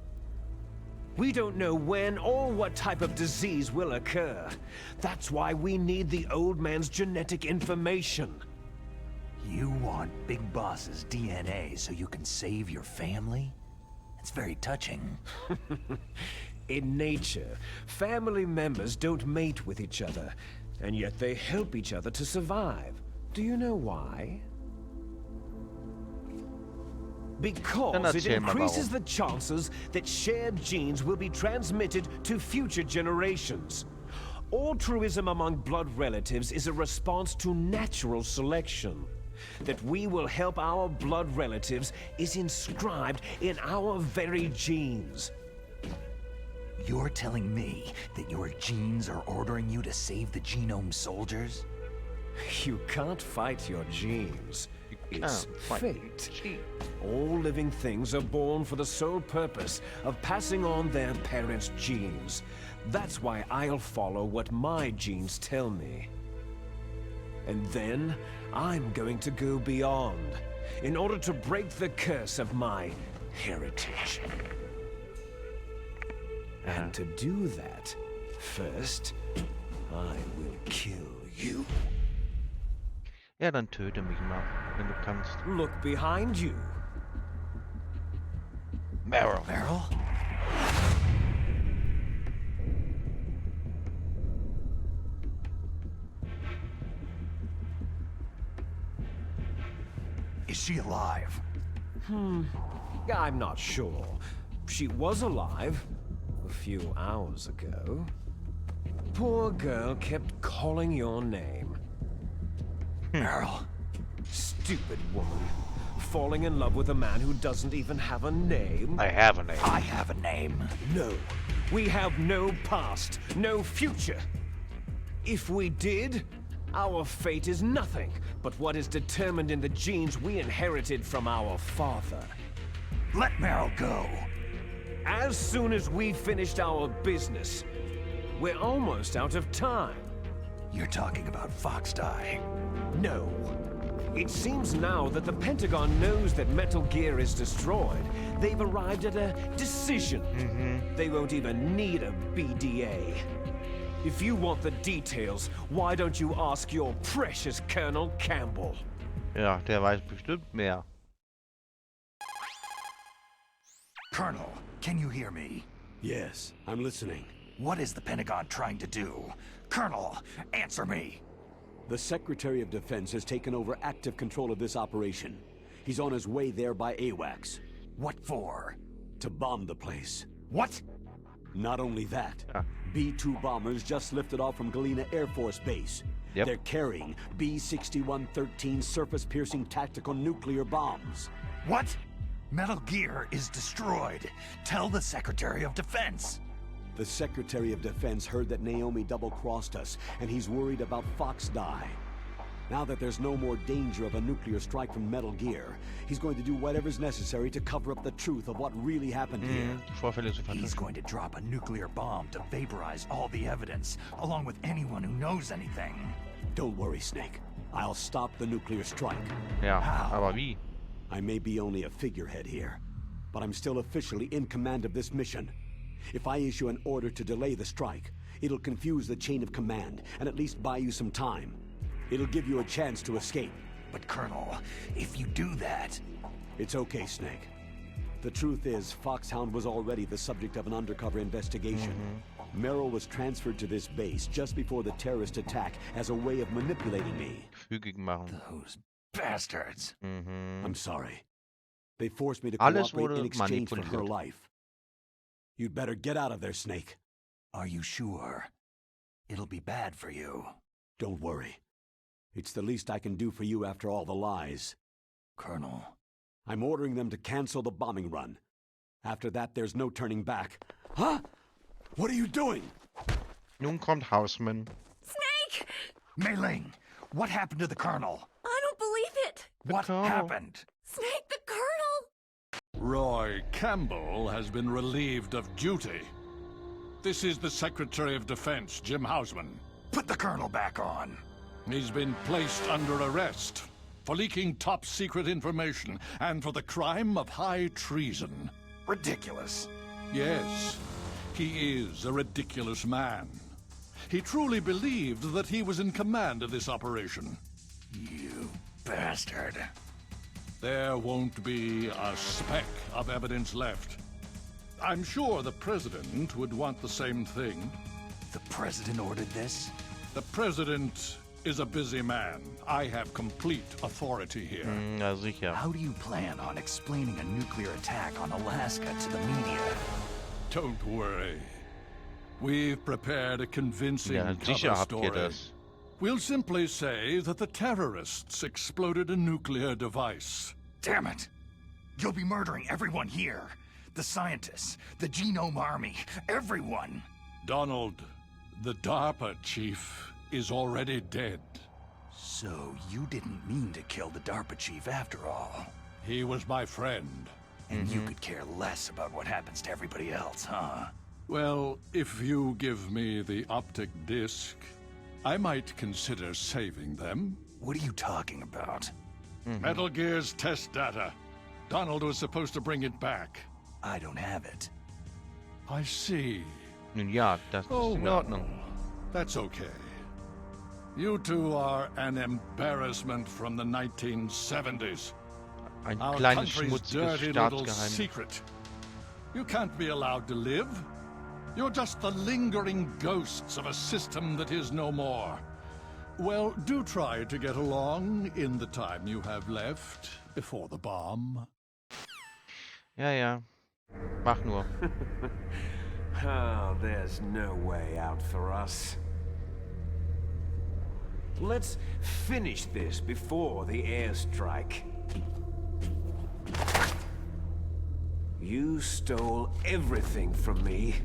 We don't know when or what type of disease will occur. That's why we need the old man's genetic information. You want Big Boss's DNA so you can save your family? It's very touching. In nature, family members don't mate with each other, and yet they help each other to survive. Do you know why? Because it increases the chances that shared genes will be transmitted to future generations. Altruism among blood relatives is a response to natural selection. That we will help our blood relatives is inscribed in our very genes. You're telling me that your genes are ordering you to save the genome soldiers? You can't fight your genes. It's fate. All living things are born for the sole purpose of passing on their parents' genes. That's why I'll follow what my genes tell me. And then, I'm going to go beyond, in order to break the curse of my heritage. And to do that, first, I will kill you. Ja, dann töte mich mal, wenn du kannst. Look behind you. Meryl. Meryl? Is she alive? I'm not sure. She was alive a few hours ago. Poor girl kept calling your name. Meryl. Stupid woman. Falling in love with a man who doesn't even have a name. I have a name. I have a name. No. We have no past, no future. If we did, our fate is nothing but what is determined in the genes we inherited from our father. Let Meryl go. As soon as we finished our business, we're almost out of time. You're talking about Foxdie. No. It seems now that the Pentagon knows that Metal Gear is destroyed. They've arrived at a decision. They won't even need a BDA. If you want the details, why don't you ask your precious Colonel Campbell? Ja, der weiß bestimmt mehr. Colonel, can you hear me? Yes, I'm listening. What is the Pentagon trying to do? Colonel, answer me! The Secretary of Defense has taken over active control of this operation. He's on his way there by AWACS. What for? To bomb the place. What? Not only that, B-2 bombers just lifted off from Galena Air Force Base. Yep. They're carrying B-6113 surface-piercing tactical nuclear bombs. What? Metal Gear is destroyed. Tell the Secretary of Defense. The Secretary of Defense heard that Naomi double-crossed us, and he's worried about Fox Die. Now that there's no more danger of a nuclear strike from Metal Gear, he's going to do whatever's necessary to cover up the truth of what really happened here. He's going to drop a nuclear bomb to vaporize all the evidence, along with anyone who knows anything. Don't worry, Snake. I'll stop the nuclear strike. Ja, aber wie? I may be only a figurehead here, but I'm still officially in command of this mission. If I issue an order to delay the strike, it'll confuse the chain of command and at least buy you some time. It'll give you a chance to escape. But Colonel, if you do that... It's okay, Snake. The truth is, Foxhound was already the subject of an undercover investigation. Merrill was transferred to this base just before the terrorist attack as a way of manipulating me. Those bastards. I'm sorry. They forced me to Alles cooperate wurde in exchange for her manipuliert. life. You'd better get out of there, Snake. Are you sure? It'll be bad for you. Don't worry. It's the least I can do for you after all the lies. Colonel. I'm ordering them to cancel the bombing run. After that, there's no turning back. Huh? What are you doing? Nun kommt Hausmann. Snake! Mei Ling, what happened to the Colonel? I don't believe it! What happened? Snake, the Colonel! Roy Campbell has been relieved of duty. This is the Secretary of Defense, Jim Hausman. Put the Colonel back on. He's been placed under arrest for leaking top-secret information and for the crime of high treason. Ridiculous. Yes, he is a ridiculous man. He truly believed that he was in command of this operation. You bastard. There won't be a speck of evidence left. I'm sure the President would want the same thing. The President ordered this? The President is a busy man. I have complete authority here. Ja, sicher. How do you plan on explaining a nuclear attack on Alaska to the media? Don't worry. We've prepared a convincing Ja, sicher cover habt ihr story. das. We'll simply say that the terrorists exploded a nuclear device. Damn it! You'll be murdering everyone here. The scientists, the Genome Army, everyone. Donald, the DARPA chief, is already dead. So you didn't mean to kill the DARPA chief after all. He was my friend. And you could care less about what happens to everybody else, huh? Well, if you give me the optic disc, I might consider saving them. What are you talking about? Metal Gear's test data. Donald was supposed to bring it back. I don't have it. I see. Nun ja, das ist Oh, in well, Ordnung. that's okay. You two are an embarrassment from the 1970s. Ein Our kleines country's schmutziges dirty little Staatsgeheimnis. secret. You can't be allowed to live. You're just the lingering ghosts of a system that is no more. Well, do try to get along in the time you have left before the bomb. Ja, ja. Mach nur. Oh, there's no way out for us. Let's finish this before the airstrike. You stole everything from me.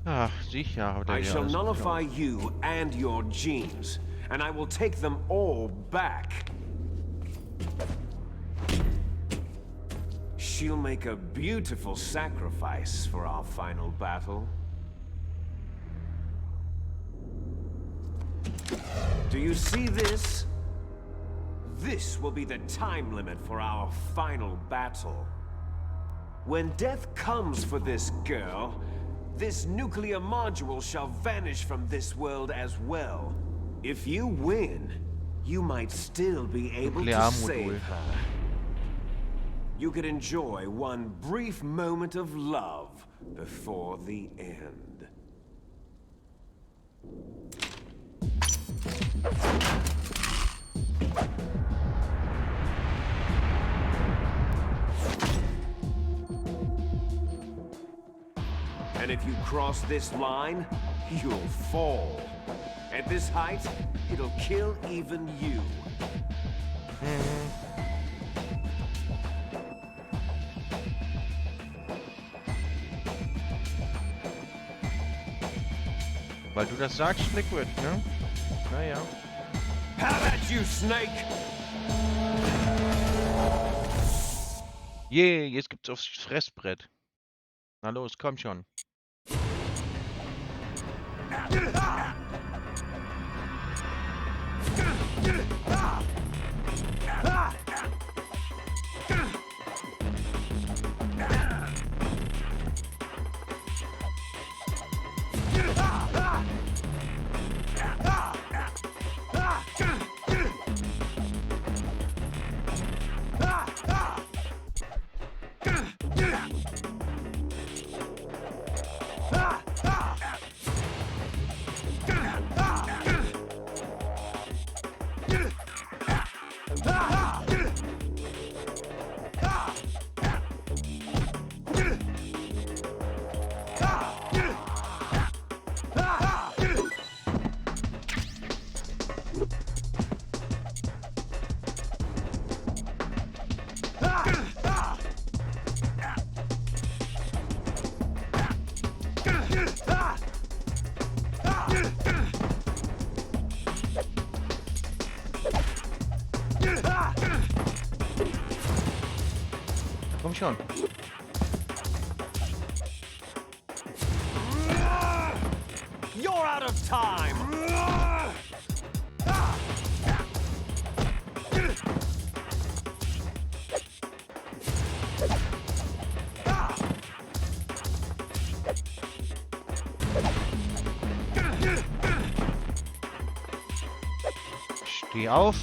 Ach, sicher habt ihr I ja shall alles nullify geklaut. you and your genes, and I will take them all back. She'll make a beautiful sacrifice for our final battle. Do you see this? This will be the time limit for our final battle. When death comes for this girl, this nuclear module shall vanish from this world as well. If you win, you might still be able to Nuklearmodul. save her. You could enjoy one brief moment of love before the end. And if you cross this line, you'll fall. At this height, it'll kill even you. Weil du das sagst, Liquid, ne? Naja. How about you, Snake? Yeah, jetzt gibt's aufs Fressbrett. Na los, komm schon. Komm schon. You're out of time! Steh auf.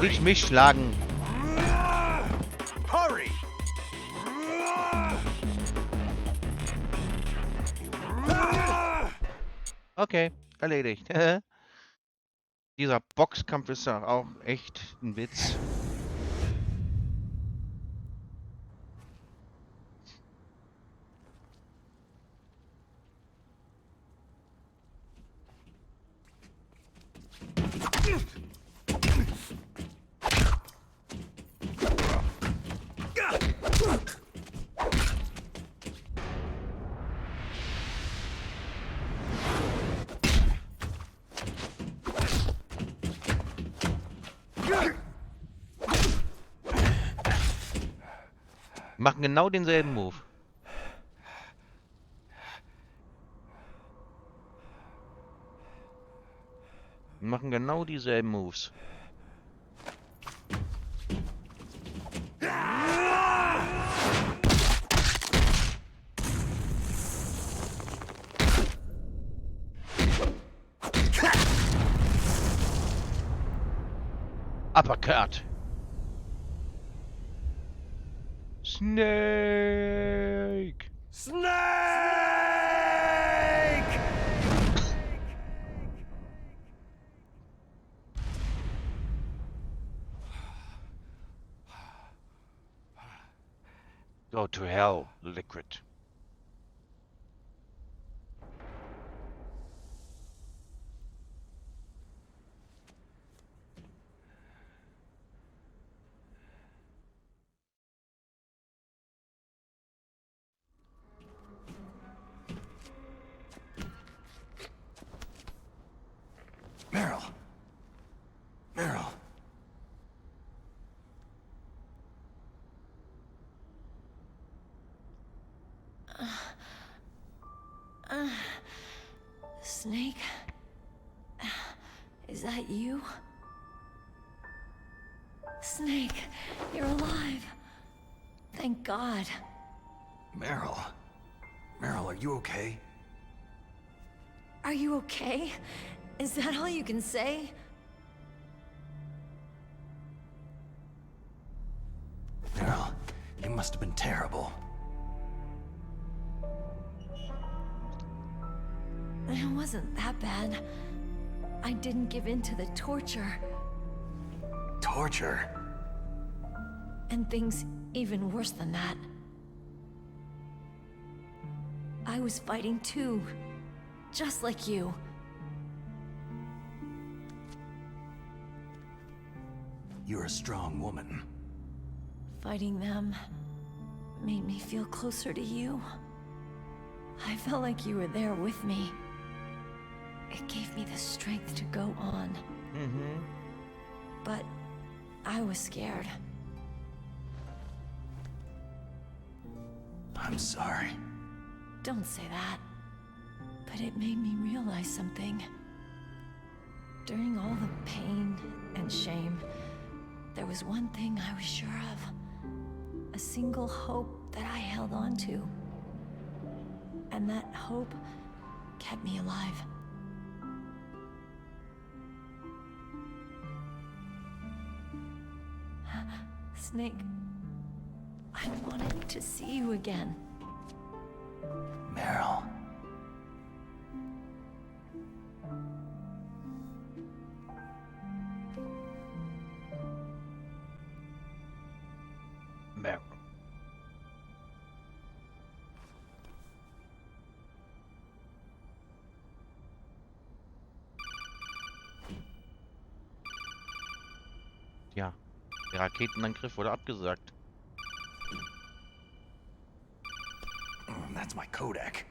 Nicht mich schlagen. Hurry! Okay, erledigt. Dieser Boxkampf ist ja auch echt ein Witz. Machen genau denselben Move. Machen genau dieselben Moves. Uppercut. Snake! Snake! Go to hell, Liquid. Meryl. Meryl. Snake? Is that you? Snake, you're alive. Thank God. Meryl. Meryl, are you okay? Are you okay? Is that all you can say? Meryl, you must have been terrible. It wasn't that bad. I didn't give in to the torture. Torture? And things even worse than that. I was fighting too, just like you. You're a strong woman. Fighting them made me feel closer to you. I felt like you were there with me. It gave me the strength to go on. But I was scared. I'm sorry. Don't say that. But it made me realize something. During all the pain and shame, there was one thing I was sure of. A single hope that I held on to. And that hope kept me alive. Snake, I wanted to see you again. Meryl. Meryl. Ja, der Raketenangriff wurde abgesagt. That's my Kodak.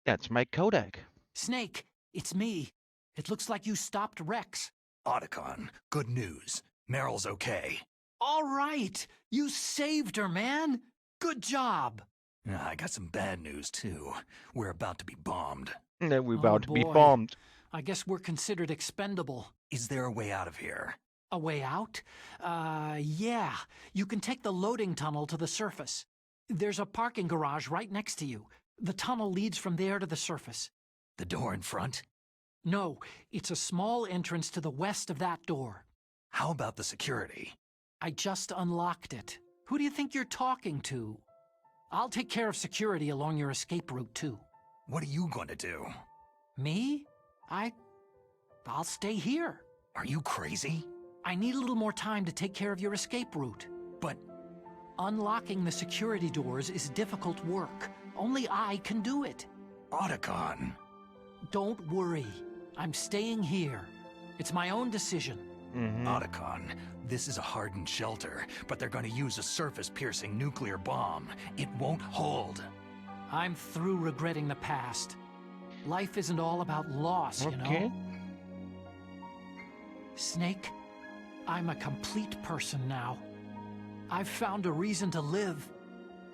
That's my Kodak. Snake, it's me. It looks like you stopped Rex. Otacon, good news. Meryl's okay. All right. You saved her, man. Good job. I got some bad news, too. We're about to be bombed. We're about to be boy. bombed. I guess we're considered expendable. Is there a way out of here? A way out? Yeah. You can take the loading tunnel to the surface. There's a parking garage right next to you. The tunnel leads from there to the surface. The door in front? No, it's a small entrance to the west of that door. How about the security? I just unlocked it. Who do you think you're talking to? I'll take care of security along your escape route, too. What are you going to do? Me? I'll stay here. Are you crazy? I need a little more time to take care of your escape route. But unlocking the security doors is difficult work. Only I can do it. Otacon. Don't worry. I'm staying here. It's my own decision. Otacon, this is a hardened shelter, but they're going to use a surface-piercing nuclear bomb. It won't hold. I'm through regretting the past. Life isn't all about loss, you know? Snake, I'm a complete person now. I've found a reason to live.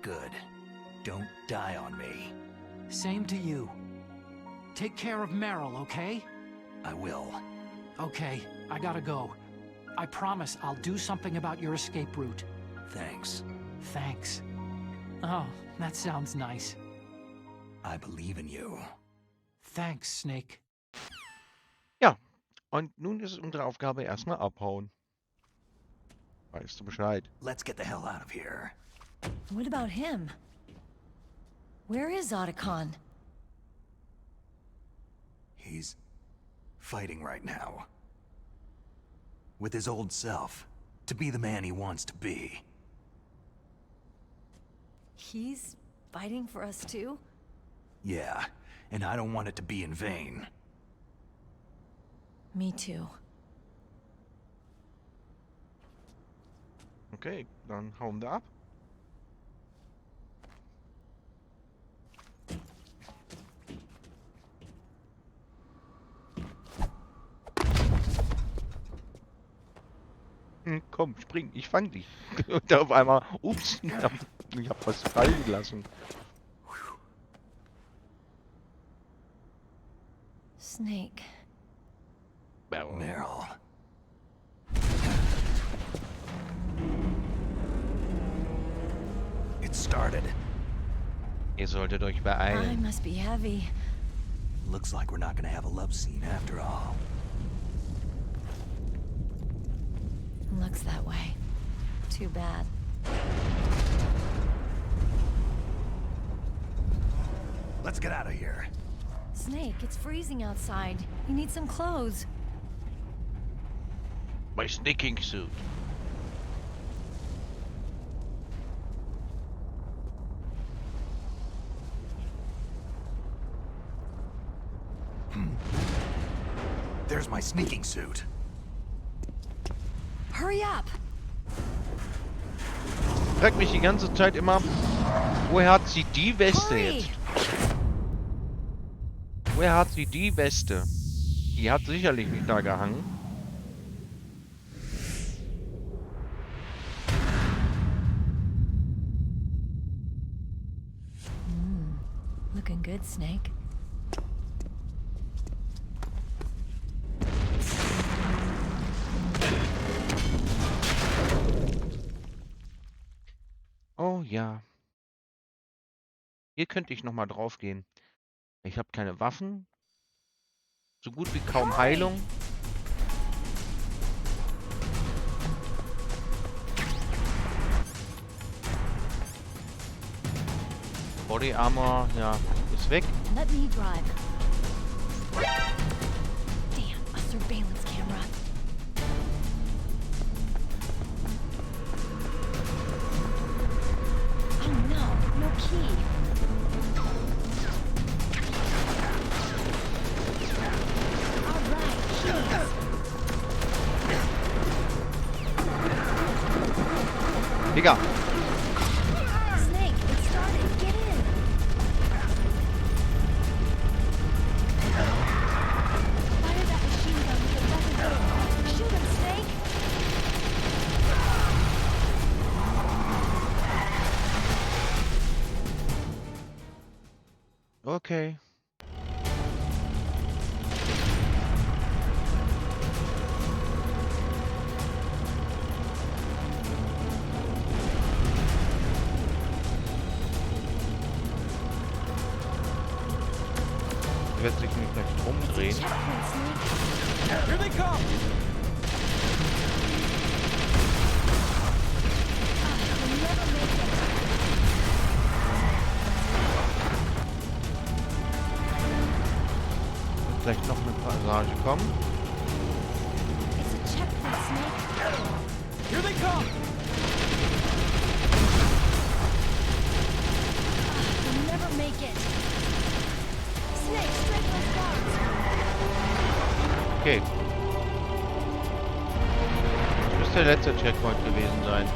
Good. Don't die on me. Same to you. Take care of Meryl, okay? I will. Okay, I gotta go. I promise I'll do something about your escape route. Thanks. Thanks. Oh, that sounds nice. I believe in you. Thanks, Snake. Ja, und nun ist es unsere Aufgabe, erstmal abhauen. Weißt du Bescheid? Let's get the hell out of here. What about him? Where is Otacon? He's fighting right now. With his old self. To be the man he wants to be. He's fighting for us too? Yeah, and I don't want it to be in vain. Me too. Okay, dann hauen wir ab. Komm, spring, ich fang dich. Und auf einmal, ups, ich hab was fallen gelassen. Snake. Meryl. It started. Ihr solltet euch I beeilen. must be heavy. Looks like we're not gonna have a love scene after all. Looks that way. Too bad. Let's get out of here. Snake, it's freezing outside. You need some clothes. My sneaking suit. There's my sneaking suit. Hurry up! Fragt mich die ganze Zeit immer, woher hat sie die Weste jetzt? Woher hat sie die Weste? Die hat sicherlich nicht da gehangen. Looking good, Snake. Oh ja. Hier könnte ich nochmal drauf gehen. Ich habe keine Waffen. So gut wie kaum Heilung. Body Armor, ja, ist weg. Let me drive. Damn, a surveillance camera. Oh no, no key. All right, keys. Digga. Snake, it started. Get in. Fire that machine gun with a weapon barrel. Shoot him, Snake. Okay. Wird sich nicht gleich umdrehen. Here they come! We'll never make it. Vielleicht noch eine Passage kommen. It's a checkpoint, Snake. Here they come! We'll never make it. Snake, straight those guards. Okay. Das müsste der letzte Checkpoint gewesen sein.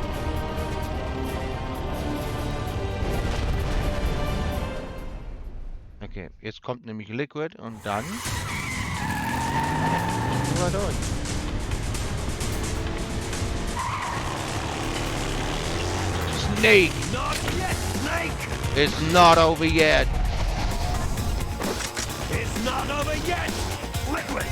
Okay, jetzt kommt nämlich Liquid und dann sind wir durch. Snake! Not yet, Snake! It's not over yet! It's not over yet! Liquid!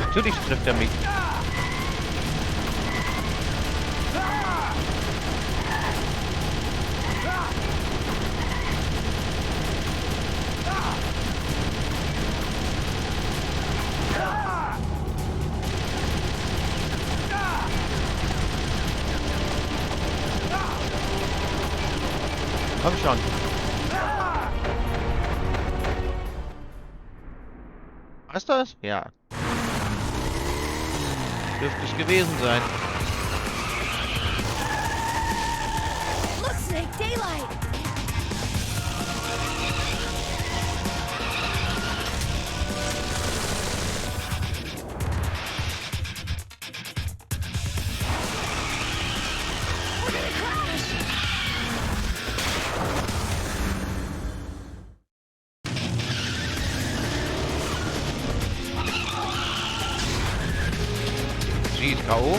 Natürlich trifft er mich. Komm schon. Was ist das? Ja. Dürfte es gewesen sein. Look, Snake, daylight. We're gonna crash. Sie ist K.O.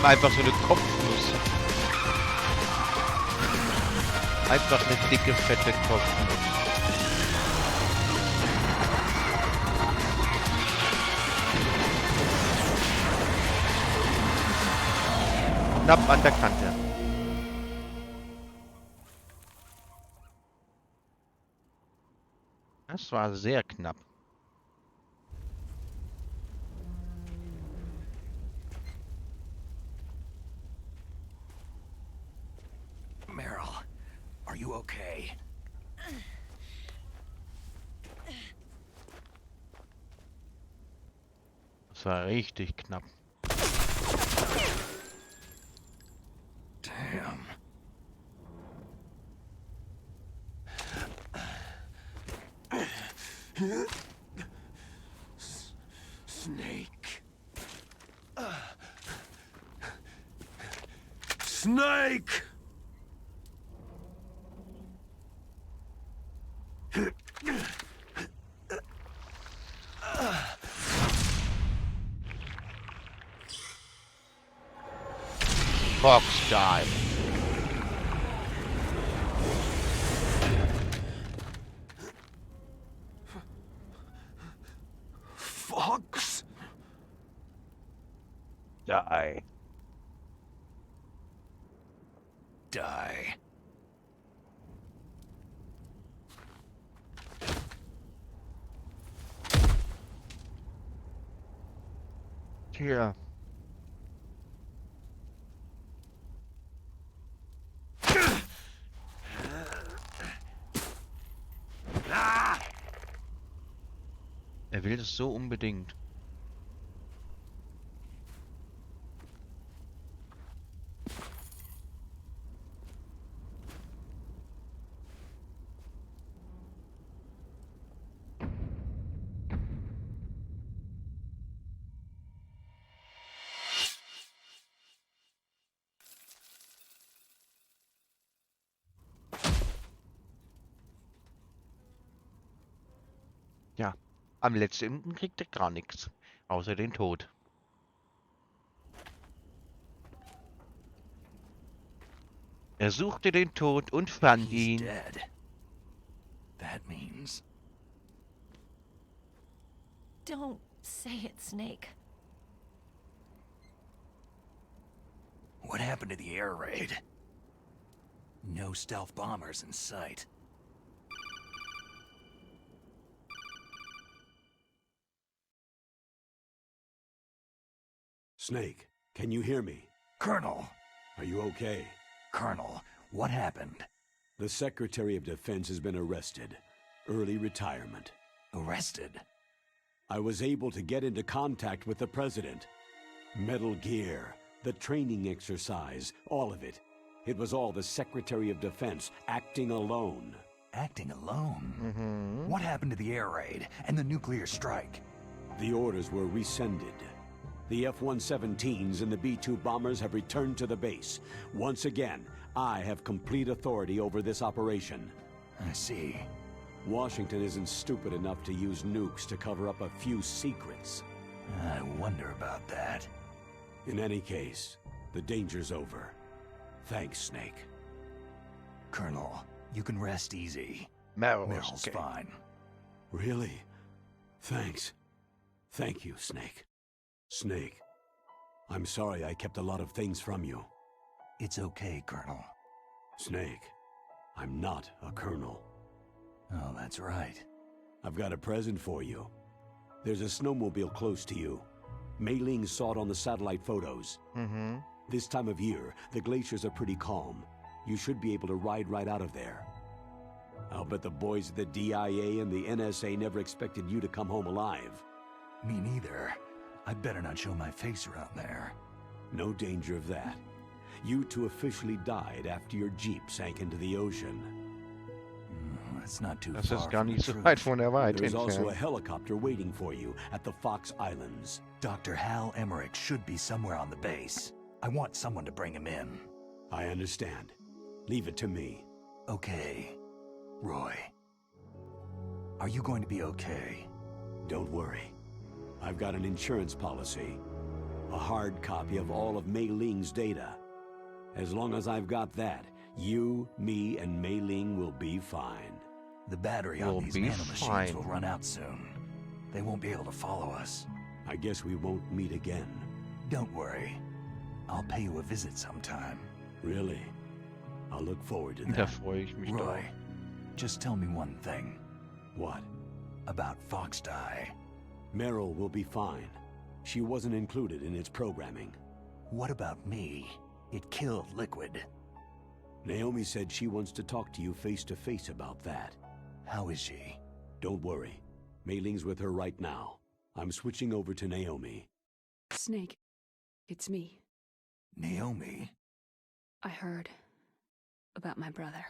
ihm einfach so eine Kopfnuss. Einfach eine dicke, fette Kopfnuss. Knapp an der Kante. Das war sehr knapp. Meryl, are you okay? Das war richtig knapp. Damn. Snake. Snake! Fox died. Fox? Die. Die. Tja. Er will es so unbedingt. Ja, am letzten kriegt er gar nichts. Außer den Tod. Er suchte den Tod und fand He's ihn. dead. That means... Don't say it, Snake. What happened to the air raid? No stealth bombers in sight. Snake, can you hear me? Colonel! Are you okay? Colonel, what happened? The Secretary of Defense has been arrested. Early retirement. Arrested? I was able to get into contact with the President. Metal Gear, the training exercise, all of it. It was all the Secretary of Defense acting alone. Acting alone? What happened to the air raid and the nuclear strike? The orders were rescinded. The F-117s and the B-2 bombers have returned to the base. Once again, I have complete authority over this operation. I see. Washington isn't stupid enough to use nukes to cover up a few secrets. I wonder about that. In any case, the danger's over. Thanks, Snake. Colonel, you can rest easy. Meryl's okay. Fine. Really? Thanks. Thank you, Snake. Snake, I'm sorry I kept a lot of things from you. It's okay, Colonel. Snake, I'm not a colonel. Oh, that's right. I've got a present for you. There's a snowmobile close to you. Mei Ling saw it on the satellite photos. This time of year, the glaciers are pretty calm. You should be able to ride right out of there. I'll bet the boys at the DIA and the NSA never expected you to come home alive. Me neither. I better not show my face around there. No danger of that. You two officially died after your Jeep sank into the ocean. That's not too Das far ist gar from nicht the so weit truth. von der Wahrheit There's also a entfernt. helicopter waiting for you at the Fox Islands. Dr. Hal Emmerich should be somewhere on the base. I want someone to bring him in. I understand. Leave it to me. Okay. Roy. Are you going to be okay? Don't worry. I've got an insurance policy. A hard copy of all of Mei Ling's data. As long as I've got that, you, me, and Mei Ling will be fine. The battery on these nanomachines will run out soon. They won't be able to follow us. I guess we won't meet again. Don't worry. I'll pay you a visit sometime. Really? I'll look forward to Da that. freue ich mich Roy, just tell me one thing. What? About Foxdie. Meryl will be fine. She wasn't included in its programming. What about me? It killed Liquid. Naomi said she wants to talk to you face to face about that. How is she? Don't worry. Mei Ling's with her right now. I'm switching over to Naomi. Snake, it's me. Naomi? I heard about my brother.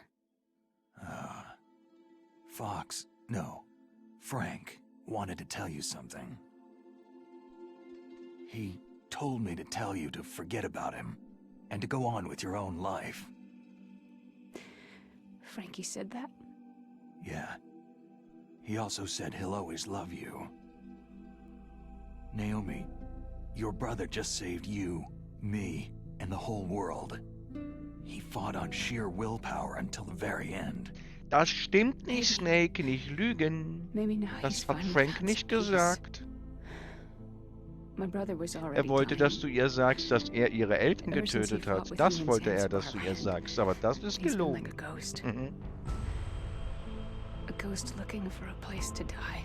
Frank wanted to tell you something. He told me to tell you to forget about him and to go on with your own life. Frankie said that? Yeah. He also said he'll always love you. Naomi, your brother just saved you, me, and the whole world. He fought on sheer willpower until the very end. Das stimmt nicht, Snake, nicht lügen. Das hat Frank nicht gesagt. My brother was already Er wollte, dying. dass du ihr sagst, dass er ihre Eltern Ever since he getötet fought hat. with Das humans, wollte er, hands dass du far ihr ahead. sagst, aber das ist He's been gelogen. like a ghost. Mhm. A ghost looking for a place to die.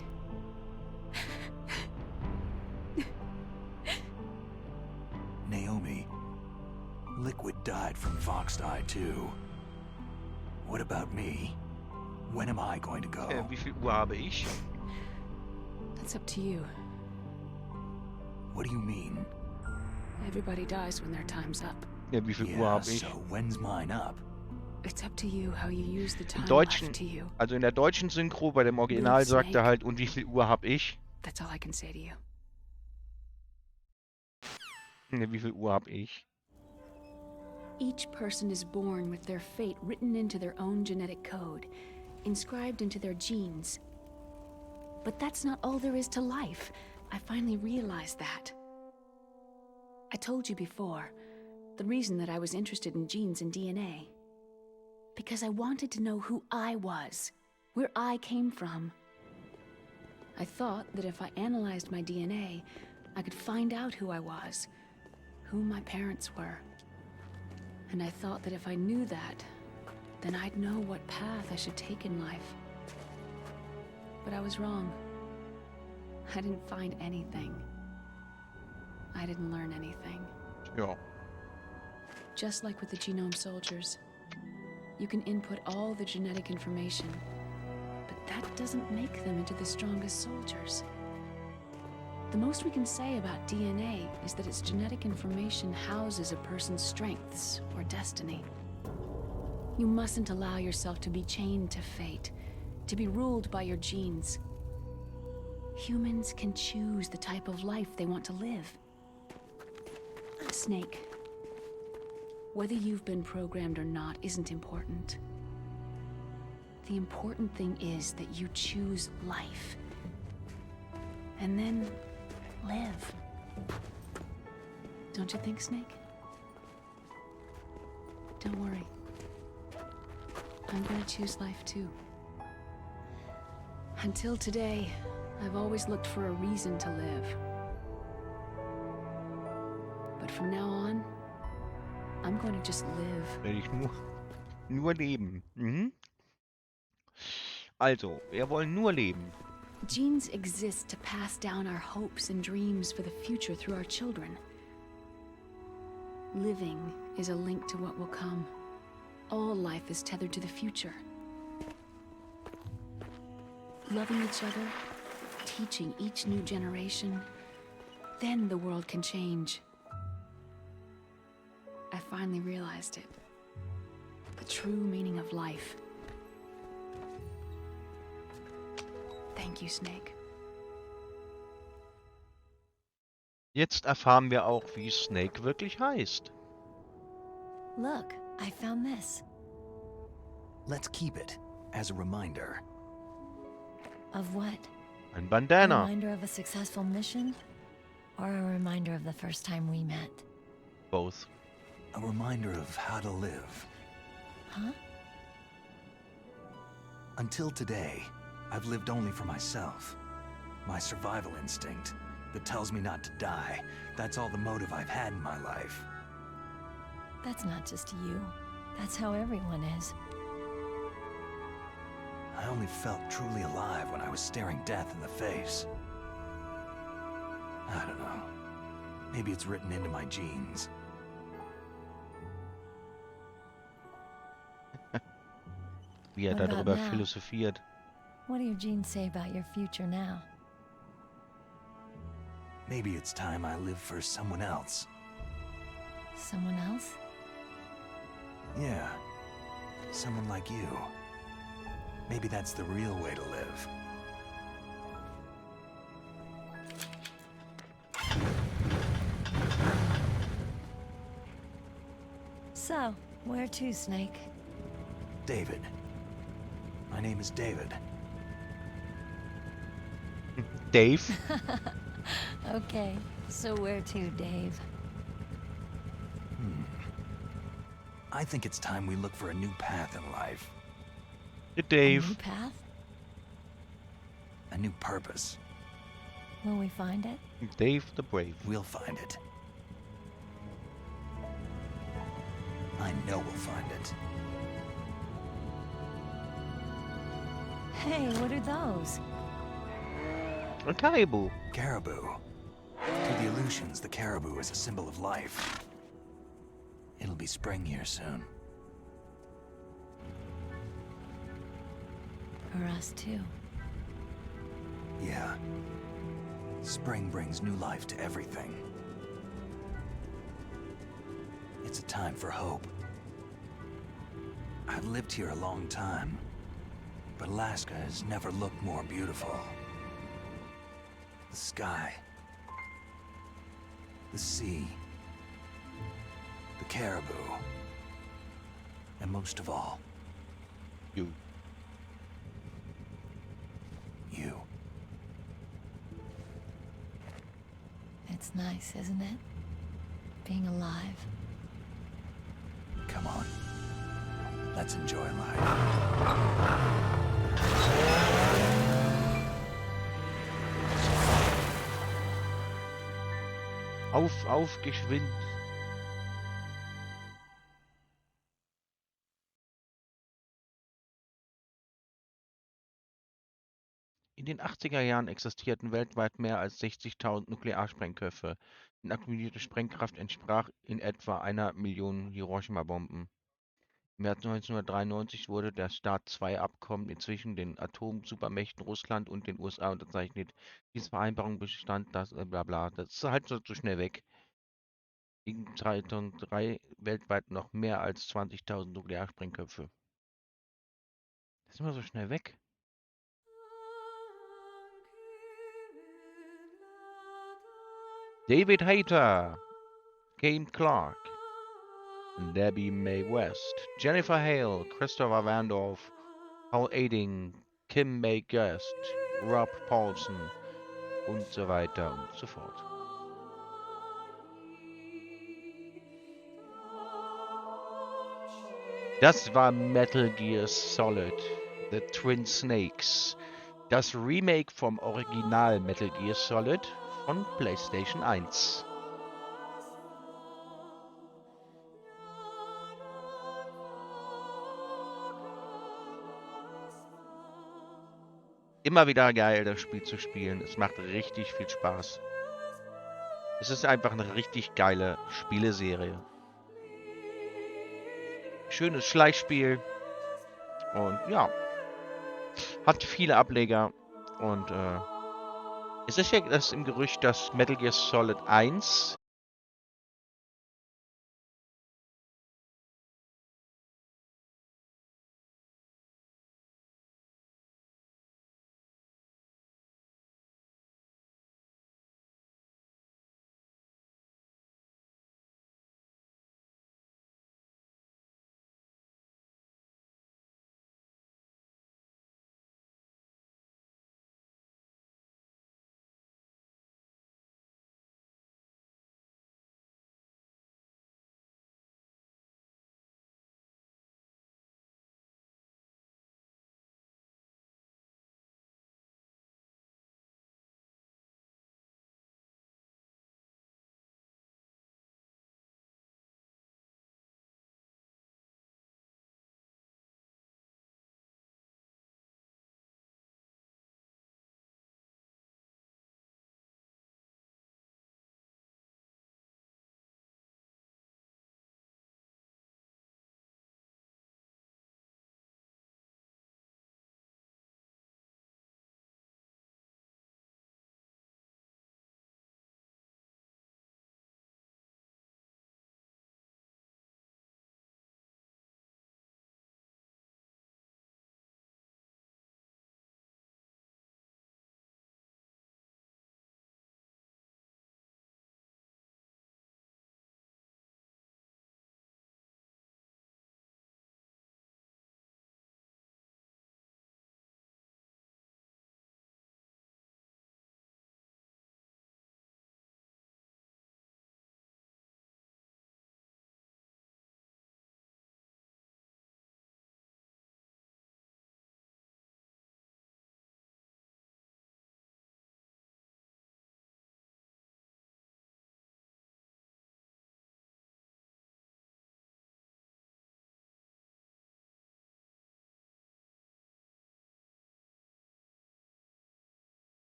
Naomi, Liquid died from Foxdie too. What about me? When am I going to go? Wie viel Uhr habe ich? That's up to you. What do you mean? Everybody dies when their time's up. Ja, wie viel Uhr habe ich? So when's mine up? It's up to you how you use the time Im Deutschen, left to you. also in der deutschen Synchro, bei dem Original Leave sagt er Snake. halt, und wie viel Uhr habe ich? That's all I can say to you. Ne, wie viel Uhr habe ich? Each person is born with their fate written into their own genetic code, inscribed into their genes. But that's not all there is to life. I finally realized that. I told you before, the reason that I was interested in genes and DNA. Because I wanted to know who I was, where I came from. I thought that if I analyzed my DNA, I could find out who I was, who my parents were. And I thought that if I knew that, then I'd know what path I should take in life. But I was wrong. I didn't find anything. I didn't learn anything. Ja. Just like with the genome soldiers, you can input all the genetic information, but that doesn't make them into the strongest soldiers. The most we can say about DNA is that its genetic information houses a person's strengths or destiny. You mustn't allow yourself to be chained to fate, to be ruled by your genes. Humans can choose the type of life they want to live. Snake, whether you've been programmed or not isn't important. The important thing is that you choose life. And then live. Don't you think, Snake? Don't worry. I'm gonna choose life too. Until today, I've always looked for a reason to live. But from now on, I'm going to just live. Werde ich nur leben. Mhm. Also, wir wollen nur leben. Genes exist to pass down our hopes and dreams for the future through our children. Living is a link to what will come. All life is tethered to the future. Loving each other, teaching each new generation, then the world can change. I finally realized it. The true meaning of life. Thank you, Snake. Jetzt erfahren wir auch, wie Snake wirklich heißt. Look, I found this. Let's keep it as a reminder. Of what? Ein A Bandana. reminder of a successful mission? or a reminder of the first time we met? Both. A reminder of how to live. Huh? Until today, I've lived only for myself. My survival instinct that tells me not to die. That's all the motive I've had in my life. That's not just you. That's how everyone is. I only felt truly alive when I was staring death in the face. I don't know. Maybe it's written into my genes. Wie er What about darüber now? philosophiert. What do your genes say about your future now? Maybe it's time I live for someone else. Someone else? Yeah. Someone like you. Maybe that's the real way to live. So, where to, Snake? David. My name is David. Dave? Okay, so where to, Dave? I think it's time we look for a new path in life. Dave. A new path? A new purpose. Will we find it? Dave the Brave. We'll find it. I know we'll find it. Hey, what are those? A caribou. Caribou. To the Aleutians, the caribou is a symbol of life. It'll be spring here soon. For us, too. Yeah. Spring brings new life to everything. It's a time for hope. I've lived here a long time, but Alaska has never looked more beautiful. The sky, the sea, the caribou, and most of all, you. You. It's nice, isn't it? Being alive. Come on. Let's enjoy life. Auf, geschwind. In den 80er Jahren existierten weltweit mehr als 60.000 Nuklearsprengköpfe. Die akkumulierte Sprengkraft entsprach in etwa 1 Million Hiroshima-Bomben. Im März 1993 wurde das START-2-Abkommen zwischen den Atomsupermächten Russland und den USA unterzeichnet. Diese Vereinbarung bestand das bla. Das ist halt so schnell weg. In 2003 weltweit noch mehr als 20.000 Nuklearsprengköpfe. Das ist immer so schnell weg. David Hayter, Kane Clark, Debbie Mae West, Jennifer Hale, Christopher Vandorf, Paul Ading, Kim May Guest, Rob Paulson und so weiter und so fort. Das war Metal Gear Solid, The Twin Snakes, das Remake vom Original Metal Gear Solid von PlayStation 1. Immer wieder geil, das Spiel zu spielen. Es macht richtig viel Spaß. Es ist einfach eine richtig geile Spieleserie. Schönes Schleichspiel. Und ja, hat viele Ableger. Und es ist ja das im Gerücht, dass Metal Gear Solid 1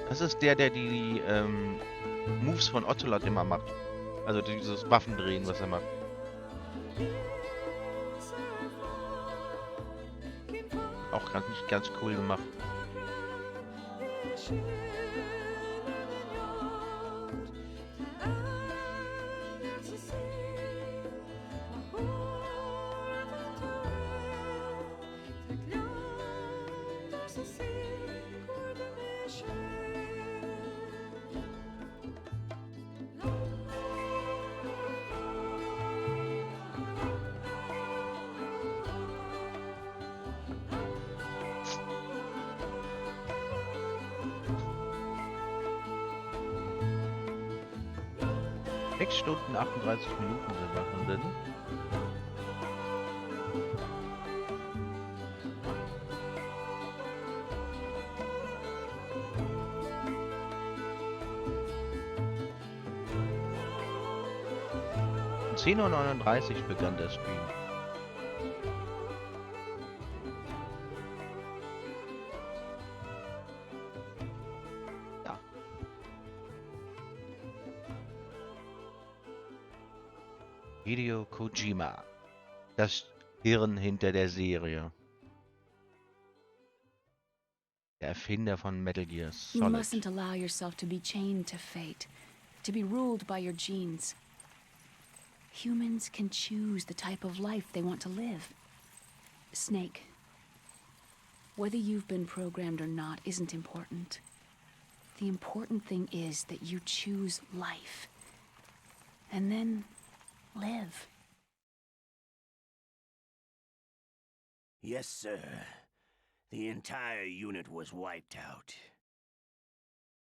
Das ist der, der die Moves von Ocelot immer macht. Also dieses Waffendrehen, was er macht. Auch nicht ganz cool gemacht. Sechs Stunden 38 Minuten sind wir schon drin. Um 10:39 Uhr begann der Stream. Ja. Hideo Kojima. Das Hirn hinter der Serie. Der Erfinder von Metal Gear You Solid. mustn't allow yourself to be chained to fate, to be ruled by your genes. Humans can choose the type of life they want to live. Snake, whether you've been programmed or not isn't important. The important thing is that you choose life. And then live. Yes, sir. The entire unit was wiped out.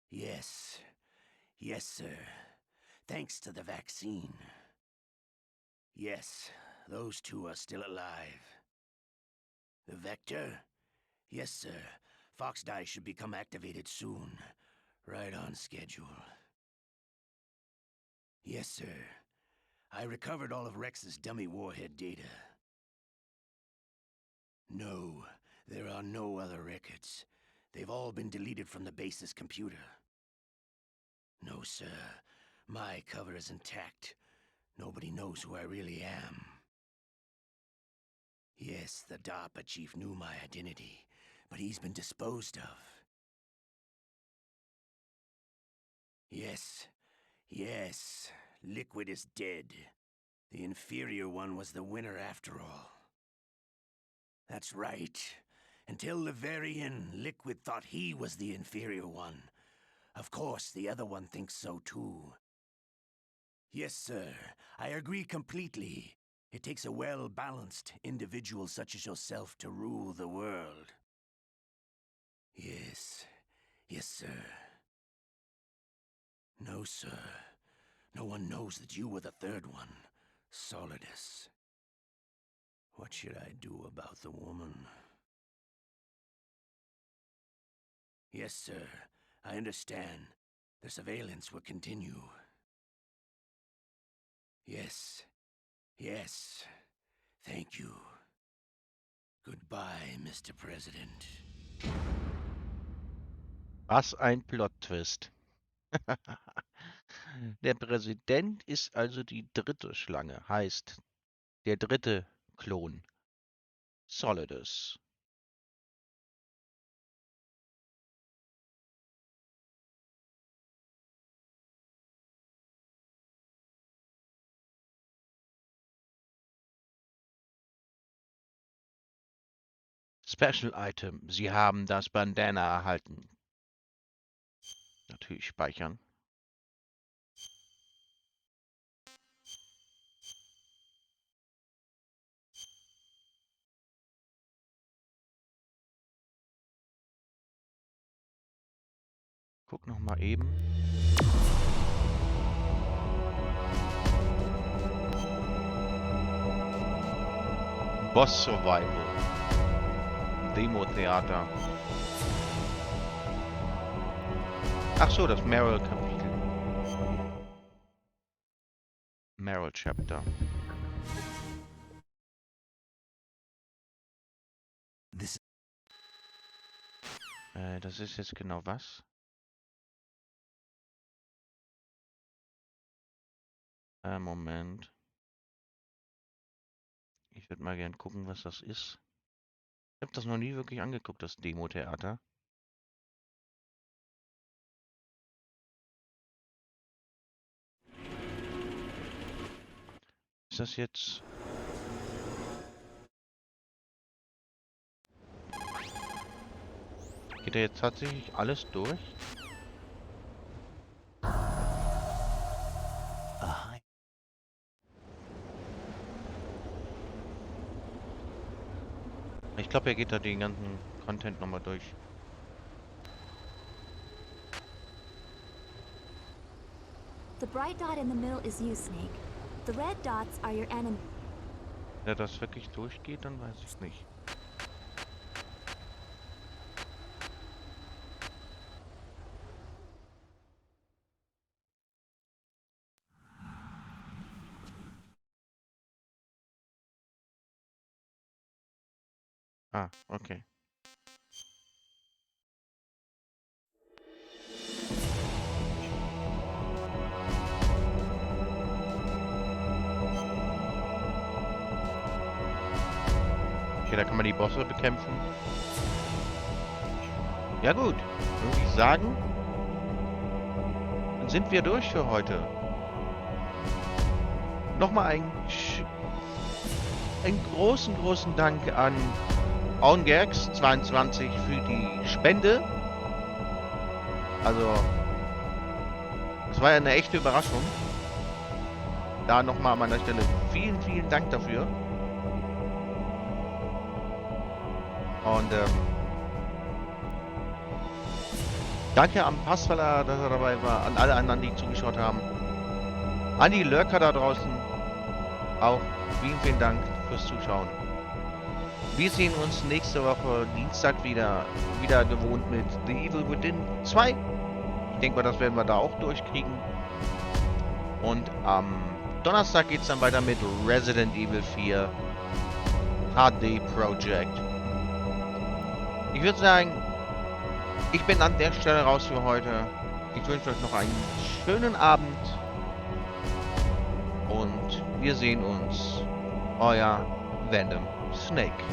Yes. Yes, sir. Thanks to the vaccine. Yes, those two are still alive. The Vector? Yes, sir. Fox Die should become activated soon. Right on schedule. Yes, sir. I recovered all of Rex's dummy warhead data. No, there are no other records. They've all been deleted from the base's computer. No, sir. My cover is intact. Nobody knows who I really am. Yes, the DARPA chief knew my identity, but he's been disposed of. Yes, yes, Liquid is dead. The inferior one was the winner after all. That's right. Until the very end, Liquid thought he was the inferior one. Of course, the other one thinks so too. Yes, sir. I agree completely. It takes a well-balanced individual such as yourself to rule the world. Yes. Yes, sir. No, sir. No one knows that you were the third one, Solidus. What should I do about the woman? Yes, sir. I understand. The surveillance will continue. Yes. Yes. Thank you. Goodbye, Mr. President. Was ein Plot-Twist. Der Präsident ist also die dritte Schlange, heißt der dritte Klon. Solidus. Special Item. Sie haben das Bandana erhalten. Natürlich speichern. Guck noch mal eben. Boss Survival. Demo-Theater. Ach so, das Meryl-Kapitel. Meryl-Chapter. Das ist jetzt genau was? Moment. Ich würde mal gern gucken, was das ist. Ich habe das noch nie wirklich angeguckt, das Demo-Theater. Ist das jetzt... Geht da jetzt tatsächlich alles durch? Aha. Ich glaube, er geht da den ganzen Content nochmal durch. The bright dot in the middle is you, Snake. The red dots are your enemy. Wenn das wirklich durchgeht, dann weiß ich nicht. Ah, okay. Okay, da kann man die Bosse bekämpfen. Ja gut, dann würde ich sagen, dann sind wir durch für heute. Nochmal einen großen Dank an OnGags22 für die Spende. Also, das war ja eine echte Überraschung. Da nochmal an meiner Stelle vielen Dank dafür. Und danke am Passfaller, dass er dabei war, an alle anderen, die zugeschaut haben. An die Lurker da draußen auch vielen Dank fürs Zuschauen. Wir sehen uns nächste Woche Dienstag wieder gewohnt mit The Evil Within 2. Ich denke mal, das werden wir da auch durchkriegen. Und am Donnerstag geht es dann weiter mit Resident Evil 4 HD Project. Ich würde sagen, ich bin an der Stelle raus für heute. Ich wünsche euch noch einen schönen Abend. Und wir sehen uns. Euer Venom Snake.